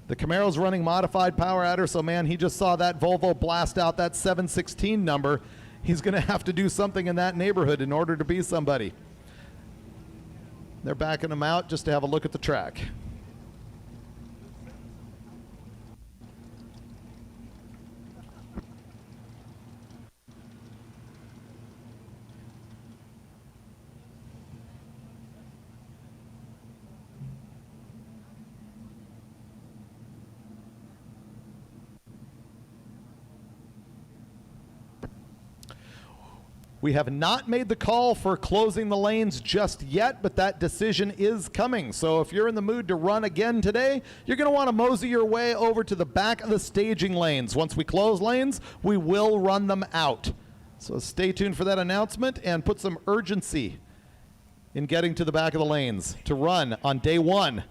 The Camaro's running modified power adder, so man, he just saw that Volvo blast out that 716 number. He's going to have to do something in that neighborhood in order to be somebody. They're backing him out just to have a look at the track. We have not made the call for closing the lanes just yet, but that decision is coming. So if you're in the mood to run again today, you're going to want to mosey your way over to the back of the staging lanes. Once we close lanes, we will run them out. So stay tuned for that announcement and put some urgency in getting to the back of the lanes to run on day one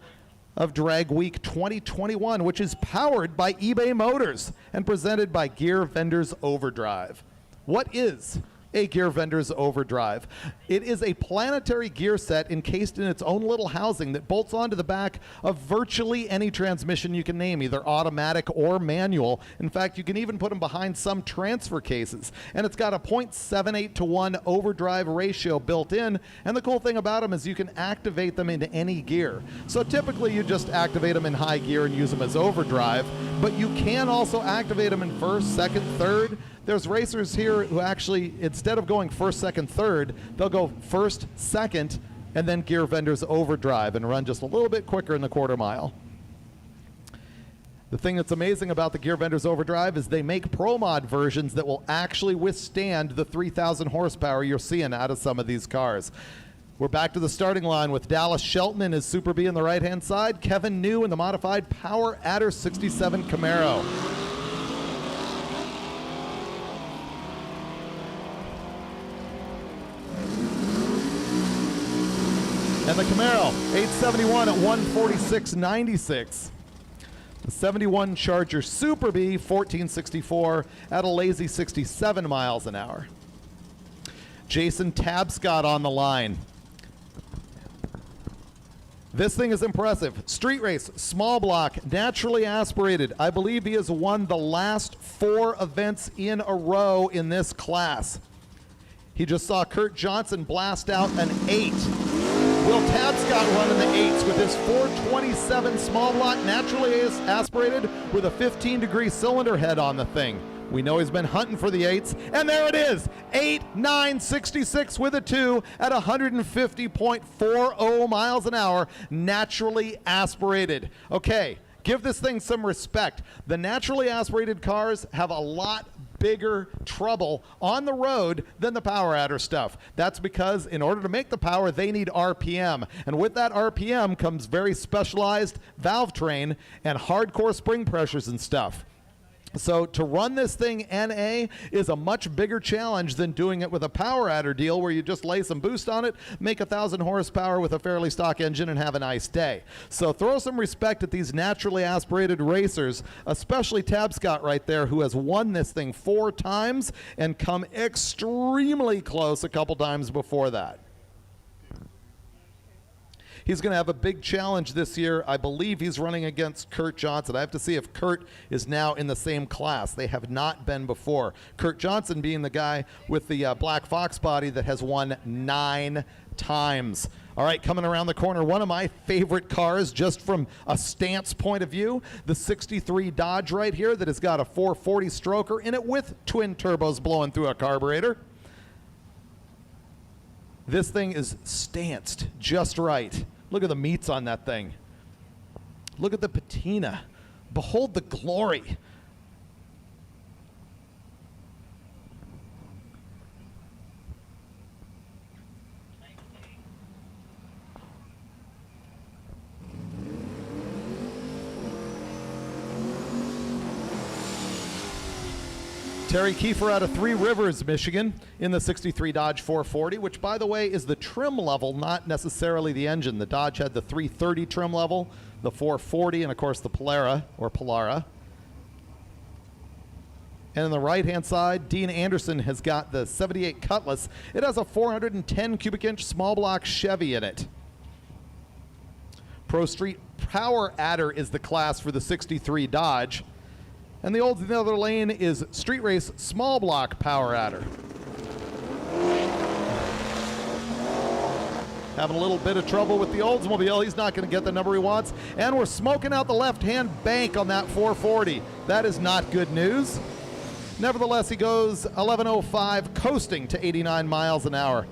of Drag Week 2021, which is powered by eBay Motors and presented by Gear Vendors Overdrive. What is a Gear Vendors Overdrive? It is a planetary gear set encased in its own little housing that bolts onto the back of virtually any transmission you can name, either automatic or manual. In fact, you can even put them behind some transfer cases. And it's got a 0.78 to 1 overdrive ratio built in. And the cool thing about them is you can activate them into any gear. So typically you just activate them in high gear and use them as overdrive, but you can also activate them in first, second, third. There's racers here who actually, instead of going first, second, third, they'll go first, second, and then Gear Vendors Overdrive and run just a little bit quicker in the quarter mile. The thing that's amazing about the Gear Vendors Overdrive is they make Pro Mod versions that will actually withstand the 3,000 horsepower you're seeing out of some of these cars. We're back to the starting line with Dallas Shelton in his Super Bee on the right-hand side, Kevin New in the modified Power Adder 67 Camaro. And the Camaro, 871 at 146.96. The 71 Charger Super Bee, 1464 at a lazy 67 miles an hour. Jason Tapscott on the line. This thing is impressive. Street race, small block, naturally aspirated. I believe he has won the last 4 events in a row in this class. He just saw Kurt Johnson blast out an 8. Will Tapscott running the 8s with his 427 small block, naturally aspirated with a 15-degree cylinder head on the thing. We know he's been hunting for the 8s, and there it is, 8.966 with a 2 at 150.40 miles an hour, naturally aspirated. Okay, give this thing some respect. The naturally aspirated cars have a lot bigger trouble on the road than the power adder stuff. That's because in order to make the power, they need RPM. And with that RPM comes very specialized valve train and hardcore spring pressures and stuff. So to run this thing NA is a much bigger challenge than doing it with a power adder deal where you just lay some boost on it, make 1,000 horsepower with a fairly stock engine, and have a nice day. So throw some respect at these naturally aspirated racers, especially Tapscott right there, who has won this thing 4 times and come extremely close a couple times before that. He's going to have a big challenge this year. I believe he's running against Kurt Johnson. I have to see if Kurt is now in the same class. They have not been before. Kurt Johnson being the guy with the Black Fox body that has won 9 times. All right, coming around the corner, one of my favorite cars just from a stance point of view, the 63 Dodge right here that has got a 440 stroker in it with twin turbos blowing through a carburetor. This thing is stanced just right. Look at the meats on that thing. Look at the patina. Behold the glory. Terry Kiefer out of Three Rivers, Michigan, in the 63 Dodge 440, which, by the way, is the trim level, not necessarily the engine. The Dodge had the 330 trim level, the 440, and, of course, the Polara. And on the right-hand side, Dean Anderson has got the 78 Cutlass. It has a 410 cubic inch small block Chevy in it. Pro Street Power Adder is the class for the 63 Dodge. And the old in the other lane is Street Race Small Block Power Adder. Having a little bit of trouble with the Oldsmobile. He's not going to get the number he wants. And we're smoking out the left-hand bank on that 440. That is not good news. Nevertheless, he goes 11:05, coasting to 89 miles an hour.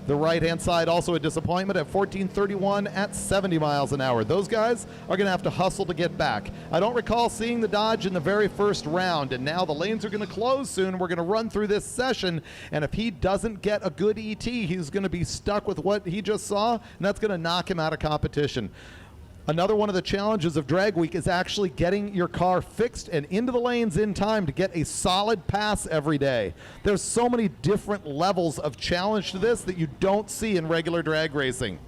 The right-hand side also a disappointment at 14:31 at 70 miles an hour. Those guys are going to have to hustle to get back. I don't recall seeing the Dodge in the very first round, and now the lanes are going to close soon. We're going to run through this session, and if he doesn't get a good ET, he's going to be stuck with what he just saw, and that's going to knock him out of competition. Another one of the challenges of Drag Week is actually getting your car fixed and into the lanes in time to get a solid pass every day. There's so many different levels of challenge to this that you don't see in regular drag racing.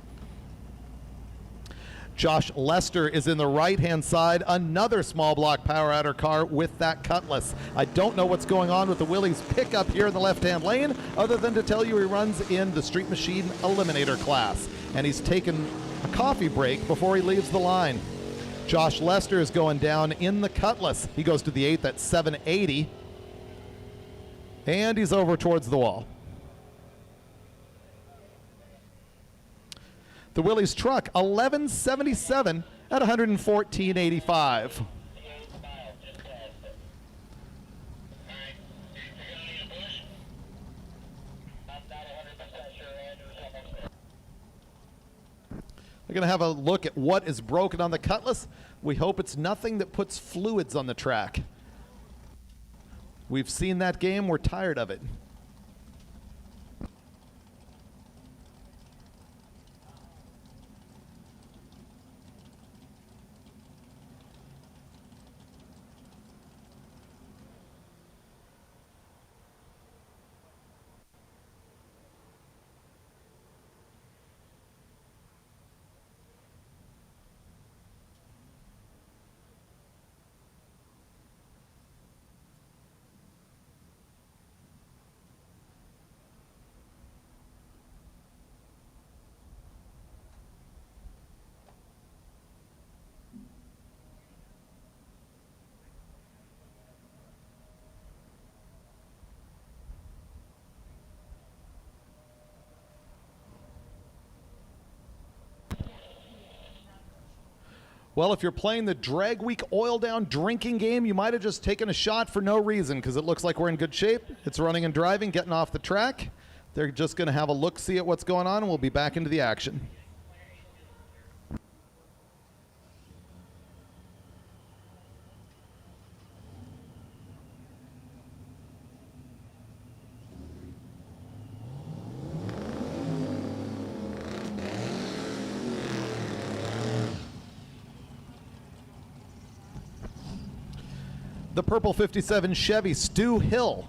Josh Lester is in the right-hand side, another small block power adder car with that Cutlass. I don't know what's going on with the Willys pickup here in the left-hand lane, other than to tell you he runs in the Street Machine Eliminator class, and he's taken a coffee break before he leaves the line. Josh Lester is going down in the Cutlass. He goes to the 8th at 780, and he's over towards the wall. The Willys truck, 1177 at 114.85. We're going to have a look at what is broken on the Cutlass. We hope it's nothing that puts fluids on the track. We've seen that game. We're tired of it. Well, if you're playing the Drag Week oil down drinking game, you might have just taken a shot for no reason, because it looks like we're in good shape. It's running and driving, getting off the track. They're just going to have a look-see at what's going on, and we'll be back into the action. the purple 57 Chevy, Stu Hill.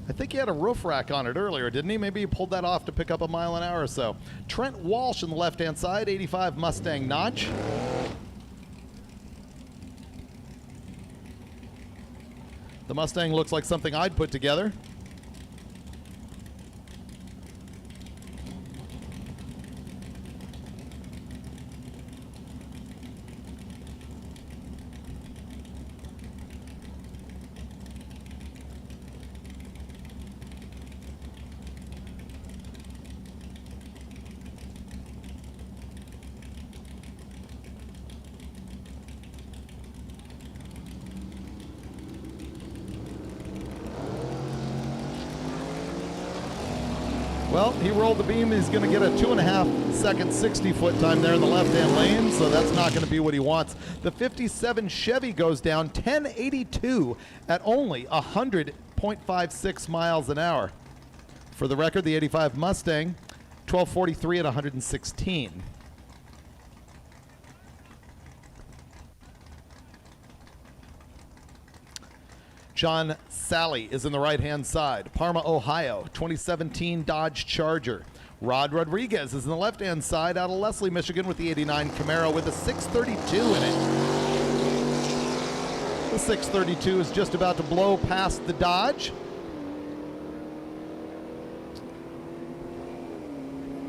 I think he had a roof rack on it earlier, didn't he? Maybe he pulled that off to pick up a mile an hour or so. Trent Walsh on the left-hand side, 85 Mustang Notch. The Mustang looks like something I'd put together. Well, he rolled the beam. He's going to get a 2.5 second 60-foot time there in the left-hand lane, so that's not going to be what he wants. The 57 Chevy goes down 1082 at only 100.56 miles an hour. For the record, the 85 Mustang, 1243 at 116. John Sally is in the right-hand side. Parma, Ohio, 2017 Dodge Charger. Rod Rodriguez is in the left-hand side out of Leslie, Michigan with the 89 Camaro with a 632 in it. The 632 is just about to blow past the Dodge.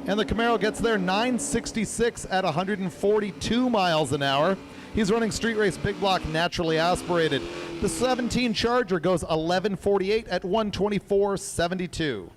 And the Camaro gets there 966 at 142 miles an hour. He's running street race big block naturally aspirated. The 17 Charger goes 1148 at 124.72.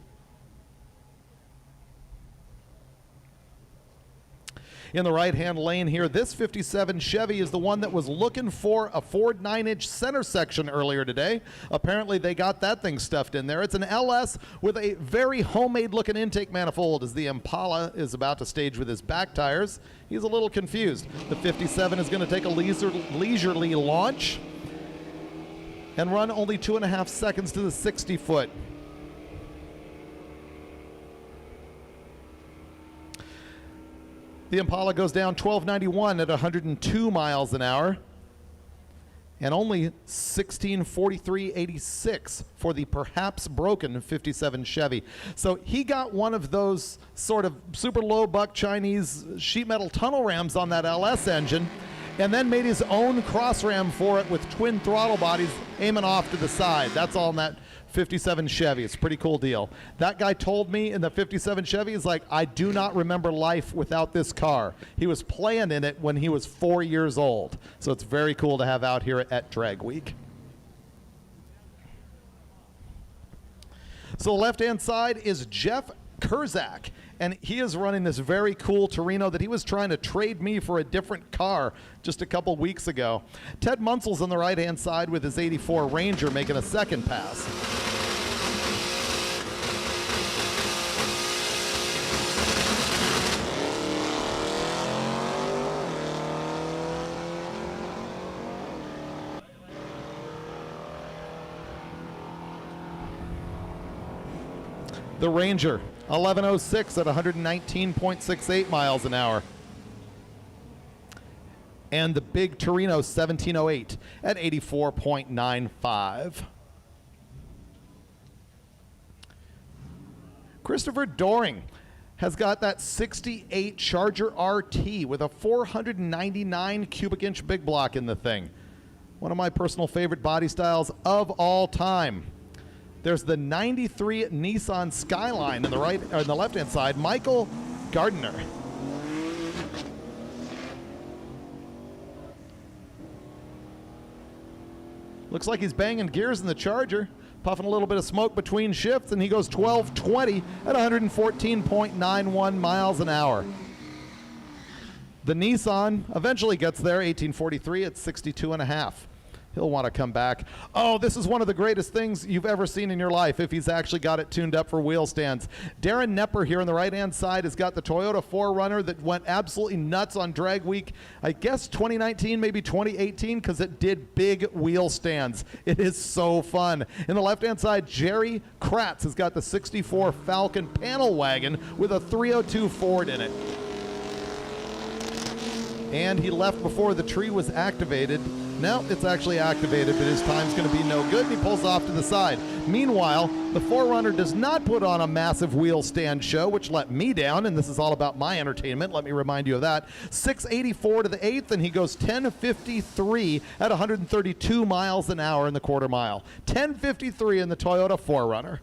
In the right-hand lane here, this 57 Chevy is the one that was looking for a Ford 9-inch center section earlier today. Apparently they got that thing stuffed in there. It's an LS with a very homemade-looking intake manifold as the Impala is about to stage with his back tires. He's a little confused. The 57 is going to take a leisurely launch and run only 2.5 seconds to the 60-foot. The Impala goes down 1291 at 102 miles an hour and only 1643.86 for the perhaps broken 57 Chevy. So he got one of those sort of super low buck Chinese sheet metal tunnel rams on that LS engine and then made his own cross ram for it with twin throttle bodies aiming off to the side. That's all in that 57 Chevy. It's a pretty cool deal. That guy told me in the 57 Chevy, he's like, I do not remember life without this car. He was playing in it when he was 4 years old. So it's very cool to have out here at Drag Week. So the left-hand side is Jeff Kurzak, and he is running this very cool Torino that he was trying to trade me for a different car just a couple weeks ago. Ted Munsel's on the right-hand side with his 84 Ranger making a second pass. The Ranger, 1106 at 119.68 miles an hour. And the big Torino, 1708 at 84.95. Christopher Doring has got that 68 Charger RT with a 499 cubic inch big block in the thing. One of my personal favorite body styles of all time. There's the 93 Nissan Skyline on the right, or on the left-hand side, Michael Gardner. Looks like he's banging gears in the Charger, puffing a little bit of smoke between shifts, and he goes 1220 at 114.91 miles an hour. The Nissan eventually gets there, 1843 at 62.5. He'll want to come back. Oh, this is one of the greatest things you've ever seen in your life if he's actually got it tuned up for wheel stands. Darren Nepper here on the right-hand side has got the Toyota 4Runner that went absolutely nuts on Drag Week. I guess 2019, maybe 2018, because it did big wheel stands. It is so fun. In the left-hand side, Jerry Kratz has got the 64 Falcon panel wagon with a 302 Ford in it. And he left before the tree was activated. No, it's actually activated, but his time's going to be no good, and he pulls off to the side. Meanwhile, the 4Runner does not put on a massive wheel stand show, which let me down, and this is all about my entertainment. Let me remind you of that. 684 to the 8th, and he goes 1053 at 132 miles an hour in the quarter mile. 1053 in the Toyota 4Runner.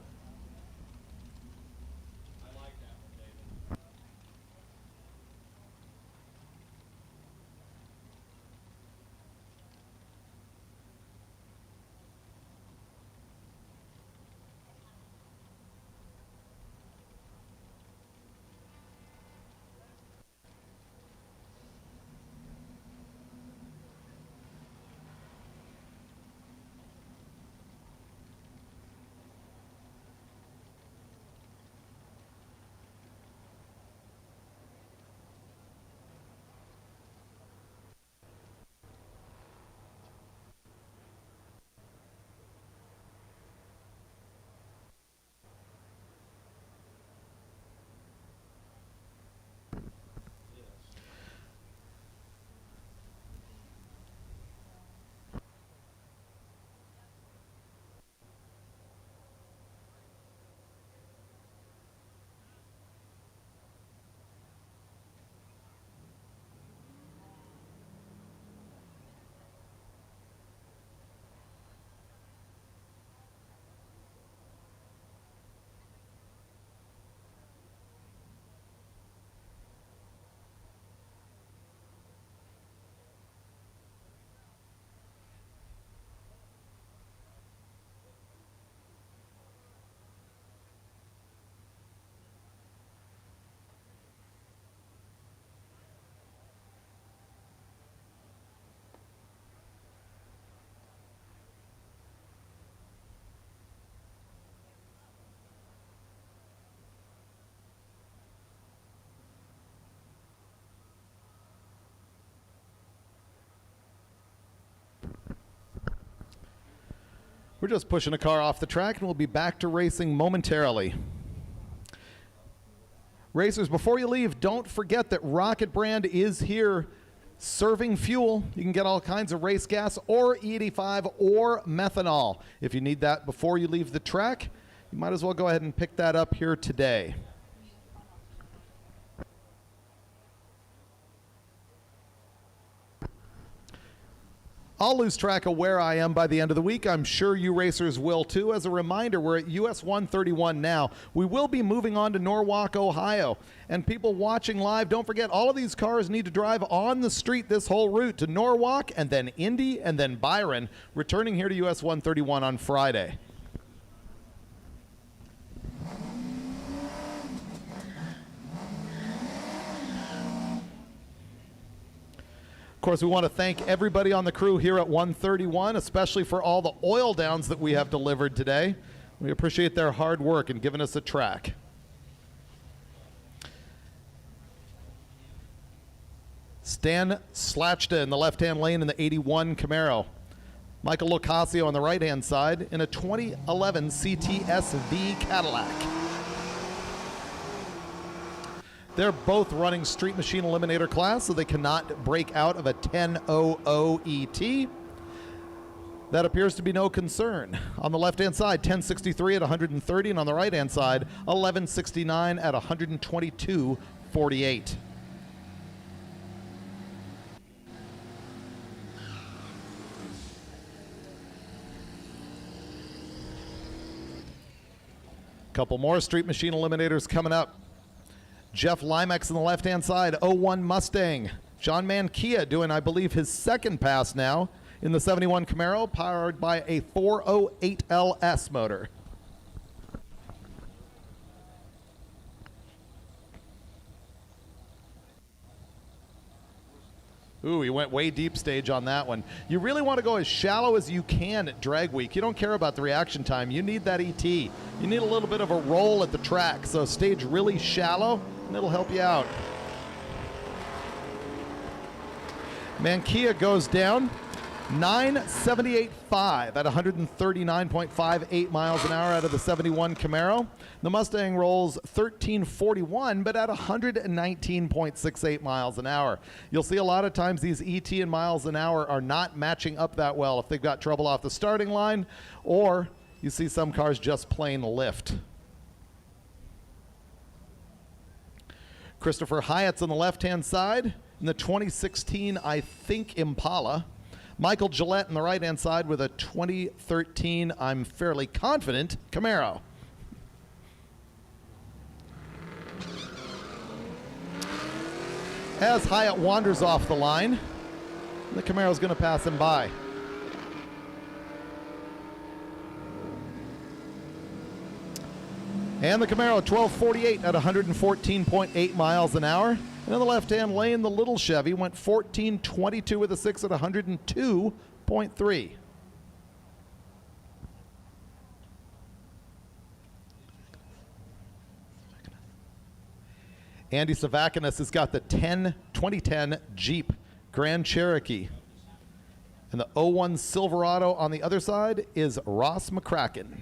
We're just pushing a car off the track, and we'll be back to racing momentarily. Racers, before you leave, don't forget that Rocket Brand is here serving fuel. You can get all kinds of race gas or E85 or methanol. If you need that before you leave the track, you might as well go ahead and pick that up here today. I'll lose track of where I am by the end of the week. I'm sure you racers will too. As a reminder, we're at US 131 now. We will be moving on to Norwalk, Ohio. And people watching live, don't forget, all of these cars need to drive on the street this whole route to Norwalk and then Indy and then Byron, returning here to US 131 on Friday. Of course, we want to thank everybody on the crew here at 131, especially for all the oil downs that we have delivered today. We appreciate their hard work in giving us a track. Stan Slachta in the left-hand lane in the 81 Camaro. Michael Locasio on the right-hand side in a 2011 CTS-V Cadillac. They're both running Street Machine Eliminator class, so they cannot break out of a 10.00 ET. That appears to be no concern. On the left-hand side, 1063 at 130, and on the right-hand side, 1169 at 122.48. Couple more Street Machine Eliminators coming up. Jeff Limex on the left-hand side, 01 Mustang. John Mankia doing, I believe, his second pass now in the 71 Camaro, powered by a 408LS motor. Ooh, he went way deep stage on that one. You really want to go as shallow as you can at drag week. You don't care about the reaction time. You need that ET. You need a little bit of a roll at the track. So stage really shallow, and it'll help you out. Mankia goes down. 978.5 at 139.58 miles an hour out of the 71 Camaro. The Mustang rolls 1341, but at 119.68 miles an hour. You'll see a lot of times these ET and miles an hour are not matching up that well if they've got trouble off the starting line, or you see some cars just plain lift. Christopher Hyatt's on the left-hand side in the 2016, I think, Impala. Michael Gillette on the right-hand side with a 2013, I'm fairly confident, Camaro. As Hyatt wanders off the line, the Camaro's going to pass him by. And the Camaro 1248 at 114.8 miles an hour. And in the left-hand lane, the little Chevy went 1422 with a 6 at 102.3. Andy Savakinas has got the 2010 Jeep Grand Cherokee. And the 01 Silverado on the other side is Ross McCracken.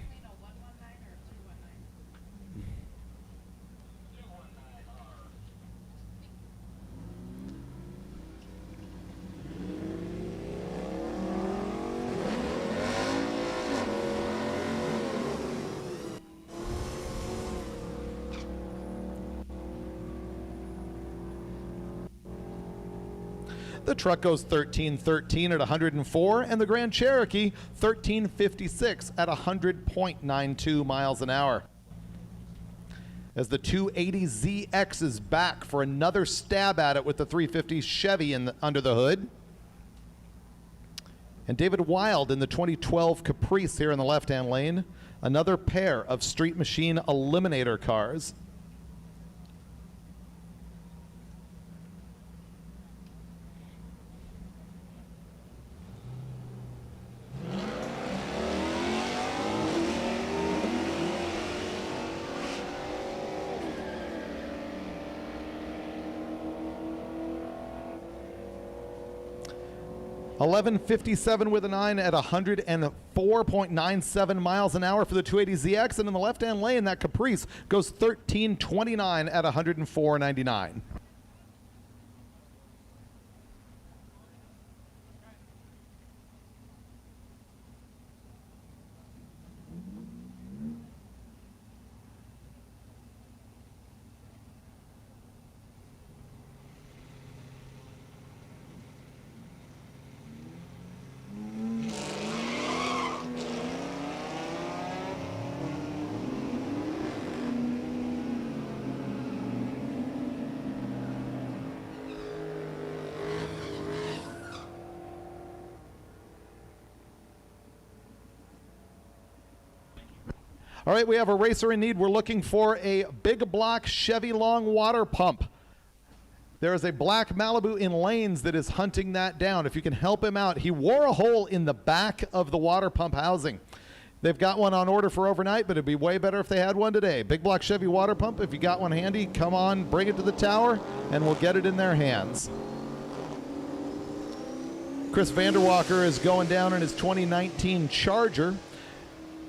The truck goes 1313 at 104, and the Grand Cherokee 1356 at 100.92 miles an hour. As the 280ZX is back for another stab at it with the 350 Chevy under the hood. And David Wild in the 2012 Caprice here in the left-hand lane. Another pair of Street Machine Eliminator cars. $11.57 with a 9 at 104.97 miles an hour for the 280ZX, and in the left-hand lane, that Caprice goes 13.29 at 104.99. All right, we have a racer in need. We're looking for a big block Chevy long water pump. There is a black Malibu in lanes that is hunting that down. If you can help him out, he wore a hole in the back of the water pump housing. They've got one on order for overnight, but it'd be way better if they had one today. Big block Chevy water pump. If you got one handy, come on, bring it to the tower, and we'll get it in their hands. Chris Vanderwalker is going down in his 2019 Charger.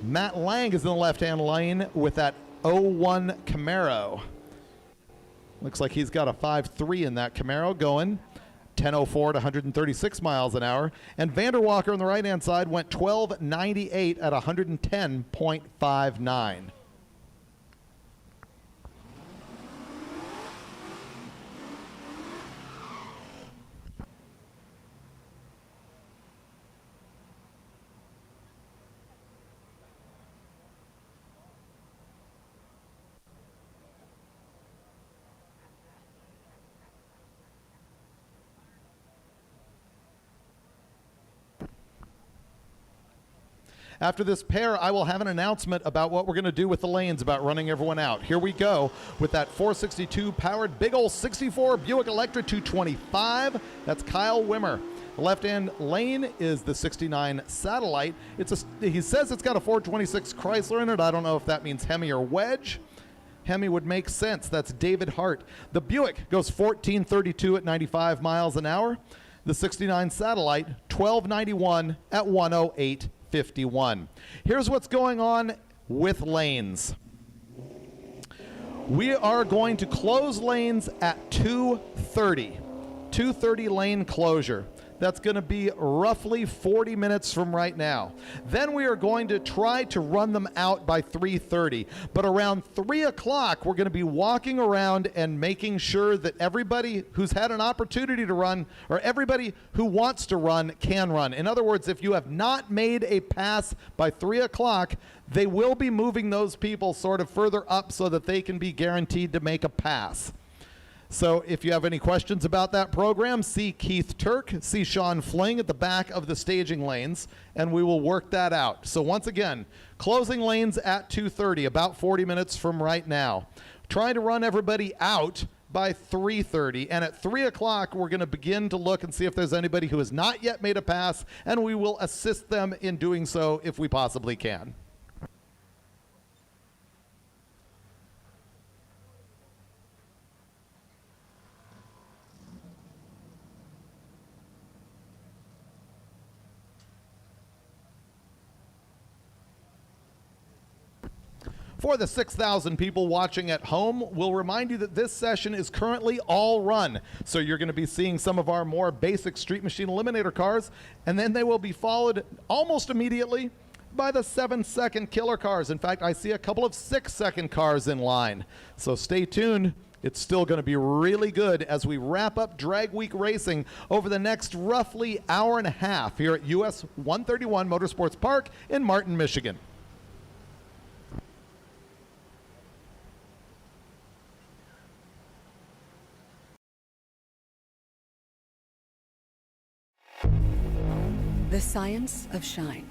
Matt Lang is in the left-hand lane with that 01 Camaro. Looks like he's got a 5.3 in that Camaro going 10.04 to 136 miles an hour. And Vanderwalker on the right-hand side went 12.98 at 110.59. After this pair, I will have an announcement about what we're going to do with the lanes, about running everyone out. Here we go with that 462 powered big ol' 64 Buick Electra 225. That's Kyle Wimmer. The left-hand lane is the 69 Satellite. He says it's got a 426 Chrysler in it. I don't know if that means Hemi or Wedge. Hemi would make sense. That's David Hart. The Buick goes 1432 at 95 miles an hour. The 69 Satellite, $1291 at $108.51. Here's what's going on with lanes. We are going to close lanes at 2:30. 2:30 lane closure. That's going to be roughly 40 minutes from right now. Then we are going to try to run them out by 3:30. But around 3 o'clock, we're going to be walking around and making sure that everybody who's had an opportunity to run, or everybody who wants to run, can run. In other words, if you have not made a pass by 3 o'clock, they will be moving those people sort of further up so that they can be guaranteed to make a pass. So if you have any questions about that program, see Keith Turk, see Sean Fling at the back of the staging lanes, and we will work that out. So once again, closing lanes at 2:30, about 40 minutes from right now. Trying to run everybody out by 3:30, and at 3 o'clock, we're going to begin to look and see if there's anybody who has not yet made a pass, and we will assist them in doing so if we possibly can. For the 6,000 people watching at home, we'll remind you that this session is currently all run. So you're going to be seeing some of our more basic Street Machine Eliminator cars, and then they will be followed almost immediately by the 7-second killer cars. In fact, I see a couple of 6-second cars in line. So stay tuned. It's still going to be really good as we wrap up Drag Week racing over the next roughly hour and a half here at US 131 Motorsports Park in Martin, Michigan. The science of shine.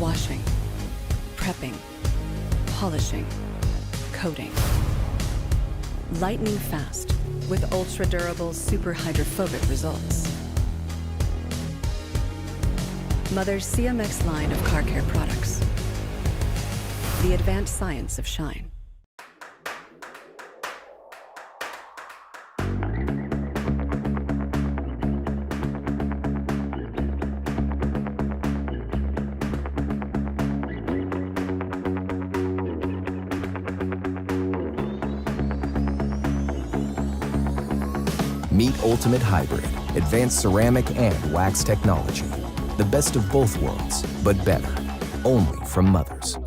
Washing, prepping, polishing, coating. Lightning fast with ultra durable super hydrophobic results. Mother's CMX line of car care products. The advanced science of shine. Meet Ultimate Hybrid, advanced ceramic and wax technology. The best of both worlds, but better. Only from Mothers.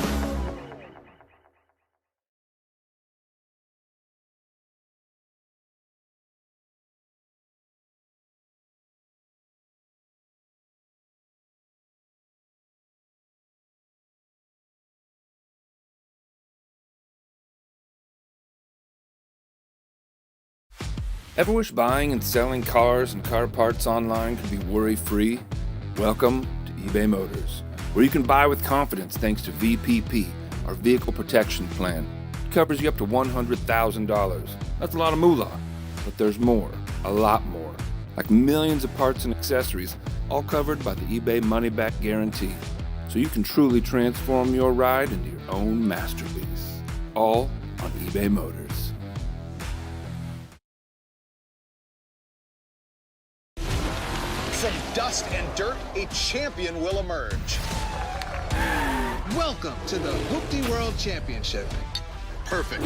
Ever wish buying and selling cars and car parts online could be worry-free? Welcome to eBay Motors, where you can buy with confidence thanks to VPP, our vehicle protection plan. It covers you up to $100,000. That's a lot of moolah, but there's more, a lot more, like millions of parts and accessories, all covered by the eBay money-back guarantee, so you can truly transform your ride into your own masterpiece. All on eBay Motors. From dust and dirt, a champion will emerge. Welcome to the Hoopty World Championship. Perfect.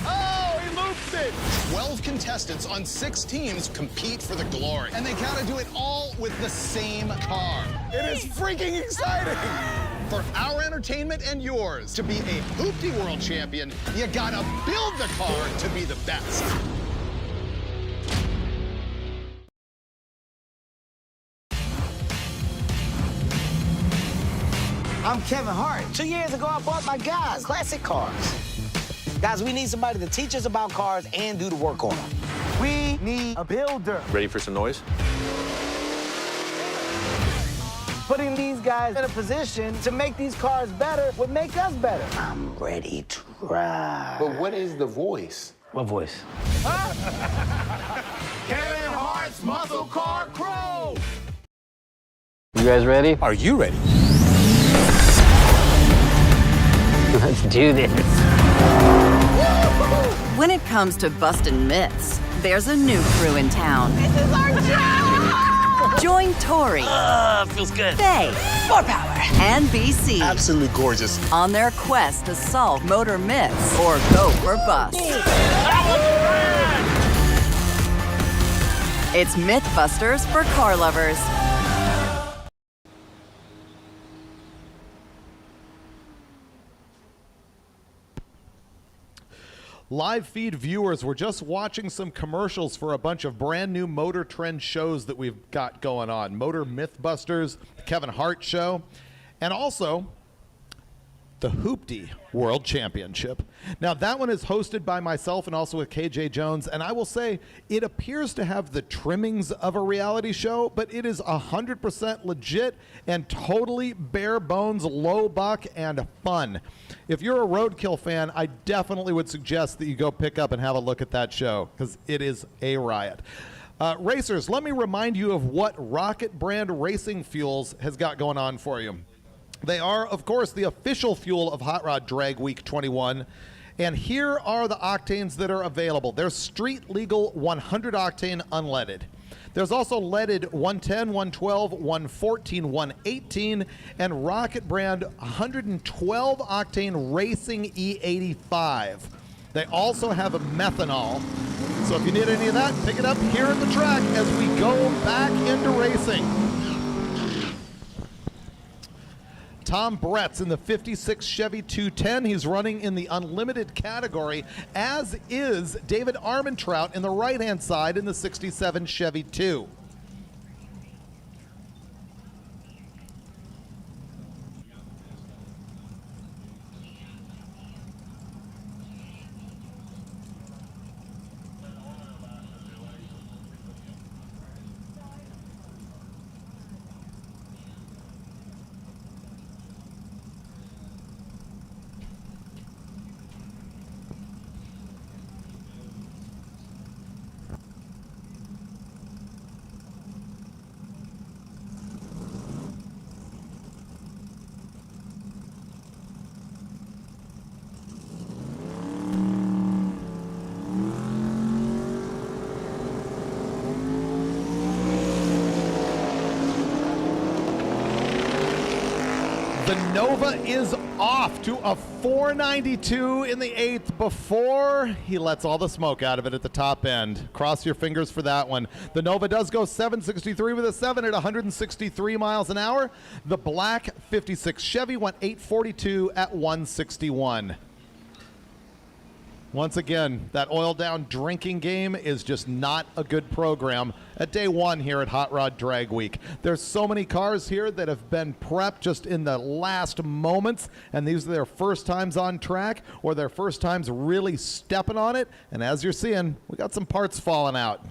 Oh, he looped it! 12 contestants on 6 teams compete for the glory. And they gotta do it all with the same car. It is freaking exciting! For our entertainment and yours, to be a Hoopty World Champion, you gotta build the car to be the best. I'm Kevin Hart. 2 years ago, I bought my guys classic cars. Guys, we need somebody to teach us about cars and do the work on them. We need a builder. Ready for some noise? Putting these guys in a position to make these cars better would make us better. I'm ready to ride. But what is the voice? What voice? Kevin Hart's Muscle Car Crew! You guys ready? Are you ready? Let's do this. When it comes to busting myths, there's a new crew in town. This is our job! Join Tori, Feels good. Faye, More power. and BC Absolutely gorgeous. on their quest to solve motor myths or go for bust. It's Mythbusters for car lovers. Live feed viewers, we're just watching some commercials for a bunch of brand new MotorTrend shows that we've got going on. Motor Mythbusters, the Kevin Hart Show, and also the Hoopty World Championship. Now, that one is hosted by myself and also with KJ Jones, and I will say it appears to have the trimmings of a reality show, but it is 100% legit and totally bare bones, low buck, and fun. If you're a roadkill fan, I definitely would suggest that you go pick up and have a look at that show, because it is a riot. Racers, let me remind you of what Rocket brand racing fuels has got going on for you. They are, of course, the official fuel of Hot Rod Drag Week 21. And here are the octanes that are available. There's street legal 100 octane unleaded. There's also leaded 110, 112, 114, 118, and Rocket brand 112 octane racing E85. They also have a methanol. So if you need any of that, pick it up here at the track as we go back into racing. Tom Brett's in the 56 Chevy 210. He's running in the unlimited category, as is David Armentrout in the right-hand side in the 67 Chevy 2. The Nova is off to a 492 in the 8th before he lets all the smoke out of it at the top end. Cross your fingers for that one. The Nova does go 763 with a 7 at 163 miles an hour. The black 56 Chevy went 842 at 161. Once again, that oil down drinking game is just not a good program at day one here at Hot Rod Drag Week. There's so many cars here that have been prepped just in the last moments, and these are their first times on track or their first times really stepping on it. And as you're seeing, we got some parts falling out.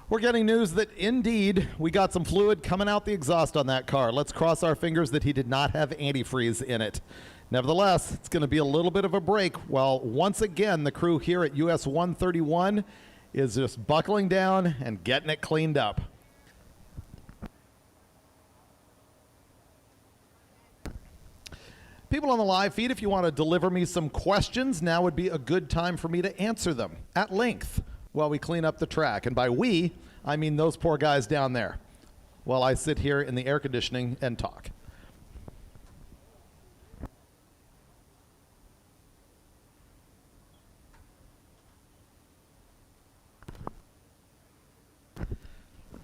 We're getting news that indeed we got some fluid coming out the exhaust on that car. Let's cross our fingers that he did not have antifreeze in it. Nevertheless, it's going to be a little bit of a break while once again the crew here at US 131 is just buckling down and getting it cleaned up. People on the live feed, if you want to deliver me some questions, now would be a good time for me to answer them at length while we clean up the track. And by we, I mean those poor guys down there while I sit here in the air conditioning and talk.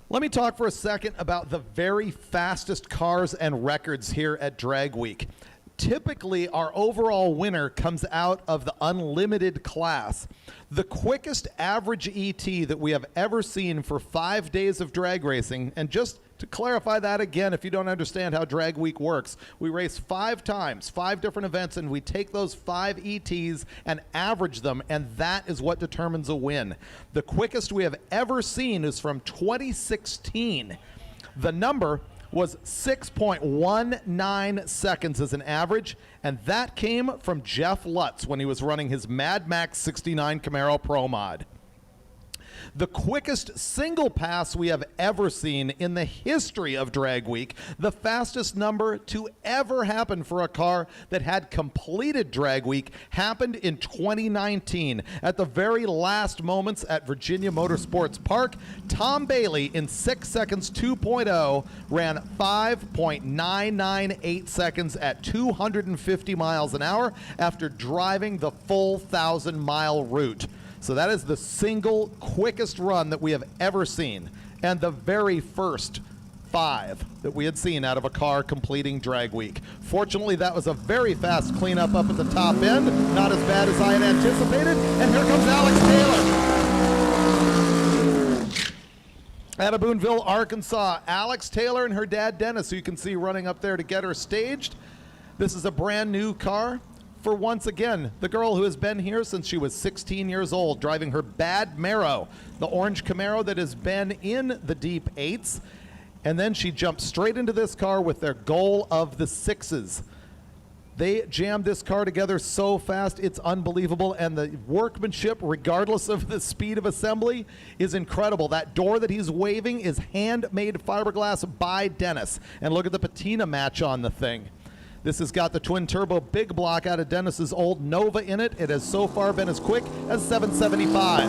Let me talk for a second about the very fastest cars and records here at Drag Week. Typically, our overall winner comes out of the unlimited class. The quickest average ET that we have ever seen for 5 days of drag racing, and just to clarify that again, if you don't understand how Drag Week works, we race 5 times, 5 different events, and we take those 5 ETs and average them, and that is what determines a win. The quickest we have ever seen is from 2016. The number was 6.19 seconds as an average, and that came from Jeff Lutz when he was running his Mad Max 69 Camaro Pro Mod. The quickest single pass we have ever seen in the history of Drag Week, the fastest number to ever happen for a car that had completed Drag Week, happened in 2019 at the very last moments at Virginia Motorsports Park. Tom Bailey in 6 seconds 2.0 ran 5.998 seconds at 250 miles an hour after driving the full 1,000-mile route. So that is the single quickest run that we have ever seen, and the very first 5 that we had seen out of a car completing Drag Week. Fortunately, that was a very fast cleanup up at the top end, not as bad as I had anticipated, and here comes Alex Taylor. Out of Boonville, Arkansas, Alex Taylor and her dad Dennis, who you can see running up there to get her staged. This is a brand new car for, once again, the girl who has been here since she was 16 years old, driving her Bad Marrow, the orange Camaro that has been in the deep 8s. And then she jumped straight into this car with their goal of the 6s. They jammed this car together so fast, it's unbelievable, and the workmanship, regardless of the speed of assembly, is incredible. That door that he's waving is handmade fiberglass by Dennis. And look at the patina match on the thing. This has got the twin-turbo big block out of Dennis's old Nova in it. It has so far been as quick as 775.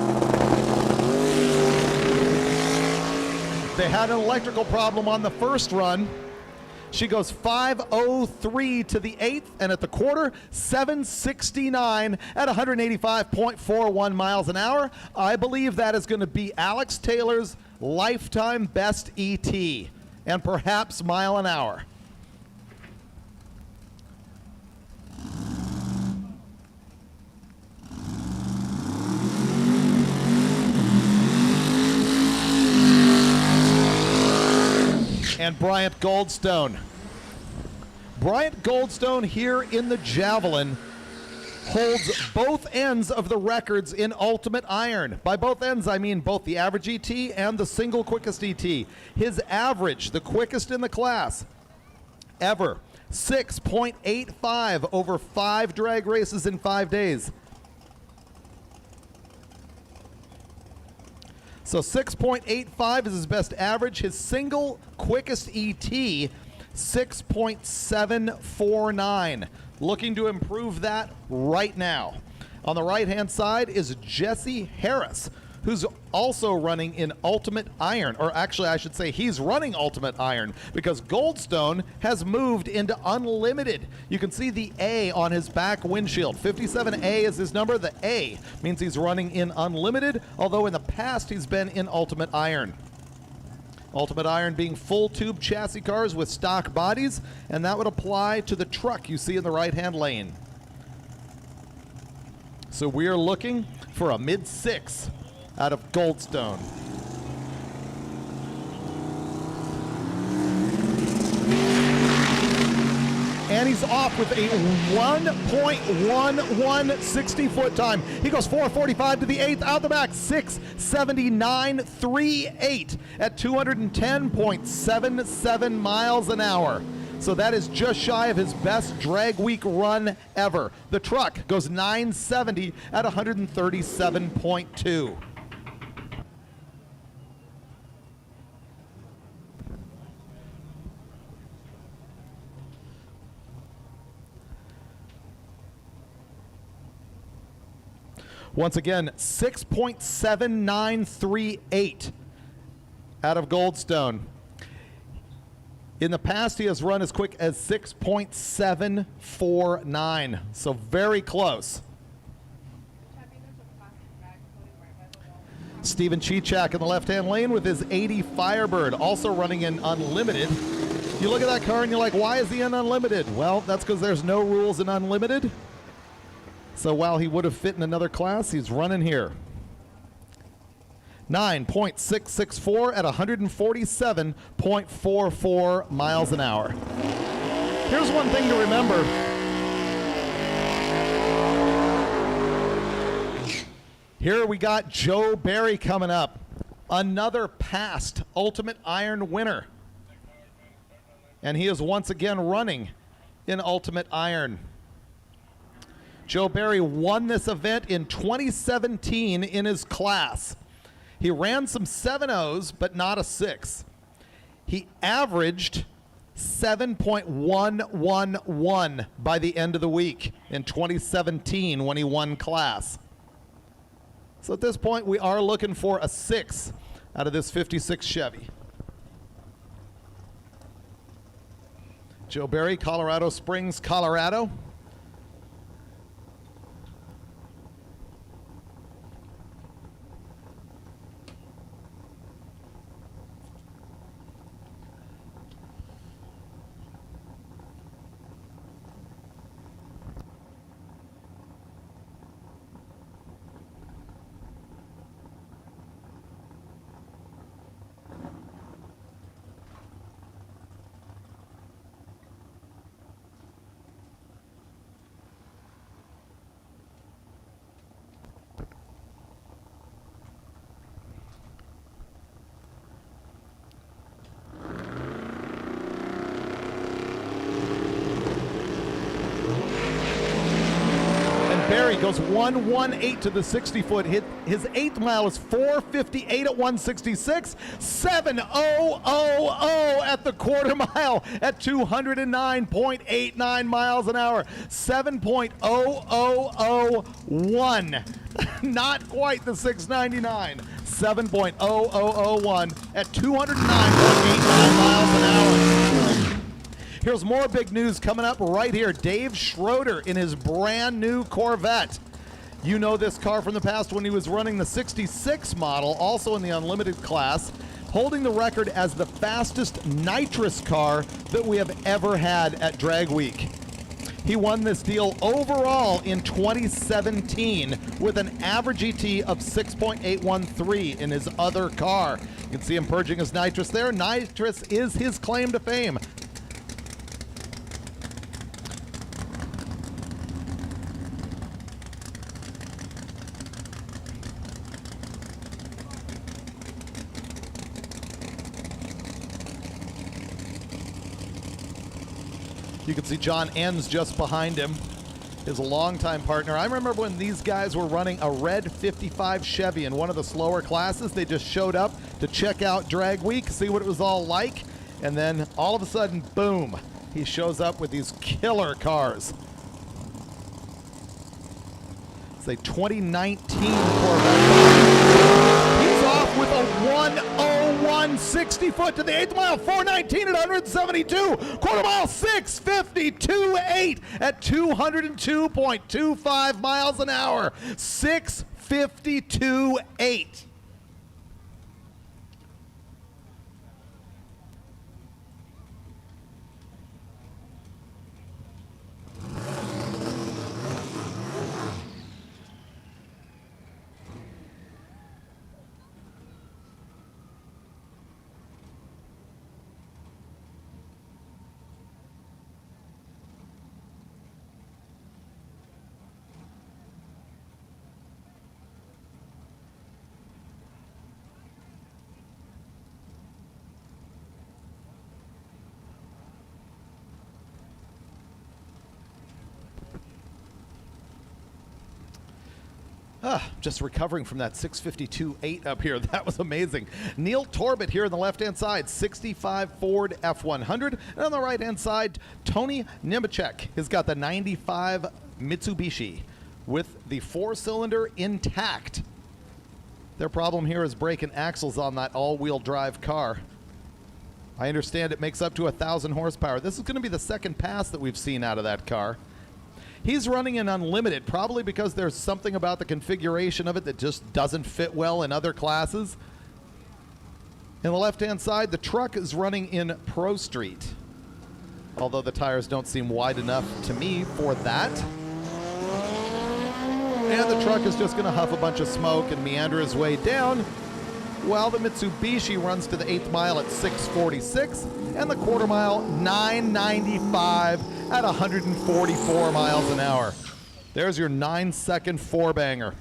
They had an electrical problem on the first run. She goes 5:03 to the 8th, and at the quarter, 7:69 at 185.41 miles an hour. I believe that is going to be Alex Taylor's lifetime best ET, and perhaps mile an hour. And Bryant Goldstone. Bryant Goldstone here in the Javelin holds both ends of the records in Ultimate Iron. By both ends, I mean both the average ET and the single quickest ET. His average, the quickest in the class ever, 6.85 over 5 drag races in 5 days. So 6.85 is his best average. His single quickest ET, 6.749. Looking to improve that right now. On the right-hand side is Jesse Harris, who's also running in Ultimate Iron. Or actually, I should say he's running Ultimate Iron because Goldstone has moved into Unlimited. You can see the A on his back windshield. 57A is his number. The A means he's running in Unlimited, although in the past he's been in Ultimate Iron. Ultimate Iron being full tube chassis cars with stock bodies, and that would apply to the truck you see in the right-hand lane. So we are looking for a mid-6 out of Goldstone. And he's off with a 1.11 60-foot time. He goes 4:45 to the 8th, out the back, 6:79.38 at 210.77 miles an hour. So that is just shy of his best drag week run ever. The truck goes 970 at 137.2. Once again, 6.7938 out of Goldstone. In the past, he has run as quick as 6.749, so very close. Steven Chichak in the left-hand lane with his 80 Firebird, also running in Unlimited. You look at that car and you're like, why is he in Unlimited? Well, that's because there's no rules in Unlimited. So while he would have fit in another class, he's running here. 9.664 at 147.44 miles an hour. Here's one thing to remember. Here we got Joe Barry coming up, another past Ultimate Iron winner. and he is once again running in Ultimate Iron. Joe Barry won this event in 2017 in his class. He ran some 7.0s, but not a 6. He averaged 7.111 by the end of the week in 2017 when he won class. So at this point, we are looking for a 6 out of this 56 Chevy. Joe Barry, Colorado Springs, Colorado. Barry goes 118 to the 60-foot. His 8th mile is 4:58 at 166. 7:000 at the quarter mile at 209.89 miles an hour. 7.0001. Not quite the 699. 7.0001 at 209.89 miles an hour. Here's more big news coming up right here. Dave Schroeder in his brand new Corvette. You know this car from the past when he was running the 66 model, also in the unlimited class, holding the record as the fastest nitrous car that we have ever had at Drag Week. He won this deal overall in 2017 with an average ET of 6.813 in his other car. You can see him purging his nitrous there. Nitrous is his claim to fame. You can see John Enns just behind him, his longtime partner. I remember when these guys were running a red 55 Chevy in one of the slower classes. They just showed up to check out Drag Week, see what it was all like, and then all of a sudden, boom, he shows up with these killer cars. It's a 2019 Corvette. He's off with a 101 60-foot to the 8th mile, 419 at 172. Quarter mile, 652.8 at 202.25 miles an hour. 652.8. Just recovering from that 652.8 up here. That was amazing. Neil Torbett here on the left-hand side, 65 Ford F100. And on the right-hand side, Tony Nemechek has got the 95 Mitsubishi with the 4-cylinder intact. Their problem here is braking axles on that all-wheel drive car. I understand it makes up to 1,000 horsepower. This is going to be the second pass that we've seen out of that car. He's running in unlimited, probably because there's something about the configuration of it that just doesn't fit well in other classes. In the left-hand side, the truck is running in Pro Street, although the tires don't seem wide enough to me for that. And the truck is just going to huff a bunch of smoke and meander his way down, while the Mitsubishi runs to the 8th mile at 646 and the quarter mile 995 at 144 miles an hour. There's your 9-second four-banger.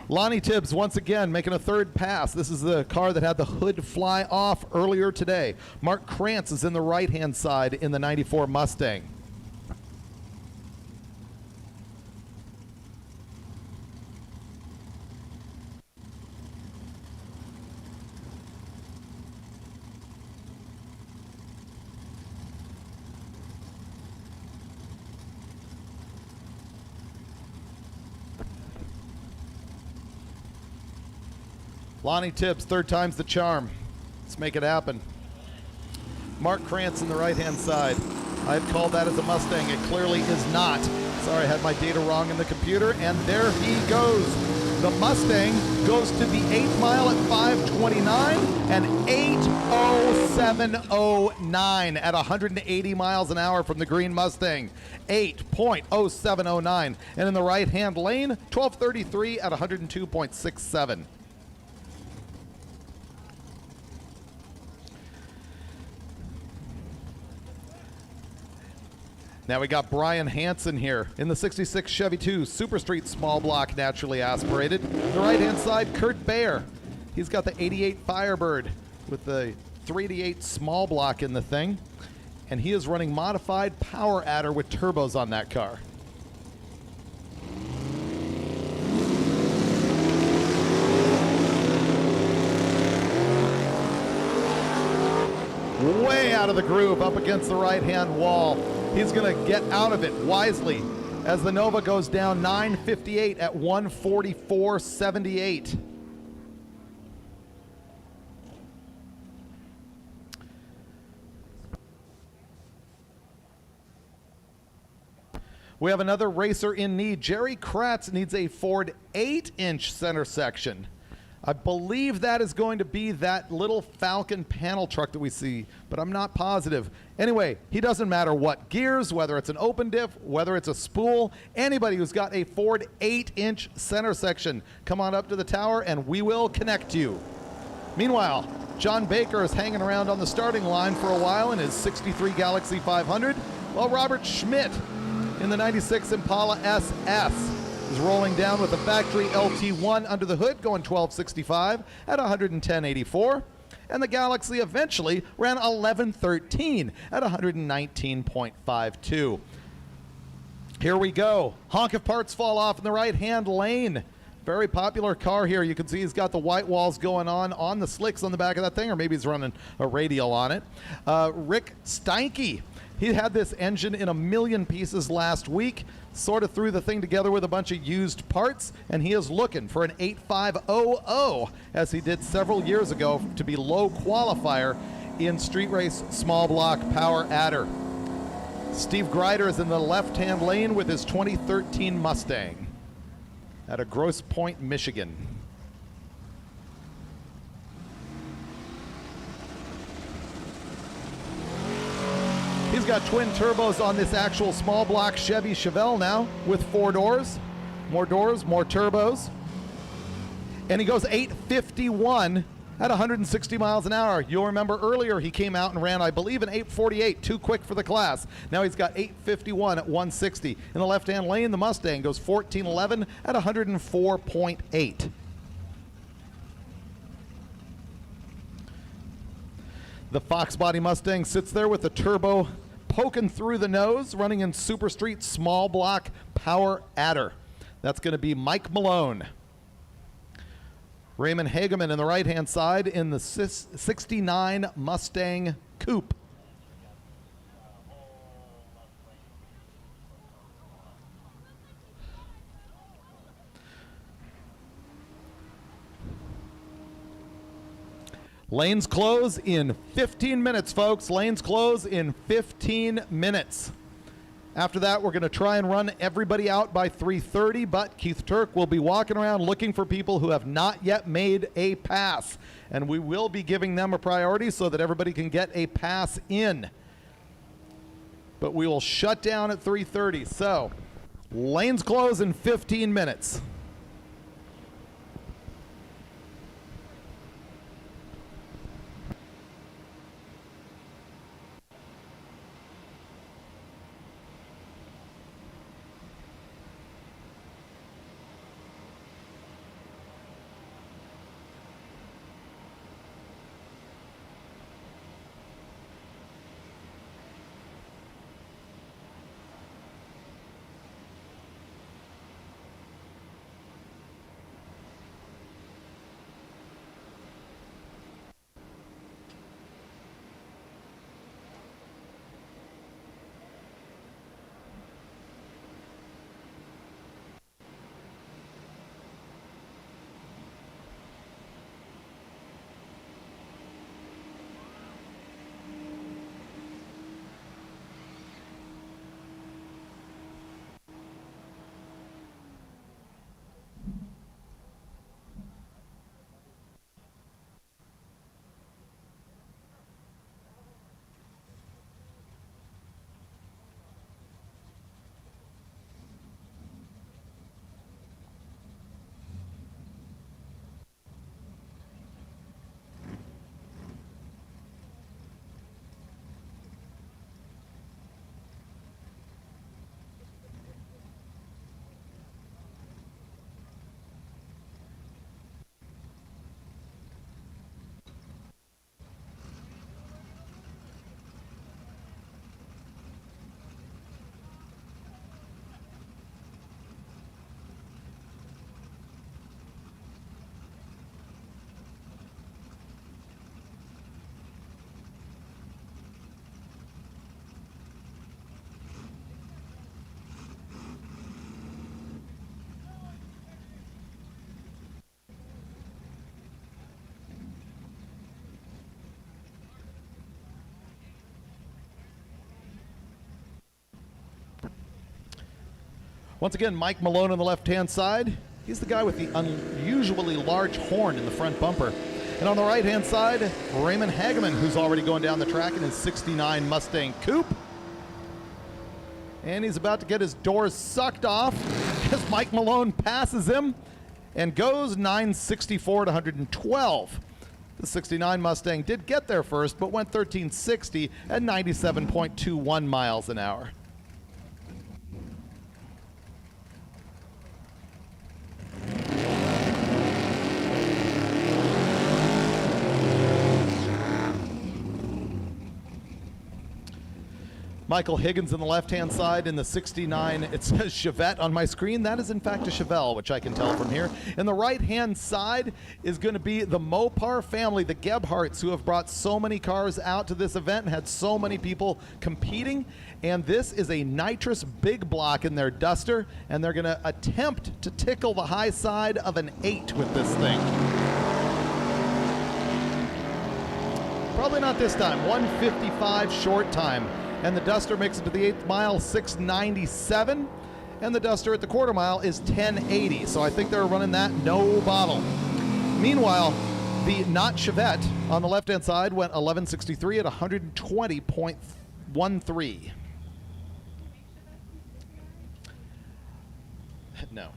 Lonnie Tibbs once again making a third pass. This is the car that had the hood fly off earlier today. Mark Krantz is in the right-hand side in the 94 Mustang. Lonnie Tibbs, third time's the charm. Let's make it happen. Mark Krantz in the right-hand side. I've called that as a Mustang. It clearly is not. Sorry, I had my data wrong in the computer, and there he goes. The Mustang goes to the 8th mile at 5:29 and 8:07:09 at 180 miles an hour from the green Mustang. 8.0709. And in the right-hand lane, 12:33 at 102.67. Now we got Brian Hansen here in the 66 Chevy 2 Super Street small block naturally aspirated. The right-hand side, Kurt Bayer. He's got the 88 Firebird with the 388 small block in the thing. And he is running modified power adder with turbos on that car. Way out of the groove up against the right-hand wall. He's going to get out of it wisely as the Nova goes down 9:58 at 144.78. We have another racer in need. Jerry Kratz needs a Ford 8-inch center section. I believe that is going to be that little Falcon panel truck that we see, but I'm not positive. Anyway, he doesn't matter what gears, whether it's an open diff, whether it's a spool, anybody who's got a Ford 8-inch center section, come on up to the tower and we will connect you. Meanwhile, John Baker is hanging around on the starting line for a while in his 63 Galaxy 500, while Robert Schmidt in the 96 Impala SS is rolling down with a factory LT1 under the hood, going 1265 at 110.84. And the Galaxy eventually ran 1113 at 119.52. Here we go. Honk if parts fall off in the right-hand lane. Very popular car here. You can see he's got the white walls going on the slicks on the back of that thing, or maybe he's running a radial on it. Rick Steinke. He had this engine in 1 million pieces last week, sort of threw the thing together with a bunch of used parts, and he is looking for an 8500, as he did several years ago, to be low qualifier in street race small block power adder. Steve Greider is in the left-hand lane with his 2013 Mustang out of Grosse Pointe, Michigan. He's got twin turbos on this actual small block Chevy Chevelle now with 4 doors, more turbos. And he goes 851 at 160 miles an hour. You'll remember earlier he came out and ran, I believe, an 848, too quick for the class. Now he's got 851 at 160. In the left-hand lane, the Mustang goes 1411 at 104.8. The Fox Body Mustang sits there with the turbo poking through the nose, running in Super Street small block power adder. That's going to be Mike Malone. Raymond Hageman in the right-hand side in the 69 Mustang Coupe. Lanes close in 15 minutes, folks. Lanes close in 15 minutes. After that, we're going to try and run everybody out by 3:30, but Keith Turk will be walking around looking for people who have not yet made a pass. And we will be giving them a priority so that everybody can get a pass in. But we will shut down at 3:30. So, lanes close in 15 minutes. Once again, Mike Malone on the left-hand side. He's the guy with the unusually large horn in the front bumper. And on the right-hand side, Raymond Hageman, who's already going down the track in his 69 Mustang Coupe. And he's about to get his doors sucked off as Mike Malone passes him and goes 964 to 112. The 69 Mustang did get there first, but went 1360 at 97.21 miles an hour. Michael Higgins on the left-hand side in the 69. It says Chevette on my screen. That is, in fact, a Chevelle, which I can tell from here. In the right-hand side is going to be the Mopar family, the Gebhardts, who have brought so many cars out to this event and had so many people competing. And this is a nitrous big block in their Duster, and they're going to attempt to tickle the high side of an 8 with this thing. Probably not this time. 1:55 short time. And the Duster makes it to the 8th mile, 6:97. And the Duster at the quarter mile is 10:80. So I think they're running that no bottle. Meanwhile, the not Chevette on the left-hand side went 11:63 at 120.13. No.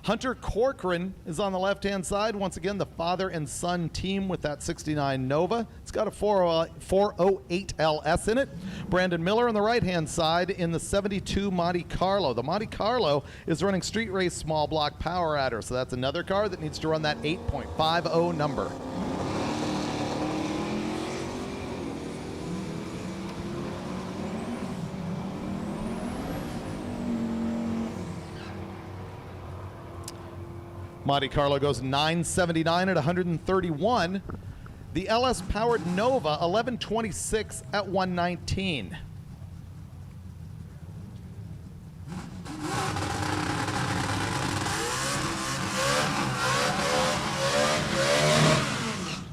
Hunter Cochran is on the left-hand side. Once again, the father and son team with that 69 Nova. It's got a 408 LS in it. Brandon Miller on the right-hand side in the 72 Monte Carlo. The Monte Carlo is running street race small block power adder, so that's another car that needs to run that 8.50 number. Monte Carlo goes 979 at 131. The LS-powered Nova, 1126 at 119.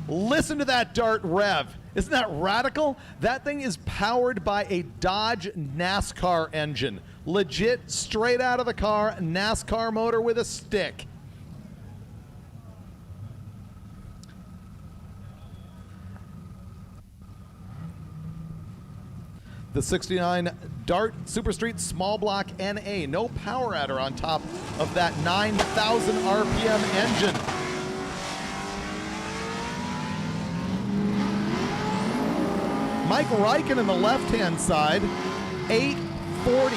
Listen to that Dart rev. Isn't that radical? That thing is powered by a Dodge NASCAR engine. Legit, straight out of the car, NASCAR motor with a stick. The 69 Dart Super Street Small Block NA. No power adder on top of that 9,000 RPM engine. Mike Reichen on the left-hand side, 840.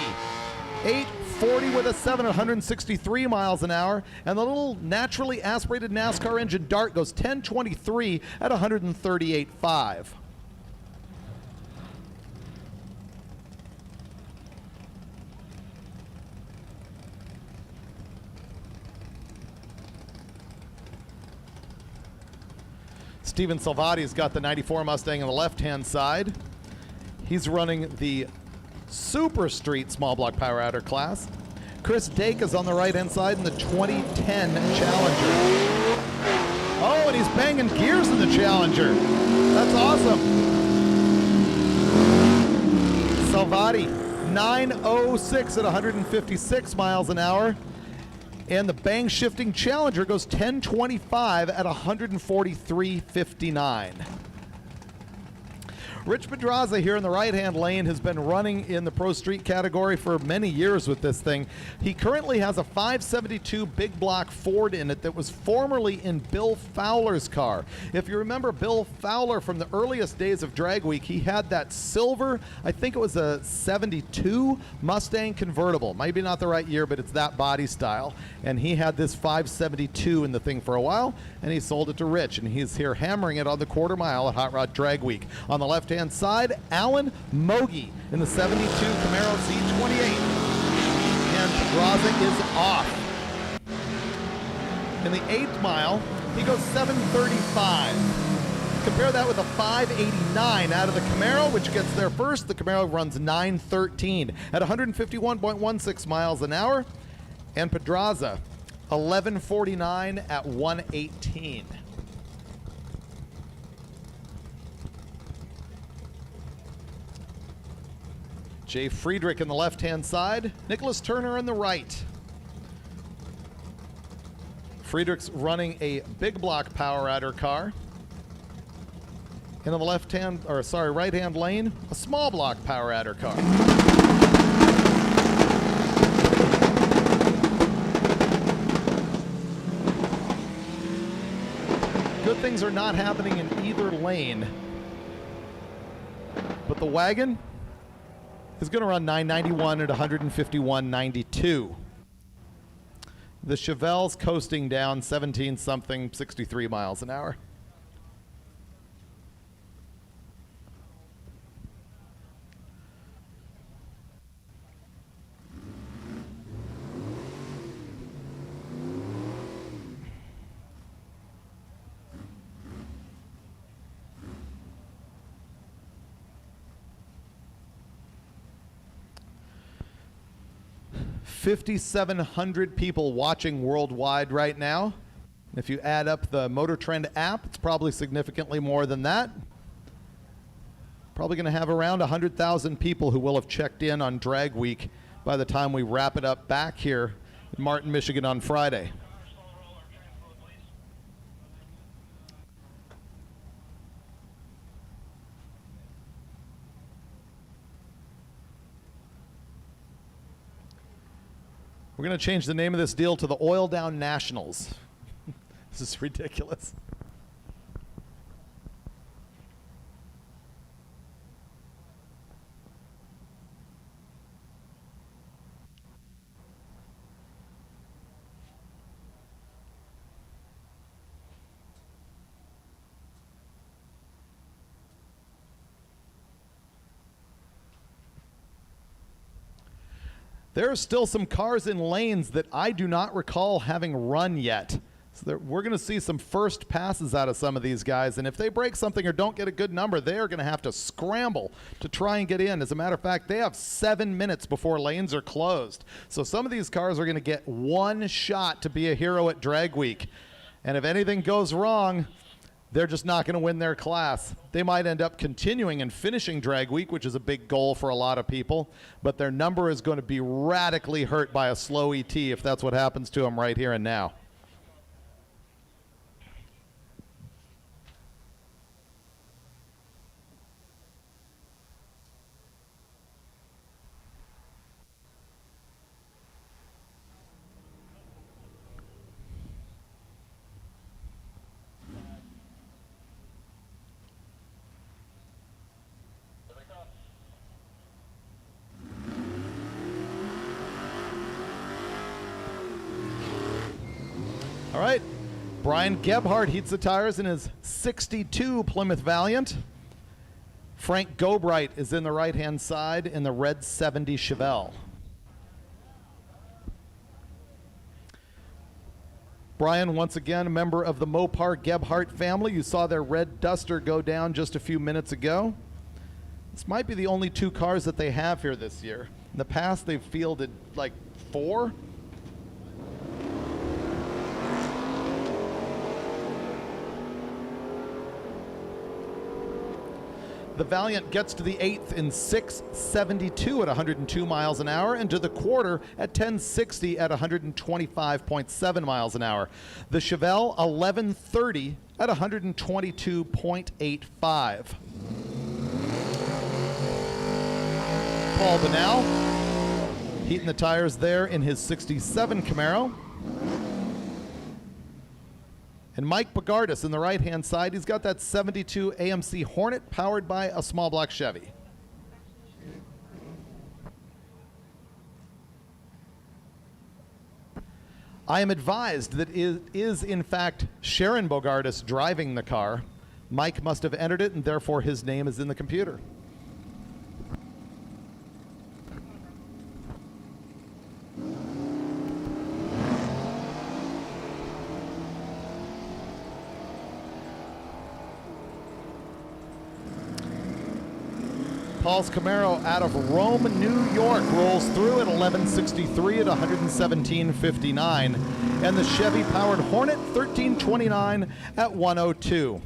840 with a 7 at 163 miles an hour. And the little naturally aspirated NASCAR engine Dart goes 1023 at 138.5. Steven Salvati's got the 94 Mustang on the left-hand side. He's running the Super Street Small Block Power Adder class. Chris Dake is on the right-hand side in the 2010 Challenger. Oh, and he's banging gears in the Challenger. That's awesome. Salvati, 906 at 156 miles an hour. And the bang shifting Challenger goes 1025 at 143.59. Rich Pedraza here in the right-hand lane has been running in the Pro Street category for many years with this thing. He currently has a 572 big block Ford in it that was formerly in Bill Fowler's car. If you remember Bill Fowler from the earliest days of Drag Week, he had that silver, I think it was a 72 Mustang convertible. Maybe not the right year, but it's that body style. And he had this 572 in the thing for a while, and he sold it to Rich, and he's here hammering it on the quarter mile at Hot Rod Drag Week. On the left-hand side, Alan Mogi in the 72 Camaro C28. And Pedraza is off. In the 8th mile, he goes 735. Compare that with a 589 out of the Camaro, which gets there first. The Camaro runs 913 at 151.16 miles an hour. And Pedraza, 1149 at 118. Jay Friedrich in the left-hand side, Nicholas Turner in the right. Friedrich's running a big block power adder car. And on the right-hand lane, a small block power adder car. Good things are not happening in either lane. But the wagon is going to run 991 at 151.92. The Chevelle's coasting down 17-something, 63 miles an hour. $5,700 people watching worldwide right now. If you add up the MotorTrend app, it's probably significantly more than that. Probably going to have around 100,000 people who will have checked in on Drag Week by the time we wrap it up back here in Martin, Michigan on Friday. We're going to change the name of this deal to the Oil Down Nationals. This is ridiculous. There are still some cars in lanes that I do not recall having run yet. So we're going to see some first passes out of some of these guys, and if they break something or don't get a good number, they are going to have to scramble to try and get in. As a matter of fact, they have 7 minutes before lanes are closed. So some of these cars are going to get one shot to be a hero at Drag Week. And if anything goes wrong, they're just not going to win their class. They might end up continuing and finishing Drag Week, which is a big goal for a lot of people, but their number is going to be radically hurt by a slow ET if that's what happens to them right here and now. All right, Brian Gebhardt heats the tires in his 62 Plymouth Valiant. Frank Gobright is in the right-hand side in the red 70 Chevelle. Brian, once again, a member of the Mopar Gebhardt family. You saw their red Duster go down just a few minutes ago. This might be the only 2 cars that they have here this year. In the past, they've fielded like 4. The Valiant gets to the 8th in 6:72 at 102 miles an hour and to the quarter at 10:60 at 125.7 miles an hour. The Chevelle 11:30 at 122.85. Paul Banal heating the tires there in his 67 Camaro. And Mike Bogardus in the right-hand side, he's got that 72 AMC Hornet powered by a small block Chevy. I am advised that it is in fact Sharon Bogardus driving the car. Mike must have entered it, and therefore his name is in the computer. Paul's Camaro out of Rome, New York rolls through at 11:63 at 117.59. And the Chevy-powered Hornet 13:29 at 102.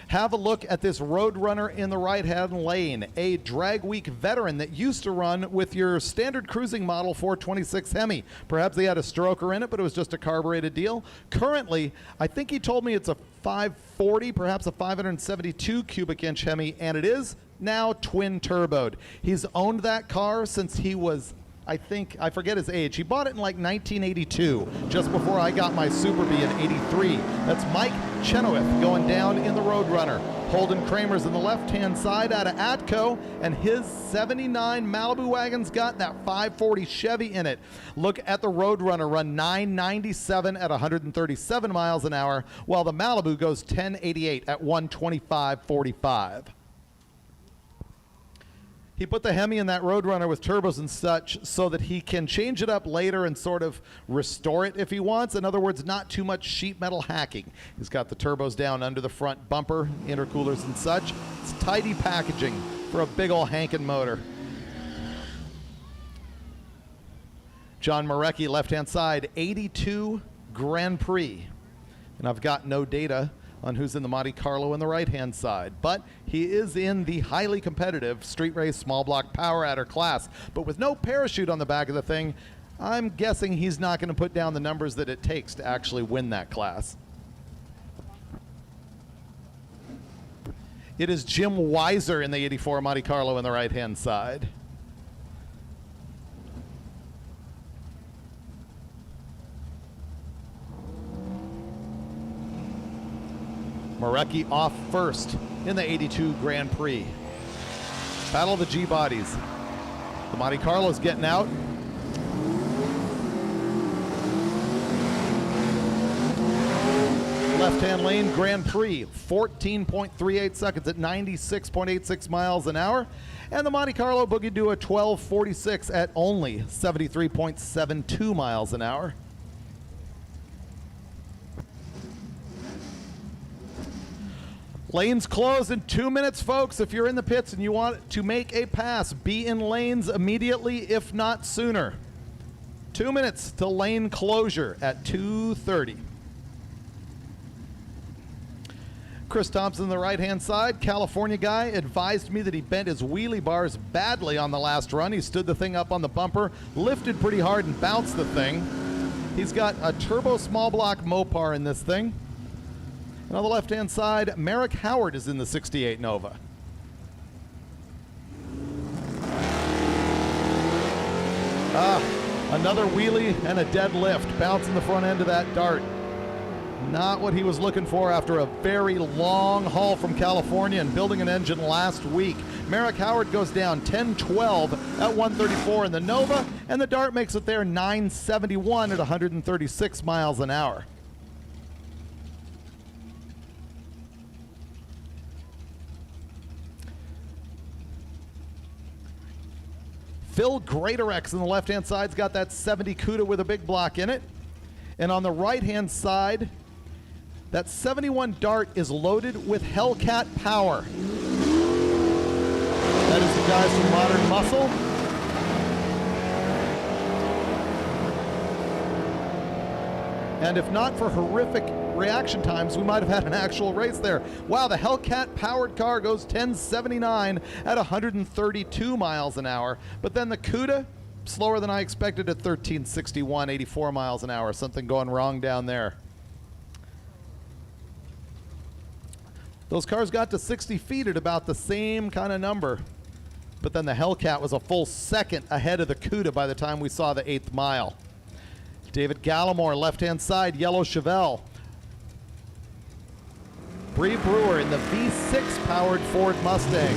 Have a look at this Roadrunner in the right-hand lane, a drag week veteran that used to run with your standard cruising model 426 Hemi. Perhaps they had a stroker in it, but it was just a carbureted deal. Currently, I think he told me it's a 540, perhaps a 572 cubic inch Hemi, and it is now twin turboed. He's owned that car since he was, I forget his age. He bought it in like 1982, just before I got my Super Bee in 83. That's Mike Chenoweth going down in the Roadrunner. Holden Kramer's in the left-hand side out of Atco, and his 79 Malibu wagon's got that 540 Chevy in it. Look at the Roadrunner run 997 at 137 miles an hour, while the Malibu goes 1088 at 125.45. He put the Hemi in that Roadrunner with turbos and such so that he can change it up later and sort of restore it if he wants. In other words, not too much sheet metal hacking. He's got the turbos down under the front bumper, intercoolers and such. It's tidy packaging for a big old hankin' motor. John Marecki, left-hand side, 82 Grand Prix. And I've got no data on who's in the Monte Carlo in the right-hand side. But he is in the highly competitive street race small block power adder class. But with no parachute on the back of the thing, I'm guessing he's not going to put down the numbers that it takes to actually win that class. It is Jim Weiser in the 84 Monte Carlo in the right-hand side. Marecki off first in the 82 Grand Prix. Battle of the G-bodies. The Monte Carlo's getting out. Left-hand lane Grand Prix, 14.38 seconds at 96.86 miles an hour. And the Monte Carlo boogied to a 12.46 at only 73.72 miles an hour. Lanes close in 2 minutes, folks. If you're in the pits and you want to make a pass, be in lanes immediately, if not sooner. 2 minutes to lane closure at 2:30. Chris Thompson, the right-hand side, California guy, advised me that he bent his wheelie bars badly on the last run. He stood the thing up on the bumper, lifted pretty hard, and bounced the thing. He's got a turbo small block Mopar in this thing. And on the left-hand side, Merrick Howard is in the 68 Nova. Another wheelie and a dead lift, bouncing the front end of that dart. Not what he was looking for after a very long haul from California and building an engine last week. Merrick Howard goes down 10-12 at 134 in the Nova, and the dart makes it there 971 at 136 miles an hour. Phil Greatorex on the left-hand side's got that 70 CUDA with a big block in it. And on the right-hand side, that 71 Dart is loaded with Hellcat power. That is the guys from Modern Muscle. And if not for horrific reaction times, we might have had an actual race there. Wow, the Hellcat powered car goes 1079 at 132 miles an hour. But then the CUDA, slower than I expected at 1361, 84 miles an hour. Something going wrong down there. Those cars got to 60 feet at about the same kind of number. But then the Hellcat was a full second ahead of the CUDA by the time we saw the 8th mile. David Gallimore, left-hand side, yellow Chevelle. Bree Brewer in the V6-powered Ford Mustang.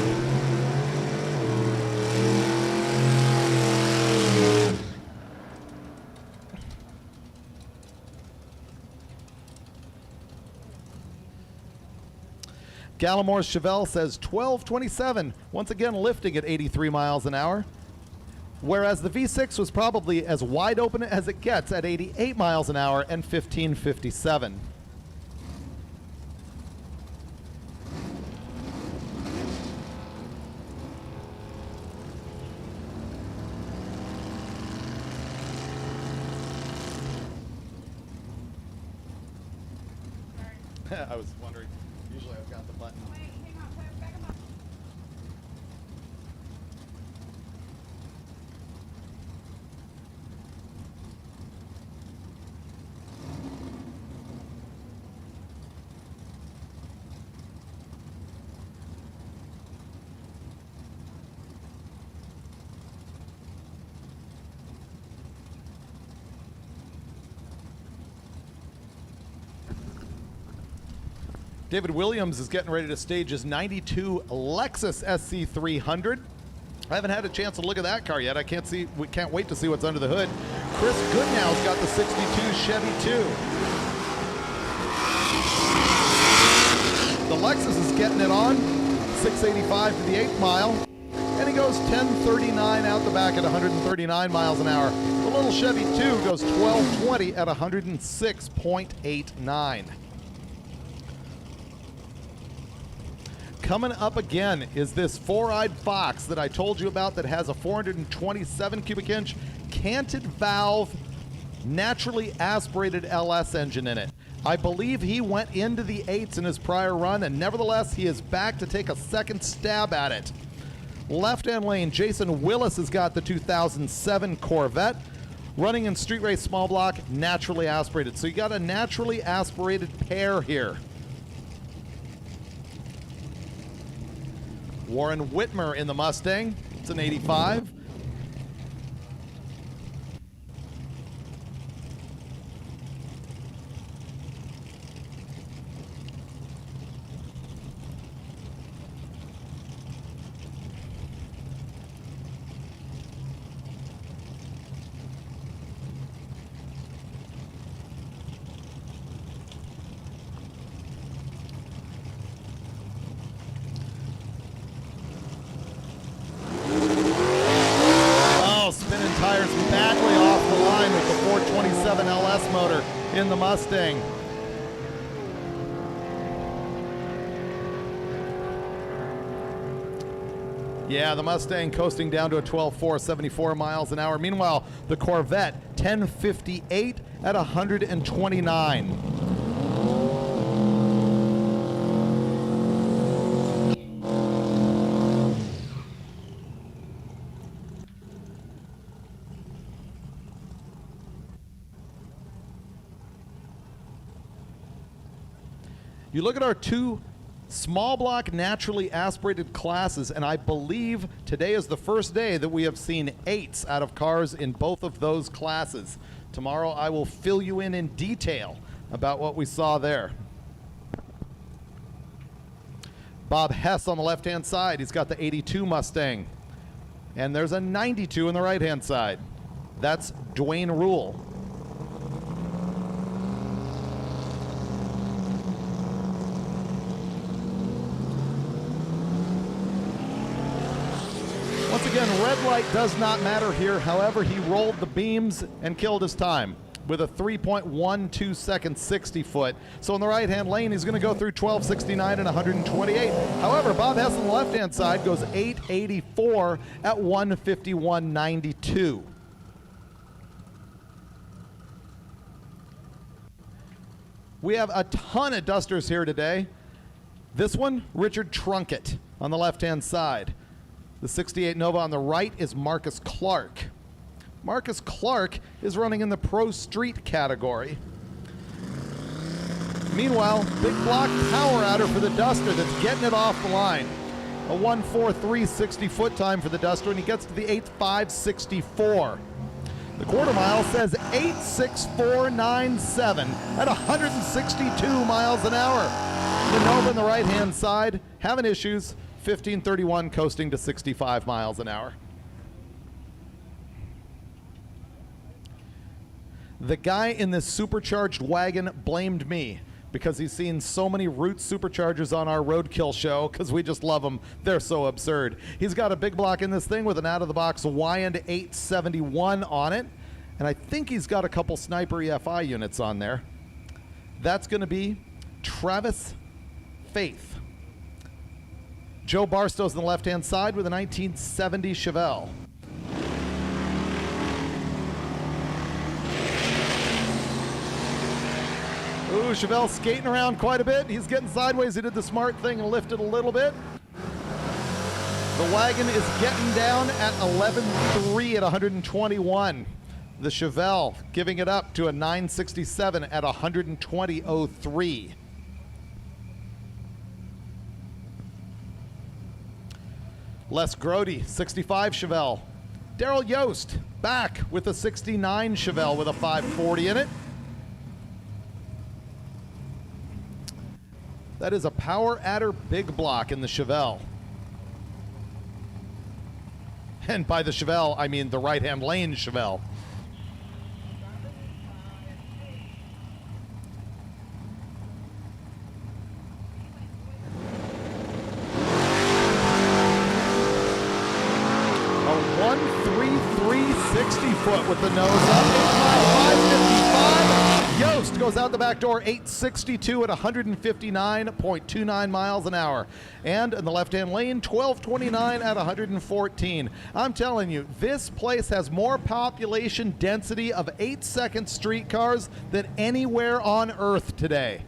Gallimore's Chevelle says 1227, once again lifting at 83 miles an hour. Whereas the V6 was probably as wide open as it gets at 88 miles an hour and 1557. I was wondering, Usually I've got the button. David Williams is getting ready to stage his 92 Lexus SC300. I haven't had a chance to look at that car yet. We can't wait to see what's under the hood. Chris Goodnow's got the 62 Chevy 2. The Lexus is getting it on, 685 to the 8th mile, and he goes 1039 out the back at 139 miles an hour. The little Chevy 2 goes 1220 at 106.89. Coming up again is this four-eyed fox that I told you about that has a 427 cubic inch canted valve, naturally aspirated LS engine in it. I believe he went into the 8s in his prior run, and nevertheless, he is back to take a second stab at it. Left-hand lane, Jason Willis has got the 2007 Corvette, running in street race small block, naturally aspirated. So you got a naturally aspirated pair here. Warren Whitmer in the Mustang. It's an 85. Tires badly off the line with the 427 LS motor in the Mustang. Yeah, the Mustang coasting down to a 12.4, 74 miles an hour. Meanwhile, the Corvette 1058 at 129. You look at our two small block naturally aspirated classes, and I believe today is the first day that we have seen 8s out of cars in both of those classes. Tomorrow I will fill you in detail about what we saw there. Bob Hess on the left-hand side. He's got the 82 Mustang. And there's a 92 on the right-hand side. That's Dwayne Rule. Once again, red light does not matter here. However, he rolled the beams and killed his time with a 3.12 second 60 foot. So in the right-hand lane, he's going to go through 1269 and 128. However, Bob Hess on the left-hand side goes 884 at 151.92. We have a ton of dusters here today. This one, Richard Trunkett on the left-hand side. The 68 Nova on the right is Marcus Clark. Marcus Clark is running in the Pro Street category. Meanwhile, big block power outer for the Duster that's getting it off the line. A 143 60-foot time for the Duster, and he gets to the 8.564. The quarter mile says 8.6497 at 162 miles an hour. The Nova on the right-hand side having issues. 1531 coasting to 65 miles an hour. The guy in this supercharged wagon blamed me because he's seen so many Root superchargers on our roadkill show because we just love them. They're so absurd. He's got a big block in this thing with an out-of-the-box Wyand 871 on it, and I think he's got a couple Sniper EFI units on there. That's going to be Travis Faith. Joe Barstow's on the left-hand side with a 1970 Chevelle. Ooh, Chevelle skating around quite a bit. He's getting sideways. He did the smart thing and lifted a little bit. The wagon is getting down at 11.3 at 121. The Chevelle giving it up to a 967 at 120.03. Les Grody, 65 Chevelle. Daryl Yost back with a 69 Chevelle with a 540 in it. That is a Power Adder big block in the Chevelle. And by the Chevelle, I mean the right-hand lane Chevelle. A 133 60-foot with the nose up. 555. Yost goes out the back door, 862 at 159.29 miles an hour. And in the left-hand lane, 1229 at 114. I'm telling you, this place has more population density of 8-second streetcars than anywhere on Earth today.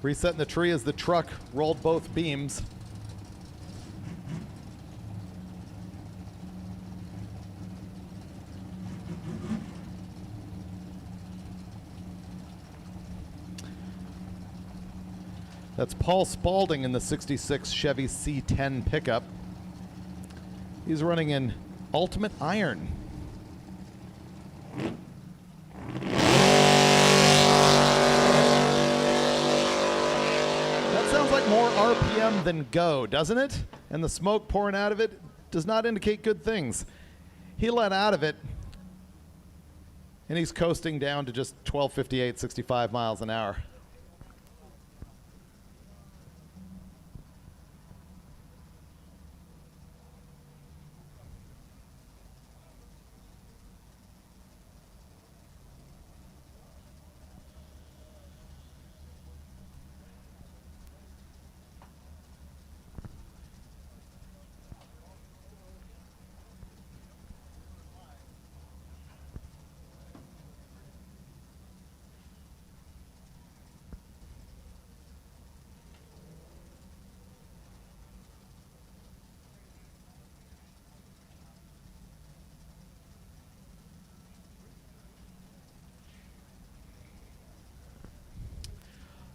Resetting the tree as the truck rolled both beams. That's Paul Spalding in the 66 Chevy C10 pickup. He's running in Ultimate Iron. Sounds like more RPM than go, doesn't it? And the smoke pouring out of it does not indicate good things. He let out of it, and he's coasting down to just 1258, 65 miles an hour.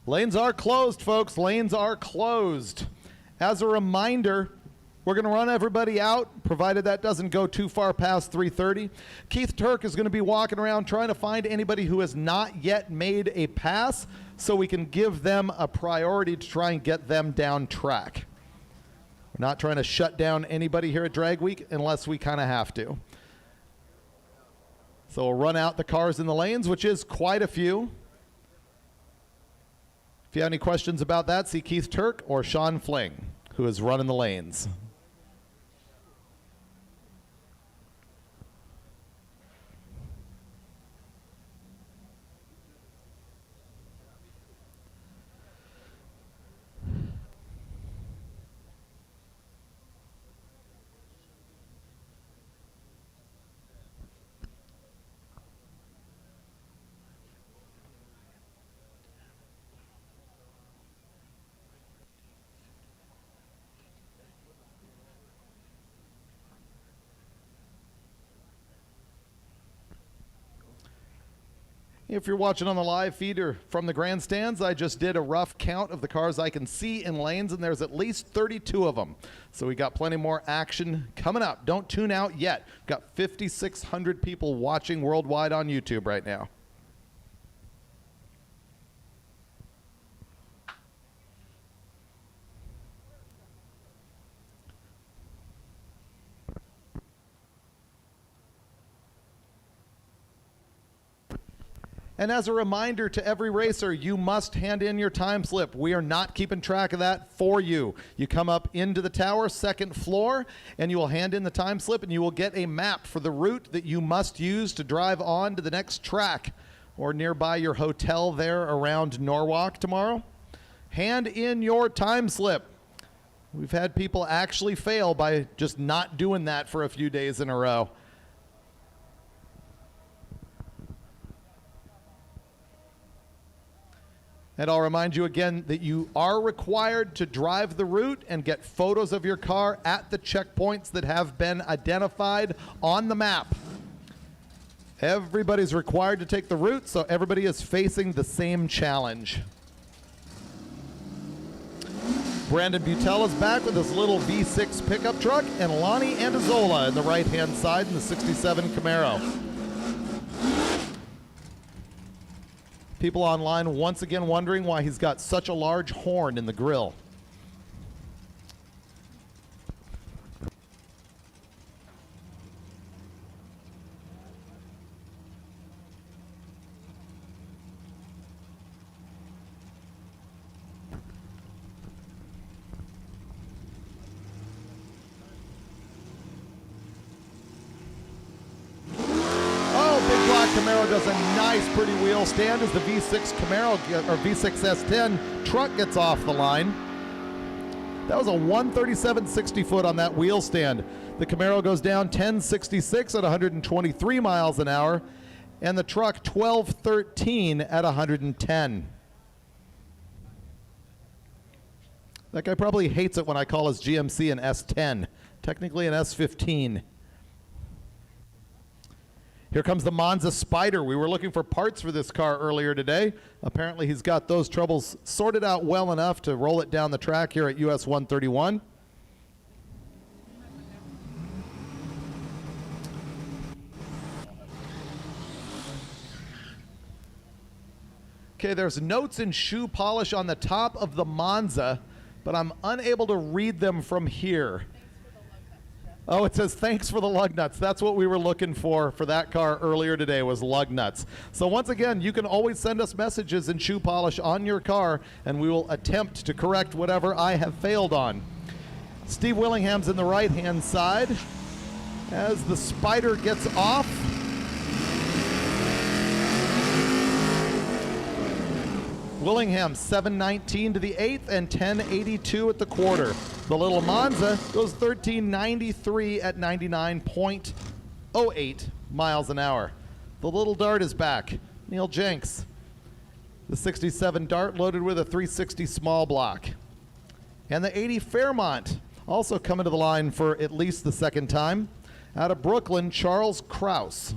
Lanes are closed, folks. Lanes are closed. As a reminder, we're going to run everybody out, provided that doesn't go too far past 3:30. Keith Turk is going to be walking around trying to find anybody who has not yet made a pass so we can give them a priority to try and get them down track. We're not trying to shut down anybody here at Drag Week unless we kind of have to. So we'll run out the cars in the lanes, which is quite a few. If you have any questions about that, see Keith Turk or Sean Fling, who is running the lanes. If you're watching on the live feed or from the grandstands, I just did a rough count of the cars I can see in lanes, and there's at least 32 of them. So we got plenty more action coming up. Don't tune out yet. Got 5,600 people watching worldwide on YouTube right now. And as a reminder to every racer, you must hand in your time slip. We are not keeping track of that for you. You come up into the tower, second floor, and you will hand in the time slip, and you will get a map for the route that you must use to drive on to the next track or nearby your hotel there around Norwalk tomorrow. Hand in your time slip. We've had people actually fail by just not doing that for a few days in a row. And I'll remind you again that you are required to drive the route and get photos of your car at the checkpoints that have been identified on the map. Everybody's required to take the route, so everybody is facing the same challenge. Brandon Butel is back with his little V6 pickup truck, and Lonnie Andazola in the right-hand side in the 67 Camaro. People online once again wondering why he's got such a large horn in the grill. Camaro does a nice, pretty wheel stand as the V6 Camaro or V6 S10 truck gets off the line. That was a 137.60 foot on that wheel stand. The Camaro goes down 10.66 at 123 miles an hour, and the truck 12.13 at 110. That guy probably hates it when I call his GMC an S10. Technically an S15. Here comes the Monza Spider. We were looking for parts for this car earlier today. Apparently he's got those troubles sorted out well enough to roll it down the track here at US 131. Okay, there's notes in shoe polish on the top of the Monza, but I'm unable to read them from here. Oh, it says thanks for the lug nuts. That's what we were looking for that car earlier today, was lug nuts. So once again, you can always send us messages in shoe polish on your car, and we will attempt to correct whatever I have failed on. Steve Willingham's in the right-hand side as the Spider gets off. Willingham 7.19 to the 8th and 10.82 at the quarter. The little Monza goes 13.93 at 99.08 miles an hour. The little Dart is back. Neil Jenks. The 67 Dart loaded with a 360 small block. And the 80 Fairmont also coming to the line for at least the second time. Out of Brooklyn, Charles Kraus.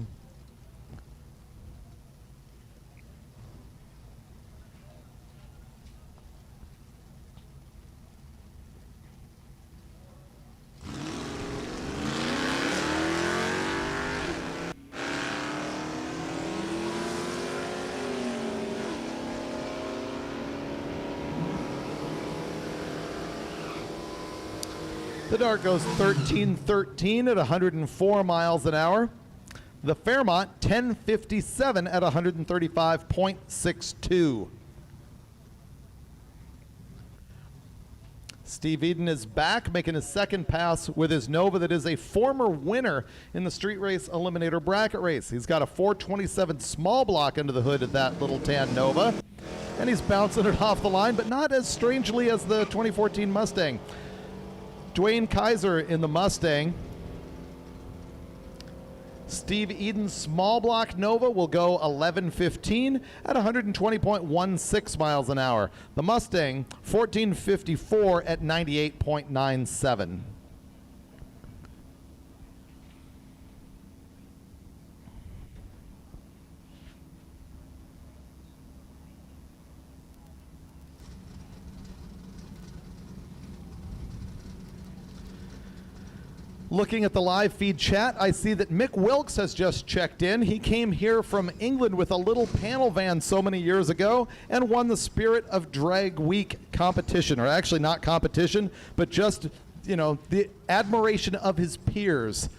The Dart goes 13.13 at 104 miles an hour. The Fairmont 10.57 at 135.62. Steve Eden is back, making his second pass with his Nova that is a former winner in the street race Eliminator bracket race. He's got a 427 small block under the hood of that little tan Nova, and he's bouncing it off the line, but not as strangely as the 2014 Mustang. Dwayne Kaiser in the Mustang. Steve Eden's small block Nova will go 11.15 at 120.16 miles an hour. The Mustang 14.54 at 98.97. Looking at the live feed chat, I see that Mick Wilkes has just checked in. He came here from England with a little panel van so many years ago and won the Spirit of Drag Week competition, or actually not competition, but just, you know, the admiration of his peers.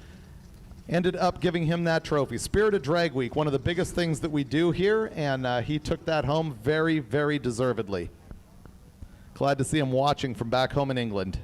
ended up giving him that trophy. Spirit of Drag Week, one of the biggest things that we do here, and he took that home very, very deservedly. Glad to see him watching from back home in England.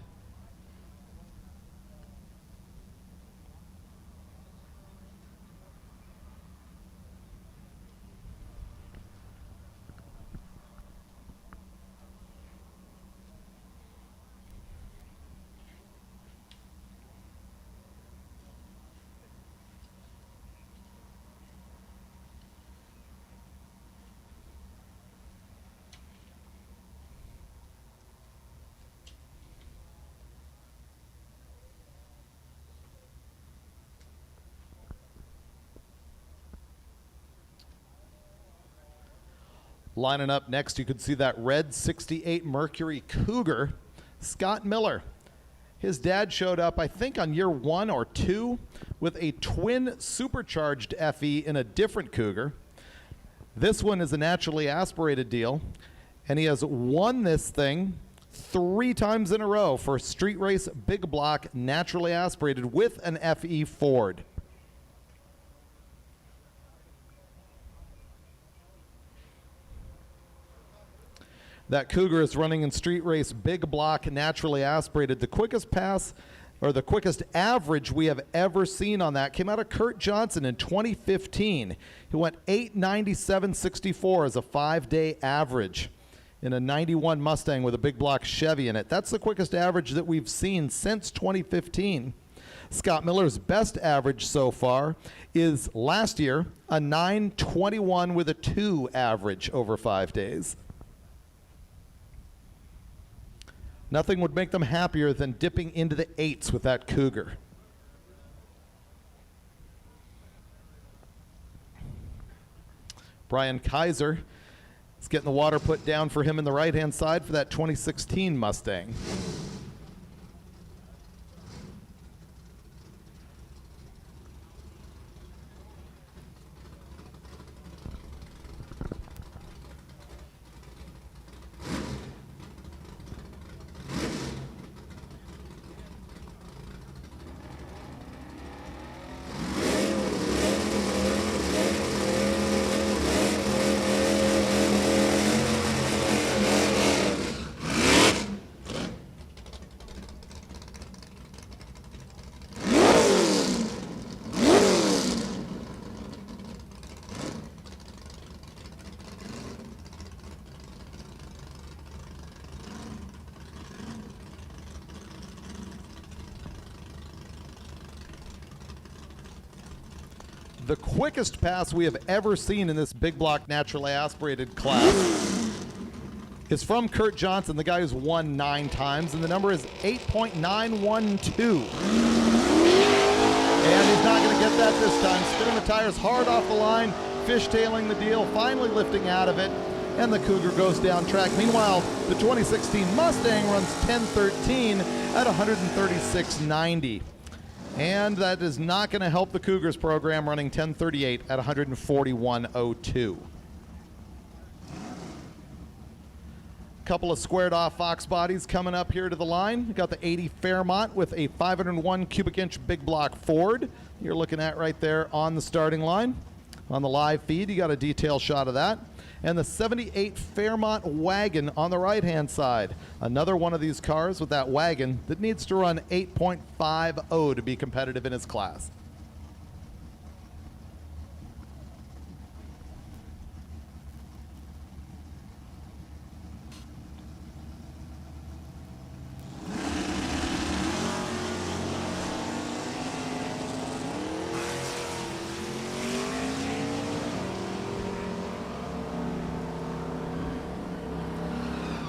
Lining up next, you can see that red 68 Mercury Cougar, Scott Miller. His dad showed up, I think, on year 1 or 2 with a twin supercharged FE in a different Cougar. This one is a naturally aspirated deal, and he has won this thing 3 times in a row for street race big block naturally aspirated with an FE Ford. That Cougar is running in street race big block naturally aspirated. The quickest pass, or the quickest average we have ever seen on that, came out of Kurt Johnson in 2015. He went 897.64 as a 5-day average in a 91 Mustang with a big block Chevy in it. That's the quickest average that we've seen since 2015. Scott Miller's best average so far is last year, a 921 with a 2 average over 5 days. Nothing would make them happier than dipping into the 8s with that Cougar. Brian Kaiser is getting the water put down for him in the right-hand side for that 2016 Mustang. The quickest pass we have ever seen in this big block naturally aspirated class is from Kurt Johnson, the guy who's won 9 times, and the number is 8.912. And he's not going to get that this time. Spinning the tires hard off the line, fishtailing the deal, finally lifting out of it, and the Cougar goes down track. Meanwhile, the 2016 Mustang runs 10.13 at 136.90. And that is not going to help the Cougars program, running 10.38 at 141.02. Couple of squared off Fox bodies coming up here to the line. We got the 80 Fairmont with a 501 cubic inch big block Ford. You're looking at right there on the starting line. On the live feed, you got a detail shot of that. And the 78 Fairmont wagon on the right-hand side. Another one of these cars with that wagon that needs to run 8.50 to be competitive in its class.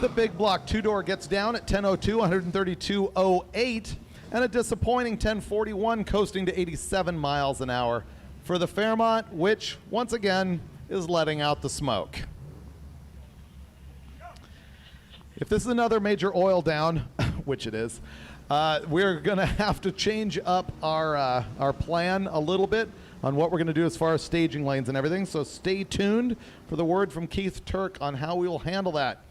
The big block two-door gets down at 10.02, 132.08, and a disappointing 10.41 coasting to 87 miles an hour for the Fairmont, which, once again, is letting out the smoke. If this is another major oil down, which it is, we're going to have to change up our plan a little bit on what we're going to do as far as staging lanes and everything, so stay tuned for the word from Keith Turk on how we will handle that.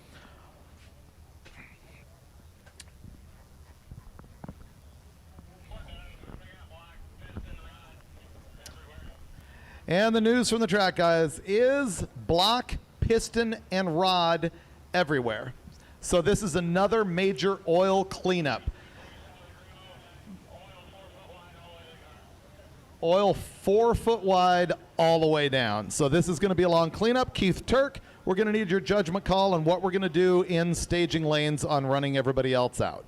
And the news from the track, guys, is block, piston, and rod everywhere. So this is another major oil cleanup. Oil 4 foot wide all the way down. So this is going to be a long cleanup. Keith Turk, we're going to need your judgment call on what we're going to do in staging lanes on running everybody else out.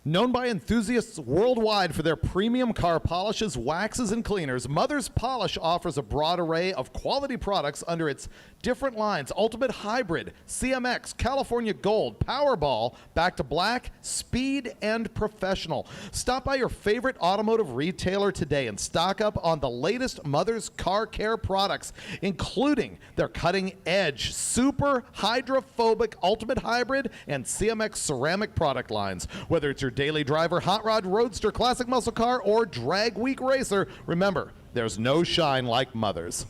Known by enthusiasts worldwide for their premium car polishes, waxes, and cleaners, Mother's Polish offers a broad array of quality products under its different lines: Ultimate Hybrid, CMX, California Gold, Powerball, Back to Black, Speed, and Professional. Stop by your favorite automotive retailer today and stock up on the latest Mother's car care products, including their cutting-edge, super hydrophobic Ultimate Hybrid and CMX ceramic product lines. Whether it's your daily driver, hot rod, roadster, classic muscle car, or drag week racer, remember, there's no shine like Mother's.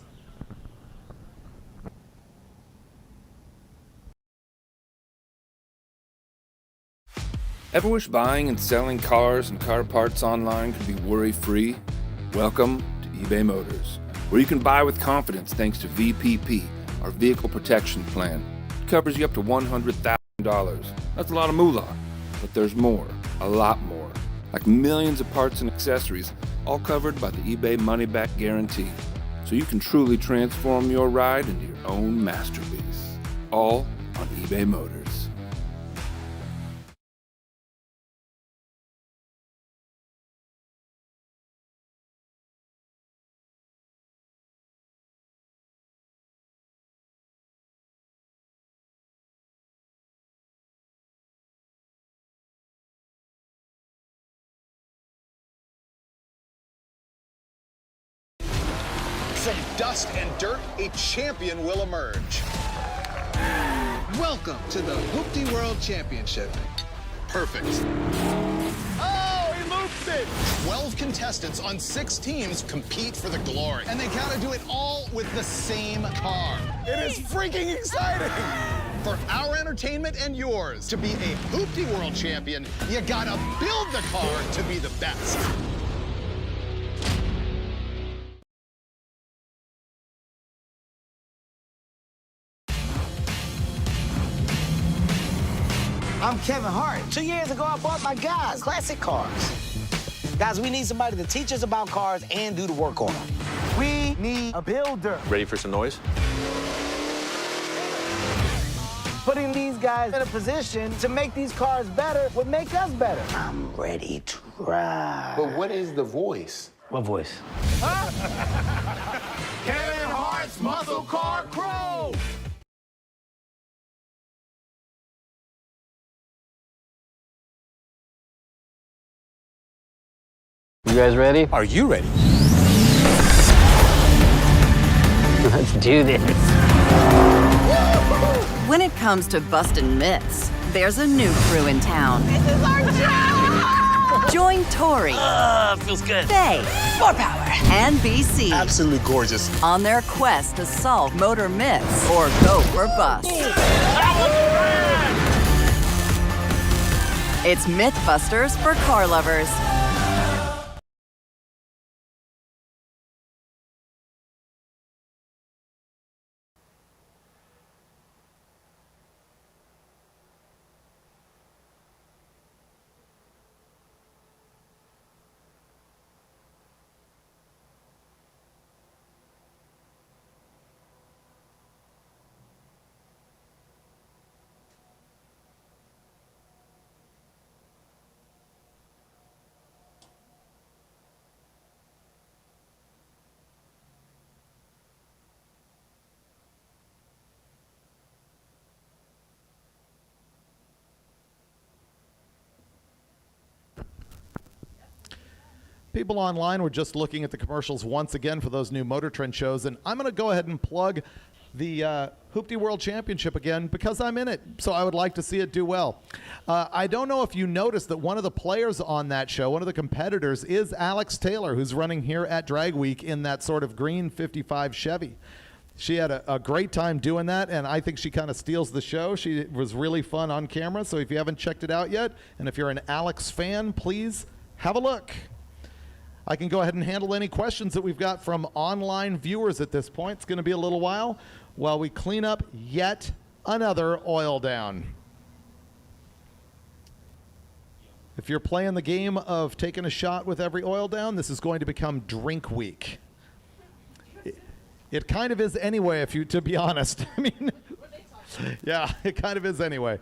Ever wish buying and selling cars and car parts online could be worry-free? Welcome to eBay Motors, where you can buy with confidence thanks to VPP, our vehicle protection plan. It covers you up to $100,000. That's a lot of moolah, but there's more, a lot more, like millions of parts and accessories, all covered by the eBay money-back guarantee, so you can truly transform your ride into your own masterpiece, all on eBay Motors. From dust and dirt, a champion will emerge. Welcome to the Hoopty World Championship. perfect. Oh, he loops it! 12 contestants on 6 teams compete for the glory. And they gotta do it all with the same car. It is freaking exciting! For our entertainment and yours, to be a Hoopty World Champion, you gotta build the car to be the best. I'm Kevin Hart. 2 years ago, I bought my guys classic cars. Guys, we need somebody to teach us about cars and do the work on them. We need a builder. Ready for some noise? Putting these guys in a position to make these cars better would make us better. I'm ready to ride. But what is the voice? What voice? Kevin Hart's Muscle Car Crew! You guys ready? Are you ready? Let's do this. When it comes to busting myths, there's a new crew in town. This is our job! Join Tori, Feels good. Faye, More power. and BC Absolutely gorgeous. on their quest to solve motor myths or go for bust. It's Mythbusters for car lovers. People online were just looking at the commercials once again for those new MotorTrend shows, and I'm going to go ahead and plug the Hoopty World Championship again because I'm in it, so I would like to see it do well. I don't know if you noticed that one of the players on that show, one of the competitors, is Alex Taylor, who's running here at Drag Week in that sort of green 55 Chevy. She had a great time doing that, and I think she kind of steals the show. She was really fun on camera, so if you haven't checked it out yet, and if you're an Alex fan, please have a look. I can go ahead and handle any questions that we've got from online viewers at this point. It's going to be a little while we clean up yet another oil down. If you're playing the game of taking a shot with every oil down, this is going to become drink week. It kind of is anyway, to be honest. I mean, yeah, it kind of is anyway.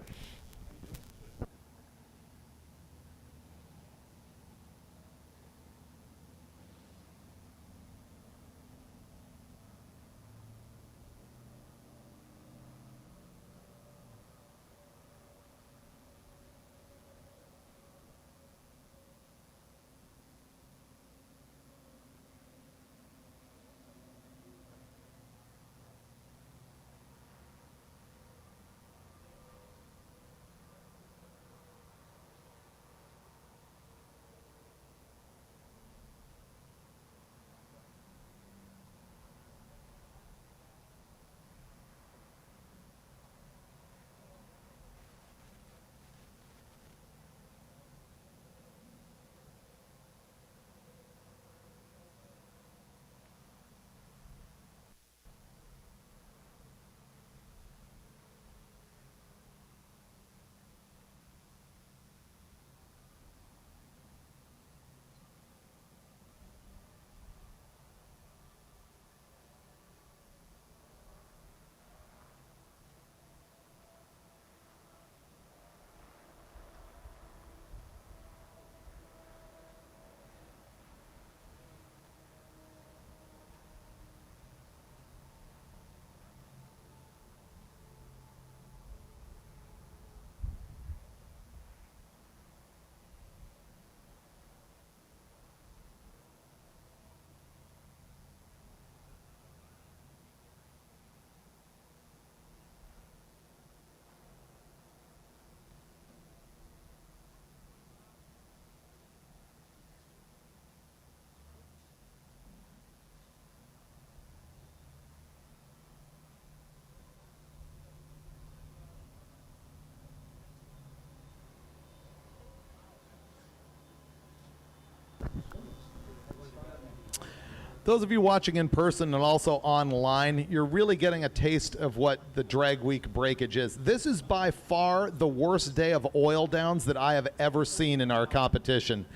those of you watching in person and also online, you're really getting a taste of what the drag week breakage is. This is by far the worst day of oil downs that I have ever seen in our competition.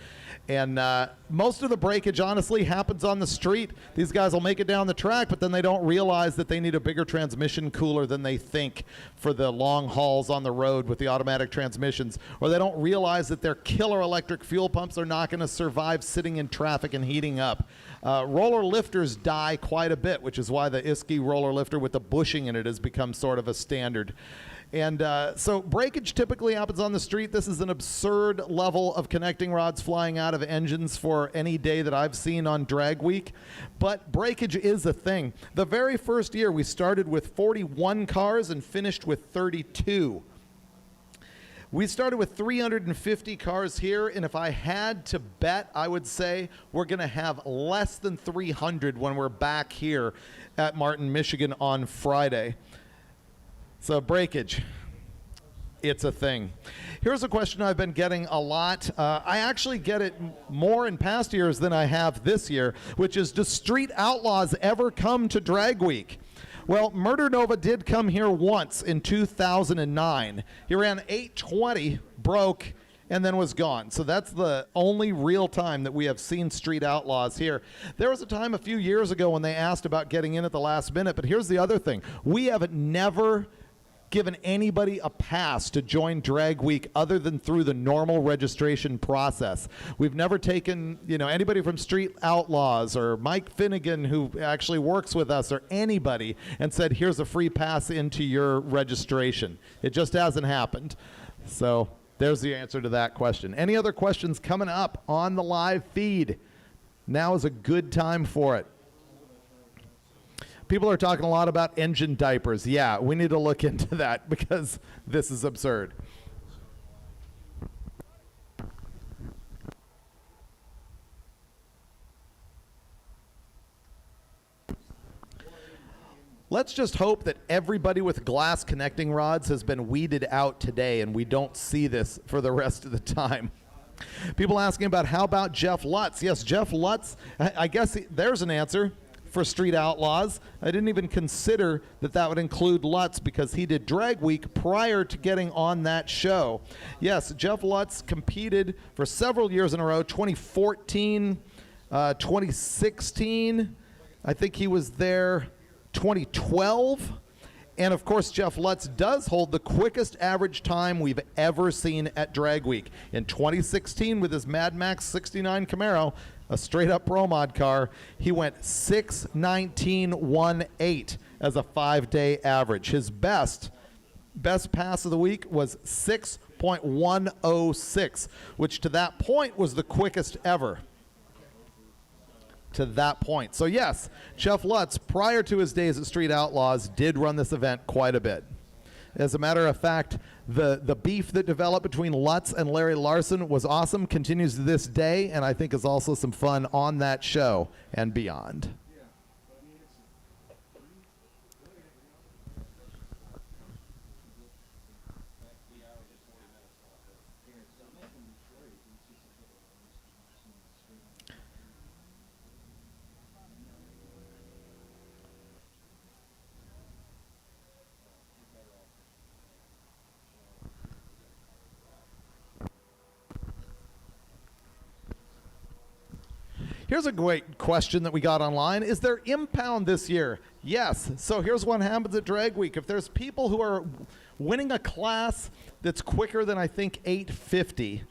And most of the breakage, honestly, happens on the street. These guys will make it down the track, but then they don't realize that they need a bigger transmission cooler than they think for the long hauls on the road with the automatic transmissions. Or they don't realize that their killer electric fuel pumps are not going to survive sitting in traffic and heating up. Roller lifters die quite a bit, which is why the Isky roller lifter with the bushing in it has become sort of a standard. And so breakage typically happens on the street. This is an absurd level of connecting rods flying out of engines for any day that I've seen on drag week. But breakage is a thing. The very first year we started with 41 cars and finished with 32. We started with 350 cars here, and if I had to bet, I would say we're going to have less than 300 when we're back here at Martin, Michigan on Friday. So breakage, it's a thing. Here's a question I've been getting a lot. I actually get it more in past years than I have this year, which is, do Street Outlaws ever come to Drag Week? Well, Murder Nova did come here once in 2009. He ran 8:20, broke, and then was gone. So that's the only real time that we have seen Street Outlaws here. There was a time a few years ago when they asked about getting in at the last minute, but here's the other thing. We have never given anybody a pass to join Drag Week other than through the normal registration process. We've never taken, anybody from Street Outlaws or Mike Finnegan, who actually works with us, or anybody, and said, here's a free pass into your registration. It just hasn't happened. So there's the answer to that question. Any other questions coming up on the live feed? Now is a good time for it. People are talking a lot about engine diapers. Yeah, we need to look into that because this is absurd. Let's just hope that everybody with glass connecting rods has been weeded out today and we don't see this for the rest of the time. People asking about how about Jeff Lutz? Yes, Jeff Lutz, I guess there's an answer for Street Outlaws. I didn't even consider that would include Lutz because he did Drag Week prior to getting on that show. Yes, Jeff Lutz competed for several years in a row, 2014, 2016. I think he was there 2012. And of course, Jeff Lutz does hold the quickest average time we've ever seen at Drag Week. In 2016, with his Mad Max 69 Camaro, a straight-up Pro Mod car, he went 6:19.18 as a 5-day average. His best pass of the week was 6.106, which to that point was the quickest ever. To that point. So yes, Jeff Lutz, prior to his days at Street Outlaws, did run this event quite a bit. As a matter of fact, the beef that developed between Lutz and Larry Larson was awesome, continues to this day, and I think is also some fun on that show and beyond. Here's a great question that we got online. Is there impound this year? Yes. So here's what happens at Drag Week. If there's people who are winning a class that's quicker than I think 850,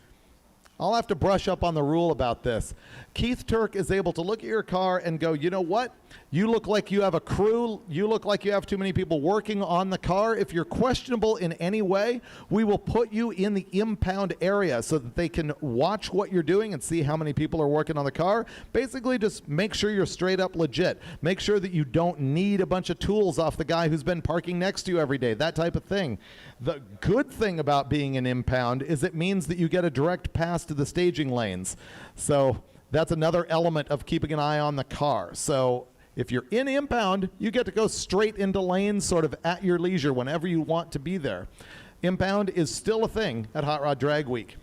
I'll have to brush up on the rule about this. Keith Turk is able to look at your car and go, you know what? You look like you have a crew. You look like you have too many people working on the car. If you're questionable in any way, we will put you in the impound area so that they can watch what you're doing and see how many people are working on the car. Basically, just make sure you're straight up legit. Make sure that you don't need a bunch of tools off the guy who's been parking next to you every day, that type of thing. The good thing about being an impound is it means that you get a direct pass to the staging lanes. So that's another element of keeping an eye on the car. So if you're in impound, you get to go straight into lanes sort of at your leisure whenever you want to be there. Impound is still a thing at Hot Rod Drag Week.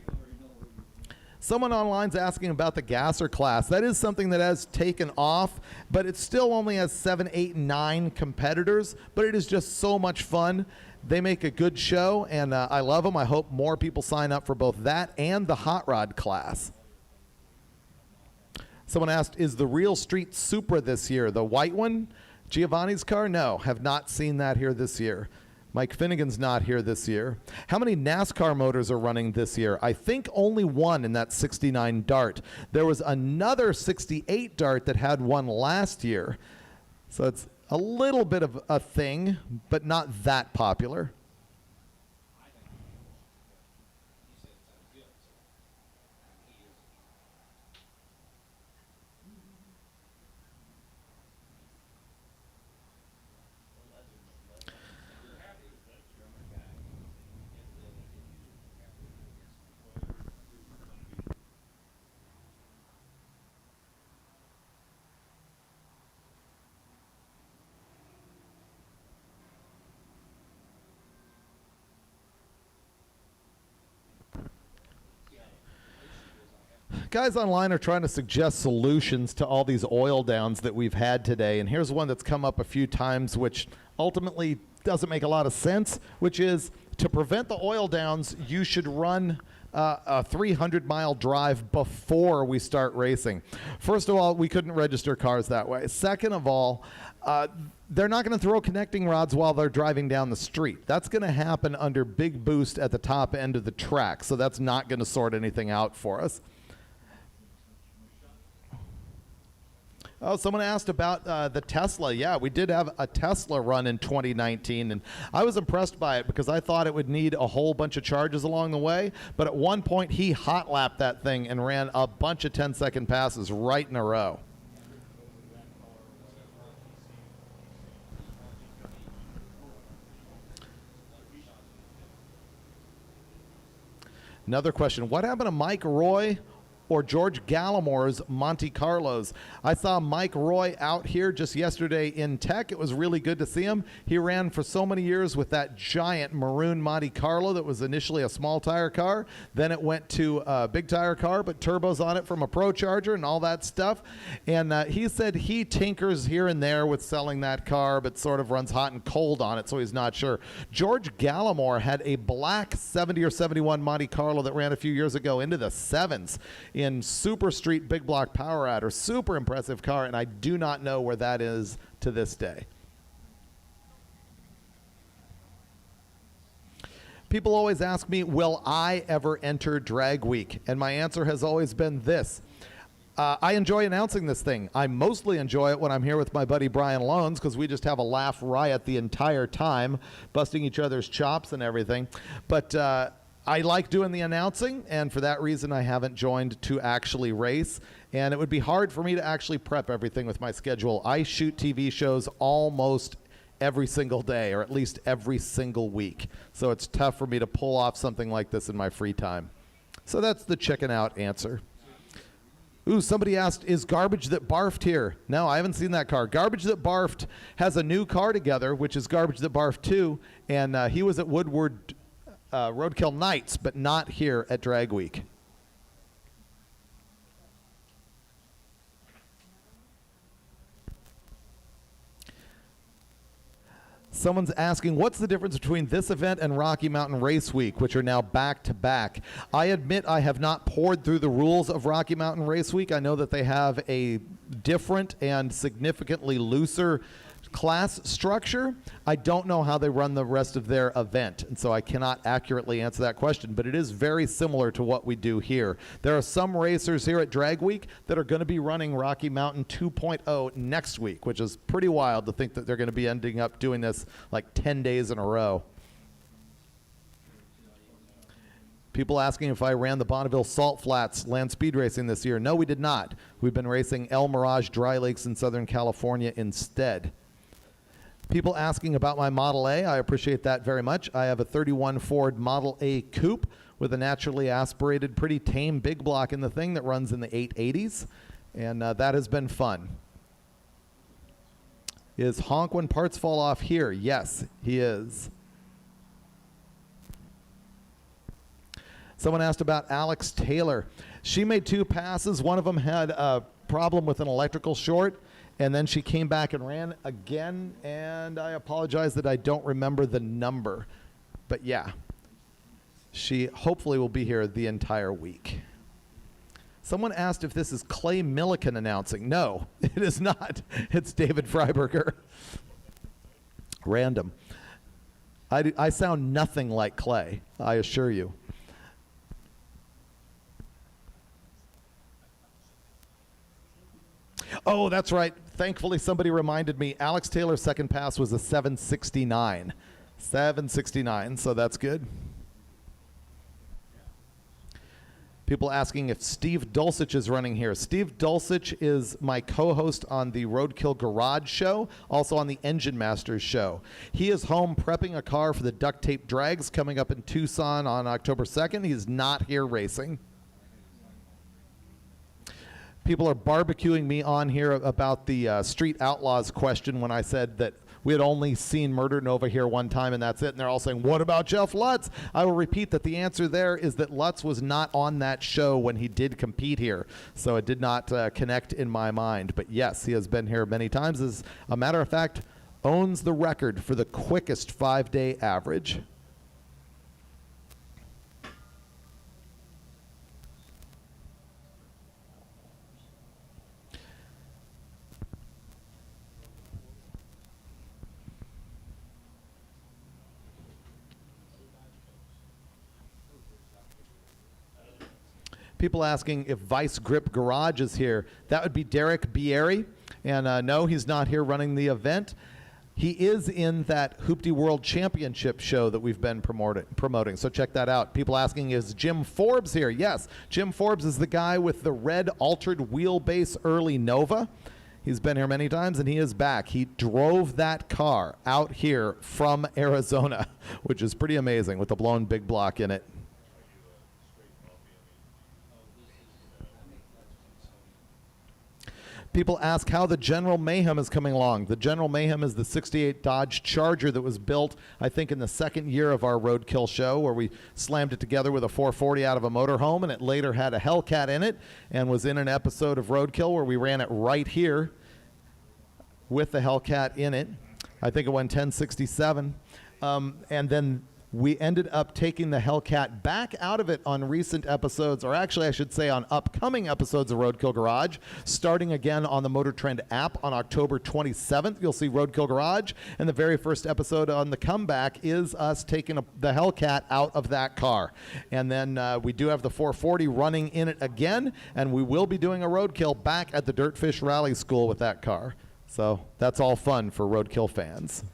Someone online's asking about the gasser class. That is something that has taken off, but it still only has 7, 8, 9 competitors, but it is just so much fun. They make a good show, and I love them. I hope more people sign up for both that and the hot rod class. Someone asked, is the Real Street Supra this year? The white one? Giovanni's car? No, have not seen that here this year. Mike Finnegan's not here this year. How many NASCAR motors are running this year? I think only one in that 69 Dart. There was another 68 Dart that had one last year. So it's a little bit of a thing, but not that popular. Guys online are trying to suggest solutions to all these oil downs that we've had today, and here's one that's come up a few times which ultimately doesn't make a lot of sense, which is to prevent the oil downs, you should run a 300-mile drive before we start racing. First of all, we couldn't register cars that way. Second of all, they're not going to throw connecting rods while they're driving down the street. That's going to happen under big boost at the top end of the track, so that's not going to sort anything out for us. Oh, someone asked about the Tesla. Yeah, we did have a Tesla run in 2019, and I was impressed by it because I thought it would need a whole bunch of charges along the way, but at one point he hot-lapped that thing and ran a bunch of 10-second passes right in a row. Another question, what happened to Mike Roy or George Gallimore's Monte Carlos? I saw Mike Roy out here just yesterday in Tech. It was really good to see him. He ran for so many years with that giant maroon Monte Carlo that was initially a small tire car. Then it went to a big tire car, but turbos on it from a Pro Charger and all that stuff. And he said he tinkers here and there with selling that car, but sort of runs hot and cold on it, so he's not sure. George Gallimore had a black 70 or 71 Monte Carlo that ran a few years ago into the 7s. In Super Street Big Block Power Adder. Super impressive car, and I do not know where that is to this day. People always ask me, will I ever enter Drag Week? And my answer has always been this. I enjoy announcing this thing. I mostly enjoy it when I'm here with my buddy Brian Lones because we just have a laugh riot the entire time, busting each other's chops and everything. But I like doing the announcing, and for that reason I haven't joined to actually race, and it would be hard for me to actually prep everything with my schedule. I shoot TV shows almost every single day, or at least every single week, so it's tough for me to pull off something like this in my free time. So that's the chicken out answer. Ooh, somebody asked, is Garbage That Barfed here? No, I haven't seen that car. Garbage That Barfed has a new car together, which is Garbage That Barfed 2, and he was at Woodward Roadkill Nights, but not here at Drag Week. Someone's asking, what's the difference between this event and Rocky Mountain Race Week, which are now back-to-back? I admit I have not poured through the rules of Rocky Mountain Race Week. I know that they have a different and significantly looser class structure. I don't know how they run the rest of their event, and so I cannot accurately answer that question, but it is very similar to what we do here. There are some racers here at Drag Week that are going to be running Rocky Mountain 2.0 next week, which is pretty wild to think that they're going to be ending up doing this like 10 days in a row. People asking if I ran the Bonneville Salt Flats land speed racing this year. No, we did not. We've been racing El Mirage Dry Lakes in Southern California instead. People asking about my Model A. I appreciate that very much. I have a 31 Ford Model A Coupe with a naturally aspirated, pretty tame big block in the thing that runs in the 880s, and that has been fun. Is Honk when parts fall off here? Yes, he is. Someone asked about Alex Taylor. She made 2 passes. One of them had a problem with an electrical short, and then she came back and ran again, and I apologize that I don't remember the number. But yeah, she hopefully will be here the entire week. Someone asked if this is Clay Milliken announcing. No, it is not. It's David Freiberger. Random. I sound nothing like Clay, I assure you. Oh, that's right. Thankfully, somebody reminded me. Alex Taylor's second pass was a 769. 769, so that's good. People asking if Steve Dulcich is running here. Steve Dulcich is my co-host on the Roadkill Garage show, also on the Engine Masters show. He is home prepping a car for the Duct Tape Drags coming up in Tucson on October 2nd. He's not here racing. People are barbecuing me on here about the Street Outlaws question when I said that we had only seen Murder Nova here one time and that's it. And they're all saying, what about Jeff Lutz? I will repeat that the answer there is that Lutz was not on that show when he did compete here. So it did not connect in my mind. But yes, he has been here many times. As a matter of fact, owns the record for the quickest 5-day average. People asking if Vice Grip Garage is here. That would be Derek Bieri. And no, he's not here running the event. He is in that Hoopty World Championship show that we've been promoting. So check that out. People asking, is Jim Forbes here? Yes, Jim Forbes is the guy with the red altered wheelbase early Nova. He's been here many times, and he is back. He drove that car out here from Arizona, which is pretty amazing with the blown big block in it. People ask how the General Mayhem is coming along. The General Mayhem is the 68 Dodge Charger that was built, I think, in the second year of our Roadkill show, where we slammed it together with a 440 out of a motorhome, and it later had a Hellcat in it and was in an episode of Roadkill where we ran it right here with the Hellcat in it. I think it went 1067. And then we ended up taking the Hellcat back out of it on recent episodes, or actually I should say on upcoming episodes of Roadkill Garage, starting again on the MotorTrend app on October 27th. You'll see Roadkill Garage, and the very first episode on the comeback is us taking the Hellcat out of that car. And then we do have the 440 running in it again, and we will be doing a Roadkill back at the Dirtfish Rally School with that car. So that's all fun for Roadkill fans.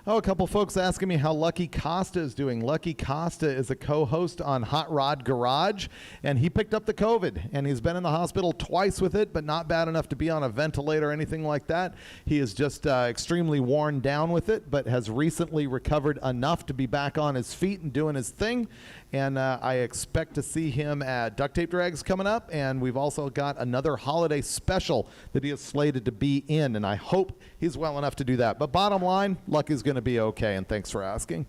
Oh, a couple folks asking me how Lucky Costa is doing. Lucky Costa is a co-host on Hot Rod Garage, and he picked up the COVID, and he's been in the hospital twice with it, but not bad enough to be on a ventilator or anything like that. He is just extremely worn down with it, but has recently recovered enough to be back on his feet and doing his thing. And I expect to see him at Duct Tape Drags coming up, and we've also got another holiday special that he is slated to be in, and I hope he's well enough to do that. But bottom line, Lucky's going to be okay, and thanks for asking.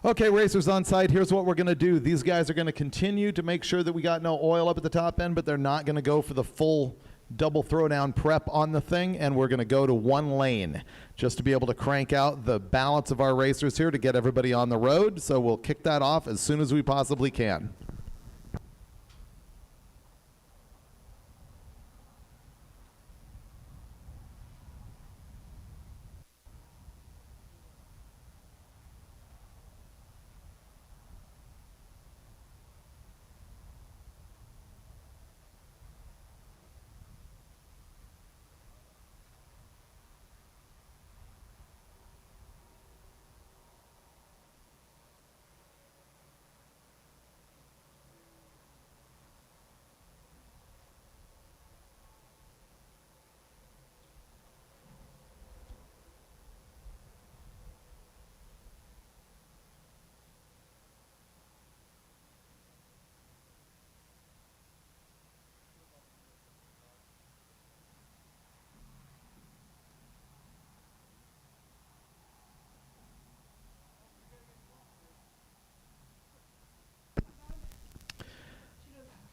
Okay, racers on site, here's what we're going to do. These guys are going to continue to make sure that we got no oil up at the top end, but they're not going to go for the full double throwdown prep on the thing, and we're going to go to one lane just to be able to crank out the balance of our racers here to get everybody on the road. So we'll kick that off as soon as we possibly can.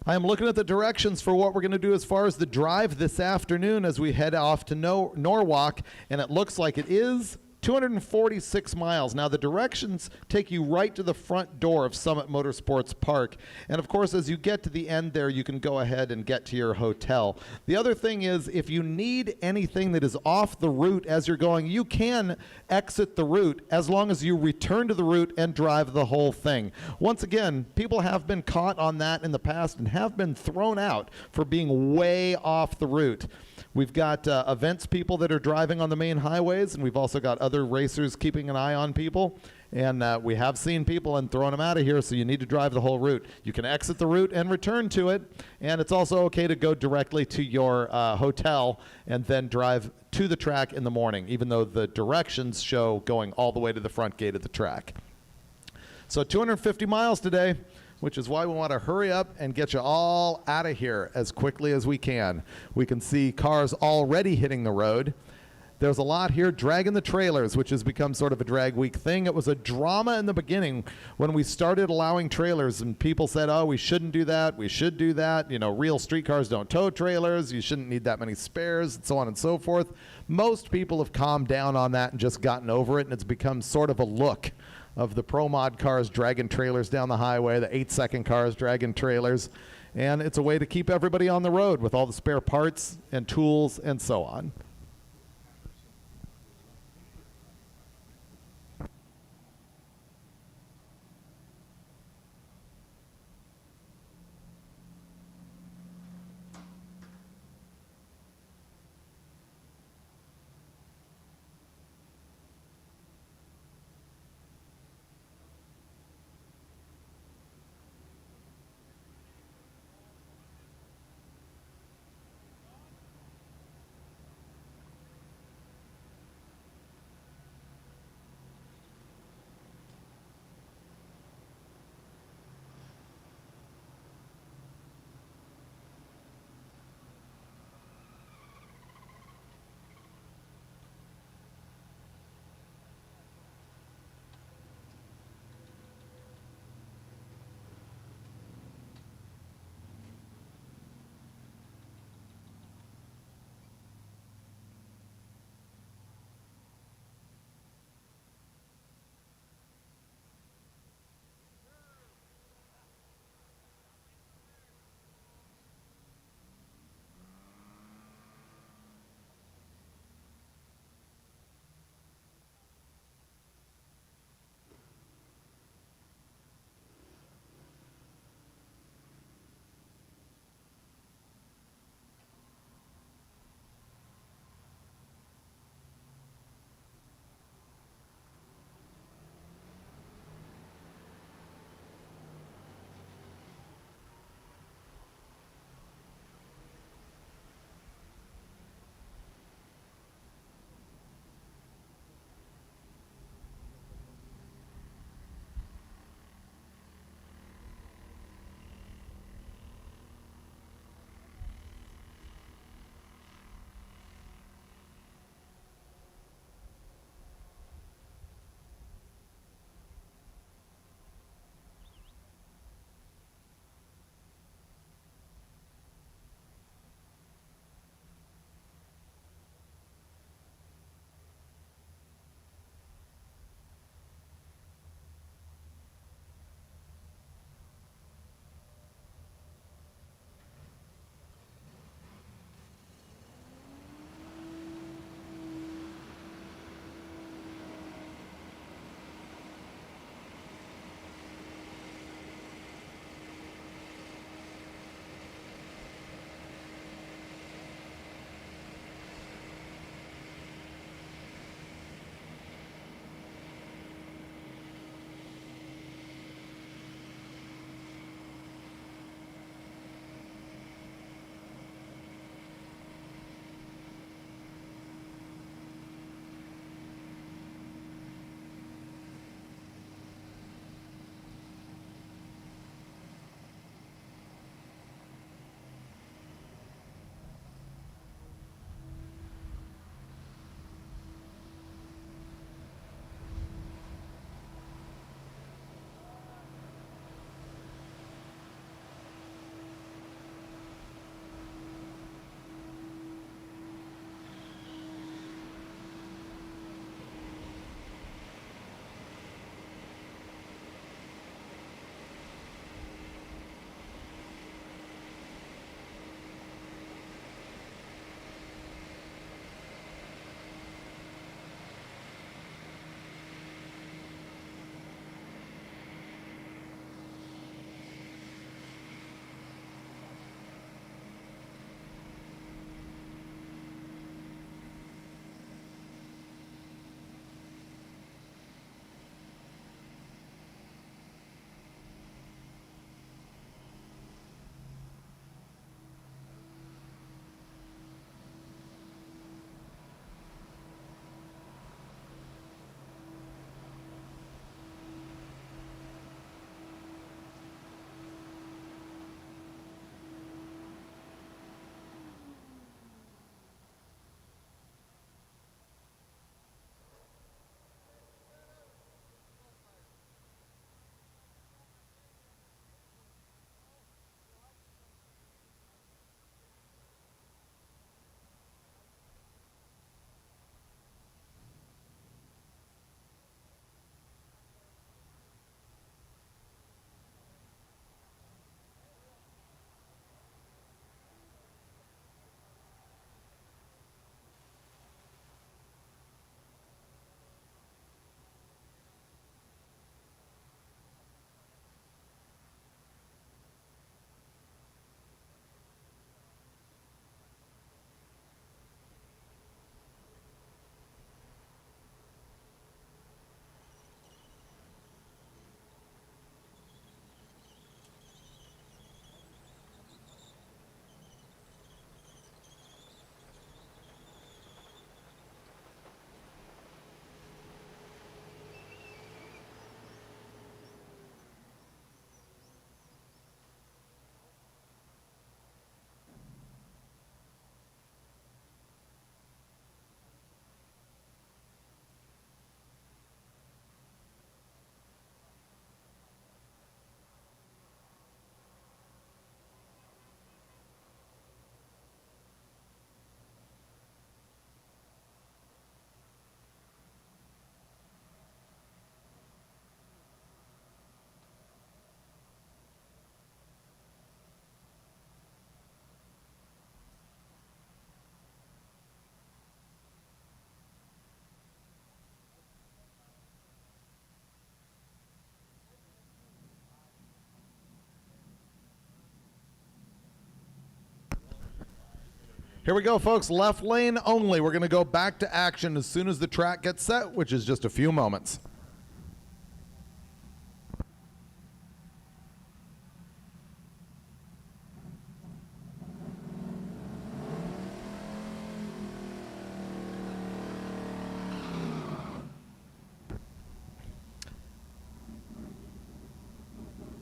I am looking at the directions for what we're going to do as far as the drive this afternoon as we head off to Norwalk, and it looks like it is 246 miles. Now, the directions take you right to the front door of Summit Motorsports Park. And, of course, as you get to the end there, you can go ahead and get to your hotel. The other thing is, if you need anything that is off the route as you're going, you can exit the route as long as you return to the route and drive the whole thing. Once again, people have been caught on that in the past and have been thrown out for being way off the route. We've got events people that are driving on the main highways, and we've also got other racers keeping an eye on people. And we have seen people and thrown them out of here, so you need to drive the whole route. You can exit the route and return to it, and it's also okay to go directly to your hotel and then drive to the track in the morning, even though the directions show going all the way to the front gate of the track. So 250 miles today, which is why we want to hurry up and get you all out of here as quickly as we can. We can see cars already hitting the road. There's a lot here dragging the trailers, which has become sort of a drag week thing. It was a drama in the beginning when we started allowing trailers, and people said, oh, we shouldn't do that, we should do that. You know, real street cars don't tow trailers, you shouldn't need that many spares, and so on and so forth. Most people have calmed down on that and just gotten over it, and it's become sort of a look of the Pro Mod cars dragging trailers down the highway, the 8-second cars dragging trailers. And it's a way to keep everybody on the road with all the spare parts and tools and so on. Here we go, folks. Left lane only. We're going to go back to action as soon as the track gets set, which is just a few moments.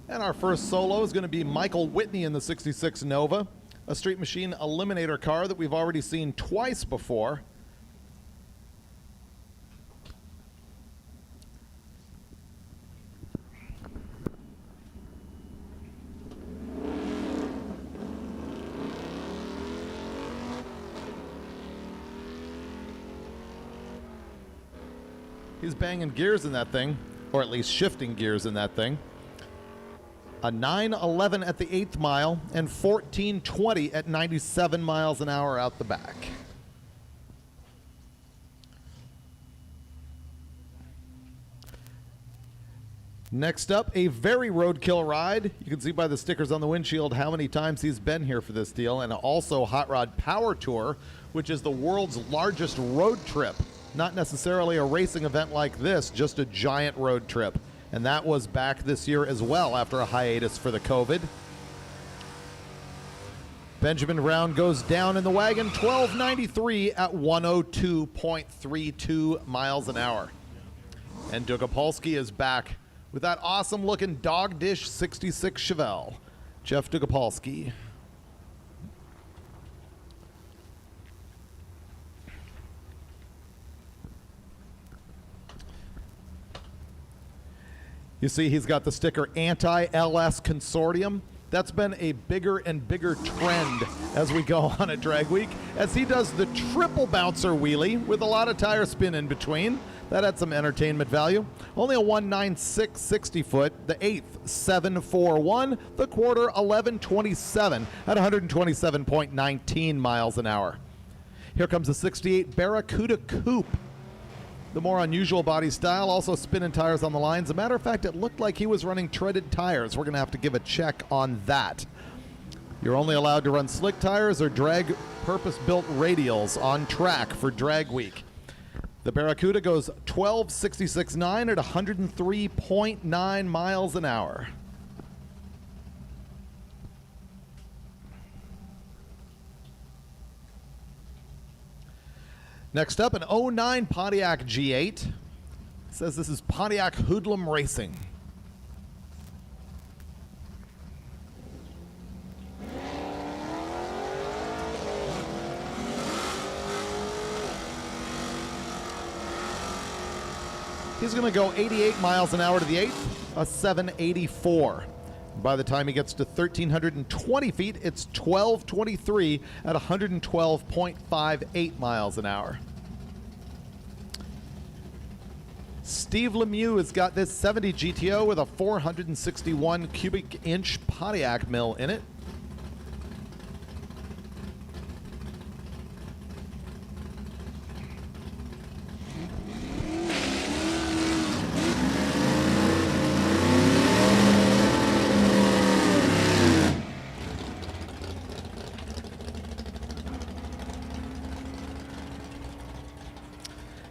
And our first solo is going to be Michael Whitney in the 66 Nova, a Street Machine Eliminator car that we've already seen twice before. He's banging gears in that thing, or at least shifting gears in that thing. A 9:11 at the 8th mile and 14:20 at 97 miles an hour out the back. Next up, a very roadkill ride. You can see by the stickers on the windshield how many times he's been here for this deal, and also Hot Rod Power Tour, which is the world's largest road trip. Not necessarily a racing event like this, just a giant road trip. And that was back this year as well after a hiatus for the COVID. Benjamin Round goes down in the wagon, 1293 at 102.32 miles an hour. And Dugopolsky is back with that awesome looking dog dish 66 Chevelle. Jeff Dugopolsky. You see he's got the sticker Anti-LS Consortium. That's been a bigger and bigger trend as we go on at Drag Week, as he does the triple bouncer wheelie with a lot of tire spin in between. That had some entertainment value. Only a 196 60-foot, the 8th 741, the quarter 1127 at 127.19 miles an hour. Here comes the 68 Barracuda Coupe. The more unusual body style, also spinning tires on the line. As a matter of fact, it looked like he was running treaded tires. We're going to have to give a check on that. You're only allowed to run slick tires or drag purpose-built radials on track for Drag Week. The Barracuda goes 12.66.9 at 103.9 miles an hour. Next up, an 09 Pontiac G8. It says this is Pontiac Hoodlum Racing. He's going to go 88 miles an hour to the 8th, a 784. By the time he gets to 1,320 feet, it's 1223 at 112.58 miles an hour. Steve Lemieux has got this 70 GTO with a 461 cubic inch Pontiac mill in it.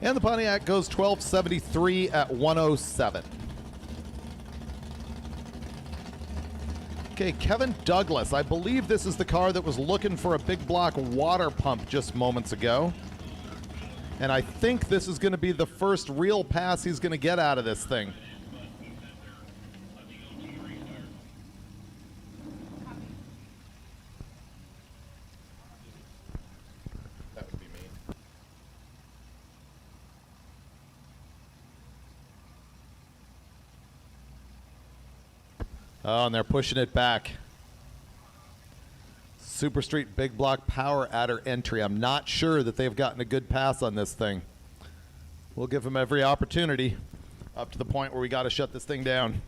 And the Pontiac goes 1273 at 107. Okay, Kevin Douglas. I believe this is the car that was looking for a big block water pump just moments ago. And I think this is going to be the first real pass he's going to get out of this thing. Oh, and they're pushing it back. Super Street Big Block Power Adder entry. I'm not sure that they've gotten a good pass on this thing. We'll give them every opportunity up to the point where we got to shut this thing down.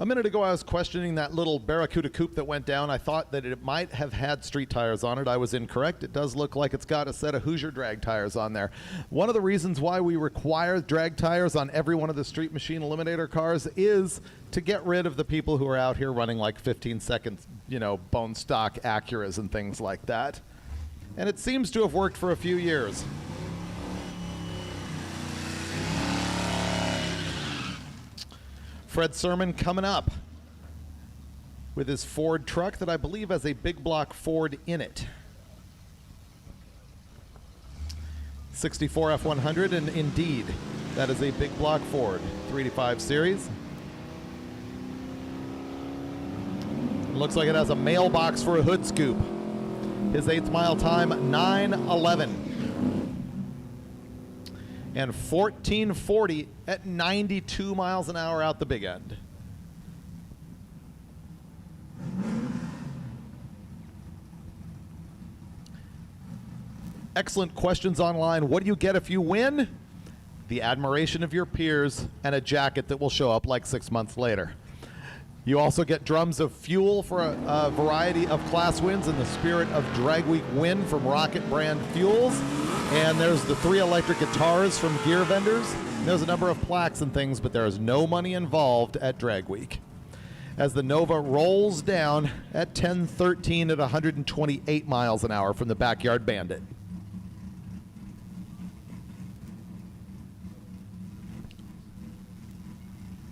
A minute ago, I was questioning that little Barracuda coupe that went down. I thought that it might have had street tires on it. I was incorrect. It does look like it's got a set of Hoosier drag tires on there. One of the reasons why we require drag tires on every one of the Street Machine Eliminator cars is to get rid of the people who are out here running like 15-second, bone stock Acuras and things like that. And it seems to have worked for a few years. Fred Sermon coming up with his Ford truck that I believe has a big block Ford in it. 64 F100, and indeed, that is a big block Ford 385 series. Looks like it has a mailbox for a hood scoop. His 8th mile time, 9:11. And 1440 at 92 miles an hour out the big end. Excellent questions online. What do you get if you win? The admiration of your peers and a jacket that will show up like 6 months later. You also get drums of fuel for a variety of class wins in the spirit of Drag Week win from Rocket Brand Fuels. And there's the 3 electric guitars from Gear Vendors. There's a number of plaques and things, but there is no money involved at Drag Week. As the Nova rolls down at 10:13 at 128 miles an hour from the Backyard Bandit.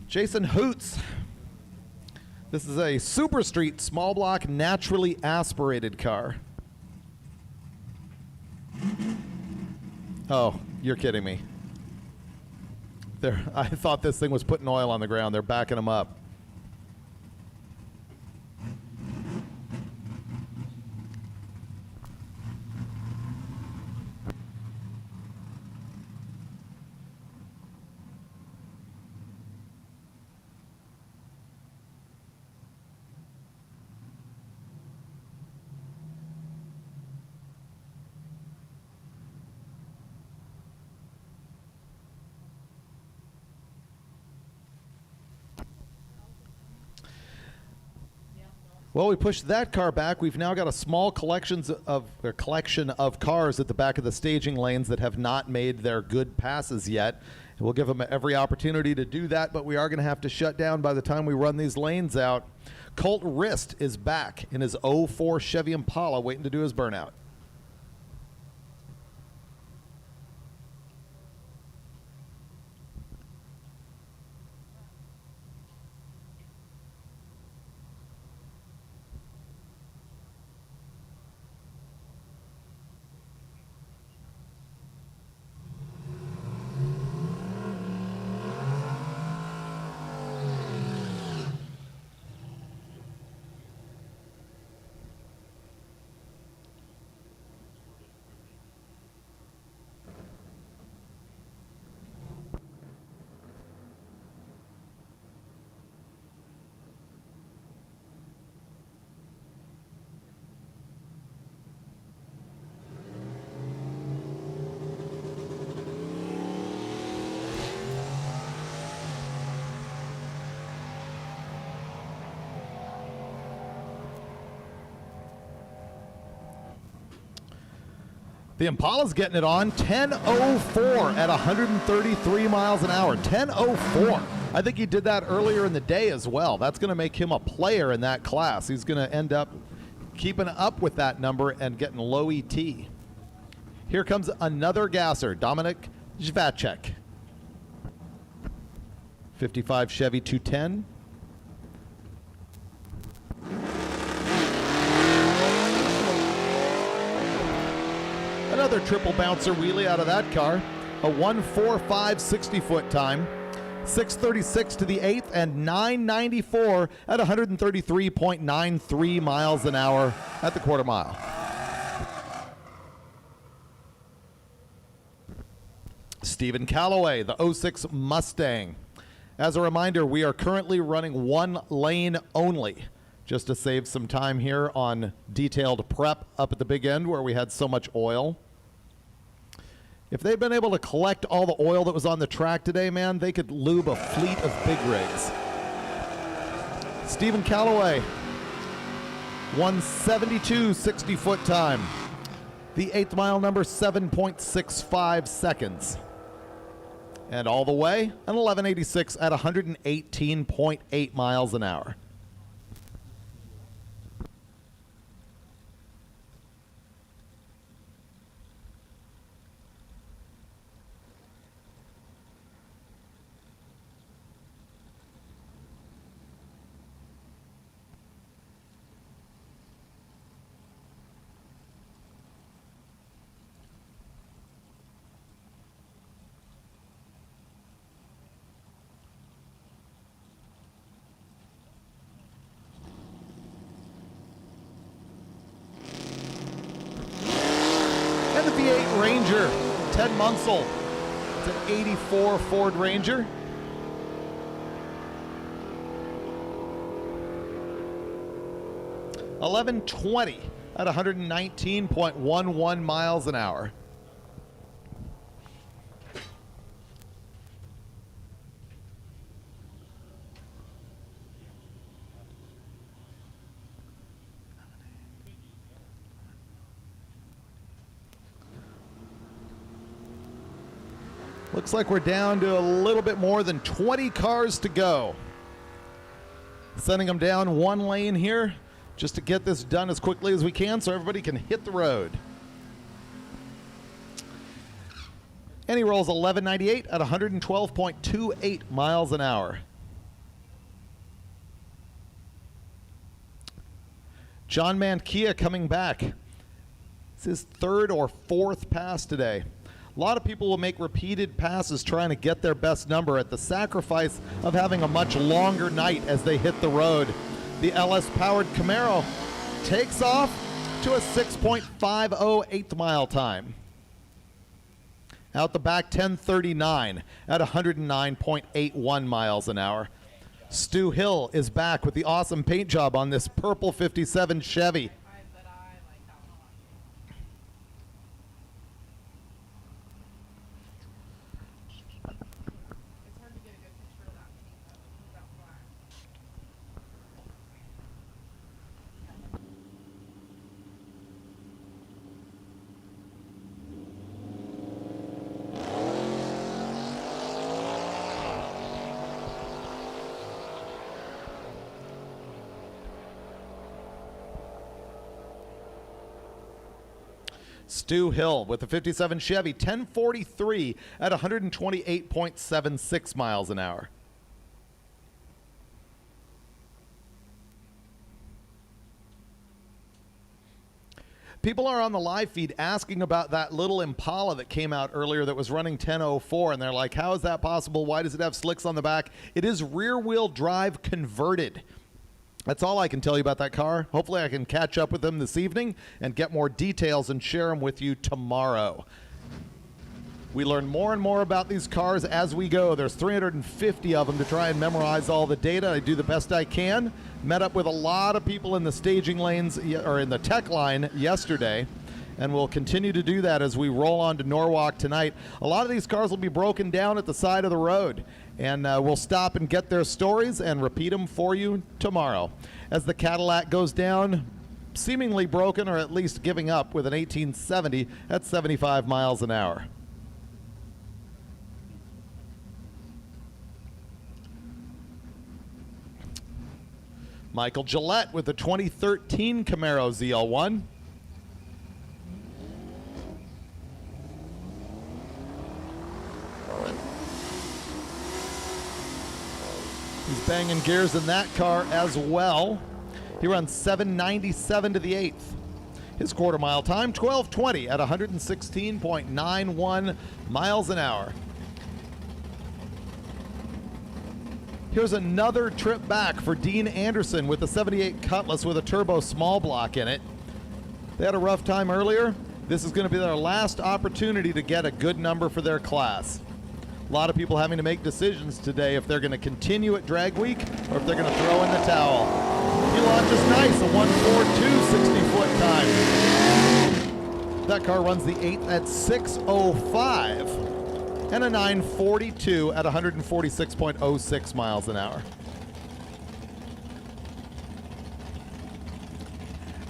Jason Hoots. This is a Super Street small block naturally aspirated car. Oh, you're kidding me. I thought this thing was putting oil on the ground. They're backing them up. Well, we pushed that car back. We've now got a small collection of cars at the back of the staging lanes that have not made their good passes yet. We'll give them every opportunity to do that, but we are going to have to shut down by the time we run these lanes out. Colt Rist is back in his 04 Chevy Impala waiting to do his burnout. The Impala's getting it on, 10:04 at 133 miles an hour. 10:04. I think he did that earlier in the day as well. That's going to make him a player in that class. He's going to end up keeping up with that number and getting low ET. Here comes another gasser, Dominic Zvacek. 55 Chevy 210. Another triple bouncer wheelie out of that car. A 1.45 60-foot time. 6:36 to the 8th and 9:94 at 133.93 miles an hour at the quarter mile. Stephen Calloway, the 06 Mustang. As a reminder, we are currently running one lane only, just to save some time here on detailed prep up at the big end where we had so much oil. If they'd been able to collect all the oil that was on the track today, man, they could lube a fleet of big rigs. Stephen Calloway, 172 60-foot time. The 8th mile number, 7.65 seconds. And all the way, an 1186 at 118.8 miles an hour. And the V8 Ranger, Ted Munsell. It's an 84 Ford Ranger. $11.20 at 119.11 miles an hour. Looks like we're down to a little bit more than 20 cars to go. Sending them down one lane here just to get this done as quickly as we can so everybody can hit the road. And he rolls 1198 at 112.28 miles an hour. John Mankia coming back. It's his third or fourth pass today. A lot of people will make repeated passes trying to get their best number at the sacrifice of having a much longer night as they hit the road. The LS-powered Camaro takes off to a 6.50 8th mile time. Out the back, 1039 at 109.81 miles an hour. Stu Hill is back with the awesome paint job on this purple 57 Chevy. Stu Hill with the 57 Chevy, 1043 at 128.76 miles an hour. People are on the live feed asking about that little Impala that came out earlier that was running 1004, and they're like, how is that possible? Why does it have slicks on the back? It is rear-wheel drive converted. That's all I can tell you about that car. Hopefully I can catch up with them this evening and get more details and share them with you tomorrow. We learn more and more about these cars as we go. There's 350 of them to try and memorize all the data. I do the best I can. Met up with a lot of people in the staging lanes, or in the tech line yesterday, and we'll continue to do that as we roll on to Norwalk tonight. A lot of these cars will be broken down at the side of the road, and we'll stop and get their stories and repeat them for you tomorrow. As the Cadillac goes down, seemingly broken or at least giving up with an 1870 at 75 miles an hour. Michael Gillette with the 2013 Camaro ZL1. He's banging gears in that car as well. He runs 797 to the 8th. His quarter mile time, 12:20 at 116.91 miles an hour. Here's another trip back for Dean Anderson with the 78 Cutlass with a turbo small block in it. They had a rough time earlier. This is going to be their last opportunity to get a good number for their class. A lot of people having to make decisions today if they're going to continue at drag week or if they're going to throw in the towel. He launches nice, a 142 60-foot time. That car runs the 8th at 6:05 and a 9:42 at 146.06 miles an hour.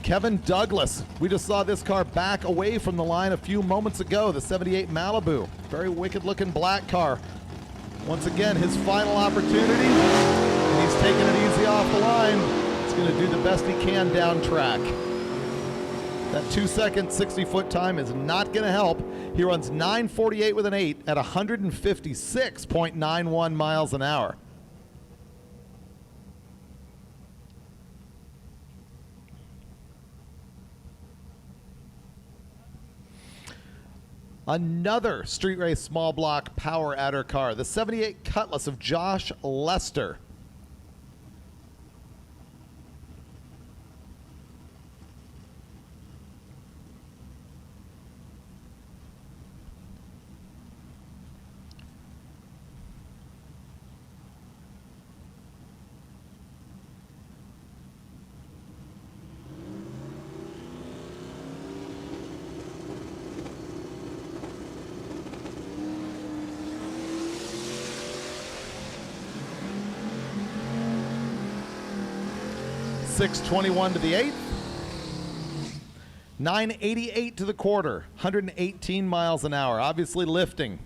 Kevin Douglas. We just saw this car back away from the line a few moments ago, the 78 Malibu. Very wicked-looking black car. Once again, his final opportunity, and he's taking it easy off the line. He's going to do the best he can down track. That 2-second 60-foot time is not going to help. He runs 9:48 with an 8 at 156.91 miles an hour. Another street race small block power adder car, the 78 Cutlass of Josh Lester. .621 to the 8th. 988 to the quarter. 118 miles an hour. Obviously lifting.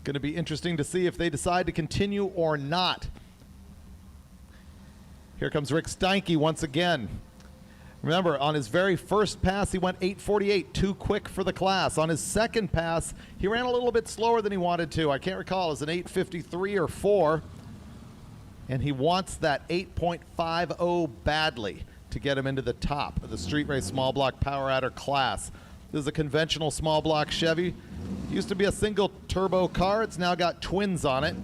Going to be interesting to see if they decide to continue or not. Here comes Rick Steinke once again. Remember, on his very first pass, he went 8:48, too quick for the class. On his second pass, he ran a little bit slower than he wanted to. I can't recall, it was an 8:53 or 4. And he wants that 8.50 badly to get him into the top of the street race small block power adder class. This is a conventional small block Chevy. Used to be a single turbo car. It's now got twins on it.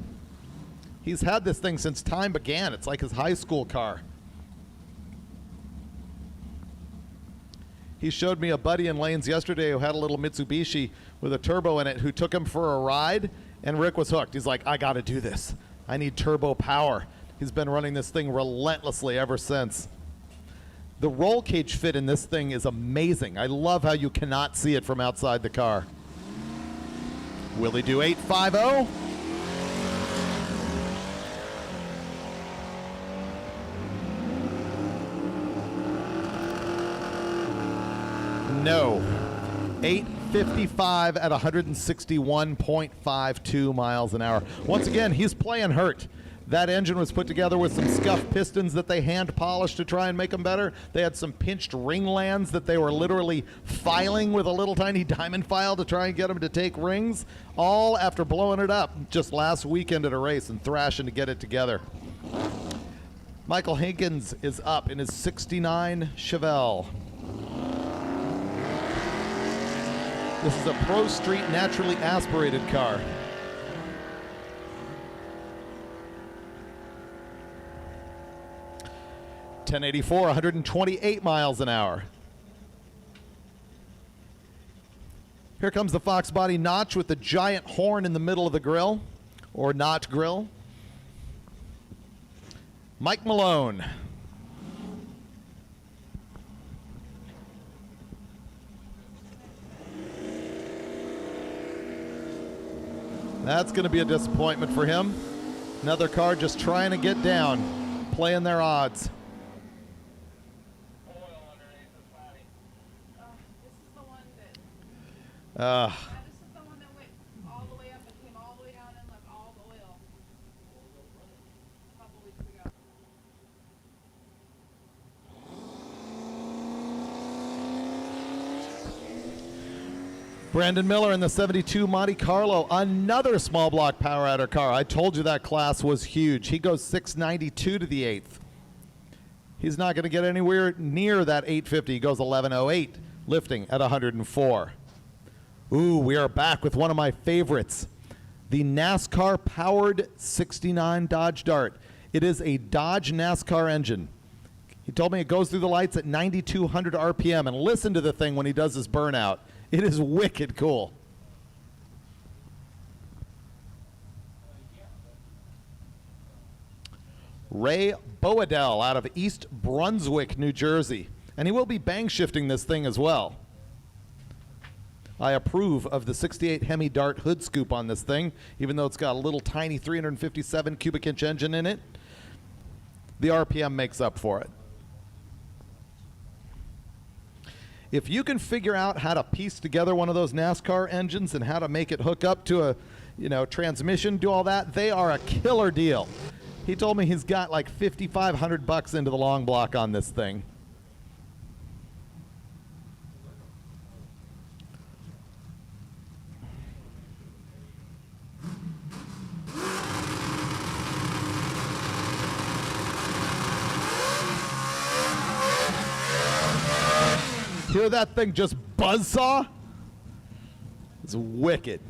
He's had this thing since time began. It's like his high school car. He showed me a buddy in lanes yesterday who had a little Mitsubishi with a turbo in it who took him for a ride, and Rick was hooked. He's like, I got to do this. I need turbo power. He's been running this thing relentlessly ever since. The roll cage fit in this thing is amazing. I love how you cannot see it from outside the car. Will he do 850? No. 855 at 161.52 miles an hour. Once again, he's playing hurt. That engine was put together with some scuffed pistons that they hand polished to try and make them better. They had some pinched ring lands that they were literally filing with a little tiny diamond file to try and get them to take rings, all after blowing it up just last weekend at a race and thrashing to get it together. Michael Higgins is up in his 69 Chevelle. This is a Pro Street naturally aspirated car. .1084, 128 miles an hour. Here comes the Fox body notch with the giant horn in the middle of the grill, or notch grill. Mike Malone. That's going to be a disappointment for him. Another car just trying to get down, playing their odds. This is the one that went all the way up and came all the way down and left all the oil a couple weeks ago. Brandon Miller in the 72 Monte Carlo, another small block power adder car. I told you that class was huge. He goes 692 to the 8th. He's not going to get anywhere near that 850. He goes 1108, lifting at 104. Ooh, we are back with one of my favorites, the NASCAR-powered 69 Dodge Dart. It is a Dodge NASCAR engine. He told me it goes through the lights at 9,200 RPM, and listen to the thing when he does his burnout. It is wicked cool. Ray Boadell out of East Brunswick, New Jersey. And he will be bang shifting this thing as well. I approve of the 68 Hemi Dart hood scoop on this thing, even though it's got a little tiny 357 cubic inch engine in it. The RPM makes up for it. If you can figure out how to piece together one of those NASCAR engines and how to make it hook up to a, transmission, do all that, they are a killer deal. He told me he's got like $5,500 into the long block on this thing. Hear that thing just buzzsaw? It's wicked.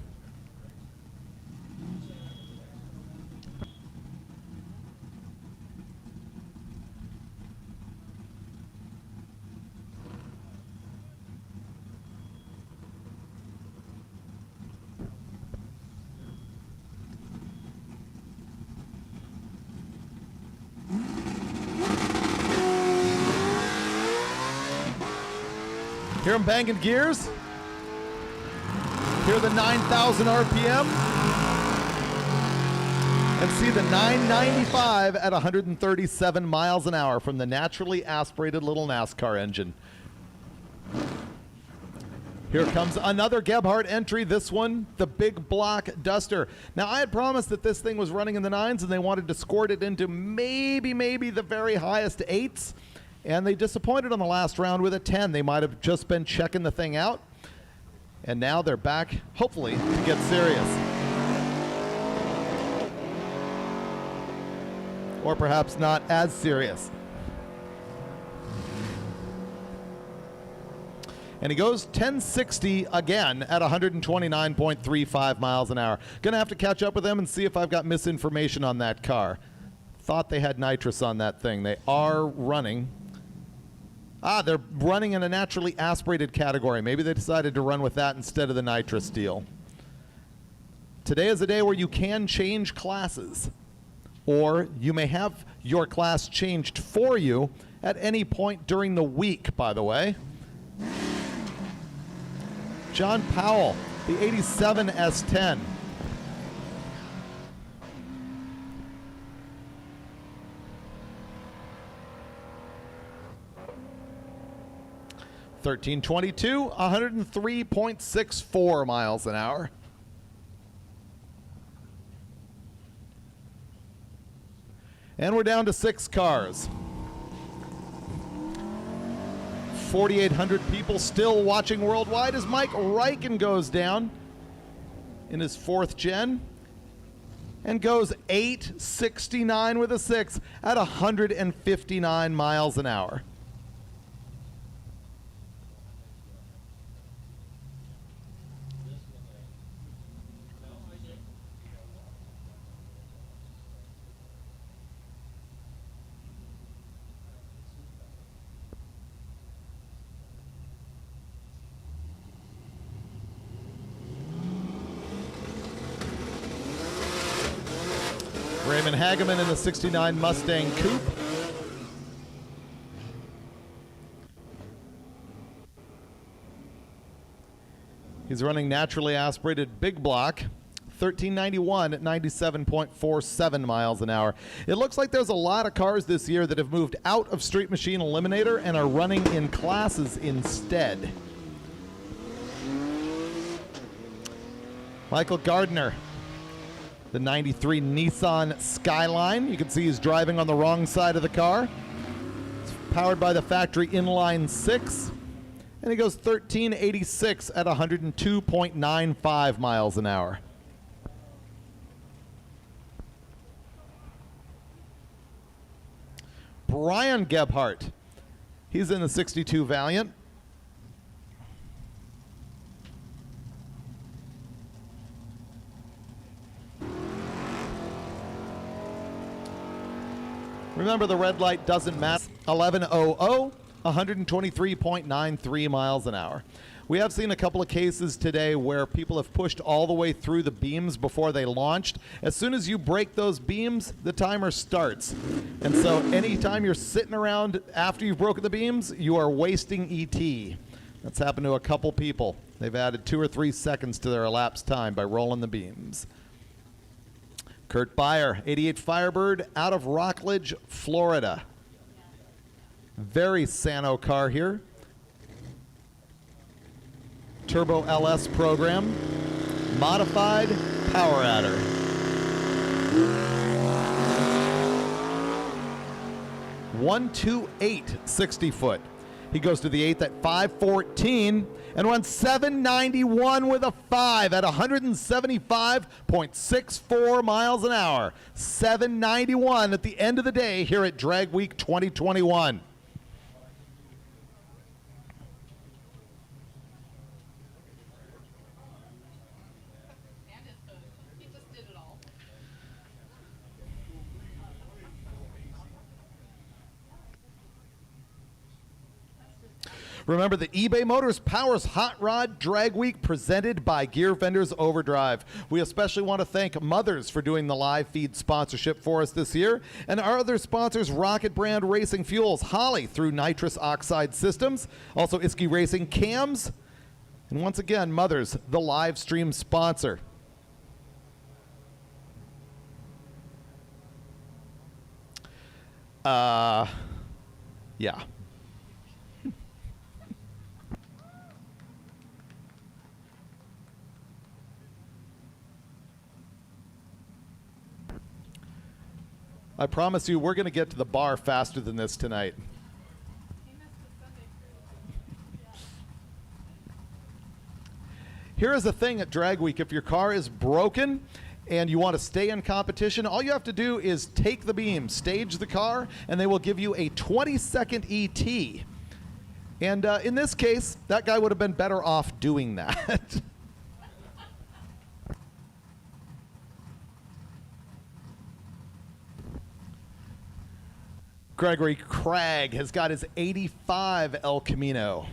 Hear him banging gears? Hear the 9,000 RPM? And see the 995 at 137 miles an hour from the naturally aspirated little NASCAR engine. Here comes another Gebhardt entry, this one, the big block Duster. Now, I had promised that this thing was running in the 9s and they wanted to squirt it into maybe the very highest 8s. And they disappointed on the last round with a 10. They might have just been checking the thing out. And now they're back, hopefully, to get serious. Or perhaps not as serious. And he goes 1060 again at 129.35 miles an hour. Gonna have to catch up with them and see if I've got misinformation on that car. Thought they had nitrous on that thing. They are running. They're running in a naturally aspirated category. Maybe they decided to run with that instead of the nitrous deal. Today is a day where you can change classes, or you may have your class changed for you at any point during the week, by the way. John Powell, the 87 S10. $13.22, 103.64 miles an hour. And we're down to 6 cars. 4,800 people still watching worldwide as Mike Reichen goes down in his 4th gen and goes 869 with a 6 at 159 miles an hour. Raymond Hageman in the 69 Mustang Coupe. He's running naturally aspirated big block, 1391 at 97.47 miles an hour. It looks like there's a lot of cars this year that have moved out of Street Machine Eliminator and are running in classes instead. Michael Gardner, the 93 Nissan Skyline. You can see he's driving on the wrong side of the car. It's powered by the factory inline 6. And he goes 1386 at 102.95 miles an hour. Brian Gebhardt. He's in the 62 Valiant. Remember, the red light doesn't matter. 1100, 123.93 miles an hour. We have seen a couple of cases today where people have pushed all the way through the beams before they launched. As soon as you break those beams, the timer starts. And so anytime you're sitting around after you've broken the beams, you are wasting ET. That's happened to a couple people. They've added 2 or 3 seconds to their elapsed time by rolling the beams. Kurt Beyer, 88 Firebird out of Rockledge, Florida. Very Sano car here. Turbo LS program. Modified power adder. One, 2, 8, 60 foot. He goes to the 8th at 5:14 and runs 791 with a 5 at 175.64 miles an hour. 791 at the end of the day here at Drag Week 2021. Remember that eBay Motors powers Hot Rod Drag Week presented by Gear Vendors Overdrive. We especially want to thank Mothers for doing the live feed sponsorship for us this year. And our other sponsors, Rocket Brand Racing Fuels, Holly through Nitrous Oxide Systems, also Iski Racing Cams, and once again, Mothers, the live stream sponsor. Yeah. I promise you, we're going to get to the bar faster than this tonight. Here is the thing at Drag Week. If your car is broken and you want to stay in competition, all you have to do is take the beam, stage the car, and they will give you a 20-second ET. And in this case, that guy would have been better off doing that. Gregory Craig has got his 85 El Camino.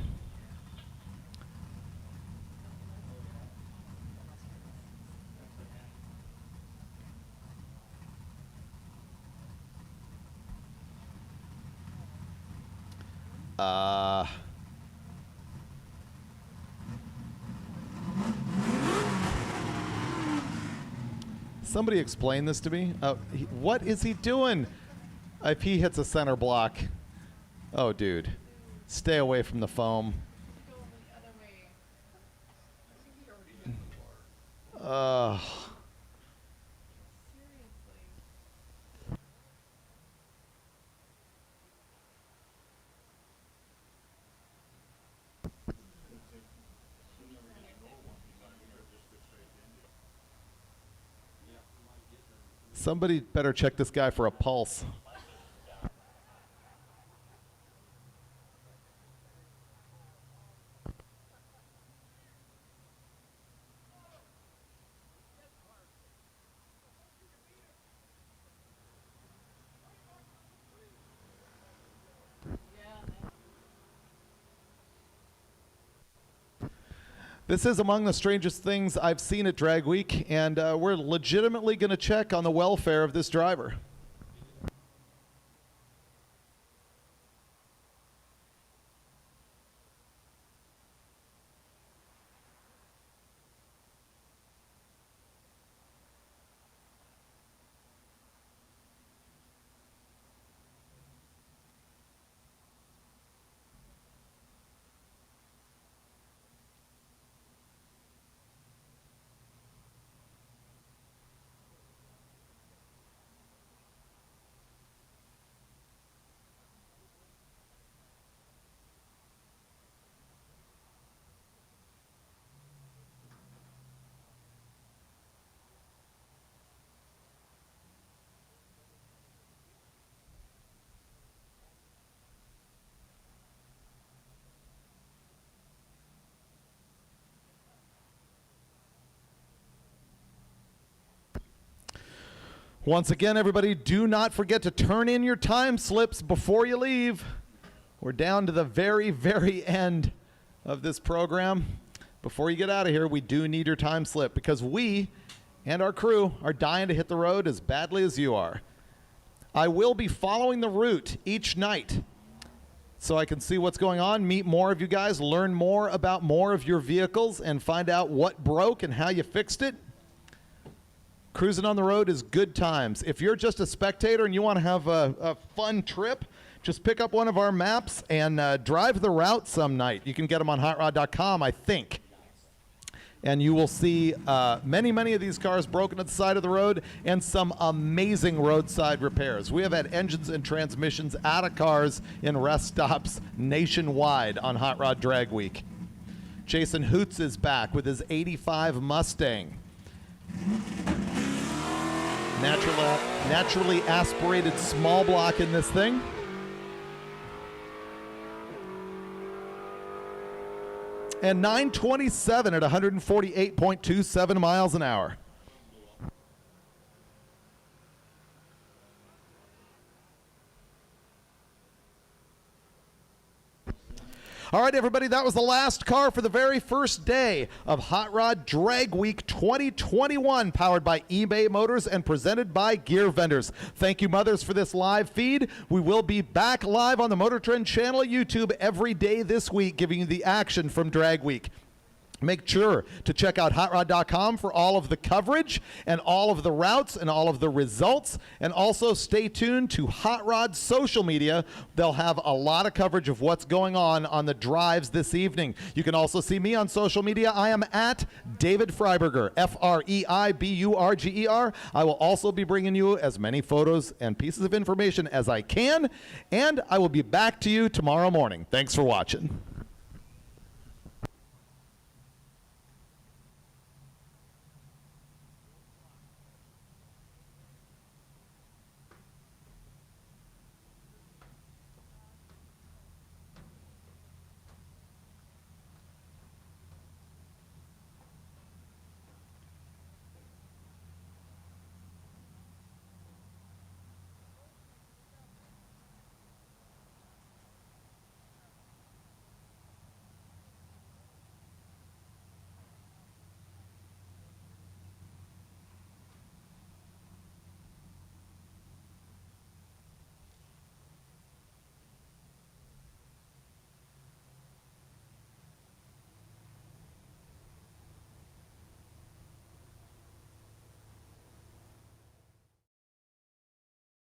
Somebody explain this to me. What is he doing? If he hits a center block, oh, dude, stay away from the foam. Somebody better check this guy for a pulse. This is among the strangest things I've seen at Drag Week, and we're legitimately going to check on the welfare of this driver. Once again, everybody, do not forget to turn in your time slips before you leave. We're down to the very, very end of this program. Before you get out of here, we do need your time slip because we and our crew are dying to hit the road as badly as you are. I will be following the route each night so I can see what's going on, meet more of you guys, learn more about more of your vehicles, and find out what broke and how you fixed it. Cruising on the road is good times. If you're just a spectator and you want to have a fun trip, just pick up one of our maps and drive the route some night. You can get them on hotrod.com, I think. and you will see many of these cars broken at the side of the road and some amazing roadside repairs. We have had engines and transmissions out of cars in rest stops nationwide on Hot Rod Drag Week. Jason Hoots is back with his 85 Mustang. Naturally aspirated small block in this thing. And 927 at 148.27 miles an hour. All right, everybody, that was the last car for the very first day of Hot Rod Drag Week 2021, powered by eBay Motors and presented by Gear Vendors. Thank you, mothers, for this live feed. We will be back live on the MotorTrend channel at YouTube every day this week, giving you the action from Drag Week. Make sure to check out hotrod.com for all of the coverage and all of the routes and all of the results. And also stay tuned to Hot Rod's social media. They'll have a lot of coverage of what's going on the drives this evening. You can also see me on social media. I am at David Freiberger, Freiburger. I will also be bringing you as many photos and pieces of information as I can. And I will be back to you tomorrow morning. Thanks for watching.